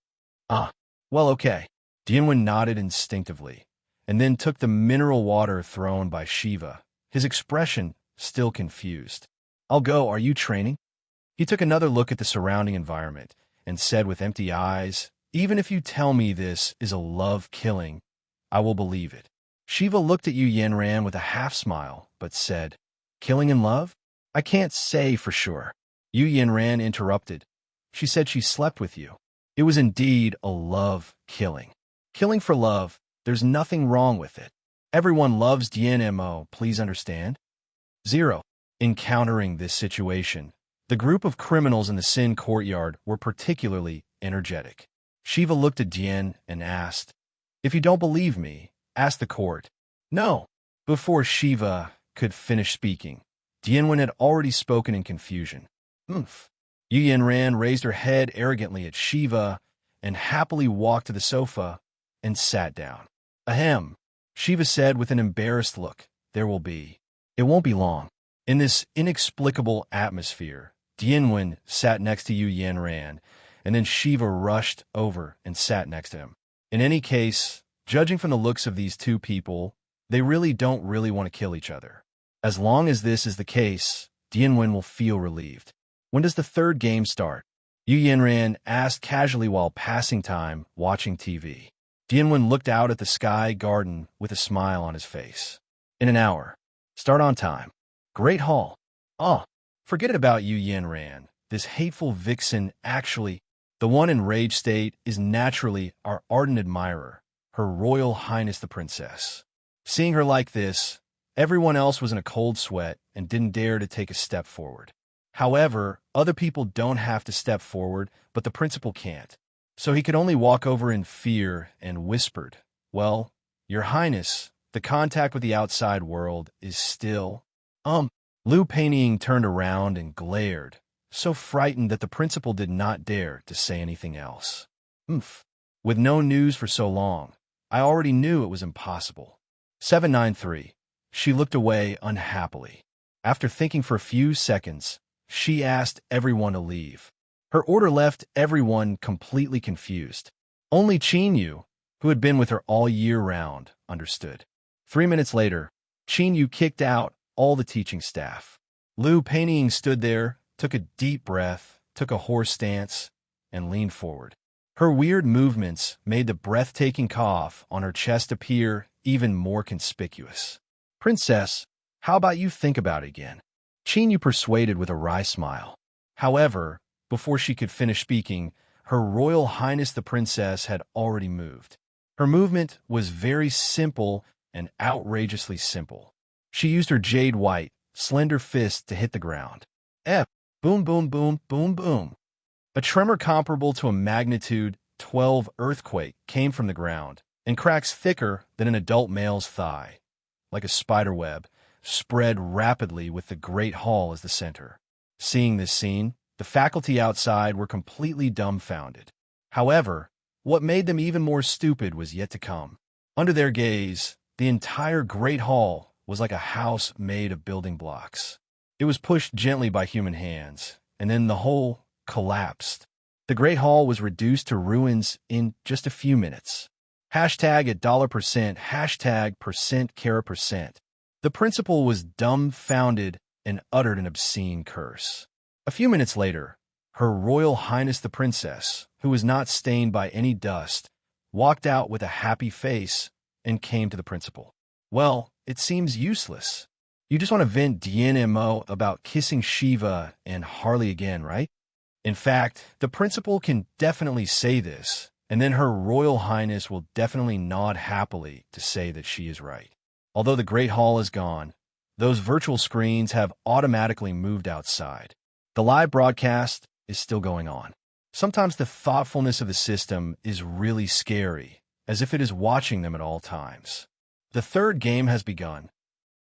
Well, okay." Dian nodded instinctively, and then took the mineral water thrown by Shiva, his expression still confused. "I'll go, are you training?" He took another look at the surrounding environment and said with empty eyes, "Even if you tell me this is a love killing, I will believe it." Shiva looked at Yu Yanran with a half-smile, but said, "Killing in love? I can't say for sure." Yu Yanran interrupted. "She said she slept with you. It was indeed a love killing. Killing for love, there's nothing wrong with it. Everyone loves Dian Mo, please understand." 0. Encountering this situation, the group of criminals in the Sin courtyard were particularly energetic. Shiva looked at Dian and asked, "If you don't believe me, ask the court." "No." Before Shiva could finish speaking, Dian had already spoken in confusion. "Oomph." Yu Yanran raised her head arrogantly at Shiva and happily walked to the sofa and sat down. "Ahem," Shiva said with an embarrassed look. "There will be. It won't be long." In this inexplicable atmosphere, Dian sat next to Yu Yanran, and then Shiva rushed over and sat next to him. In any case, judging from the looks of these 2 people, they don't really want to kill each other. As long as this is the case, Dian will feel relieved. "When does the 3rd game start?" Yu Yanran asked casually while passing time watching TV. Dian looked out at the sky garden with a smile on his face. "In an hour. Start on time. Great Hall." Forget about Yu Yanran. This hateful vixen actually, the one in rage state, is naturally our ardent admirer, Her Royal Highness the Princess. Seeing her like this, everyone else was in a cold sweat and didn't dare to take a step forward. However, other people don't have to step forward, but the principal can't. So he could only walk over in fear and whispered, "Well, Your Highness, the contact with the outside world is still..." Liu Peining turned around and glared, so frightened that the principal did not dare to say anything else. With no news for so long, I already knew it was impossible." 793. She looked away unhappily. After thinking for a few seconds, she asked everyone to leave. Her order left everyone completely confused. Only Qin Yu, who had been with her all year round, understood. 3 minutes later, Qin Yu kicked out all the teaching staff. Liu Peining stood there, took a deep breath, took a horse stance, and leaned forward. Her weird movements made the breathtaking cough on her chest appear even more conspicuous. "Princess, how about you think about it again?" Qin Yu persuaded with a wry smile. However, before she could finish speaking, Her Royal Highness the Princess had already moved. Her movement was very simple and outrageously simple. She used her jade white, slender fist to hit the ground. Boom, boom, boom, boom, boom. A tremor comparable to a magnitude 12 earthquake came from the ground, and cracks thicker than an adult male's thigh, like a spider web, spread rapidly with the Great Hall as the center. Seeing this scene, the faculty outside were completely dumbfounded. However, what made them even more stupid was yet to come. Under their gaze, the entire Great Hall was like a house made of building blocks. It was pushed gently by human hands, and then the whole collapsed. The Great Hall was reduced to ruins in just a few minutes. Hashtag at $%, hashtag %. The principal was dumbfounded and uttered an obscene curse. A few minutes later, Her Royal Highness the Princess, who was not stained by any dust, walked out with a happy face and came to the principal. "Well, it seems useless. You just want to vent Dian Mo about kissing Shiva and Harley again, right?" In fact, the principal can definitely say this, and then Her Royal Highness will definitely nod happily to say that she is right. Although the Great Hall is gone, those virtual screens have automatically moved outside. The live broadcast is still going on. Sometimes the thoughtfulness of the system is really scary, as if it is watching them at all times. The third game has begun.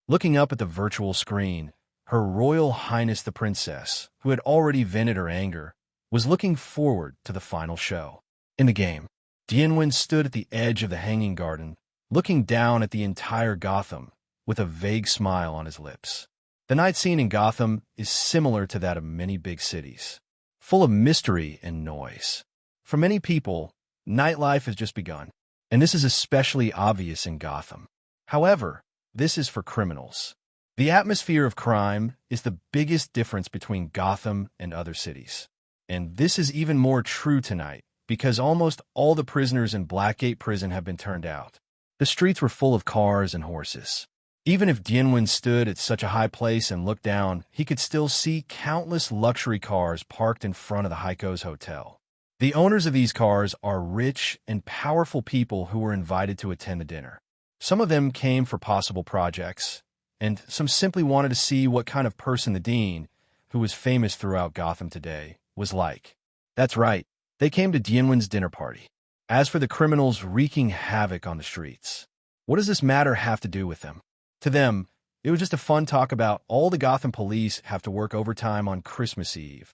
Looking up at the virtual screen, Her Royal Highness the Princess, who had already vented her anger, was looking forward to the final show. In the game, Dian Mo stood at the edge of the hanging garden, looking down at the entire Gotham with a vague smile on his lips. The night scene in Gotham is similar to that of many big cities, full of mystery and noise. For many people, nightlife has just begun, and this is especially obvious in Gotham. However, this is for criminals. The atmosphere of crime is the biggest difference between Gotham and other cities. And this is even more true tonight, because almost all the prisoners in Blackgate Prison have been turned out. The streets were full of cars and horses. Even if Dian Mo stood at such a high place and looked down, he could still see countless luxury cars parked in front of the Heiko's Hotel. The owners of these cars are rich and powerful people who were invited to attend the dinner. Some of them came for possible projects, and some simply wanted to see what kind of person the Dean, who was famous throughout Gotham today, was like. That's right, they came to Dian Mo's dinner party. As for the criminals wreaking havoc on the streets, what does this matter have to do with them? To them, it was just a fun talk about all the Gotham police have to work overtime on Christmas Eve.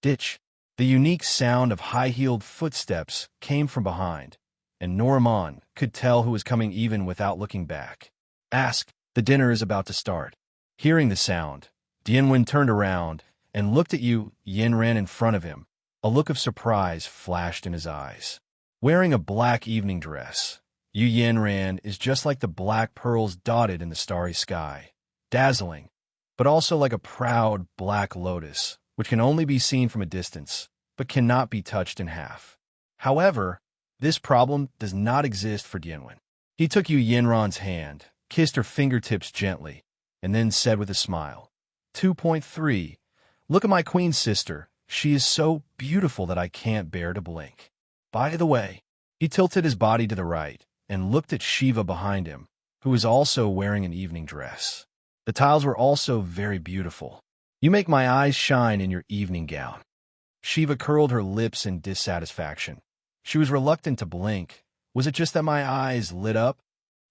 Ditch. The unique sound of high-heeled footsteps came from behind, and Noraman could tell who was coming even without looking back. Ask, the dinner is about to start. Hearing the sound, Dian Mo turned around and looked at Yu Yanran in front of him. A look of surprise flashed in his eyes. Wearing a black evening dress, Yu Yanran is just like the black pearls dotted in the starry sky, dazzling, but also like a proud black lotus, which can only be seen from a distance, but cannot be touched in half. However, this problem does not exist for Dian Mo. He took Yu Yanran's hand, kissed her fingertips gently, and then said with a smile, 2.3, look at my queen sister. She is so beautiful that I can't bear to blink. By the way, he tilted his body to the right and looked at Shiva behind him, who was also wearing an evening dress. The tiles were also very beautiful. You make my eyes shine in your evening gown. Shiva curled her lips in dissatisfaction. She was reluctant to blink. Was it just that my eyes lit up?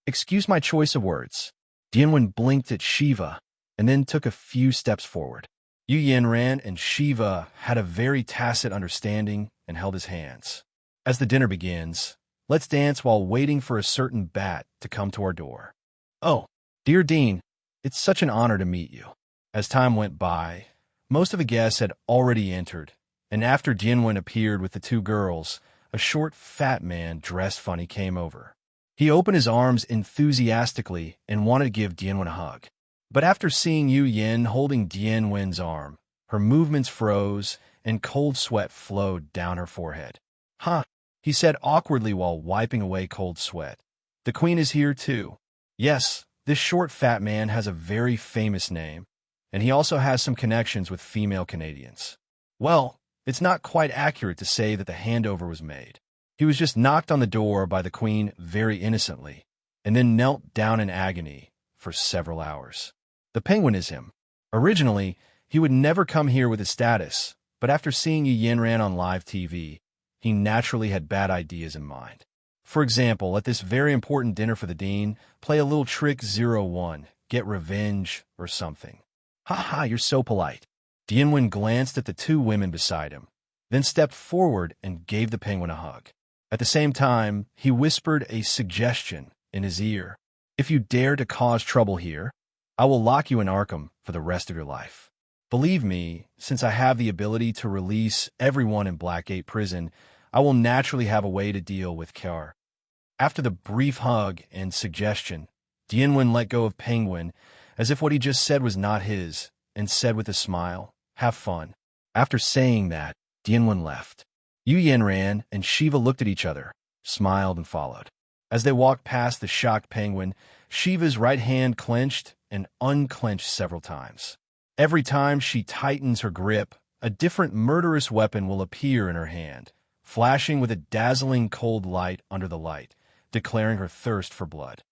Excuse my choice of words. Dian Mo blinked at Shiva and then took a few steps forward. Yu Yanran and Shiva had a very tacit understanding and held his hands. As the dinner begins, let's dance while waiting for a certain bat to come to our door. Oh, dear Dean, it's such an honor to meet you. As time went by, most of the guests had already entered, and after Dian Mo appeared with the two girls, a short, fat man dressed funny came over. He opened his arms enthusiastically and wanted to give Dian Mo a hug. But after seeing Yu Yin holding Dian Mo's arm, her movements froze and cold sweat flowed down her forehead. Huh, he said awkwardly while wiping away cold sweat. The queen is here too. Yes, this short fat man has a very famous name, and he also has some connections with female Canadians. Well, it's not quite accurate to say that the handover was made. He was just knocked on the door by the queen very innocently, and then knelt down in agony for several hours. The penguin is him. Originally, he would never come here with his status, but after seeing Yu Yanran on live TV, he naturally had bad ideas in mind. For example, at this very important dinner for the Dean, play a little trick 01, get revenge, or something. Ha, you're so polite. Dian Mo glanced at the two women beside him, then stepped forward and gave the penguin a hug. At the same time, he whispered a suggestion in his ear. If you dare to cause trouble here, I will lock you in Arkham for the rest of your life. Believe me, since I have the ability to release everyone in Blackgate Prison, I will naturally have a way to deal with Kar. After the brief hug and suggestion, Dian Mo let go of Penguin as if what he just said was not his, and said with a smile, have fun. After saying that, Dian Mo left. Yu Yanran and Shiva looked at each other, smiled, and followed. As they walked past the shocked penguin, Shiva's right hand clenched and unclenched several times. Every time she tightens her grip, a different murderous weapon will appear in her hand, flashing with a dazzling cold light under the light, declaring her thirst for blood.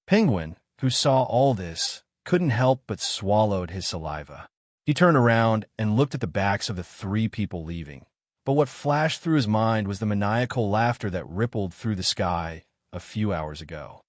Penguin, who saw all this, couldn't help but swallowed his saliva. He turned around and looked at the backs of the three people leaving, But what flashed through his mind was the maniacal laughter that rippled through the sky a few hours ago.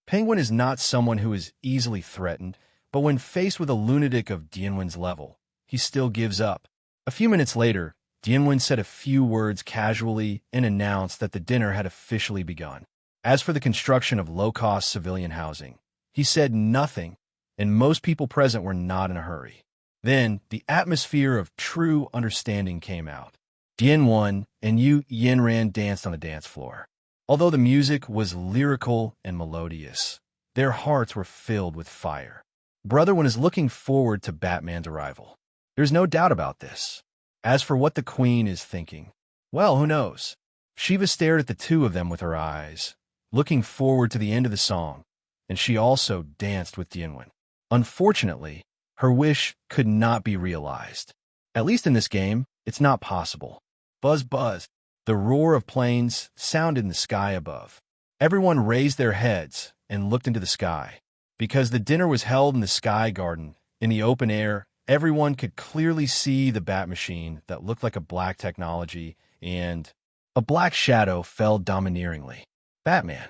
Penguin is not someone who is easily threatened, but when faced with a lunatic of Dianwen's level, he still gives up. A few minutes later, Dianwen said a few words casually and announced that the dinner had officially begun. As for the construction of low-cost civilian housing, he said nothing, and most people present were not in a hurry. Then, the atmosphere of true understanding came out. Dian and Yu Yanran danced on the dance floor. Although the music was lyrical and melodious, their hearts were filled with fire. Brother Wen is looking forward to Batman's arrival. There's no doubt about this. As for what the Queen is thinking, well, who knows? Shiva stared at the two of them with her eyes, looking forward to the end of the song, and she also danced with Dianwen. Unfortunately, her wish could not be realized. At least in this game, it's not possible. Buzz buzz. The roar of planes sounded in the sky above. Everyone raised their heads and looked into the sky. Because the dinner was held in the Sky Garden, in the open air, everyone could clearly see the bat machine that looked like a black technology, and a black shadow fell domineeringly. Batman.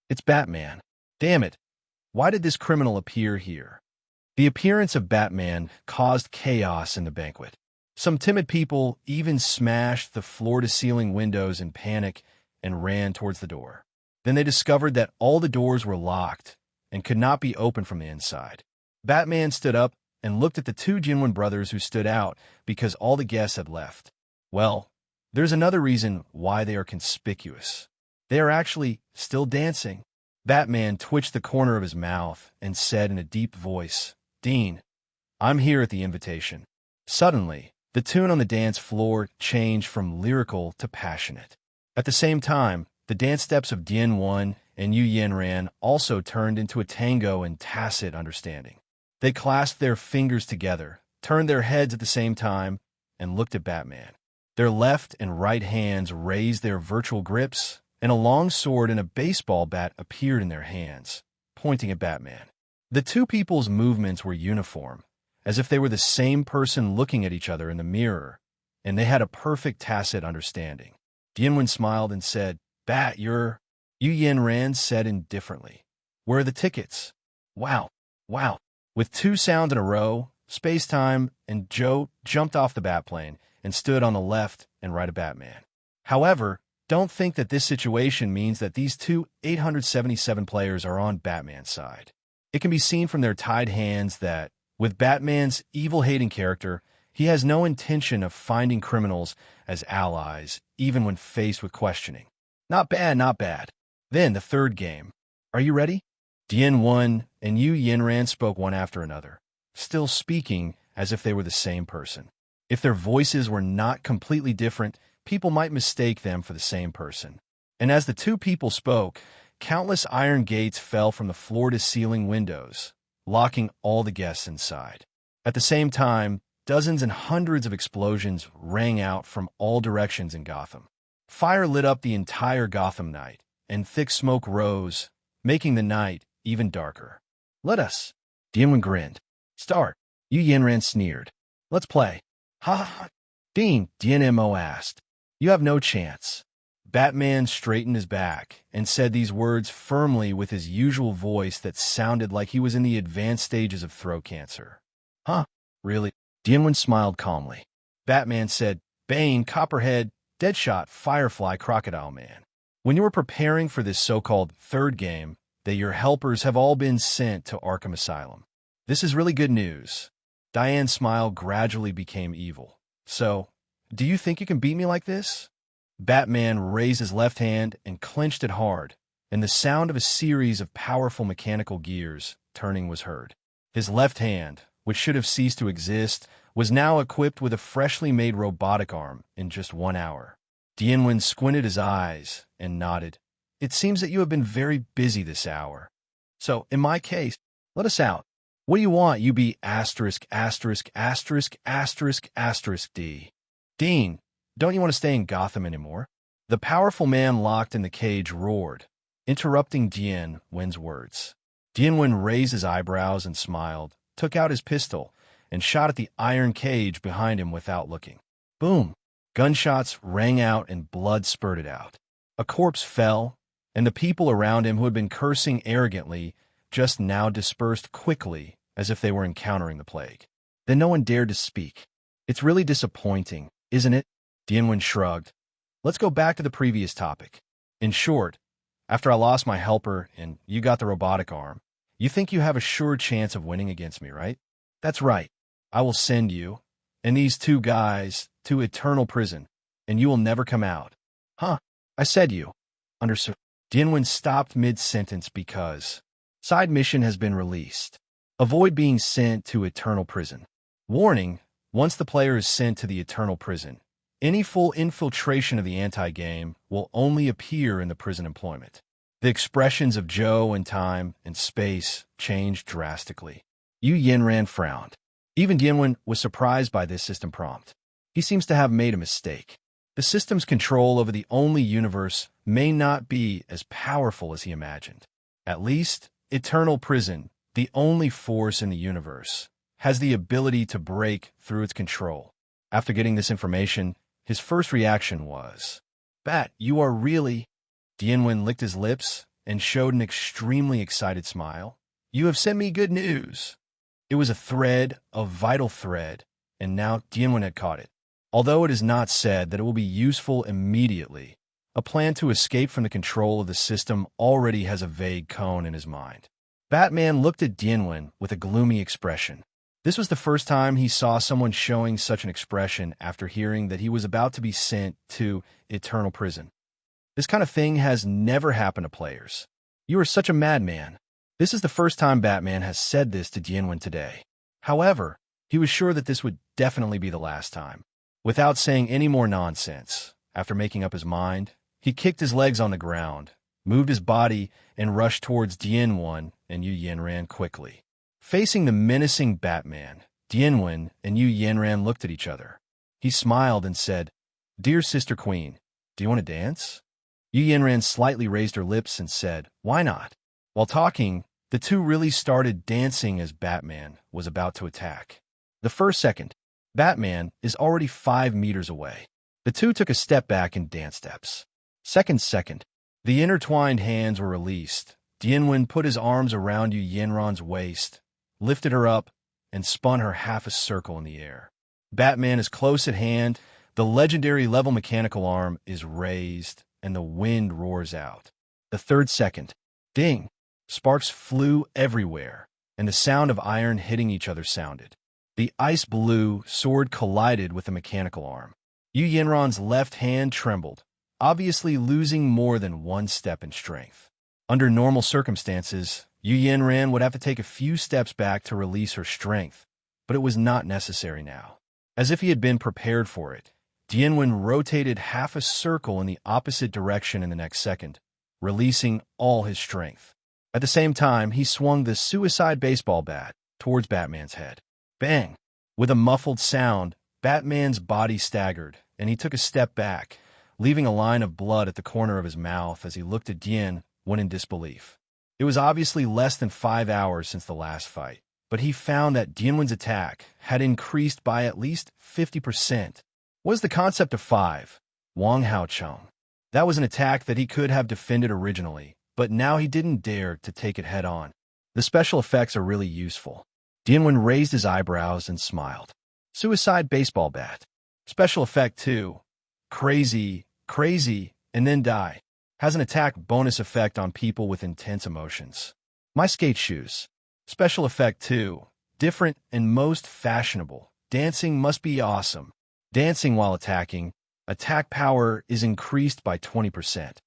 It's Batman. Damn it. Why did this criminal appear here? The appearance of Batman caused chaos in the banquet. Some timid people even smashed the floor-to-ceiling windows in panic and ran towards the door. Then they discovered that all the doors were locked and could not be opened from the inside. Batman stood up and looked at the two Jinwen brothers who stood out because all the guests had left. Well, there's another reason why they are conspicuous. They are actually still dancing. Batman twitched the corner of his mouth and said in a deep voice, "Dean, I'm here at the invitation." Suddenly, the tune on the dance floor changed from lyrical to passionate. At the same time, the dance steps of Dian and Yu Yanran also turned into a tango in tacit understanding. They clasped their fingers together, turned their heads at the same time, and looked at Batman. Their left and right hands raised their virtual grips, and a long sword and a baseball bat appeared in their hands, pointing at Batman. The two people's movements were uniform, as if they were the same person looking at each other in the mirror, and they had a perfect tacit understanding. Dianwen smiled and said, "Bat, you're—" Yu Yanran said indifferently, "Where are the tickets?" Wow. With two sounds in a row, Space-Time and Joe jumped off the Batplane and stood on the left and right of Batman. However, don't think that this situation means that these two 877 players are on Batman's side. It can be seen from their tied hands that, with Batman's evil-hating character, he has no intention of finding criminals as allies, even when faced with questioning. Not bad. Then the third game. Are you ready? Dian and Yu Yanran spoke one after another, still speaking as if they were the same person. If their voices were not completely different, people might mistake them for the same person. And as the two people spoke, countless iron gates fell from the floor-to-ceiling windows, locking all the guests inside. At the same time, dozens and hundreds of explosions rang out from all directions in Gotham. Fire lit up the entire Gotham night, and thick smoke rose, making the night even darker. "Let us." Dianwen grinned. "Start." Yu Yanran sneered. "Let's play." "Ha ha ha." Dean, Dian Mo asked. "You have no chance." Batman straightened his back and said these words firmly with his usual voice that sounded like he was in the advanced stages of throat cancer. "Huh? Really?" Dianwen smiled calmly. Batman said, "Bane, Copperhead, Deadshot, Firefly, Crocodile Man. When you were preparing for this so-called third game, that your helpers have all been sent to Arkham Asylum. This is really good news." Diane's smile gradually became evil. "So, do you think you can beat me like this?" Batman raised his left hand and clenched it hard, and the sound of a series of powerful mechanical gears turning was heard. His left hand, which should have ceased to exist, was now equipped with a freshly made robotic arm in just 1 hour. Dianwen squinted his eyes and nodded. "It seems that you have been very busy this hour. So, in my case, let us out. What do you want, you be asterisk, asterisk, asterisk, asterisk, asterisk D? Dean, don't you want to stay in Gotham anymore?" The powerful man locked in the cage roared, interrupting Dian Wen's words. Dian Wen raised his eyebrows and smiled, took out his pistol, and shot at the iron cage behind him without looking. Boom! Gunshots rang out and blood spurted out. A corpse fell, and the people around him who had been cursing arrogantly just now dispersed quickly as if they were encountering the plague. Then no one dared to speak. It's really disappointing, isn't it? Dian Mo shrugged. Let's go back to the previous topic. In short, after I lost my helper and you got the robotic arm, you think you have a sure chance of winning against me, right? That's right. I will send you and these two guys to eternal prison, and you will never come out. Huh? I said you. Understood. Dian Mo stopped mid-sentence because side mission has been released. Avoid being sent to eternal prison. Warning, once the player is sent to the eternal prison, any full infiltration of the anti-game will only appear in the prison employment. The expressions of Joe and time and space changed drastically. Yu Yanran frowned. Even Dian Mo was surprised by this system prompt. He seems to have made a mistake. The system's control over the only universe may not be as powerful as he imagined. At least, eternal prison, the only force in the universe, has the ability to break through its control. After getting this information, his first reaction was, Bat, you are really... Dian Mo licked his lips and showed an extremely excited smile. You have sent me good news. It was a thread, a vital thread, and now Dian Mo had caught it. Although it is not said that it will be useful immediately, a plan to escape from the control of the system already has a vague cone in his mind. Batman looked at Dian Mo with a gloomy expression. This was the first time he saw someone showing such an expression after hearing that he was about to be sent to eternal prison. This kind of thing has never happened to players. You are such a madman. This is the first time Batman has said this to Dian Mo today. However, he was sure that this would definitely be the last time. Without saying any more nonsense, after making up his mind, he kicked his legs on the ground, moved his body, and rushed towards Dian Mo and Yu Yanran quickly. Facing the menacing Batman, Dian Mo and Yu Yanran looked at each other. He smiled and said, Dear Sister Queen, do you want to dance? Yu Yanran slightly raised her lips and said, Why not? While talking, the two really started dancing as Batman was about to attack. The first second, Batman is already 5 meters away. The two took a step back in dance steps. Second, the intertwined hands were released. Dian Mo put his arms around Yu Yanran's waist, lifted her up, and spun her half a circle in the air. Batman is close at hand, the legendary level mechanical arm is raised, and the wind roars out. The third second, ding! Sparks flew everywhere, and the sound of iron hitting each other sounded. The ice blue sword collided with the mechanical arm. Yu Yanran's left hand trembled, obviously losing more than 1 step in strength. Under normal circumstances, Yu Yanran would have to take a few steps back to release her strength, but it was not necessary now. As if he had been prepared for it, Dian Mo rotated half a circle in the opposite direction in the next second, releasing all his strength. At the same time, he swung the suicide baseball bat towards Batman's head. Bang! With a muffled sound, Batman's body staggered, and he took a step back, leaving a line of blood at the corner of his mouth as he looked at Dian Mo in disbelief. It was obviously less than 5 hours since the last fight, but he found that Dian Mo's attack had increased by at least 50%. What is the concept of 5? Wang Hao Chung. That was an attack that he could have defended originally, but now he didn't dare to take it head-on. The special effects are really useful. Dian Mo raised his eyebrows and smiled. Suicide baseball bat. Special effect 2. Crazy, and then die. Has an attack bonus effect on people with intense emotions. My skate shoes. Special effect 2. Different and most fashionable. Dancing must be awesome. Dancing while attacking. Attack power is increased by 20%.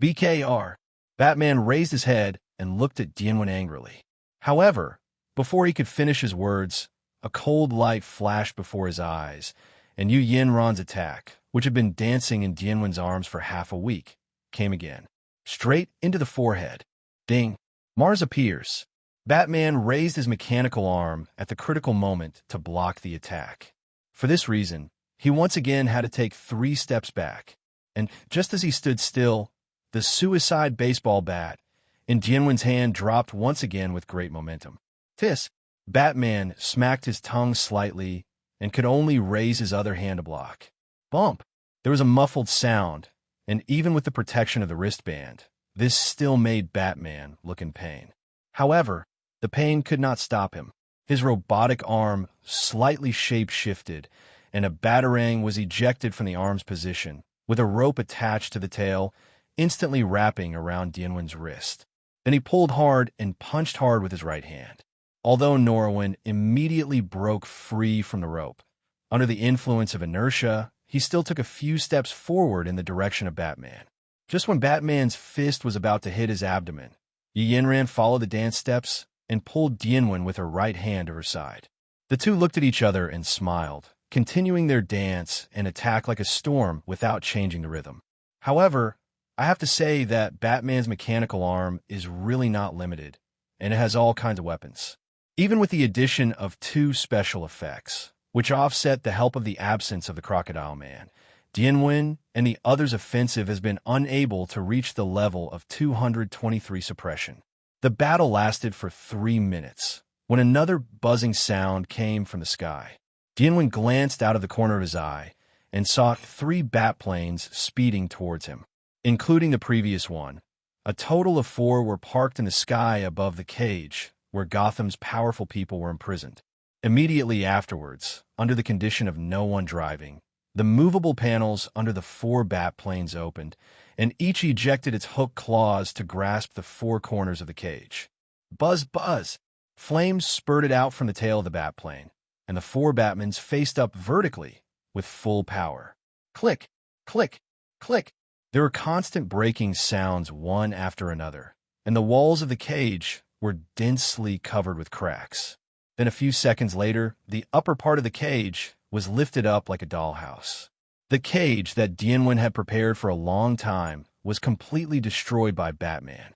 BKR. Batman raised his head and looked at Dian Mo angrily. However, before he could finish his words, a cold light flashed before his eyes, and Yu Yanran's attack, which had been dancing in Dian Mo's arms for half a week, came again. Straight into the forehead. Ding! Mars appears. Batman raised his mechanical arm at the critical moment to block the attack. For this reason, he once again had to take 3 steps back, and just as he stood still, the suicide baseball bat in Dian Mo's hand dropped once again with great momentum. Tisk! Batman smacked his tongue slightly and could only raise his other hand to block. Bump! There was a muffled sound, and even with the protection of the wristband, this still made Batman look in pain. However, the pain could not stop him. His robotic arm slightly shape-shifted, and a batarang was ejected from the arm's position, with a rope attached to the tail, instantly wrapping around Dianwen's wrist. Then he pulled hard and punched hard with his right hand. Although Norwin immediately broke free from the rope, under the influence of inertia, he still took a few steps forward in the direction of Batman. Just when Batman's fist was about to hit his abdomen, Yinran followed the dance steps and pulled Dianwen with her right hand to her side. The two looked at each other and smiled, continuing their dance and attack like a storm without changing the rhythm. However, I have to say that Batman's mechanical arm is really not limited, and it has all kinds of weapons. Even with the addition of 2 special effects, which offset the help of the absence of the Crocodile Man, Dianwen and the others' offensive has been unable to reach the level of 223 suppression. The battle lasted for 3 minutes, when another buzzing sound came from the sky. Dianwen glanced out of the corner of his eye and saw 3 bat planes speeding towards him, including the previous one. A total of 4 were parked in the sky above the cage where Gotham's powerful people were imprisoned. Immediately afterwards, under the condition of no one driving, the movable panels under the 4 bat planes opened, and each ejected its hooked claws to grasp the 4 corners of the cage. Buzz, buzz! Flames spurted out from the tail of the bat plane, and the 4 Batmans faced up vertically with full power. Click, click, click! There were constant breaking sounds one after another, and the walls of the cage were densely covered with cracks. Then a few seconds later, the upper part of the cage was lifted up like a dollhouse. The cage that Dianwen had prepared for a long time was completely destroyed by Batman.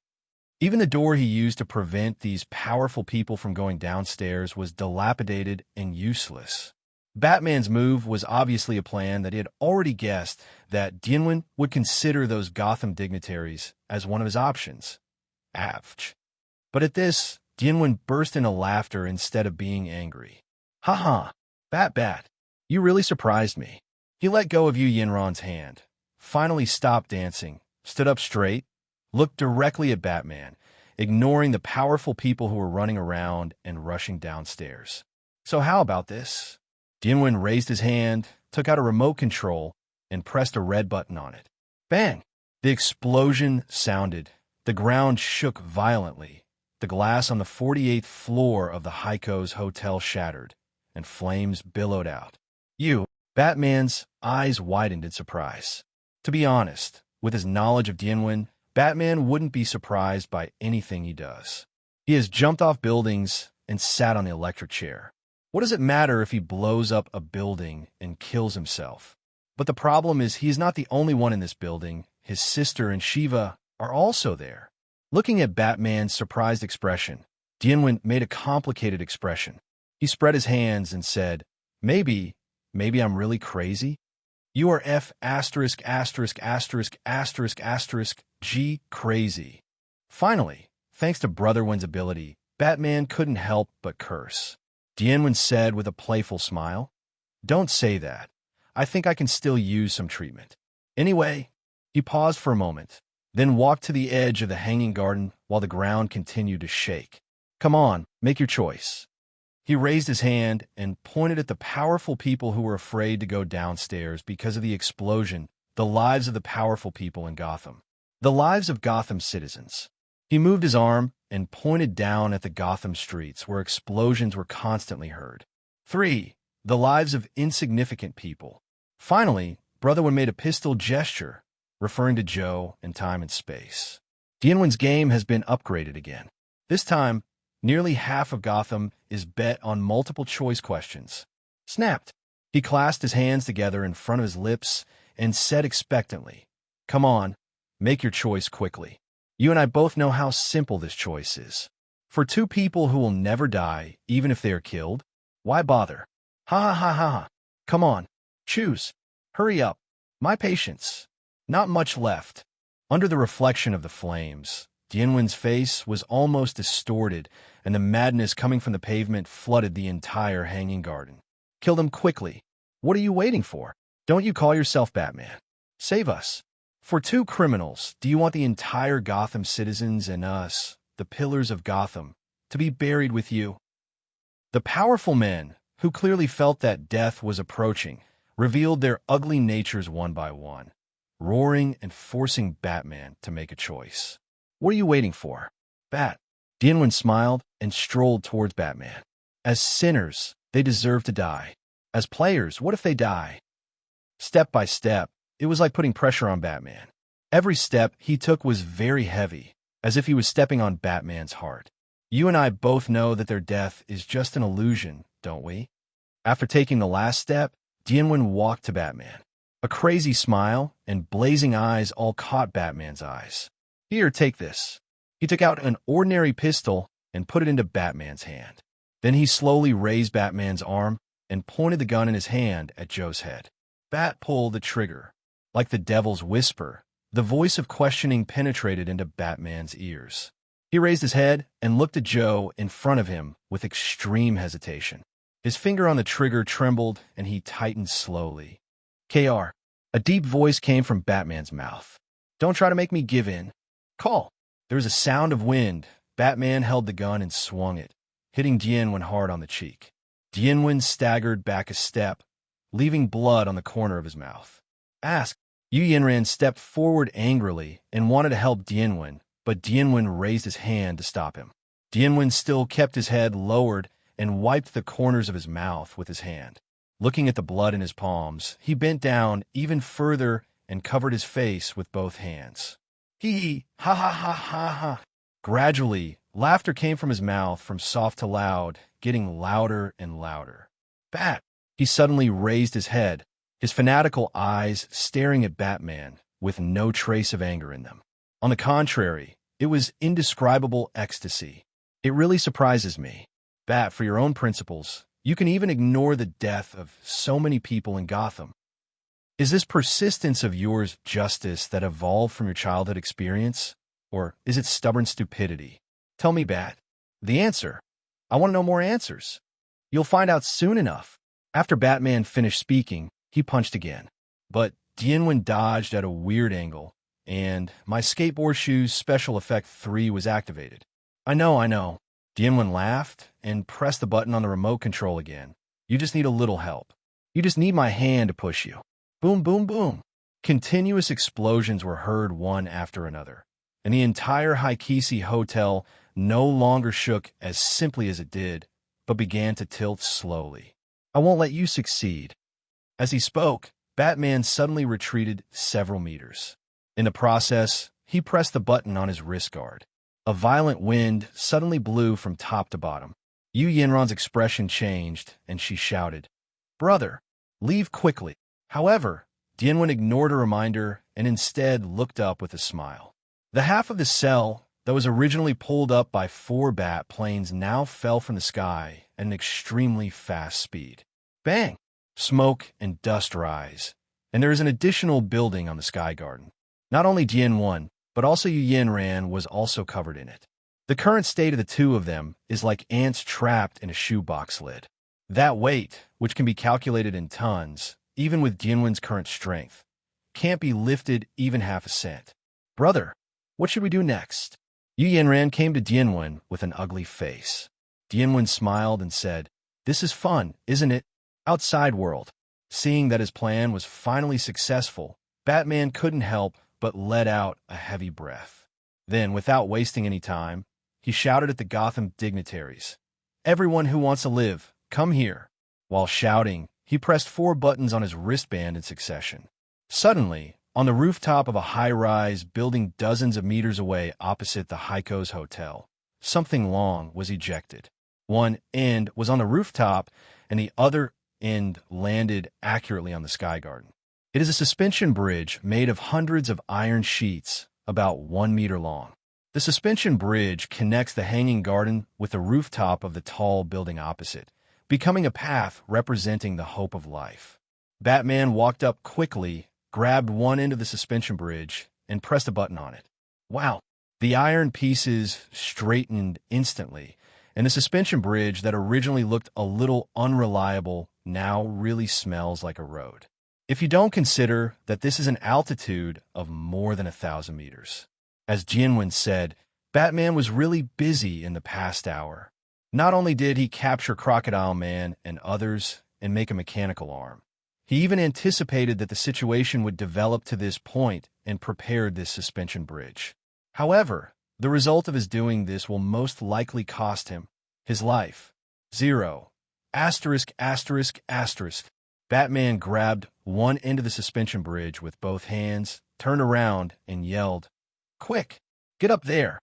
Even the door he used to prevent these powerful people from going downstairs was dilapidated and useless. Batman's move was obviously a plan that he had already guessed that Dianwen would consider those Gotham dignitaries as one of his options. Ouch. But at this, Dianwen burst into laughter instead of being angry. Ha, Bat, you really surprised me. He let go of Yinran's hand, finally stopped dancing, stood up straight, looked directly at Batman, ignoring the powerful people who were running around and rushing downstairs. So how about this? Dianwen raised his hand, took out a remote control, and pressed a red button on it. Bang! The explosion sounded. The ground shook violently. The glass on the 48th floor of the Heiko's hotel shattered, and flames billowed out. Batman's eyes widened in surprise. To be honest, with his knowledge of Dianwen, Batman wouldn't be surprised by anything he does. He has jumped off buildings and sat on the electric chair. What does it matter if he blows up a building and kills himself? But the problem is he's not the only one in this building. His sister and Shiva are also there. Looking at Batman's surprised expression, Dianwen made a complicated expression. He spread his hands and said, Maybe I'm really crazy? You are G crazy. Finally, thanks to Brother Win's ability, Batman couldn't help but curse. Dianwen said with a playful smile, Don't say that. I think I can still use some treatment. Anyway, he paused for a moment, then walked to the edge of the hanging garden while the ground continued to shake. Come on, make your choice. He raised his hand and pointed at the powerful people who were afraid to go downstairs because of the explosion, the lives of the powerful people in Gotham. The lives of Gotham's citizens. He moved his arm and pointed down at the Gotham streets where explosions were constantly heard. 3. The lives of insignificant people. Finally, Brotherwood made a pistol gesture, referring to Joe and time and space. Dianwen's game has been upgraded again. This time, nearly half of Gotham is bet on multiple-choice questions. Snapped. He clasped his hands together in front of his lips and said expectantly, Come on, make your choice quickly. You and I both know how simple this choice is. For 2 people who will never die, even if they are killed, why bother? Ha. Come on, choose. Hurry up. My patience. Not much left. Under the reflection of the flames, Dianwen's face was almost distorted, and the madness coming from the pavement flooded the entire hanging garden. Kill them quickly. What are you waiting for? Don't you call yourself Batman? Save us. For two criminals, do you want the entire Gotham citizens and us, the pillars of Gotham, to be buried with you? The powerful men, who clearly felt that death was approaching, revealed their ugly natures one by one, roaring and forcing Batman to make a choice. What are you waiting for? Bat. Dian Mo smiled and strolled towards Batman. As sinners, they deserve to die. As players, what if they die? Step by step, it was like putting pressure on Batman. Every step he took was very heavy, as if he was stepping on Batman's heart. You and I both know that their death is just an illusion, don't we? After taking the last step, Dian Mo walked to Batman. A crazy smile and blazing eyes all caught Batman's eyes. Here, take this. He took out an ordinary pistol and put it into Batman's hand. Then he slowly raised Batman's arm and pointed the gun in his hand at Joe's head. Bat pulled the trigger. Like the devil's whisper, the voice of questioning penetrated into Batman's ears. He raised his head and looked at Joe in front of him with extreme hesitation. His finger on the trigger trembled and he tightened slowly. KR. A deep voice came from Batman's mouth. Don't try to make me give in. Call. There was a sound of wind. Batman held the gun and swung it, hitting Dian Mo hard on the cheek. Dian Mo staggered back a step, leaving blood on the corner of his mouth. Ask. Yu Yinran stepped forward angrily and wanted to help Dian Mo, but Dian Mo raised his hand to stop him. Dian Mo still kept his head lowered and wiped the corners of his mouth with his hand. Looking at the blood in his palms, he bent down even further and covered his face with both hands. Hee, ha ha ha ha ha. Gradually, laughter came from his mouth from soft to loud, getting louder and louder. Bat! He suddenly raised his head, his fanatical eyes staring at Batman with no trace of anger in them. On the contrary, it was indescribable ecstasy. It really surprises me. Bat, for your own principles, you can even ignore the death of so many people in Gotham. Is this persistence of yours justice that evolved from your childhood experience? Or is it stubborn stupidity? Tell me, Bat. The answer. I want to know more answers. You'll find out soon enough. After Batman finished speaking, he punched again. But Dian Mo dodged at a weird angle, and my skateboard shoes special effect 3 was activated. I know. Dian Mo laughed and pressed the button on the remote control again. You just need a little help. You just need my hand to push you. Boom, boom, boom. Continuous explosions were heard one after another, and the entire Haikisi hotel no longer shook as simply as it did, but began to tilt slowly. I won't let you succeed. As he spoke, Batman suddenly retreated several meters. In the process, he pressed the button on his wrist guard. A violent wind suddenly blew from top to bottom. Yu Yinran's expression changed, and she shouted, Brother, leave quickly. However, Dian Mo ignored a reminder and instead looked up with a smile. The half of the cell that was originally pulled up by 4 bat planes now fell from the sky at an extremely fast speed. Bang! Smoke and dust rise, and there is an additional building on the Sky Garden. Not only Dian Mo, but also Yu Yinran was also covered in it. The current state of the two of them is like ants trapped in a shoebox lid. That weight, which can be calculated in tons, even with Dian Mo's current strength, can't be lifted even half a cent. Brother, what should we do next? Yu Yinran came to Dian Mo with an ugly face. Dian Mo smiled and said, This is fun, isn't it? Outside world. Seeing that his plan was finally successful, Batman couldn't help but let out a heavy breath. Then, without wasting any time, he shouted at the Gotham dignitaries, Everyone who wants to live, come here. While shouting, he pressed 4 buttons on his wristband in succession. Suddenly, on the rooftop of a high-rise building dozens of meters away opposite the Heiko's Hotel, something long was ejected. One end was on the rooftop, and the other end landed accurately on the Sky Garden. It is a suspension bridge made of hundreds of iron sheets, about 1 meter long. The suspension bridge connects the hanging garden with the rooftop of the tall building opposite, becoming a path representing the hope of life. Batman walked up quickly, grabbed one end of the suspension bridge, and pressed a button on it. Wow! The iron pieces straightened instantly, and the suspension bridge that originally looked a little unreliable now really smells like a road. if you don't consider that this is an altitude of more than 1,000 meters. As Jianwen said, Batman was really busy in the past hour. Not only did he capture Crocodile Man and others and make a mechanical arm, he even anticipated that the situation would develop to this point and prepared this suspension bridge. However, the result of his doing this will most likely cost him his life. 0. Asterisk, asterisk, asterisk. Batman grabbed one end of the suspension bridge with both hands, turned around, and yelled, "Quick, get up there!"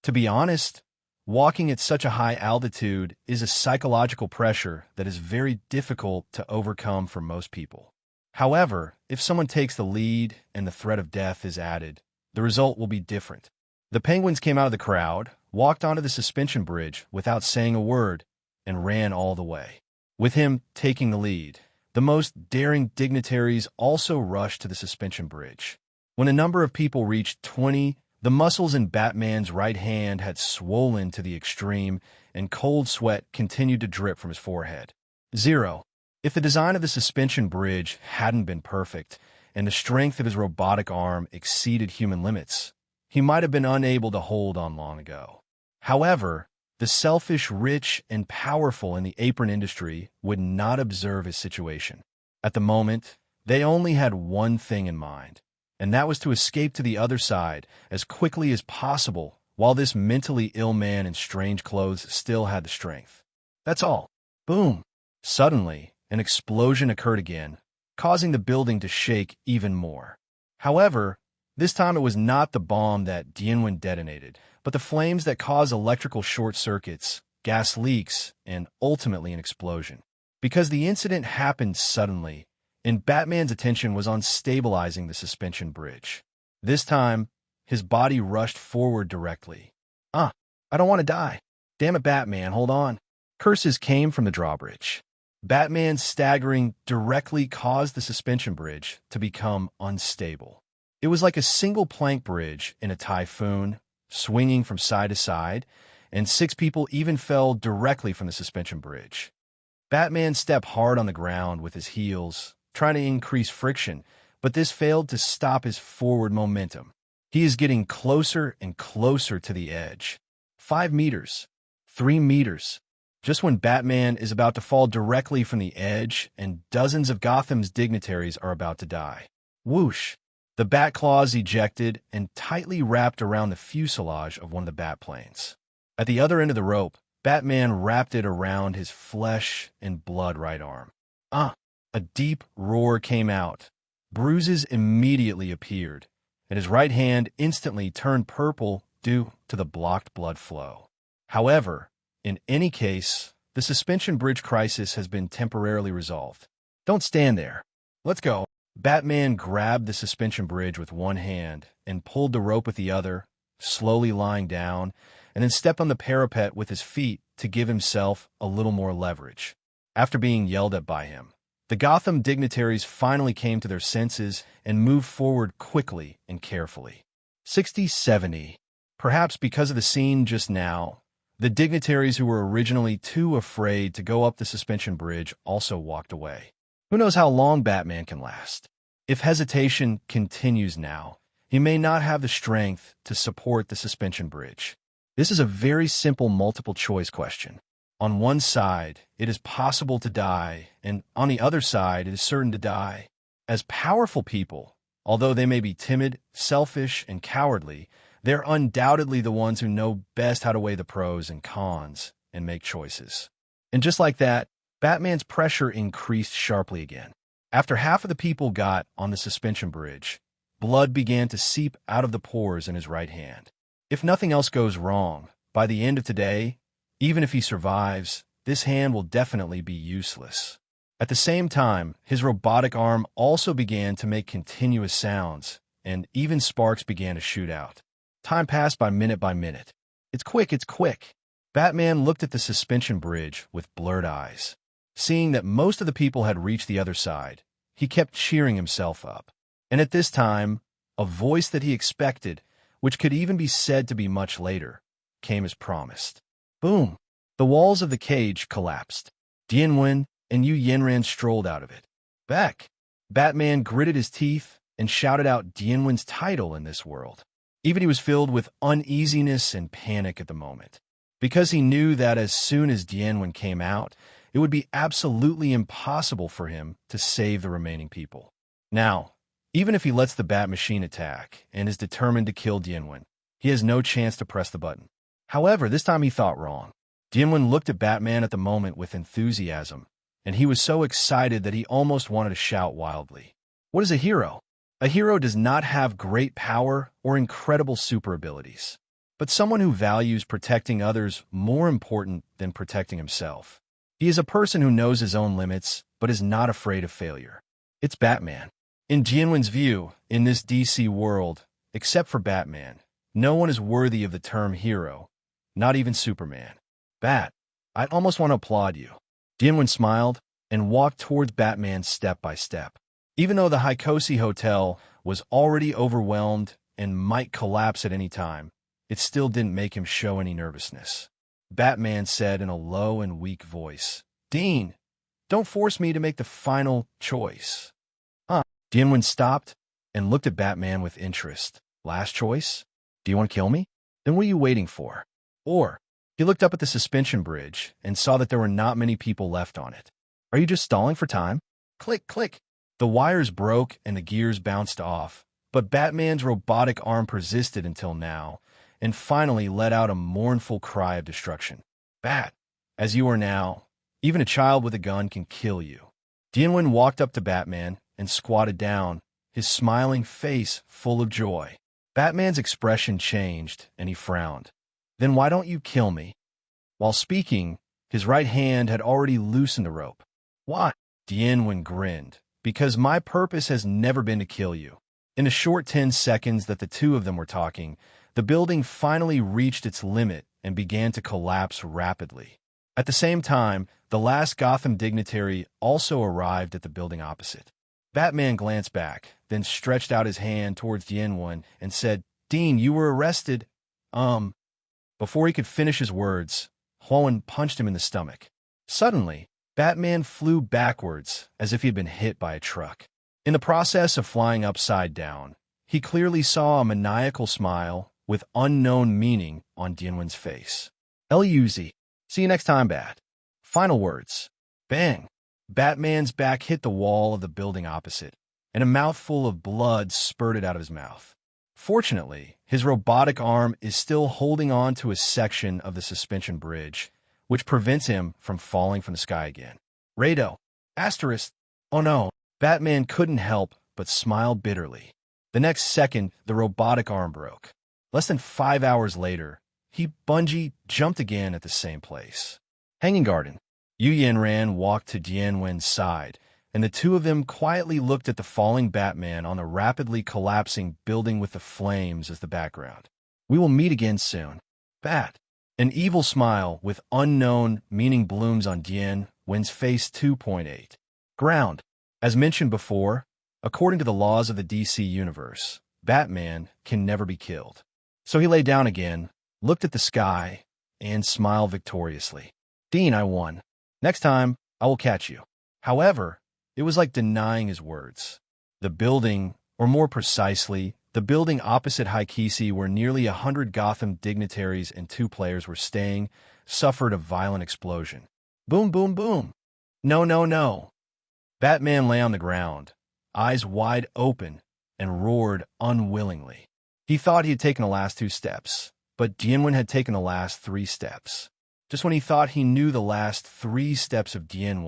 To be honest, walking at such a high altitude is a psychological pressure that is very difficult to overcome for most people. However, if someone takes the lead and the threat of death is added, the result will be different. The Penguins came out of the crowd, walked onto the suspension bridge without saying a word, and ran all the way. With him taking the lead, the most daring dignitaries also rushed to the suspension bridge. When a number of people reached 20, the muscles in Batman's right hand had swollen to the extreme, and cold sweat continued to drip from his forehead. 0. If the design of the suspension bridge hadn't been perfect, and the strength of his robotic arm exceeded human limits, he might have been unable to hold on long ago. However, the selfish, rich, and powerful in the apron industry would not observe his situation. At the moment, they only had one thing in mind, and that was to escape to the other side as quickly as possible while this mentally ill man in strange clothes still had the strength. That's all. Boom! Suddenly, an explosion occurred again, causing the building to shake even more. However, this time it was not the bomb that Dianwen detonated, but the flames that cause electrical short circuits, gas leaks, and ultimately an explosion. Because the incident happened suddenly, and Batman's attention was on stabilizing the suspension bridge. This time, his body rushed forward directly. I don't want to die. Damn it, Batman, hold on. Curses came from the drawbridge. Batman staggering directly caused the suspension bridge to become unstable. It was like a single plank bridge in a typhoon, swinging from side to side, and 6 people even fell directly from the suspension bridge. Batman stepped hard on the ground with his heels, trying to increase friction, but this failed to stop his forward momentum. He is getting closer and closer to the edge. 5 meters, 3 meters. Just when Batman is about to fall directly from the edge and dozens of Gotham's dignitaries are about to die. Whoosh! The bat claws ejected and tightly wrapped around the fuselage of one of the bat planes. At the other end of the rope, Batman wrapped it around his flesh and blood right arm. A deep roar came out. Bruises immediately appeared, and his right hand instantly turned purple due to the blocked blood flow. However, in any case, the suspension bridge crisis has been temporarily resolved. Don't stand there. Let's go. Batman grabbed the suspension bridge with one hand and pulled the rope with the other, slowly lying down, and then stepped on the parapet with his feet to give himself a little more leverage. After being yelled at by him, the Gotham dignitaries finally came to their senses and moved forward quickly and carefully. 60-70. Perhaps because of the scene just now, the dignitaries who were originally too afraid to go up the suspension bridge also walked away. Who knows how long Batman can last? If hesitation continues now, he may not have the strength to support the suspension bridge. This is a very simple multiple-choice question. On one side, it is possible to die, and on the other side, it is certain to die. As powerful people, although they may be timid, selfish, and cowardly, they're undoubtedly the ones who know best how to weigh the pros and cons and make choices. And just like that, Batman's pressure increased sharply again. After half of the people got on the suspension bridge, blood began to seep out of the pores in his right hand. If nothing else goes wrong, by the end of today, even if he survives, this hand will definitely be useless. At the same time, his robotic arm also began to make continuous sounds, and even sparks began to shoot out. Time passed by minute. It's quick, it's quick. Batman looked at the suspension bridge with blurred eyes. Seeing that most of the people had reached the other side, he kept cheering himself up. And at this time, a voice that he expected, which could even be said to be much later, came as promised. Boom! The walls of the cage collapsed. Dianwen and Yu Yenran strolled out of it. Back! Batman gritted his teeth and shouted out Dianwen's title in this world. Even he was filled with uneasiness and panic at the moment, because he knew that as soon as Dianwen came out, it would be absolutely impossible for him to save the remaining people. Now, even if he lets the Bat Machine attack and is determined to kill Dianwen, he has no chance to press the button. However, this time he thought wrong. Dianwen looked at Batman at the moment with enthusiasm, and he was so excited that he almost wanted to shout wildly. What is a hero? A hero does not have great power or incredible super abilities, but someone who values protecting others more important than protecting himself. He is a person who knows his own limits, but is not afraid of failure. It's Batman. In Dianwen's view, in this DC world, except for Batman, no one is worthy of the term hero, not even Superman. Bat, I almost want to applaud you. Dianwen smiled and walked towards Batman step by step. Even though the Haikosi Hotel was already overwhelmed and might collapse at any time, it still didn't make him show any nervousness. Batman said in a low and weak voice, "Dean, don't force me to make the final choice." Dianwen stopped and looked at Batman with interest. Last choice? Do you want to kill me? Then what are you waiting for? Or, he looked up at the suspension bridge and saw that there were not many people left on it. Are you just stalling for time? Click, click. The wires broke and the gears bounced off, but Batman's robotic arm persisted until now, and finally let out a mournful cry of destruction. Bat, as you are now, even a child with a gun can kill you. Dianwen walked up to Batman and squatted down, his smiling face full of joy. Batman's expression changed, and he frowned. Then why don't you kill me? While speaking, his right hand had already loosened the rope. Why? Dianwen grinned. Because my purpose has never been to kill you. In the short 10 seconds that the two of them were talking, the building finally reached its limit and began to collapse rapidly. At the same time, the last Gotham dignitary also arrived at the building opposite. Batman glanced back, then stretched out his hand towards Dianwen and said, "Dean, you were arrested." Before he could finish his words, Huan punched him in the stomach. Suddenly, Batman flew backwards as if he had been hit by a truck. In the process of flying upside down, he clearly saw a maniacal smile with unknown meaning on Dianwen's face. L-U-Z. See you next time, Bat. Final words. Bang. Batman's back hit the wall of the building opposite, and a mouthful of blood spurted out of his mouth. Fortunately, his robotic arm is still holding on to a section of the suspension bridge, which prevents him from falling from the sky again. Rado. Asterisk. Oh no. Batman couldn't help but smile bitterly. The next second, the robotic arm broke. Less than 5 hours later, he bungee jumped again at the same place. Hanging Garden. Yu Yanran walked to Dianwen's side, and the two of them quietly looked at the falling Batman on the rapidly collapsing building with the flames as the background. We will meet again soon. Bat. An evil smile with unknown meaning blooms on Dianwen's face. 2.8. Ground. As mentioned before, according to the laws of the DC universe, Batman can never be killed. So he lay down again, looked at the sky, and smiled victoriously. Dean, I won. Next time, I will catch you. However, it was like denying his words. The building, or more precisely, the building opposite Haikisi where nearly 100 Gotham dignitaries and 2 players were staying, suffered a violent explosion. Boom, boom, boom. No, no, no. Batman lay on the ground, eyes wide open, and roared unwillingly. He thought he had taken the last 2 steps, but Dianwen had taken the last 3 steps. Just when he thought he knew the last 3 steps of Dian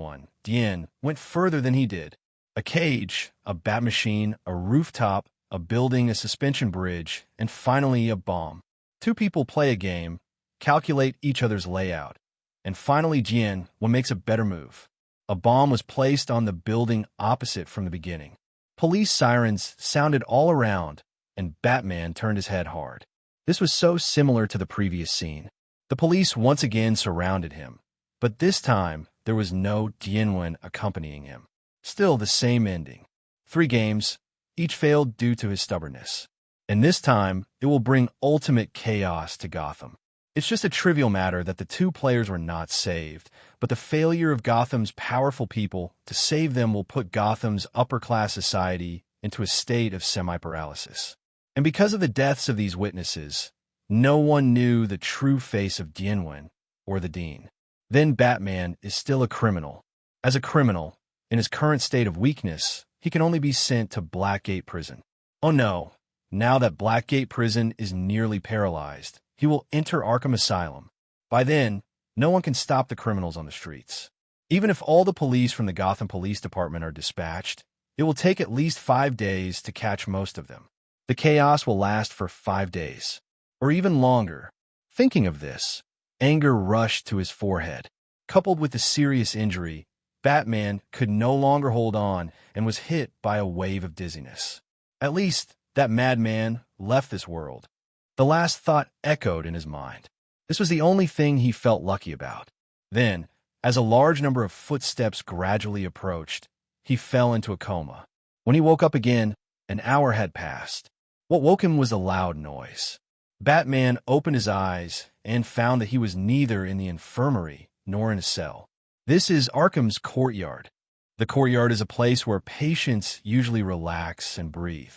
went further than he did. A cage, a bat machine, a rooftop, a building, a suspension bridge, and finally a bomb. 2 people play a game, calculate each other's layout, and finally Dian makes a better move. A bomb was placed on the building opposite from the beginning. Police sirens sounded all around, and Batman turned his head hard. This was so similar to the previous scene. The police once again surrounded him, but this time there was no Dianwen accompanying him. Still the same ending. 3 games, each failed due to his stubbornness. And this time, it will bring ultimate chaos to Gotham. It's just a trivial matter that the two players were not saved, but the failure of Gotham's powerful people to save them will put Gotham's upper-class society into a state of semi-paralysis. And because of the deaths of these witnesses, no one knew the true face of Dian Mo or the Dean. Then Batman is still a criminal. As a criminal, in his current state of weakness, he can only be sent to Blackgate Prison. Oh no, now that Blackgate Prison is nearly paralyzed, he will enter Arkham Asylum. By then, no one can stop the criminals on the streets. Even if all the police from the Gotham Police Department are dispatched, it will take at least 5 days to catch most of them. The chaos will last for 5 days, or even longer. Thinking of this, anger rushed to his forehead. Coupled with the serious injury, Batman could no longer hold on and was hit by a wave of dizziness. At least, that madman left this world. The last thought echoed in his mind. This was the only thing he felt lucky about. Then, as a large number of footsteps gradually approached, he fell into a coma. When he woke up again, an hour had passed. What woke him was a loud noise. Batman opened his eyes and found that he was neither in the infirmary nor in a cell. This is Arkham's courtyard. The courtyard is a place where patients usually relax and breathe.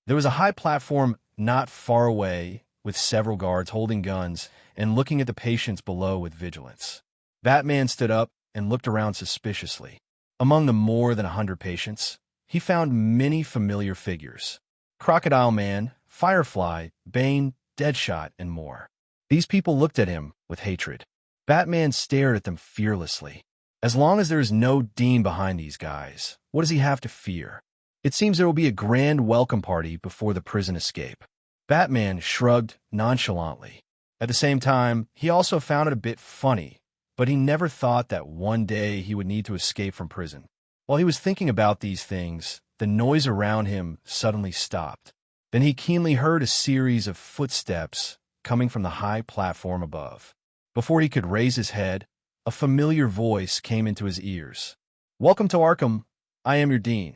There was a high platform not far away, with several guards holding guns and looking at the patients below with vigilance. Batman stood up and looked around suspiciously. Among the more than 100 patients, he found many familiar figures. Crocodile Man, Firefly, Bane, Deadshot, and more. These people looked at him with hatred. Batman stared at them fearlessly. As long as there is no Dean behind these guys, what does he have to fear? It seems there will be a grand welcome party before the prison escape. Batman shrugged nonchalantly. At the same time, he also found it a bit funny, but he never thought that one day he would need to escape from prison. While he was thinking about these things, the noise around him suddenly stopped. Then he keenly heard a series of footsteps coming from the high platform above. Before he could raise his head, a familiar voice came into his ears. "Welcome to Arkham. I am your Dean."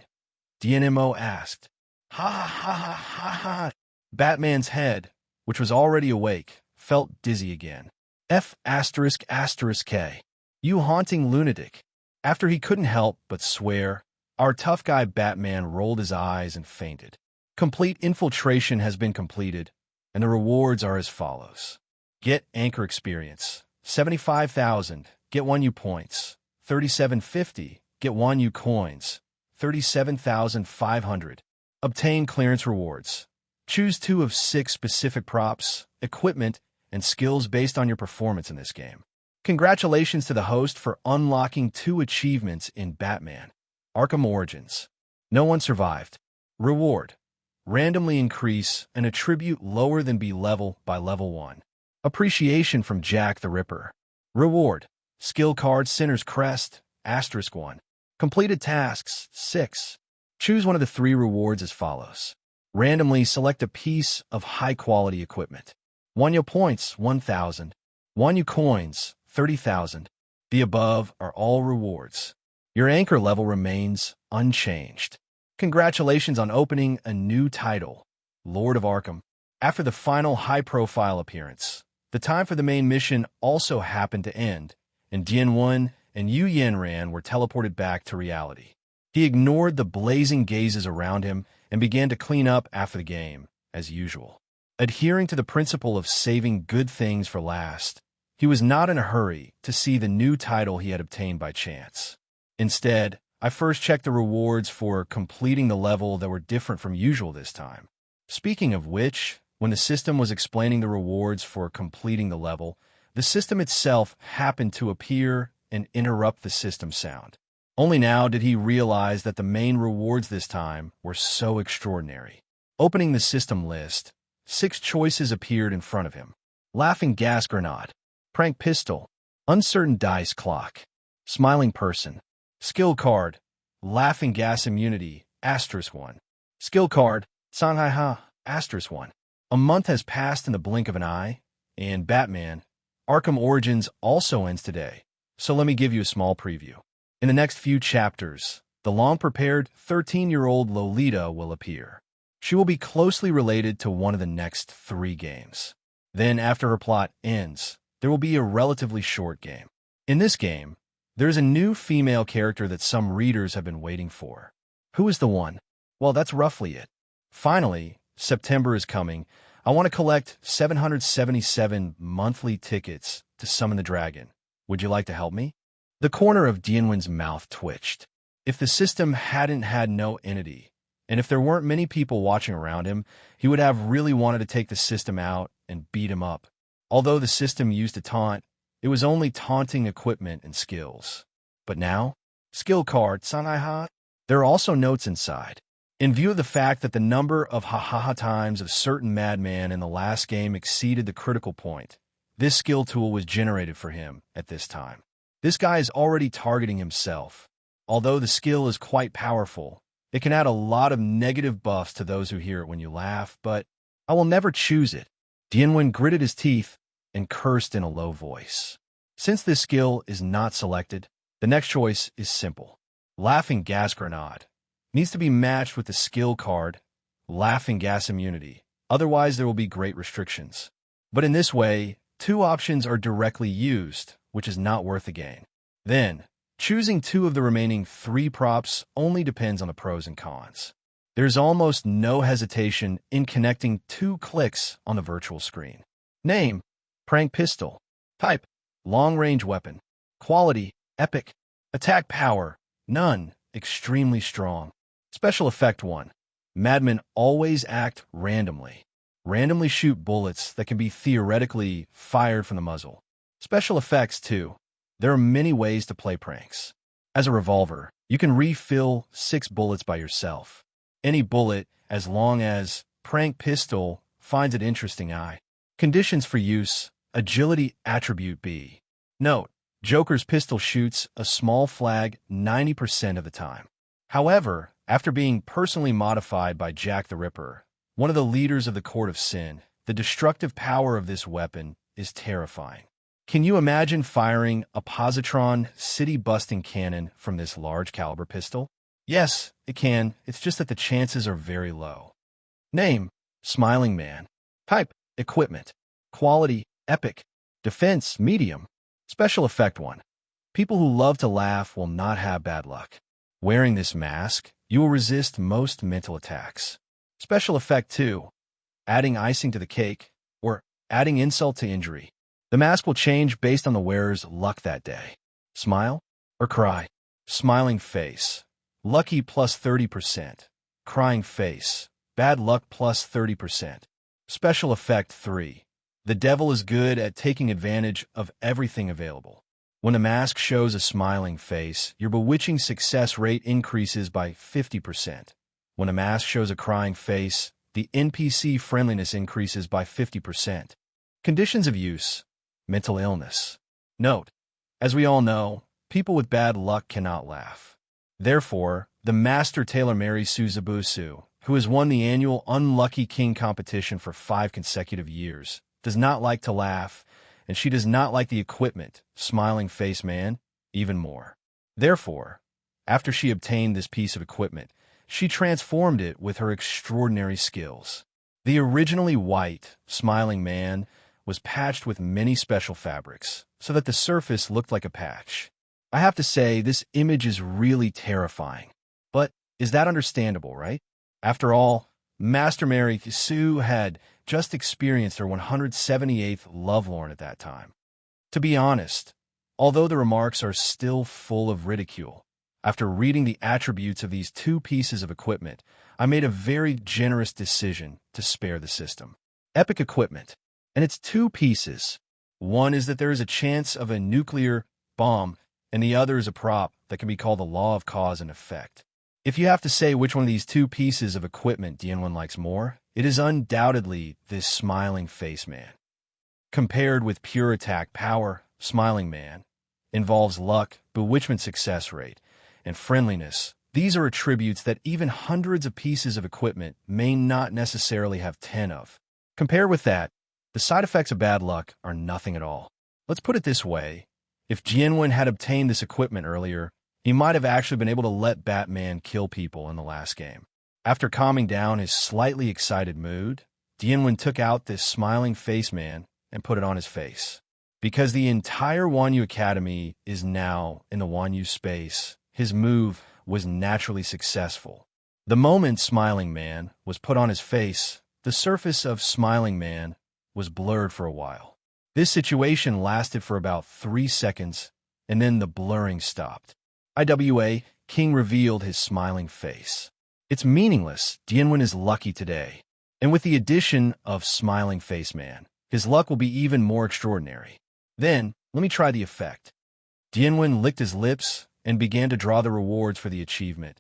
Dian Mo asked. "Ha ha ha ha ha." Batman's head, which was already awake, felt dizzy again. F***K. You haunting lunatic. After he couldn't help but swear, our tough guy Batman rolled his eyes and fainted. Complete infiltration has been completed, and the rewards are as follows. Get Anchor Experience. 75,000. Get 1 U points. 3750. Get 1 U coins. 37,500. Obtain clearance rewards. Choose 2 of 6 specific props, equipment, and skills based on your performance in this game. Congratulations to the host for unlocking 2 achievements in Batman. Arkham Origins. No one survived. Reward. Randomly increase an attribute lower than B level by level 1. Appreciation from Jack the Ripper. Reward. Skill card Sinner's Crest, *1. Completed tasks, 6. Choose one of the 3 rewards as follows. Randomly select a piece of high-quality equipment. 1 U points, 1,000. 1 U coins, 30,000. The above are all rewards. Your anchor level remains unchanged. Congratulations on opening a new title, Lord of Arkham. After the final high-profile appearance, the time for the main mission also happened to end, and Dian Mo and Yu Yanran were teleported back to reality. He ignored the blazing gazes around him and began to clean up after the game, as usual. Adhering to the principle of saving good things for last, he was not in a hurry to see the new title he had obtained by chance. Instead, I first checked the rewards for completing the level that were different from usual this time. Speaking of which, when the system was explaining the rewards for completing the level, the system itself happened to appear and interrupt the system sound. Only now did he realize that the main rewards this time were so extraordinary. Opening the system list, 6 choices appeared in front of him. Laughing gas grenade, prank pistol, uncertain dice clock, smiling person, skill card, laughing gas immunity, *1. Skill card, Sanghai *1. A month has passed in the blink of an eye, and Batman, Arkham Origins also ends today, so let me give you a small preview. In the next few chapters, the long-prepared 13-year-old Lolita will appear. She will be closely related to one of the next 3 games. Then, after her plot ends, there will be a relatively short game. In this game, there is a new female character that some readers have been waiting for. Who is the one? Well, that's roughly it. Finally, September is coming. I want to collect 777 monthly tickets to summon the dragon. Would you like to help me? The corner of Dianwen's mouth twitched. If the system hadn't had no entity, and if there weren't many people watching around him, he would have really wanted to take the system out and beat him up. Although the system used a taunt, it was only taunting equipment and skills. But now, skill card, sanai-ha. There are also notes inside. In view of the fact that the number of ha-ha-ha times of certain madman in the last game exceeded the critical point, this skill tool was generated for him at this time. This guy is already targeting himself. Although the skill is quite powerful, it can add a lot of negative buffs to those who hear it when you laugh, but I will never choose it. Dianwen gritted his teeth and cursed in a low voice. Since this skill is not selected, the next choice is simple. Laughing Gas Grenade needs to be matched with the skill card, Laughing Gas Immunity. Otherwise, there will be great restrictions. But in this way, two options are directly used, which is not worth the gain. Then, choosing two of the remaining three props only depends on the pros and cons. There's almost no hesitation in connecting 2 clicks on the virtual screen. Name, Prank Pistol. Type, Long-Range Weapon. Quality, Epic. Attack Power, None, Extremely Strong. Special Effect 1. Madmen always act randomly. Randomly shoot bullets that can be theoretically fired from the muzzle. Special Effects 2. There are many ways to play pranks. As a revolver, you can refill 6 bullets by yourself. Any bullet, as long as Prank Pistol finds it interesting eye. Conditions for use, Agility Attribute B. Note, Joker's pistol shoots a small flag 90% of the time. However, after being personally modified by Jack the Ripper, one of the leaders of the Court of Sin, the destructive power of this weapon is terrifying. Can you imagine firing a positron city-busting cannon from this large-caliber pistol? Yes, it can. It's just that the chances are very low. Name, Smiling Man. Type, Equipment. Quality, Epic. Defense, Medium. Special Effect 1. People who love to laugh will not have bad luck. Wearing this mask, you will resist most mental attacks. Special Effect 2. Adding icing to the cake, or adding insult to injury. The mask will change based on the wearer's luck that day. Smile or cry. Smiling face. Lucky plus 30%. Crying face. Bad luck plus 30%. Special Effect 3. The devil is good at taking advantage of everything available. When a mask shows a smiling face, your bewitching success rate increases by 50%. When a mask shows a crying face, the NPC friendliness increases by 50%. Conditions of use. Mental illness. Note, as we all know, people with bad luck cannot laugh. Therefore, the master tailor Mary Suzubusu, who has won the annual Unlucky King competition for 5 consecutive years, does not like to laugh, and she does not like the equipment, Smiling Face Man, even more. Therefore, after she obtained this piece of equipment, she transformed it with her extraordinary skills. The originally white, Smiling Man was patched with many special fabrics, so that the surface looked like a patch. I have to say, this image is really terrifying. But is that understandable, right? After all, Master Mary Sue had just experienced her 178th lovelorn at that time. To be honest, although the remarks are still full of ridicule, after reading the attributes of these 2 pieces of equipment, I made a very generous decision to spare the system. Epic equipment, and it's 2 pieces. One is that there is a chance of a nuclear bomb, and the other is a prop that can be called the law of cause and effect. If you have to say which one of these 2 pieces of equipment Dianwen likes more, it is undoubtedly this Smiling Face Man. Compared with pure attack power, Smiling Man involves luck, bewitchment success rate, and friendliness. These are attributes that even hundreds of pieces of equipment may not necessarily have 10 of. Compared with that, the side effects of bad luck are nothing at all. Let's put it this way. If Dianwen had obtained this equipment earlier, he might have actually been able to let Batman kill people in the last game. After calming down his slightly excited mood, Dian took out this smiling face man and put it on his face. Because the entire Wanyu Academy is now in the Wanyu space, his move was naturally successful. The moment Smiling Man was put on his face, the surface of Smiling Man was blurred for a while. This situation lasted for about 3 seconds, and then the blurring stopped. IWA, King revealed his smiling face. It's meaningless. Dian is lucky today. And with the addition of Smiling Face Man, his luck will be even more extraordinary. Then, let me try the effect. Dian licked his lips and began to draw the rewards for the achievement.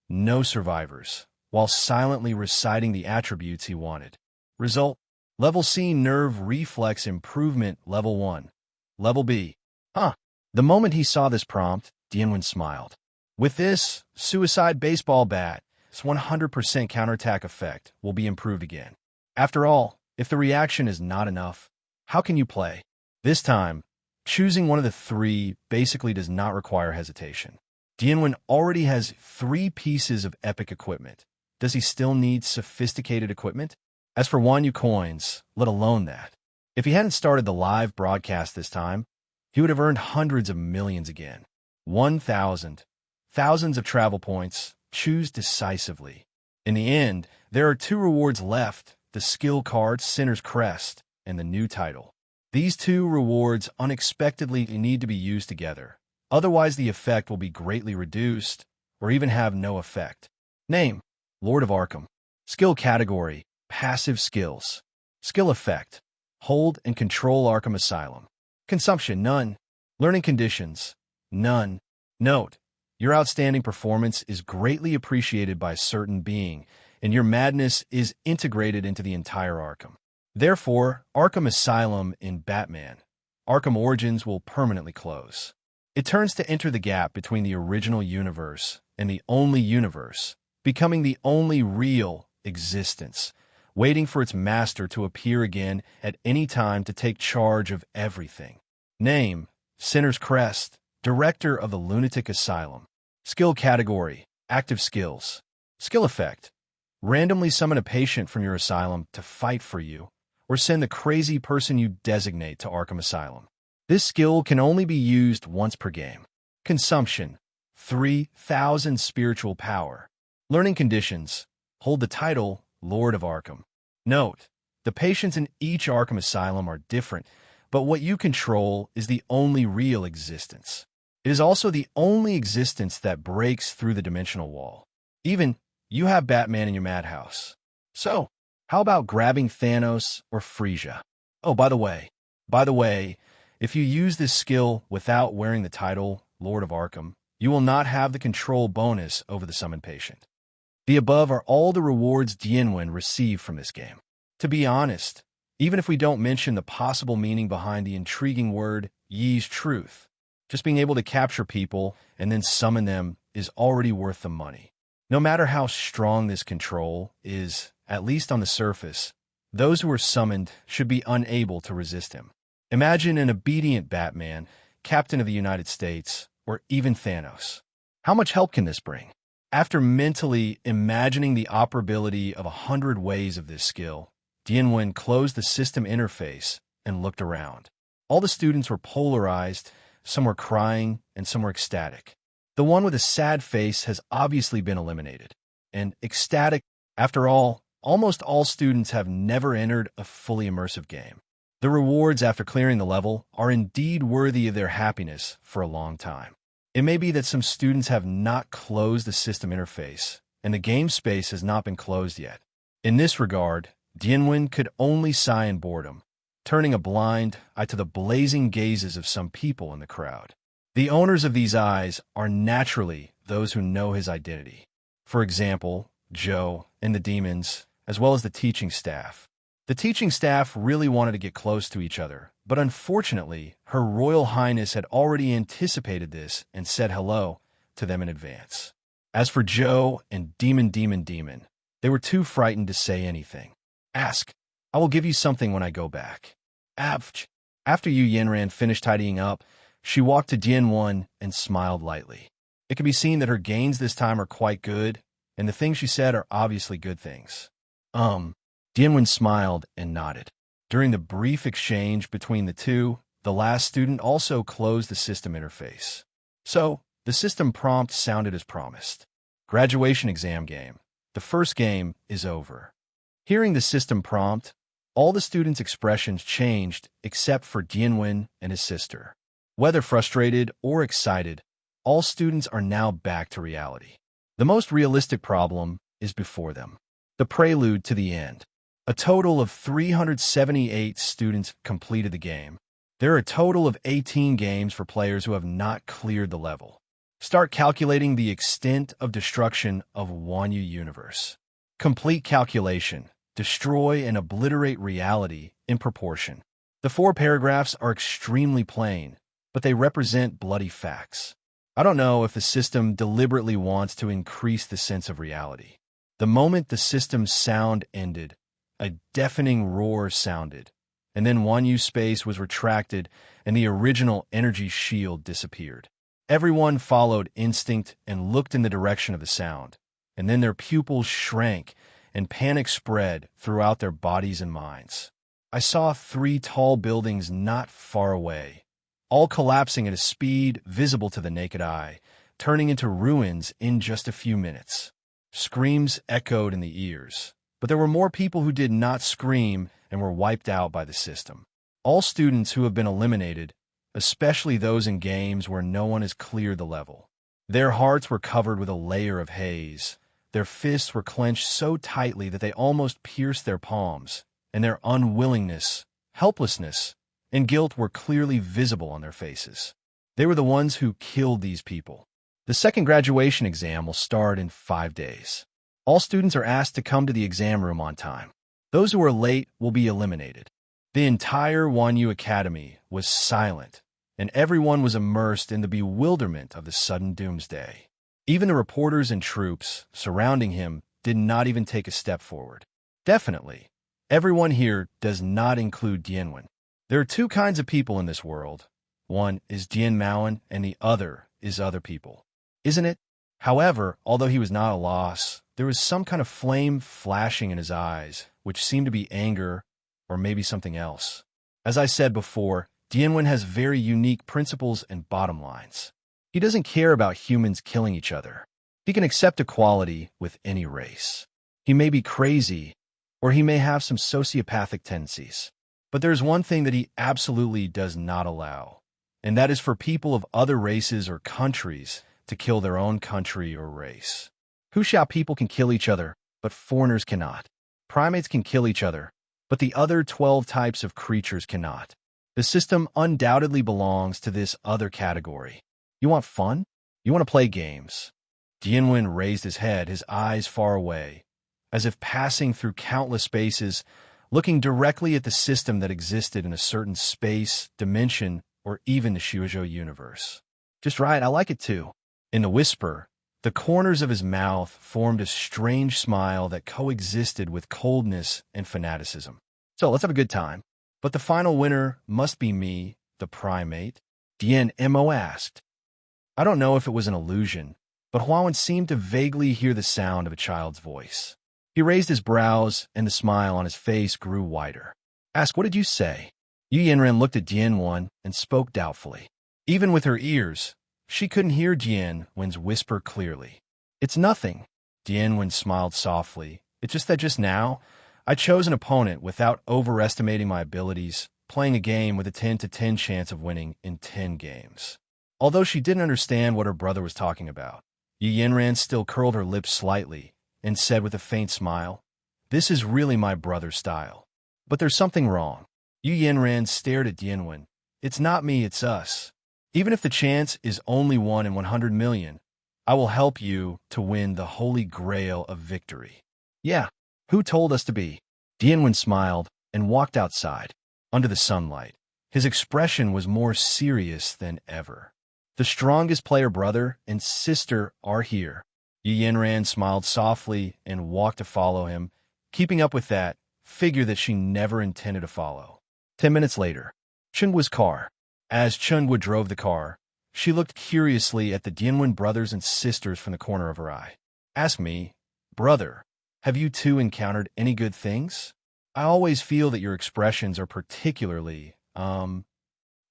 No survivors, while silently reciting the attributes he wanted. Result: Level C Nerve Reflex Improvement Level 1. Level B. The moment he saw this prompt, Dian smiled. With this, Suicide Baseball Bat, its 100% counterattack effect will be improved again. After all, if the reaction is not enough, how can you play? This time, choosing one of the 3 basically does not require hesitation. Dian already has 3 pieces of epic equipment. Does he still need sophisticated equipment? As for Wanyu coins, let alone that. If he hadn't started the live broadcast this time, he would have earned hundreds of millions again. 1,000. Thousands of travel points. Choose decisively. In the end, there are 2 rewards left: the skill card Sinner's Crest and the new title. These 2 rewards unexpectedly need to be used together. Otherwise, the effect will be greatly reduced or even have no effect. Name: Lord of Arkham. Skill category: Passive skills. Skill effect: Hold and control Arkham Asylum. Consumption: None. Learning conditions: None. Note: Your outstanding performance is greatly appreciated by a certain being, and your madness is integrated into the entire Arkham. Therefore, Arkham Asylum in Batman Arkham Origins will permanently close. It turns to enter the gap between the original universe and the only universe, becoming the only real existence, waiting for its master to appear again at any time to take charge of everything. Name: Sinner's Crest, Director of the Lunatic Asylum. Skill category: Active skills. Skill effect: Randomly summon a patient from your asylum to fight for you, or send the crazy person you designate to Arkham Asylum. This skill can only be used once per game. Consumption: 3,000 spiritual power. Learning conditions: Hold the title Lord of Arkham. Note: The patients in each Arkham Asylum are different, but what you control is the only real existence. It is also the only existence that breaks through the dimensional wall. Even you have Batman in your madhouse. So, how about grabbing Thanos or Frisia? Oh, by the way, if you use this skill without wearing the title Lord of Arkham, you will not have the control bonus over the summoned patient. The above are all the rewards Dian received from this game. To be honest, even if we don't mention the possible meaning behind the intriguing word Yi's truth, just being able to capture people and then summon them is already worth the money. No matter how strong this control is, at least on the surface, those who are summoned should be unable to resist him. Imagine an obedient Batman, Captain of the United States, or even Thanos. How much help can this bring? After mentally imagining the operability of 100 ways of this skill, Dian closed the system interface and looked around. All the students were polarized, some were crying, and some were ecstatic. The one with a sad face has obviously been eliminated. And ecstatic, after all, almost all students have never entered a fully immersive game. The rewards after clearing the level are indeed worthy of their happiness for a long time. It may be that some students have not closed the system interface, and the game space has not been closed yet. In this regard, Dian could only sigh in boredom, turning a blind eye to the blazing gazes of some people in the crowd. The owners of these eyes are naturally those who know his identity. For example, Joe and the demons, as well as the teaching staff. The teaching staff really wanted to get close to each other, but unfortunately, Her Royal Highness had already anticipated this and said hello to them in advance. As for Joe and Demon, they were too frightened to say anything. Ask. I will give you something when I go back. After Yu Yanran finished tidying up, she walked to Dian and smiled lightly. It can be seen that her gains this time are quite good, and the things she said are obviously good things. Dian smiled and nodded. During the brief exchange between the two, the last student also closed the system interface. So, the system prompt sounded as promised. Graduation exam game. The first game is over. Hearing the system prompt, all the students' expressions changed except for Dian and his sister. Whether frustrated or excited, all students are now back to reality. The most realistic problem is before them. The prelude to the end. A total of 378 students completed the game. There are a total of 18 games for players who have not cleared the level. Start calculating the extent of destruction of Wanyu universe. Complete calculation. Destroy and obliterate reality in proportion. The 4 paragraphs are extremely plain, but they represent bloody facts. I don't know if the system deliberately wants to increase the sense of reality. The moment the system's sound ended, a deafening roar sounded, and then Wanyu space was retracted and the original energy shield disappeared. Everyone followed instinct and looked in the direction of the sound, and then their pupils shrank and panic spread throughout their bodies and minds. I saw 3 tall buildings not far away, all collapsing at a speed visible to the naked eye, turning into ruins in just a few minutes. Screams echoed in the ears, but there were more people who did not scream and were wiped out by the system. All students who have been eliminated, especially those in games where no one has cleared the level. Their hearts were covered with a layer of haze. Their fists were clenched so tightly that they almost pierced their palms, and their unwillingness, helplessness, and guilt were clearly visible on their faces. They were the ones who killed these people. The second graduation exam will start in 5 days. All students are asked to come to the exam room on time. Those who are late will be eliminated. The entire Wanyu Academy was silent, and everyone was immersed in the bewilderment of the sudden doomsday. Even the reporters and troops surrounding him did not even take a step forward. Definitely, everyone here does not include Dian. There are 2 kinds of people in this world. One is Dian Mo and the other is other people. Isn't it? However, although he was not a loss, there was some kind of flame flashing in his eyes, which seemed to be anger or maybe something else. As I said before, Dian has very unique principles and bottom lines. He doesn't care about humans killing each other. He can accept equality with any race. He may be crazy, or he may have some sociopathic tendencies. But there's one thing that he absolutely does not allow, and that is for people of other races or countries to kill their own country or race. Huxia people can kill each other, but foreigners cannot. Primates can kill each other, but the other 12 types of creatures cannot. The system undoubtedly belongs to this other category. You want fun? You want to play games? Dian raised his head, his eyes far away, as if passing through countless spaces, looking directly at the system that existed in a certain space, dimension, or even the Shuozhou universe. Just right, I like it too. In the whisper, the corners of his mouth formed a strange smile that coexisted with coldness and fanaticism. So let's have a good time. But the final winner must be me, the primate, Dian Mo asked. I don't know if it was an illusion, but Huan seemed to vaguely hear the sound of a child's voice. He raised his brows, and the smile on his face grew wider. Ask, what did you say? Yu Yanran looked at Dian and spoke doubtfully. Even with her ears, she couldn't hear Dian's whisper clearly. It's nothing. Dian smiled softly. It's just that just now, I chose an opponent without overestimating my abilities, playing a game with a 10 to 10 chance of winning in 10 games. Although she didn't understand what her brother was talking about, Yu Yanran still curled her lips slightly and said with a faint smile, This is really my brother's style. But there's something wrong. Yu Yanran stared at Dian. It's not me, it's us. Even if the chance is only 1 in 100 million, I will help you to win the holy grail of victory. Yeah, who told us to be? Dian smiled and walked outside, under the sunlight. His expression was more serious than ever. The strongest player brother and sister are here. Yu Yanran smiled softly and walked to follow him, keeping up with that figure that she never intended to follow. 10 minutes later, Chungua's car. As Chungwa drove the car, she looked curiously at the Dian brothers and sisters from the corner of her eye. Ask me, brother, have you two encountered any good things? I always feel that your expressions are particularly,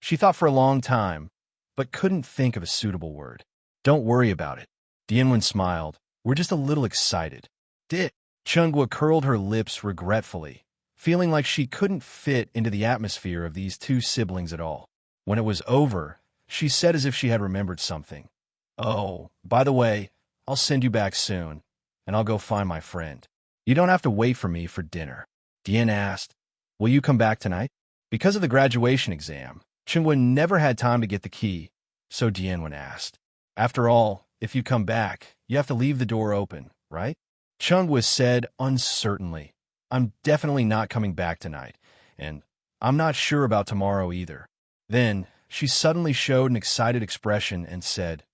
She thought for a long time, but couldn't think of a suitable word. Don't worry about it. Dianwen smiled. We're just a little excited. Dit. Chunghwa curled her lips regretfully, feeling like she couldn't fit into the atmosphere of these two siblings at all. When it was over, she said as if she had remembered something. Oh, by the way, I'll send you back soon, and I'll go find my friend. You don't have to wait for me for dinner. Dian asked, will you come back tonight? Because of the graduation exam, Chunghwa never had time to get the key, so Dianwen asked. After all, if you come back, you have to leave the door open, right? Chunghwa said uncertainly, I'm definitely not coming back tonight, and I'm not sure about tomorrow either. Then, she suddenly showed an excited expression and said,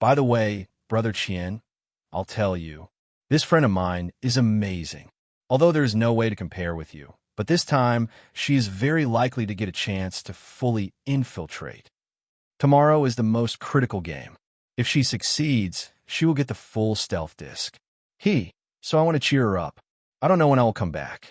by the way, Brother Chien, I'll tell you, this friend of mine is amazing, although there's no way to compare with you. But this time, she is very likely to get a chance to fully infiltrate. Tomorrow is the most critical game. If she succeeds, she will get the full stealth disc. So I want to cheer her up. I don't know when I will come back.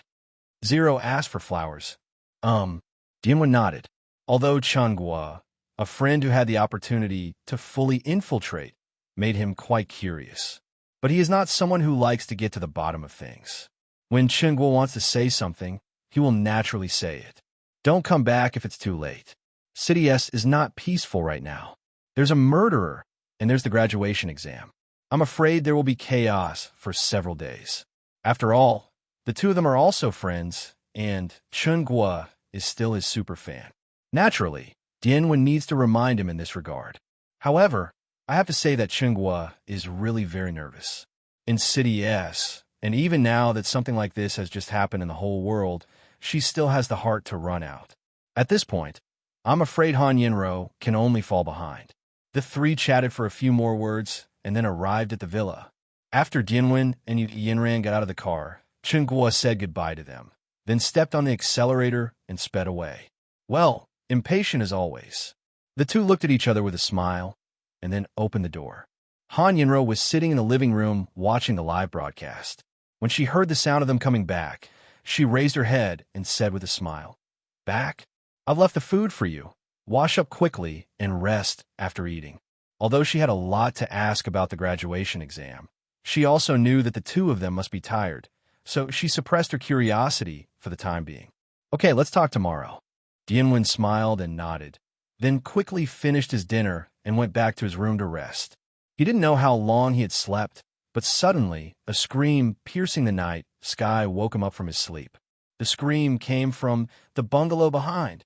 Zero asked for flowers. Dianwen nodded. Although Chunghwa, a friend who had the opportunity to fully infiltrate, made him quite curious. But he is not someone who likes to get to the bottom of things. When Chunghwa wants to say something, he will naturally say it. Don't come back if it's too late. City S is not peaceful right now. There's a murderer, and there's the graduation exam. I'm afraid there will be chaos for several days. After all, the two of them are also friends, and Chunghwa is still his superfan. Naturally, Dianwen needs to remind him in this regard. However, I have to say that Chunghwa is really very nervous. In City S, and even now that something like this has just happened in the whole world, she still has the heart to run out. At this point, I'm afraid Han Yinro can only fall behind. The three chatted for a few more words and then arrived at the villa. After Dianwen and Yinran got out of the car, Chunghwa said goodbye to them, then stepped on the accelerator and sped away. Well, impatient as always. The two looked at each other with a smile and then opened the door. Han Yinro was sitting in the living room watching the live broadcast. When she heard the sound of them coming back, she raised her head and said with a smile, Back? I've left the food for you. Wash up quickly and rest after eating. Although she had a lot to ask about the graduation exam, she also knew that the two of them must be tired, so she suppressed her curiosity for the time being. Okay, let's talk tomorrow. Dianwen smiled and nodded, then quickly finished his dinner and went back to his room to rest. He didn't know how long he had slept, but suddenly, a scream piercing the night sky woke him up from his sleep. The scream came from the bungalow behind.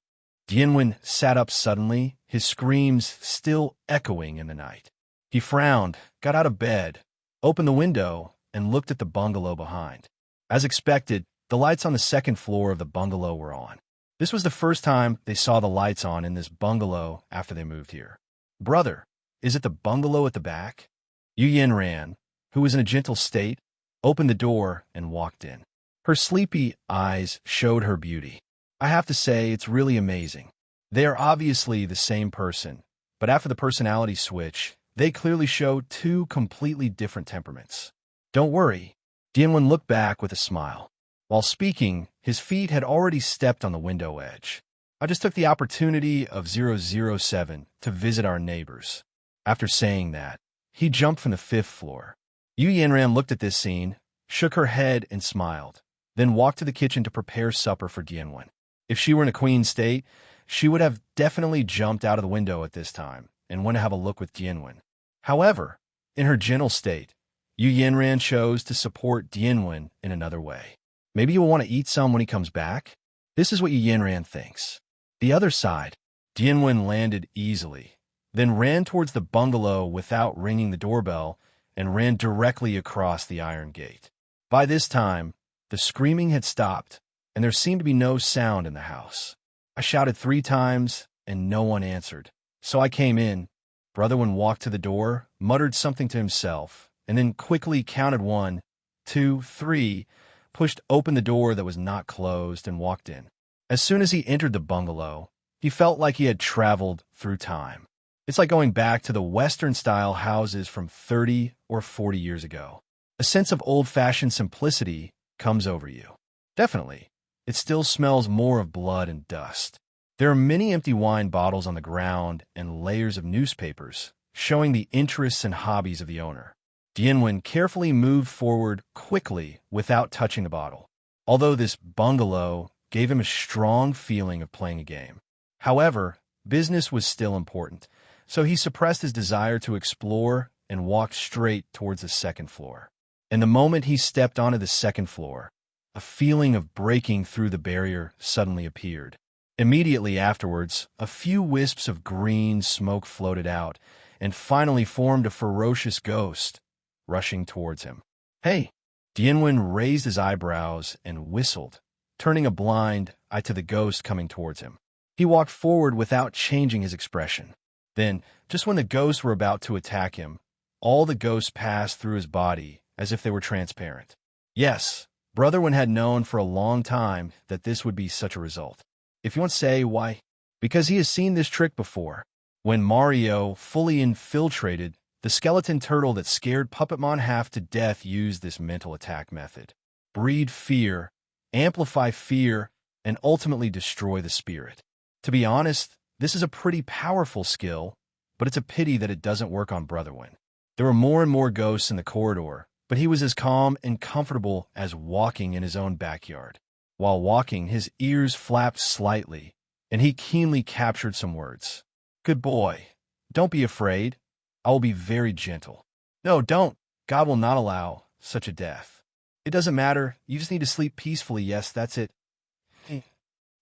Dianwen sat up suddenly, his screams still echoing in the night. He frowned, got out of bed, opened the window, and looked at the bungalow behind. As expected, the lights on the second floor of the bungalow were on. This was the first time they saw the lights on in this bungalow after they moved here. Brother, is it the bungalow at the back? Yu Yinran, who was in a gentle state, opened the door and walked in. Her sleepy eyes showed her beauty. I have to say, it's really amazing. They are obviously the same person, but after the personality switch, they clearly show two completely different temperaments. Don't worry. Dianwen looked back with a smile. While speaking, his feet had already stepped on the window edge. I just took the opportunity of 007 to visit our neighbors. After saying that, he jumped from the 5th floor. Yu Yanran looked at this scene, shook her head and smiled, then walked to the kitchen to prepare supper for Dianwen. If she were in a queen state, she would have definitely jumped out of the window at this time and went to have a look with Dianwen. However, in her gentle state, Yu Yanran chose to support Dianwen in another way. Maybe you will want to eat some when he comes back? This is what Yu Yanran thinks. The other side, Dianwen landed easily, then ran towards the bungalow without ringing the doorbell and ran directly across the iron gate. By this time, the screaming had stopped, and there seemed to be no sound in the house. I shouted 3 times, and no one answered. So I came in. Brotherwin walked to the door, muttered something to himself, and then quickly counted 1, 2, 3, pushed open the door that was not closed, and walked in. As soon as he entered the bungalow, he felt like he had traveled through time. It's like going back to the Western-style houses from 30 or 40 years ago. A sense of old-fashioned simplicity comes over you. Definitely, it still smells more of blood and dust. There are many empty wine bottles on the ground and layers of newspapers, showing the interests and hobbies of the owner. Dian carefully moved forward quickly without touching the bottle, although this bungalow gave him a strong feeling of playing a game. However, business was still important, so he suppressed his desire to explore and walked straight towards the second floor. And the moment he stepped onto the second floor, a feeling of breaking through the barrier suddenly appeared. Immediately afterwards, a few wisps of green smoke floated out and finally formed a ferocious ghost rushing towards him. "Hey!" Dian raised his eyebrows and whistled, turning a blind eye to the ghost coming towards him. He walked forward without changing his expression. Then, just when the ghosts were about to attack him, all the ghosts passed through his body as if they were transparent. Yes, Brotherwin had known for a long time that this would be such a result. If you want to say why, because he has seen this trick before. When Mario fully infiltrated, the skeleton turtle that scared Puppetmon half to death used this mental attack method. Breed fear, amplify fear, and ultimately destroy the spirit. To be honest, this is a pretty powerful skill, but it's a pity that it doesn't work on Brotherwin. There were more and more ghosts in the corridor, but he was as calm and comfortable as walking in his own backyard. While walking, his ears flapped slightly, and he keenly captured some words. "Good boy. Don't be afraid. I will be very gentle." "No, don't. God will not allow such a death. It doesn't matter. You just need to sleep peacefully. Yes, that's it."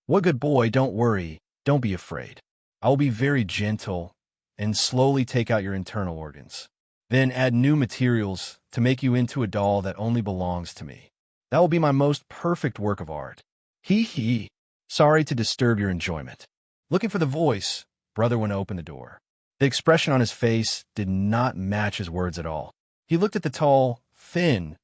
"What good boy, don't worry. Don't be afraid. I will be very gentle and slowly take out your internal organs. Then add new materials to make you into a doll that only belongs to me. That will be my most perfect work of art. Hee. Sorry to disturb your enjoyment." Looking for the voice, Brotherwin opened the door. The expression on his face did not match his words at all. He looked at the tall, thin,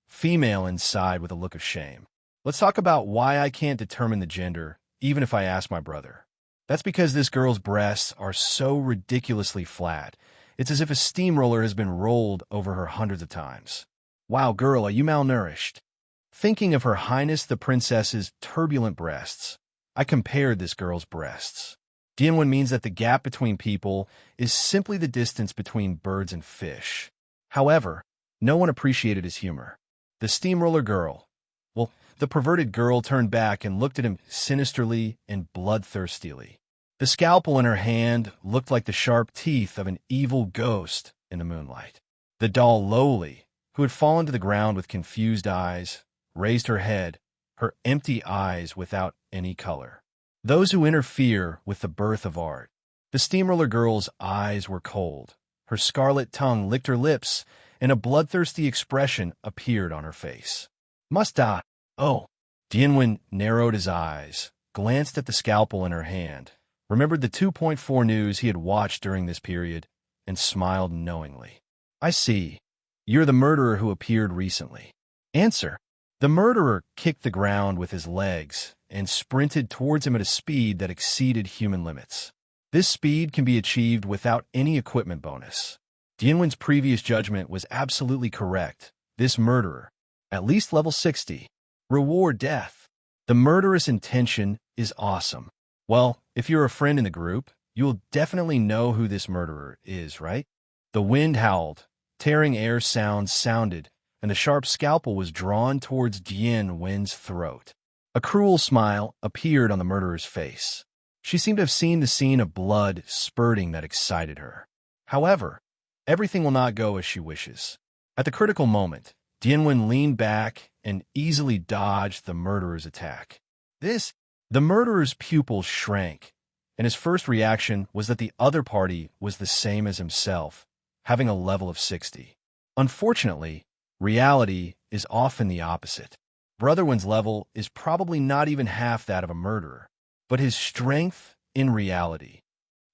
female inside with a look of shame. "Let's talk about why I can't determine the gender, even if I ask my brother. That's because this girl's breasts are so ridiculously flat. It's as if a steamroller has been rolled over her hundreds of times. Wow, girl, are you malnourished?" Thinking of Her Highness the Princess's turbulent breasts, I compared this girl's breasts. Dian means that the gap between people is simply the distance between birds and fish. However, no one appreciated his humor. The steamroller girl, well, the perverted girl turned back and looked at him sinisterly and bloodthirstily. The scalpel in her hand looked like the sharp teeth of an evil ghost in the moonlight. The doll Lowly, who had fallen to the ground with confused eyes, raised her head, her empty eyes without any color. Those who interfere with the birth of art. The steamroller girl's eyes were cold. Her scarlet tongue licked her lips, and a bloodthirsty expression appeared on her face. "Must I?" "Oh." Dian narrowed his eyes, glanced at the scalpel in her hand, remembered the 2.4 news he had watched during this period, and smiled knowingly. "I see. You're the murderer who appeared recently." "Answer." The murderer kicked the ground with his legs and sprinted towards him at a speed that exceeded human limits. This speed can be achieved without any equipment bonus. Dian's previous judgment was absolutely correct. This murderer, at least level 60, reward death. The murderous intention is awesome. Well, if you're a friend in the group, you'll definitely know who this murderer is, right? The wind howled, tearing air sounds sounded, and the sharp scalpel was drawn towards Dian's throat. A cruel smile appeared on the murderer's face. She seemed to have seen the scene of blood spurting that excited her. However, everything will not go as she wishes. At the critical moment, Dian leaned back and easily dodged the murderer's attack. The murderer's pupils shrank, and his first reaction was that the other party was the same as himself, having a level of 60. Unfortunately, reality is often the opposite. Brotherwin's level is probably not even half that of a murderer, but his strength in reality.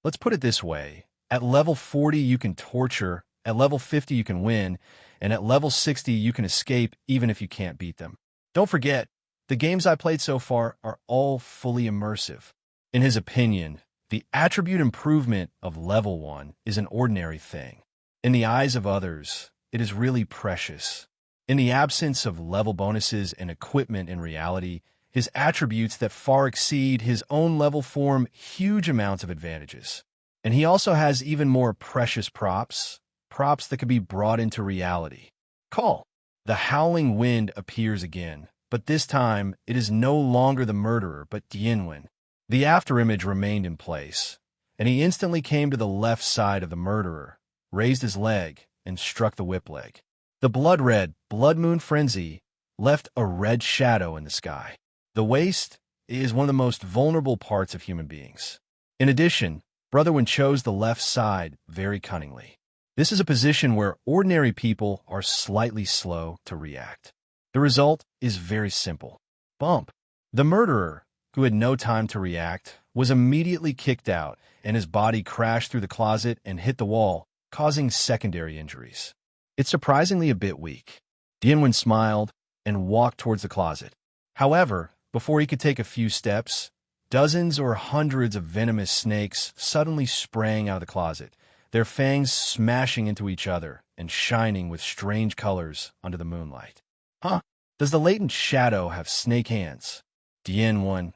Let's put it this way. At level 40, you can torture, at level 50, you can win, and at level 60, you can escape even if you can't beat them. Don't forget, the games I played so far are all fully immersive. In his opinion, the attribute improvement of level 1 is an ordinary thing. In the eyes of others, it is really precious. In the absence of level bonuses and equipment in reality, his attributes that far exceed his own level form huge amounts of advantages. And he also has even more precious props that could be brought into reality. Call. The howling wind appears again, but this time it is no longer the murderer but Dian Mo. The afterimage remained in place, and he instantly came to the left side of the murderer, raised his leg, and struck the whip leg. The blood-red, blood moon frenzy left a red shadow in the sky. The waist is one of the most vulnerable parts of human beings. In addition, Brother Wen chose the left side very cunningly. This is a position where ordinary people are slightly slow to react. The result is very simple. Bump. The murderer, who had no time to react, was immediately kicked out, and his body crashed through the closet and hit the wall, causing secondary injuries. It's surprisingly a bit weak. Dian Mo smiled and walked towards the closet. However, before he could take a few steps, dozens or hundreds of venomous snakes suddenly sprang out of the closet, their fangs smashing into each other and shining with strange colors under the moonlight. Huh? Does the latent shadow have snake hands? Dian Mo,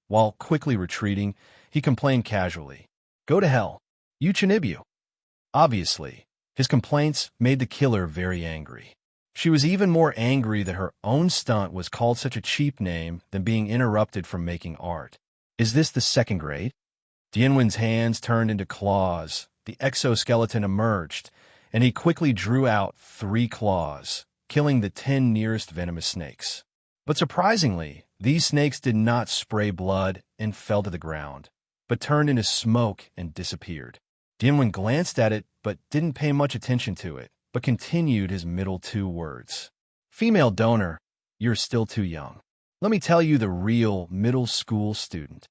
while quickly retreating, he complained casually. Go to hell. You Chinibu. Obviously, his complaints made the killer very angry. She was even more angry that her own stunt was called such a cheap name than being interrupted from making art. Is this the second grade? Dian Mo's hands turned into claws. The exoskeleton emerged, and he quickly drew out 3 claws, killing the 10 nearest venomous snakes. But surprisingly, these snakes did not spray blood and fell to the ground, but turned into smoke and disappeared. Dian Mo glanced at it, but didn't pay much attention to it, but continued his middle 2 words. Female donor, you're still too young. Let me tell you the real middle school student.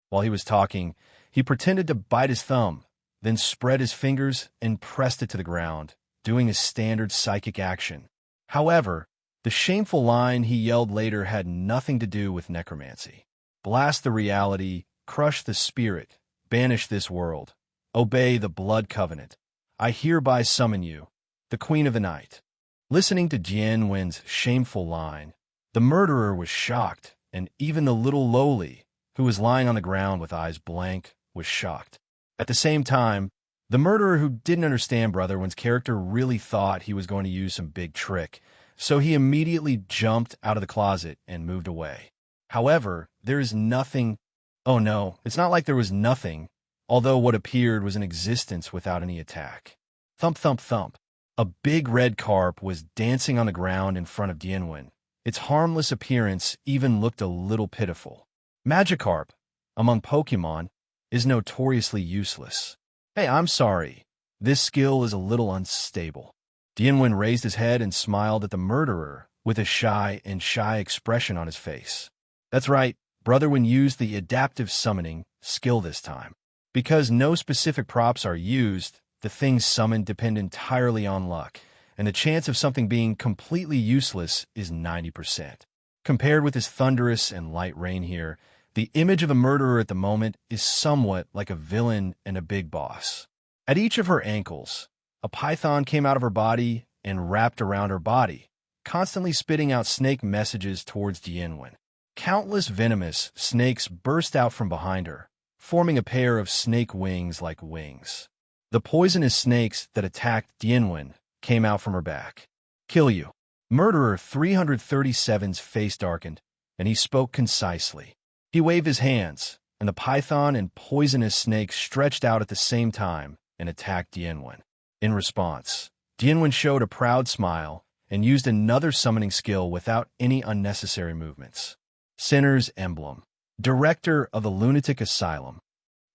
While he was talking, he pretended to bite his thumb, then spread his fingers and pressed it to the ground, doing a standard psychic action. However, the shameful line he yelled later had nothing to do with necromancy. Blast the reality, crush the spirit, banish this world, obey the blood covenant. I hereby summon you, the Queen of the Night. Listening to Dian Mo's shameful line, the murderer was shocked, and even the little lowly, who was lying on the ground with eyes blank, was shocked. At the same time, the murderer who didn't understand Brother Wen's character really thought he was going to use some big trick, so he immediately jumped out of the closet and moved away. However, there is nothing— oh no, it's not like there was nothing, although what appeared was an existence without any attack. Thump, thump, thump. A big red carp was dancing on the ground in front of Dian Mo. Its harmless appearance even looked a little pitiful. Magikarp, among Pokemon, is notoriously useless. Hey, I'm sorry. This skill is a little unstable. Dian Mo raised his head and smiled at the murderer with a shy expression on his face. That's right, Brother Wen used the adaptive summoning skill this time. Because no specific props are used, the things summoned depend entirely on luck, and the chance of something being completely useless is 90%. Compared with his thunderous and light rain here, the image of a murderer at the moment is somewhat like a villain and a big boss. At each of her ankles, a python came out of her body and wrapped around her body, constantly spitting out snake messages towards Dian Mo. Countless venomous snakes burst out from behind her, forming a pair of snake wings like wings. The poisonous snakes that attacked Dian Mo came out from her back. Kill you. Murderer 337's face darkened, and he spoke concisely. He waved his hands, and the python and poisonous snake stretched out at the same time and attacked Dian Mo. In response, Dian Mo showed a proud smile and used another summoning skill without any unnecessary movements. Sinner's Emblem. Director of the Lunatic Asylum.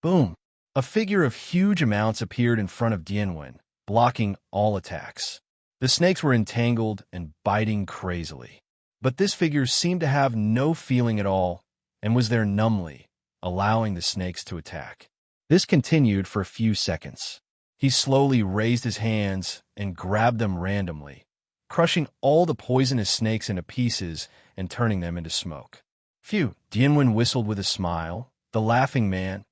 Boom! A figure of huge amounts appeared in front of Dian Mo, blocking all attacks. The snakes were entangled and biting crazily. But this figure seemed to have no feeling at all and was there numbly, allowing the snakes to attack. This continued for a few seconds. He slowly raised his hands and grabbed them randomly, crushing all the poisonous snakes into pieces and turning them into smoke. Phew! Dian Mo whistled with a smile. The laughing man.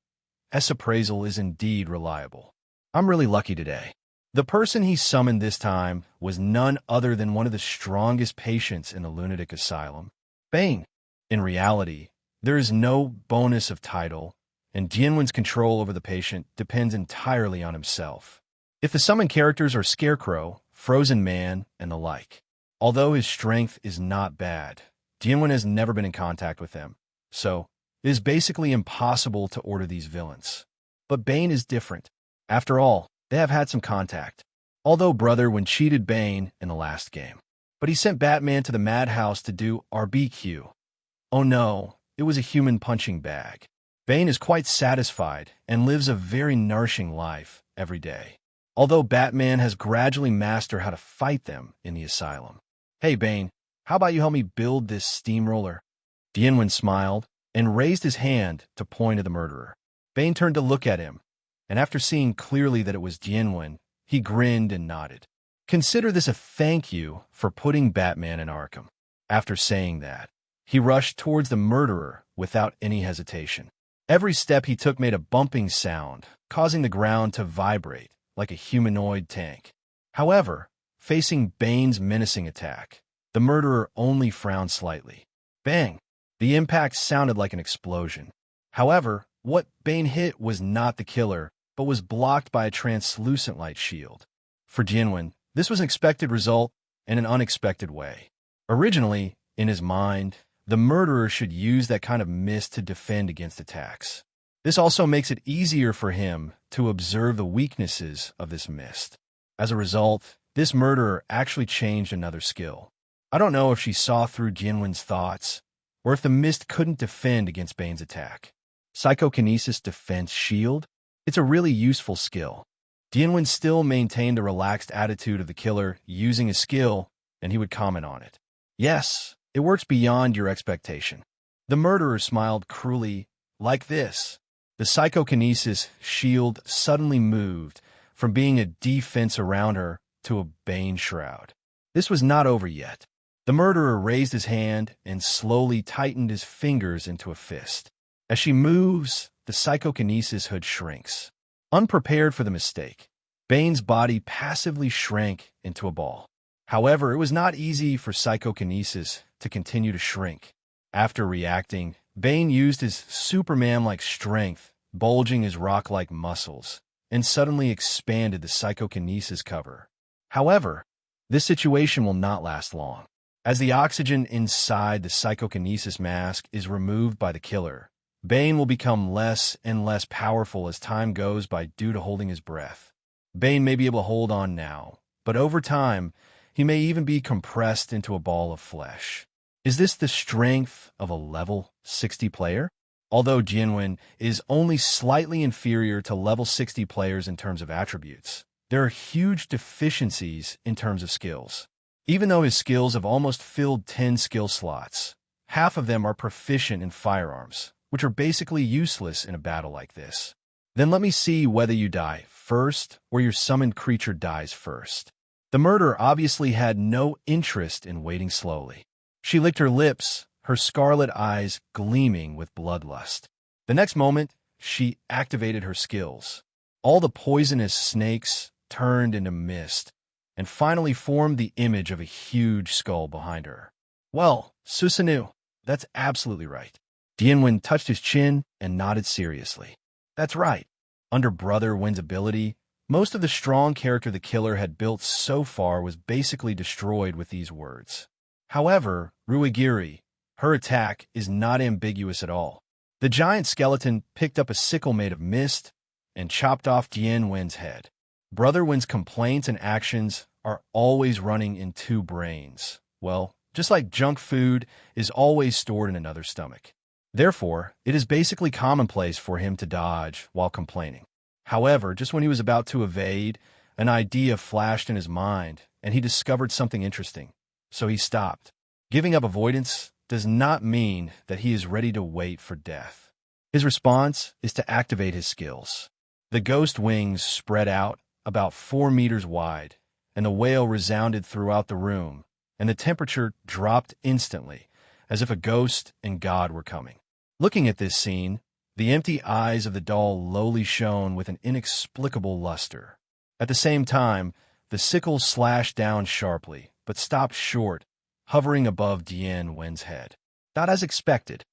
S appraisal is indeed reliable. I'm really lucky today. The person he summoned this time was none other than one of the strongest patients in the lunatic asylum, Bane. In reality, there is no bonus of title, and Jianwen's control over the patient depends entirely on himself. If the summoned characters are Scarecrow, Frozen Man, and the like. Although his strength is not bad, Jianwen has never been in contact with them, so it is basically impossible to order these villains. But Bane is different. After all, they have had some contact. Although Brother When cheated Bane in the last game. But he sent Batman to the madhouse to do RBQ. Oh no, it was a human punching bag. Bane is quite satisfied and lives a very nourishing life every day. Although Batman has gradually mastered how to fight them in the asylum. Hey Bane, how about you help me build this steamroller? Dian smiled and raised his hand to point at the murderer. Bane turned to look at him, and after seeing clearly that it was Dian, he grinned and nodded. Consider this a thank you for putting Batman in Arkham. After saying that, he rushed towards the murderer without any hesitation. Every step he took made a bumping sound, causing the ground to vibrate like a humanoid tank. However, facing Bane's menacing attack, the murderer only frowned slightly. Bang! The impact sounded like an explosion. However, what Bane hit was not the killer, but was blocked by a translucent light shield. For Jianwen, this was an expected result in an unexpected way. Originally, in his mind, the murderer should use that kind of mist to defend against attacks. This also makes it easier for him to observe the weaknesses of this mist. As a result, this murderer actually changed another skill. I don't know if she saw through Jianwen's thoughts, or if the mist couldn't defend against Bane's attack. Psychokinesis Defense Shield? It's a really useful skill. Jianwen still maintained the relaxed attitude of the killer using his skill, and he would comment on it. Yes, it works beyond your expectation. The murderer smiled cruelly, like this. The psychokinesis shield suddenly moved from being a defense around her to a Bane shroud. This was not over yet. The murderer raised his hand and slowly tightened his fingers into a fist. As she moves, the psychokinesis hood shrinks. Unprepared for the mistake, Bane's body passively shrank into a ball. However, it was not easy for psychokinesis to continue to shrink. After reacting, Bane used his Superman-like strength, bulging his rock-like muscles, and suddenly expanded the psychokinesis cover. However, this situation will not last long. As the oxygen inside the psychokinesis mask is removed by the killer, Bane will become less and less powerful as time goes by due to holding his breath. Bane may be able to hold on now, but over time, he may even be compressed into a ball of flesh. Is this the strength of a level 60 player? Although Jianwen is only slightly inferior to level 60 players in terms of attributes, there are huge deficiencies in terms of skills. Even though his skills have almost filled 10 skill slots, half of them are proficient in firearms, which are basically useless in a battle like this. Then let me see whether you die first or your summoned creature dies first. The murderer obviously had no interest in waiting slowly. She licked her lips, her scarlet eyes gleaming with bloodlust. The next moment, she activated her skills. All the poisonous snakes turned into mist, and finally formed the image of a huge skull behind her. Well, Susanoo, that's absolutely right. Dianwen touched his chin and nodded seriously. That's right. Under Brother Win's ability, most of the strong character the killer had built so far was basically destroyed with these words. However, Ruigiri, her attack is not ambiguous at all. The giant skeleton picked up a sickle made of mist and chopped off Dianwen's head. Brother Win's complaints and actions are always running in two brains. Well, just like junk food is always stored in another stomach. Therefore, it is basically commonplace for him to dodge while complaining. However, just when he was about to evade, an idea flashed in his mind, and he discovered something interesting. So he stopped. Giving up avoidance does not mean that he is ready to wait for death. His response is to activate his skills. The ghost wings spread out about 4 meters wide, and the wail resounded throughout the room, and the temperature dropped instantly, as if a ghost and God were coming. Looking at this scene, the empty eyes of the doll lowly shone with an inexplicable luster. At the same time, the sickle slashed down sharply, but stopped short, hovering above Dian Wen's head. Not as expected.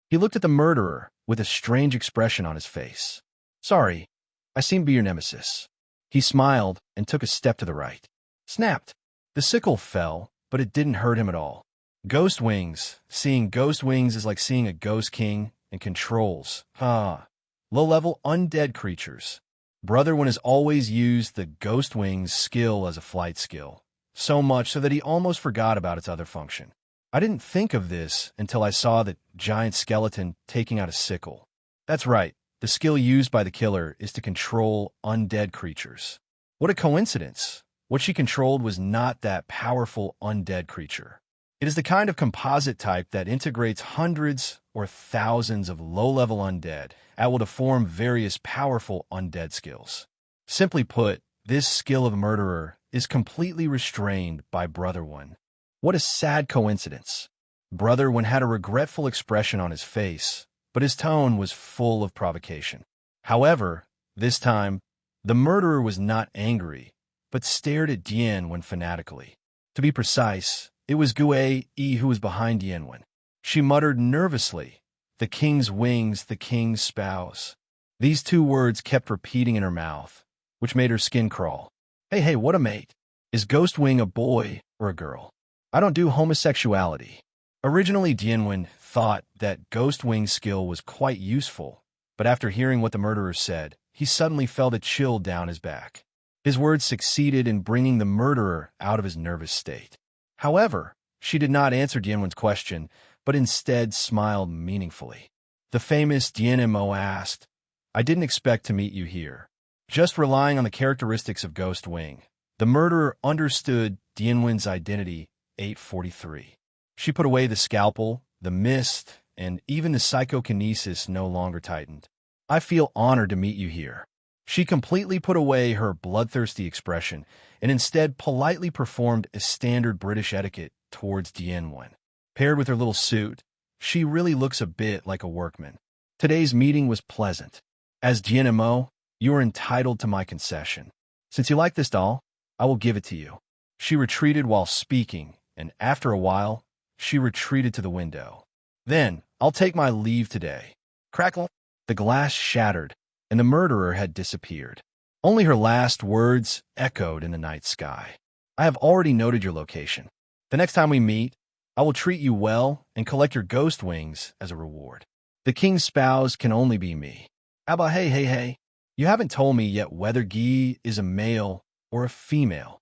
He looked at the murderer with a strange expression on his face. "Sorry, I seem to be your nemesis." He smiled and took a step to the right. Snapped. The sickle fell, but it didn't hurt him at all. Ghost wings. Seeing ghost wings is like seeing a ghost king and controls. Low-level undead creatures. Brother One has always used the ghost wings skill as a flight skill, so much so that he almost forgot about its other function. I didn't think of this until I saw the giant skeleton taking out a sickle. That's right, the skill used by the killer is to control undead creatures. What a coincidence! What she controlled was not that powerful undead creature. It is the kind of composite type that integrates hundreds or thousands of low-level undead, able to form various powerful undead skills. Simply put, this skill of murderer is completely restrained by Brother One. What a sad coincidence. Brother One had a regretful expression on his face, but his tone was full of provocation. However, this time, the murderer was not angry, but stared at Dian Wen fanatically. To be precise, it was Gue who was behind Dian Wen. She muttered nervously, "The king's wings, the king's spouse." These two words kept repeating in her mouth, which made her skin crawl. Hey, what a mate. Is Ghost Wing a boy or a girl? I don't do homosexuality. Originally, Dian Wen thought that Ghost Wing's skill was quite useful, but after hearing what the murderer said, he suddenly felt a chill down his back. His words succeeded in bringing the murderer out of his nervous state. However, she did not answer Dian Wen's question, but instead smiled meaningfully. The famous Dian Mo asked, "I didn't expect to meet you here." Just relying on the characteristics of Ghost Wing, the murderer understood Dian Wen's identity 843. She put away the scalpel, the mist, and even the psychokinesis no longer tightened. "I feel honored to meet you here." She completely put away her bloodthirsty expression and instead politely performed a standard British etiquette towards Dian Wen. Paired with her little suit, she really looks a bit like a workman. Today's meeting was pleasant. As Dian Mo, you are entitled to my concession. Since you like this doll, I will give it to you. She retreated while speaking, and after a while, she retreated to the window. Then, I'll take my leave today. Crackle! The glass shattered, and the murderer had disappeared. Only her last words echoed in the night sky. I have already noted your location. The next time we meet, I will treat you well and collect your ghost wings as a reward. The king's spouse can only be me. Abba, hey. You haven't told me yet whether Guy is a male or a female.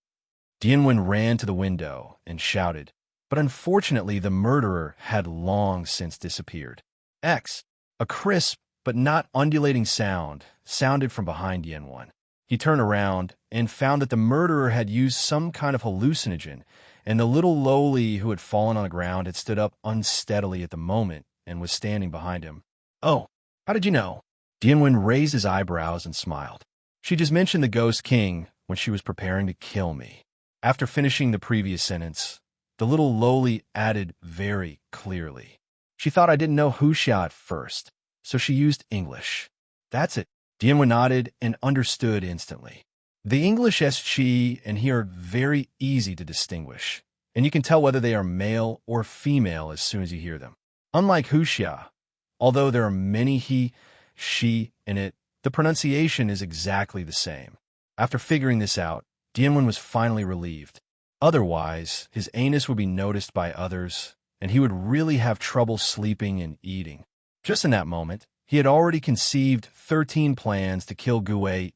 Dian Wen ran to the window and shouted, but unfortunately the murderer had long since disappeared. A crisp but not undulating sound sounded from behind Dian Wen. He turned around and found that the murderer had used some kind of hallucinogen, and the little lowly who had fallen on the ground had stood up unsteadily at the moment and was standing behind him. "Oh, how did you know?" Dian Wen raised his eyebrows and smiled. "She just mentioned the Ghost King when she was preparing to kill me." After finishing the previous sentence, the little lowly added very clearly, "She thought I didn't know Huxia at first, so she used English." That's it. Dian Wen nodded and understood instantly. The English she and he are very easy to distinguish, and you can tell whether they are male or female as soon as you hear them. Unlike Huxia, although there are many he, she in it, the pronunciation is exactly the same. After figuring this out, Dian Wen was finally relieved. Otherwise, his anus would be noticed by others, and he would really have trouble sleeping and eating. Just in that moment, he had already conceived 13 plans to kill Gue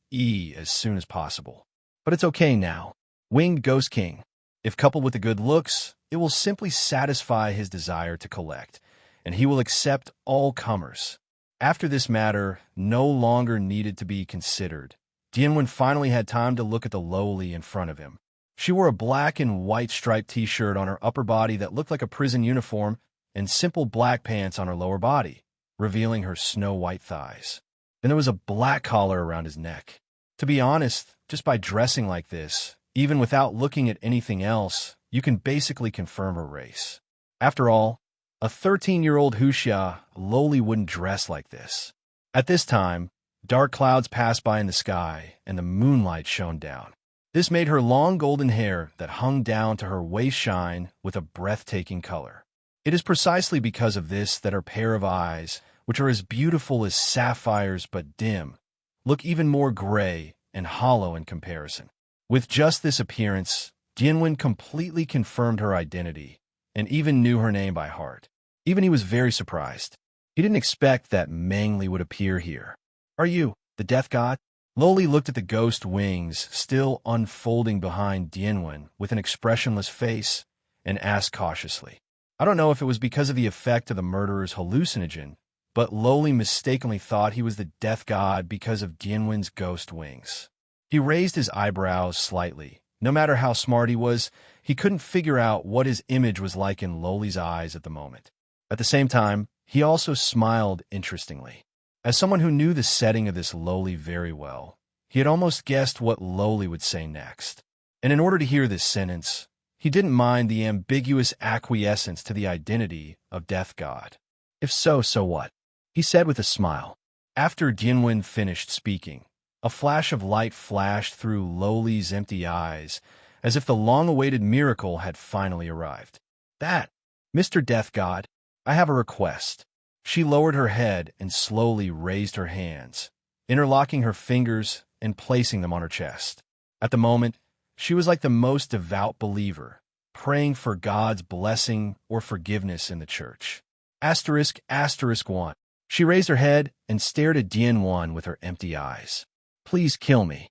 as soon as possible. But it's okay now. Winged Ghost King. If coupled with the good looks, it will simply satisfy his desire to collect, and he will accept all comers. After this matter no longer needed to be considered, Dian Wen finally had time to look at the lowly in front of him. She wore a black and white striped t-shirt on her upper body that looked like a prison uniform and simple black pants on her lower body, revealing her snow-white thighs. And there was a black collar around his neck. To be honest, just by dressing like this, even without looking at anything else, you can basically confirm her race. After all, a 13-year-old Huxia lowly wouldn't dress like this. At this time, Dark clouds passed by in the sky, and the moonlight shone down. This made her long golden hair that hung down to her waist shine with a breathtaking color. It is precisely because of this that her pair of eyes, which are as beautiful as sapphires but dim, look even more gray and hollow in comparison. With just this appearance, Dian completely confirmed her identity and even knew her name by heart. Even he was very surprised. He didn't expect that Mengli would appear here. "Are you the death god?" Loli looked at the ghost wings still unfolding behind Dian with an expressionless face and asked cautiously. I don't know if it was because of the effect of the murderer's hallucinogen, but Loli mistakenly thought he was the death god because of Dianwen's ghost wings. He raised his eyebrows slightly. No matter how smart he was, he couldn't figure out what his image was like in Loli's eyes at the moment. At the same time, he also smiled interestingly. As someone who knew the setting of this Loli very well, he had almost guessed what Loli would say next. And in order to hear this sentence, he didn't mind the ambiguous acquiescence to the identity of Death God. "If so, so what?" he said with a smile. After Dianwen finished speaking, a flash of light flashed through Loli's empty eyes, as if the long-awaited miracle had finally arrived. "That, Mr. Death God, I have a request." She lowered her head and slowly raised her hands, interlocking her fingers and placing them on her chest. At the moment, she was like the most devout believer, praying for God's blessing or forgiveness in the church. ***1. She raised her head and stared at Dian with her empty eyes. "Please kill me."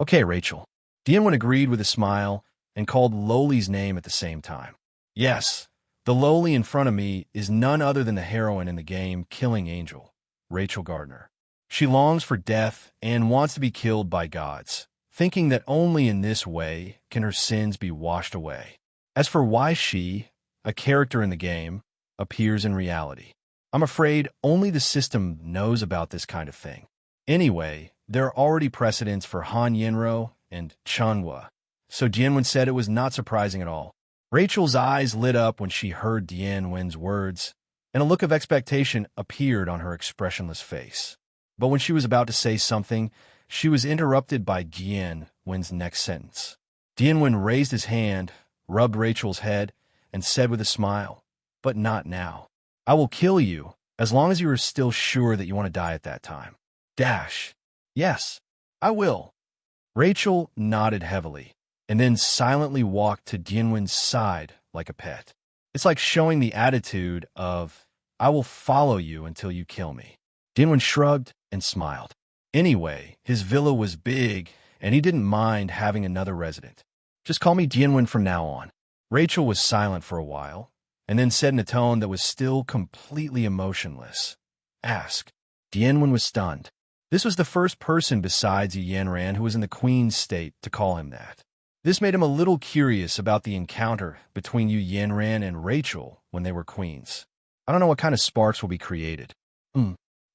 "Okay, Rachel." Dian agreed with a smile and called Loli's name at the same time. "Yes, the Loli in front of me is none other than the heroine in the game Killing Angel, Rachel Gardner. She longs for death and wants to be killed by gods, thinking that only in this way can her sins be washed away. As for why she, a character in the game, appears in reality, I'm afraid only the system knows about this kind of thing. Anyway, there are already precedents for Han Yenro and Chunhua, so Dianwen said it was not surprising at all. Rachel's eyes lit up when she heard Dianwen's words, and a look of expectation appeared on her expressionless face. But when she was about to say something, she was interrupted by Dianwen's next sentence. Dianwen raised his hand, rubbed Rachel's head, and said with a smile, "But not now. I will kill you, as long as you are still sure that you want to die at that time." "Yes, I will." Rachel nodded heavily, and then silently walked to Dianwen's side like a pet. It's like showing the attitude of, "I will follow you until you kill me." Dianwen shrugged and smiled. Anyway, his villa was big, and he didn't mind having another resident. "Just call me Dianwen from now on." Rachel was silent for a while, and then said in a tone that was still completely emotionless, "Ask." Dianwen was stunned. This was the first person besides Yanran who was in the Queen's state to call him that. This made him a little curious about the encounter between Yanran and Rachel when they were queens. I don't know what kind of sparks will be created.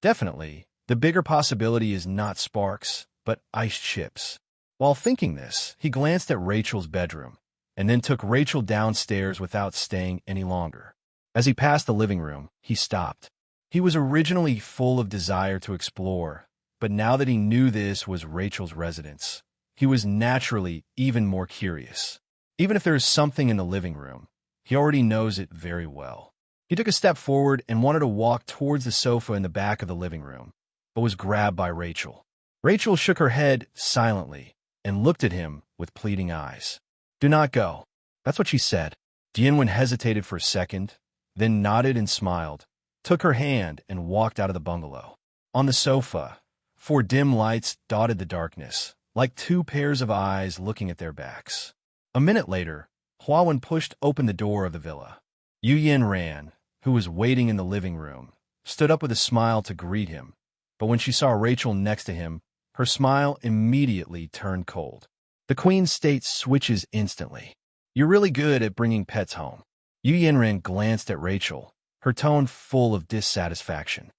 Definitely, the bigger possibility is not sparks, but ice chips. While thinking this, he glanced at Rachel's bedroom, and then took Rachel downstairs without staying any longer. As he passed the living room, he stopped. He was originally full of desire to explore, but now that he knew this was Rachel's residence, he was naturally even more curious. Even if there is something in the living room, he already knows it very well. He took a step forward and wanted to walk towards the sofa in the back of the living room, but was grabbed by Rachel. Rachel shook her head silently and looked at him with pleading eyes. "Do not go." That's what she said. Dianwen hesitated for a second, then nodded and smiled, took her hand and walked out of the bungalow. On the sofa, 4 dim lights dotted the darkness, like 2 pairs of eyes looking at their backs. A minute later, Huawen pushed open the door of the villa. Yu Yanran, who was waiting in the living room, stood up with a smile to greet him, but when she saw Rachel next to him, her smile immediately turned cold. The Queen's state switches instantly. "You're really good at bringing pets home." Yu Yanran glanced at Rachel, her tone full of dissatisfaction.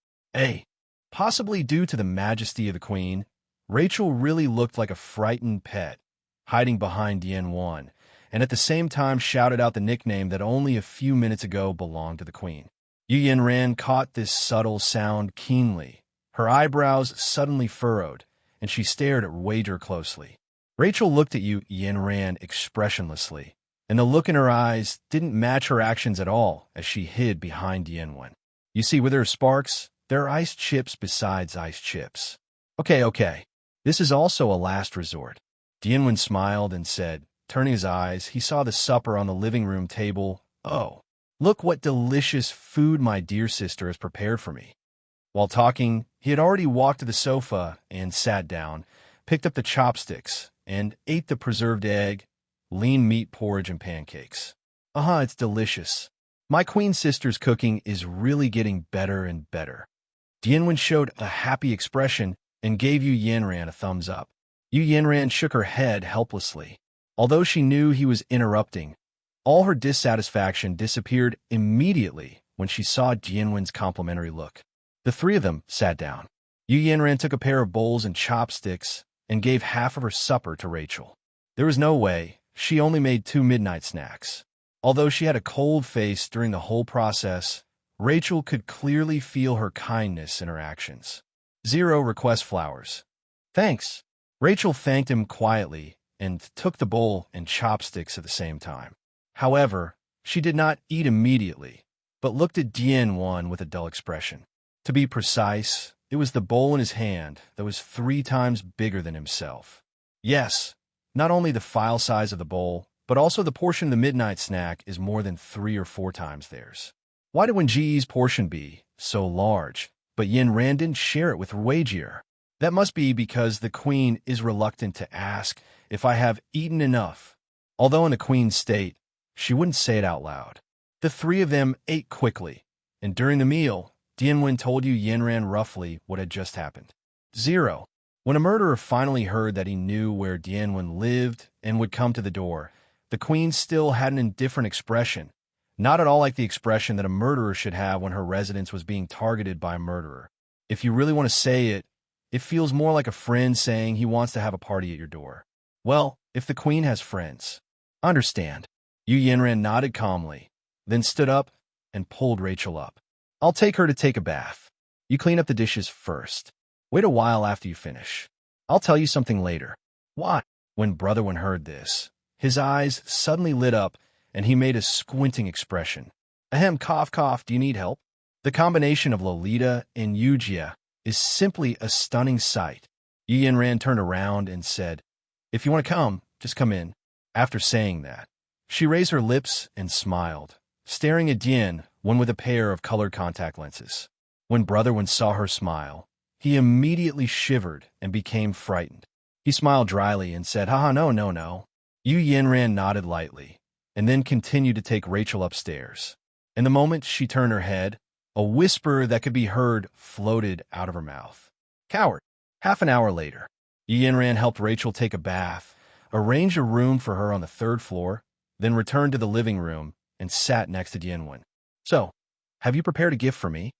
Possibly due to the majesty of the Queen, Rachel really looked like a frightened pet, hiding behind Dian, and at the same time shouted out the nickname that only a few minutes ago belonged to the Queen. Yu Yanran caught this subtle sound keenly. Her eyebrows suddenly furrowed, and she stared at Wager closely. Rachel looked at Ran expressionlessly, and the look in her eyes didn't match her actions at all as she hid behind Dian. You see, with her sparks, there are ice chips besides ice chips. Okay. This is also a last resort. Dian smiled and said, turning his eyes, he saw the supper on the living room table. Oh, look what delicious food my dear sister has prepared for me. While talking, he had already walked to the sofa and sat down, picked up the chopsticks, and ate the preserved egg, lean meat porridge, and pancakes. It's delicious. My queen sister's cooking is really getting better and better. Dian showed a happy expression and gave Ran a thumbs up. Ran shook her head helplessly. Although she knew he was interrupting, all her dissatisfaction disappeared immediately when she saw Dian's complimentary look. The three of them sat down. Ran took a pair of bowls and chopsticks and gave half of her supper to Rachel. There was no way. She only made 2 midnight snacks. Although she had a cold face during the whole process, Rachel could clearly feel her kindness in her actions. 0 request flowers. Thanks. Rachel thanked him quietly and took the bowl and chopsticks at the same time. However, she did not eat immediately, but looked at Dian with a dull expression. To be precise, it was the bowl in his hand that was 3 times bigger than himself. Yes, not only the file size of the bowl, but also the portion of the midnight snack is more than 3 or 4 times theirs. Why did Wenji's portion be so large, but Ran didn't share it with Wager? That must be because the queen is reluctant to ask if I have eaten enough. Although in the queen's state, she wouldn't say it out loud. The 3 of them ate quickly, and during the meal, Dian told Ran roughly what had just happened. 0. When a murderer finally heard that he knew where Dian lived and would come to the door, the queen still had an indifferent expression, not at all like the expression that a murderer should have when her residence was being targeted by a murderer. If you really want to say it, it feels more like a friend saying he wants to have a party at your door. Well, if the queen has friends. Understand. Ran nodded calmly, then stood up and pulled Rachel up. I'll take her to take a bath. You clean up the dishes first. Wait a while after you finish. I'll tell you something later. What? When Brother heard this, his eyes suddenly lit up and he made a squinting expression. Ahem, cough, do you need help? The combination of Lolita and Yujia is simply a stunning sight. Ran turned around and said, if you want to come, just come in. After saying that, she raised her lips and smiled, staring at Dian, one with a pair of colored contact lenses. When Brother saw her smile, he immediately shivered and became frightened. He smiled dryly and said, haha, no. Ran nodded lightly, and then continued to take Rachel upstairs. And the moment she turned her head, a whisper that could be heard floated out of her mouth. Coward. Half an hour later, Ran helped Rachel take a bath, arranged a room for her on the 3rd floor, then returned to the living room and sat next to Dian. So, have you prepared a gift for me?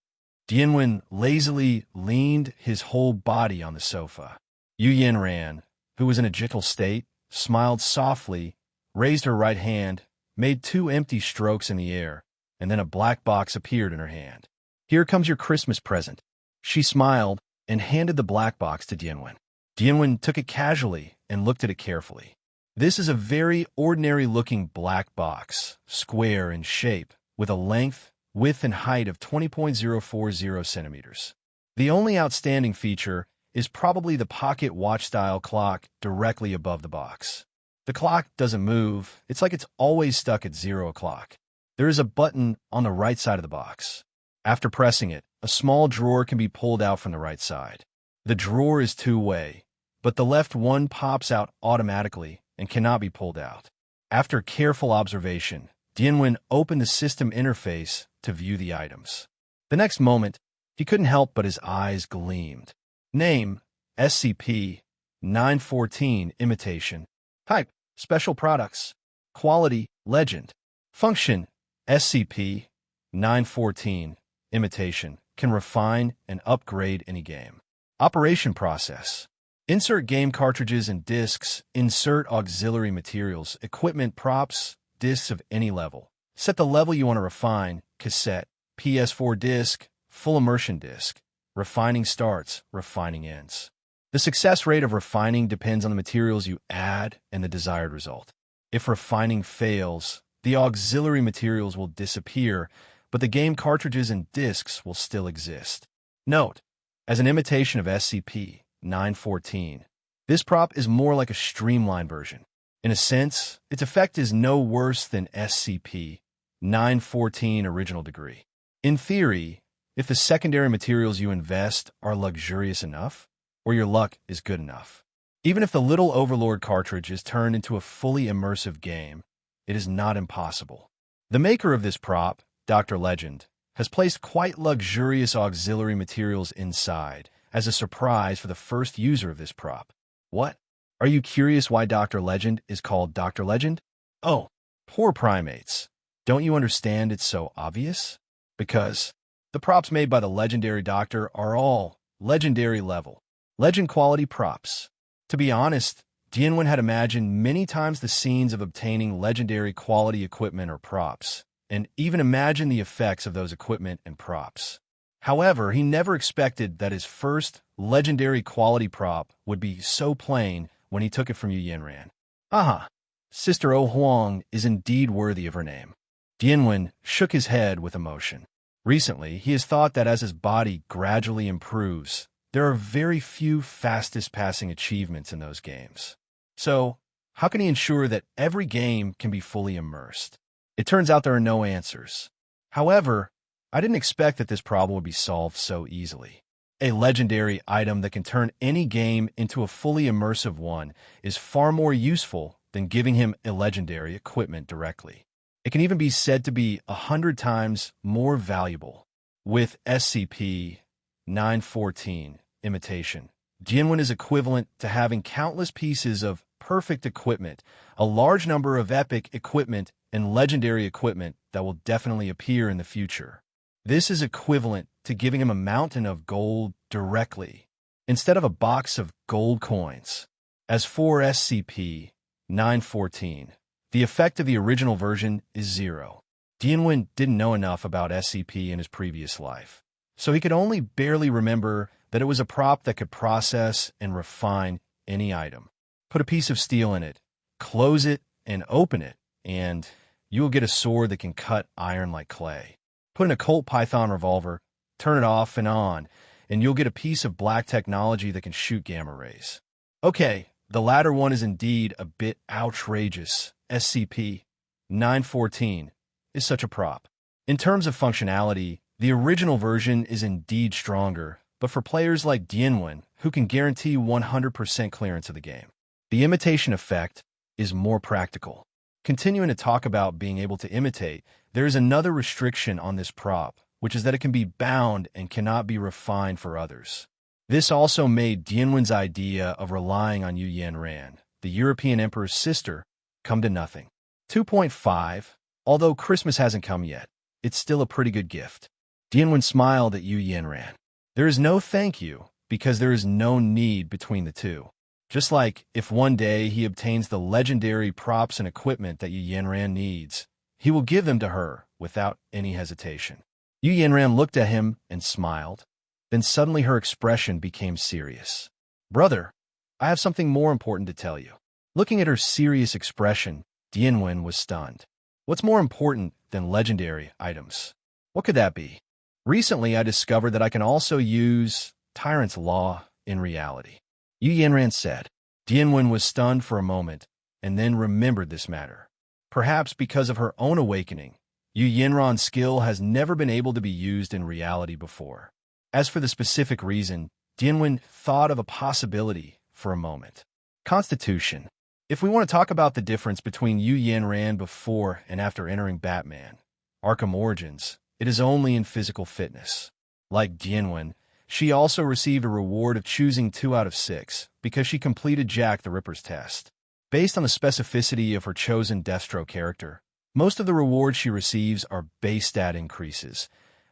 Dian lazily leaned his whole body on the sofa. Ran, who was in a gentle state, smiled softly, raised her right hand, made 2 empty strokes in the air, and then a black box appeared in her hand. Here comes your Christmas present. She smiled and handed the black box to Dian. Dian took it casually and looked at it carefully. This is a very ordinary-looking black box, square in shape, with a length, width, and height of 20.040 centimeters. The only outstanding feature is probably the pocket watch-style clock directly above the box. The clock doesn't move. It's like it's always stuck at 0 o'clock. There is a button on the right side of the box. After pressing it, a small drawer can be pulled out from the right side. The drawer is 2-way, but the left one pops out automatically and cannot be pulled out. After careful observation, Dian opened the system interface to view the items. The next moment, he couldn't help but his eyes gleamed. Name, SCP-914 Imitation. Type, Special Products. Quality, Legend. Function, SCP-914 Imitation. Can refine and upgrade any game. Operation process. Insert game cartridges and discs. Insert auxiliary materials, equipment, props, discs of any level. Set the level you want to refine. Cassette, PS4 disc, full immersion disc. Refining starts, refining ends. The success rate of refining depends on the materials you add and the desired result. If refining fails, the auxiliary materials will disappear, but the game cartridges and discs will still exist. Note, as an imitation of SCP-914, this prop is more like a streamlined version. In a sense, its effect is no worse than SCP-914 original degree. In theory, if the secondary materials you invest are luxurious enough, or your luck is good enough, even if the Little Overlord cartridge is turned into a fully immersive game, it is not impossible. The maker of this prop, Dr. Legend, has placed quite luxurious auxiliary materials inside as a surprise for the first user of this prop. What? Are you curious why Dr. Legend is called Dr. Legend? Oh, poor primates. Don't you understand it's so obvious? Because the props made by the legendary doctor are all legendary level, legend quality props. To be honest, Dian Mo had imagined many times the scenes of obtaining legendary quality equipment or props, and even imagined the effects of those equipment and props. However, he never expected that his first legendary quality prop would be so plain when he took it from Yu Yanran. Aha! Sister Oh Huang is indeed worthy of her name. Dian Mo shook his head with emotion. Recently, he has thought that as his body gradually improves, there are very few fastest-passing achievements in those games. So, how can he ensure that every game can be fully immersed? It turns out there are no answers. However, I didn't expect that this problem would be solved so easily. A legendary item that can turn any game into a fully immersive one is far more useful than giving him a legendary equipment directly. It can even be said to be 100 times more valuable. With SCP-914 imitation, Dian Mo is equivalent to having countless pieces of perfect equipment, a large number of epic equipment, and legendary equipment that will definitely appear in the future. This is equivalent to giving him a mountain of gold directly, instead of a box of gold coins. As for SCP-914, the effect of the original version is 0. Dian Mo didn't know enough about SCP in his previous life, so he could only barely remember that it was a prop that could process and refine any item. Put a piece of steel in it, close it, and open it, and you will get a sword that can cut iron like clay. Put in a Colt Python revolver, turn it off and on, and you'll get a piece of black technology that can shoot gamma rays. Okay, the latter one is indeed a bit outrageous. SCP-914 is such a prop. In terms of functionality, the original version is indeed stronger, but for players like Dian Mo, who can guarantee 100% clearance of the game, the imitation effect is more practical. Continuing to talk about being able to imitate, there is another restriction on this prop, which is that it can be bound and cannot be refined for others. This also made Dian Mo's idea of relying on Yu Yanran, the European Emperor's sister, come to nothing. 2.5. Although Christmas hasn't come yet, it's still a pretty good gift. Dian Mo smiled at Yu Yanran. There is no thank you, because there is no need between the two. Just like if one day he obtains the legendary props and equipment that Yu Yanran needs, he will give them to her without any hesitation. Yu Yanran looked at him and smiled. Then suddenly her expression became serious. Brother, I have something more important to tell you. Looking at her serious expression, Dian Mo was stunned. What's more important than legendary items? What could that be? Recently, I discovered that I can also use Tyrant's Law in reality. Yu Yanran said. Dian Mo was stunned for a moment, and then remembered this matter. Perhaps because of her own awakening, Yu Yanran's skill has never been able to be used in reality before. As for the specific reason, Dian Mo thought of a possibility for a moment. Constitution. If we want to talk about the difference between Yu Yanran before and after entering Batman, Arkham Origins, it is only in physical fitness. Like Dian Mo, she also received a reward of choosing 2 out of 6 because she completed Jack the Ripper's test. Based on the specificity of her chosen Deathstroke character, most of the rewards she receives are base stat increases,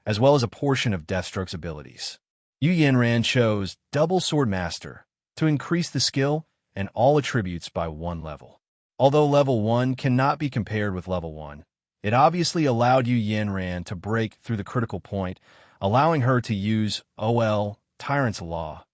as well as a portion of Deathstroke's abilities. Yu Yanran chose Double Sword Master to increase the skill and all attributes by 1 level. Although level 1 cannot be compared with level 1, it obviously allowed Yu Yanran to break through the critical point allowing her to use OL Tyrant's Law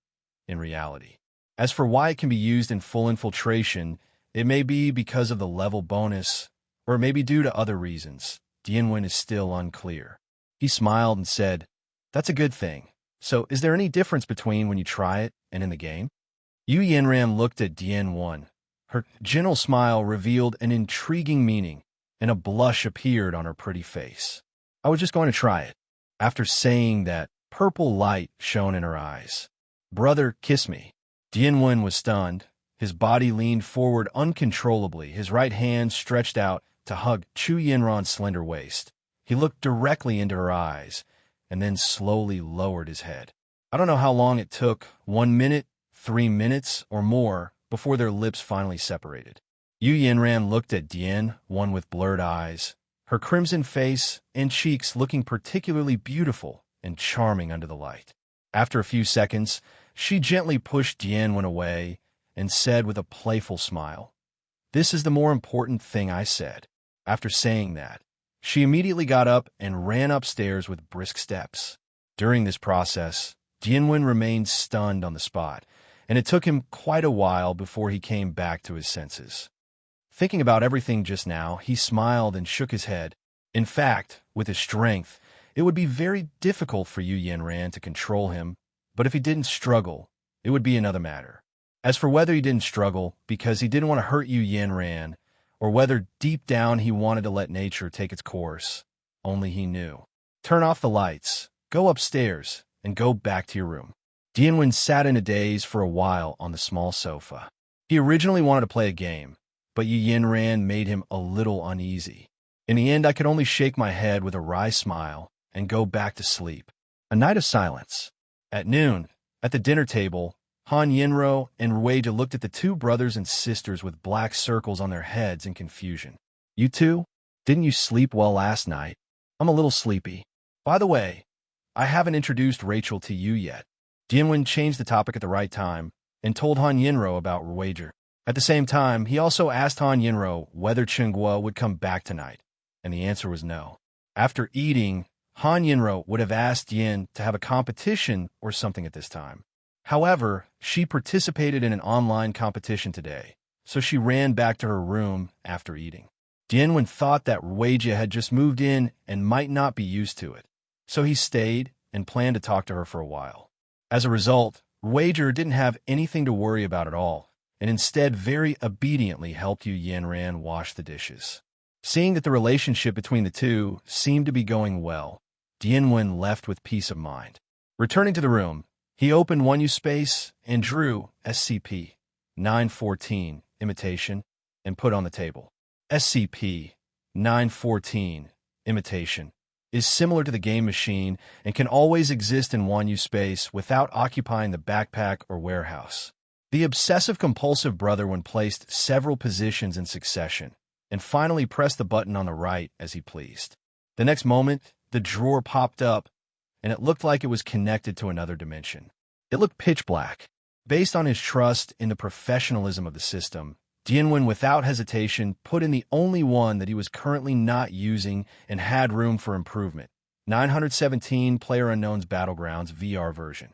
in reality. As for why it can be used in full infiltration, it may be because of the level bonus, or it may be due to other reasons. Dian is still unclear. He smiled and said, "That's a good thing. So is there any difference between when you try it and in the game?" Yu Yanran looked at Dian. Her gentle smile revealed an intriguing meaning, and a blush appeared on her pretty face. "I was just going to try it." After saying that, purple light shone in her eyes. "Brother, kiss me." Dian was stunned. His body leaned forward uncontrollably, his right hand stretched out to hug Chu Yanran's slender waist. He looked directly into her eyes, and then slowly lowered his head. I don't know how long it took, 1 minute, 3 minutes, or more, before their lips finally separated. Yu Yanran looked at Dian, one with blurred eyes, her crimson face and cheeks looking particularly beautiful and charming under the light. After a few seconds, she gently pushed Dian away and said with a playful smile, "This is the more important thing I said." After saying that, she immediately got up and ran upstairs with brisk steps. During this process, Dian remained stunned on the spot, and it took him quite a while before he came back to his senses. Thinking about everything just now, he smiled and shook his head. In fact, with his strength, it would be very difficult for Yu Yanran to control him, but if he didn't struggle, it would be another matter. As for whether he didn't struggle because he didn't want to hurt Yu Yanran, or whether deep down he wanted to let nature take its course, only he knew. Turn off the lights, go upstairs, and go back to your room. Dian sat in a daze for a while on the small sofa. He originally wanted to play a game, but Yu Yanran made him a little uneasy. In the end, I could only shake my head with a wry smile and go back to sleep. A night of silence. At noon, at the dinner table, Han Yinro and Rueja looked at the two brothers and sisters with black circles on their heads in confusion. "You two? Didn't you sleep well last night?" "I'm a little sleepy. By the way, I haven't introduced Rachel to you yet." Dian changed the topic at the right time and told Han Yinro about Rueja. At the same time, he also asked Han Yinro whether Chenghua would come back tonight, and the answer was no. After eating, Han Yinro would have asked Dian to have a competition or something at this time. However, she participated in an online competition today, so she ran back to her room after eating. Dian thought that Rueja had just moved in and might not be used to it, so he stayed and planned to talk to her for a while. As a result, Rueja didn't have anything to worry about at all, and instead very obediently helped Yu Yanran wash the dishes. Seeing that the relationship between the two seemed to be going well, Dian left with peace of mind. Returning to the room, he opened one space and drew SCP-914 imitation and put on the table. SCP-914 imitation is similar to the game machine and can always exist in one space without occupying the backpack or warehouse. The obsessive-compulsive brother placed several positions in succession and finally pressed the button on the right as he pleased. The next moment, the drawer popped up, and it looked like it was connected to another dimension. It looked pitch black. Based on his trust in the professionalism of the system, Dian without hesitation put in the only one that he was currently not using and had room for improvement: 917 PlayerUnknown's Battlegrounds VR version.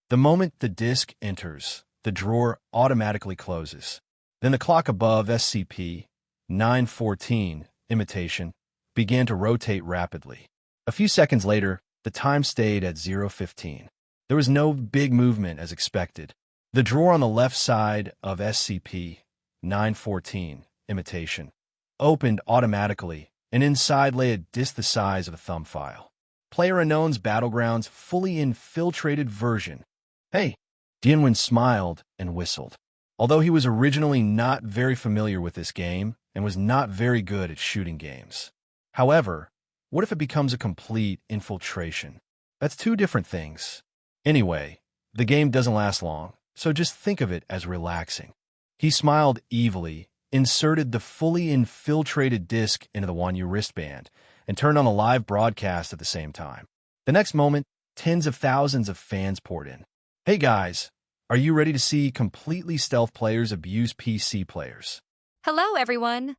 The moment the disk enters, the drawer automatically closes. Then the clock above SCP-914 imitation began to rotate rapidly. A few seconds later, the time stayed at 0:15. There was no big movement as expected. The drawer on the left side of SCP-914 imitation opened automatically, and inside lay a disk the size of a thumb file. PlayerUnknown's Battlegrounds fully infiltrated version. "Hey," Dian smiled and whistled. Although he was originally not very familiar with this game and was not very good at shooting games. However, what if it becomes a complete infiltration? That's two different things. Anyway, the game doesn't last long, so just think of it as relaxing. He smiled evilly, inserted the fully infiltrated disc into the Wanyu wristband, and turned on a live broadcast at the same time. The next moment, tens of thousands of fans poured in. "Hey guys, are you ready to see completely stealth players abuse PC players?" Hello, everyone.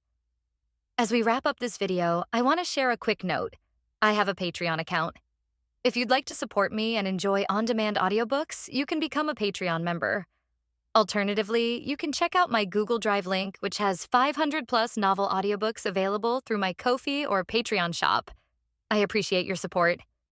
As we wrap up this video, I want to share a quick note. I have a Patreon account. If you'd like to support me and enjoy on-demand audiobooks, you can become a Patreon member. Alternatively, you can check out my Google Drive link, which has 500-plus novel audiobooks available through my Ko-fi or Patreon shop. I appreciate your support.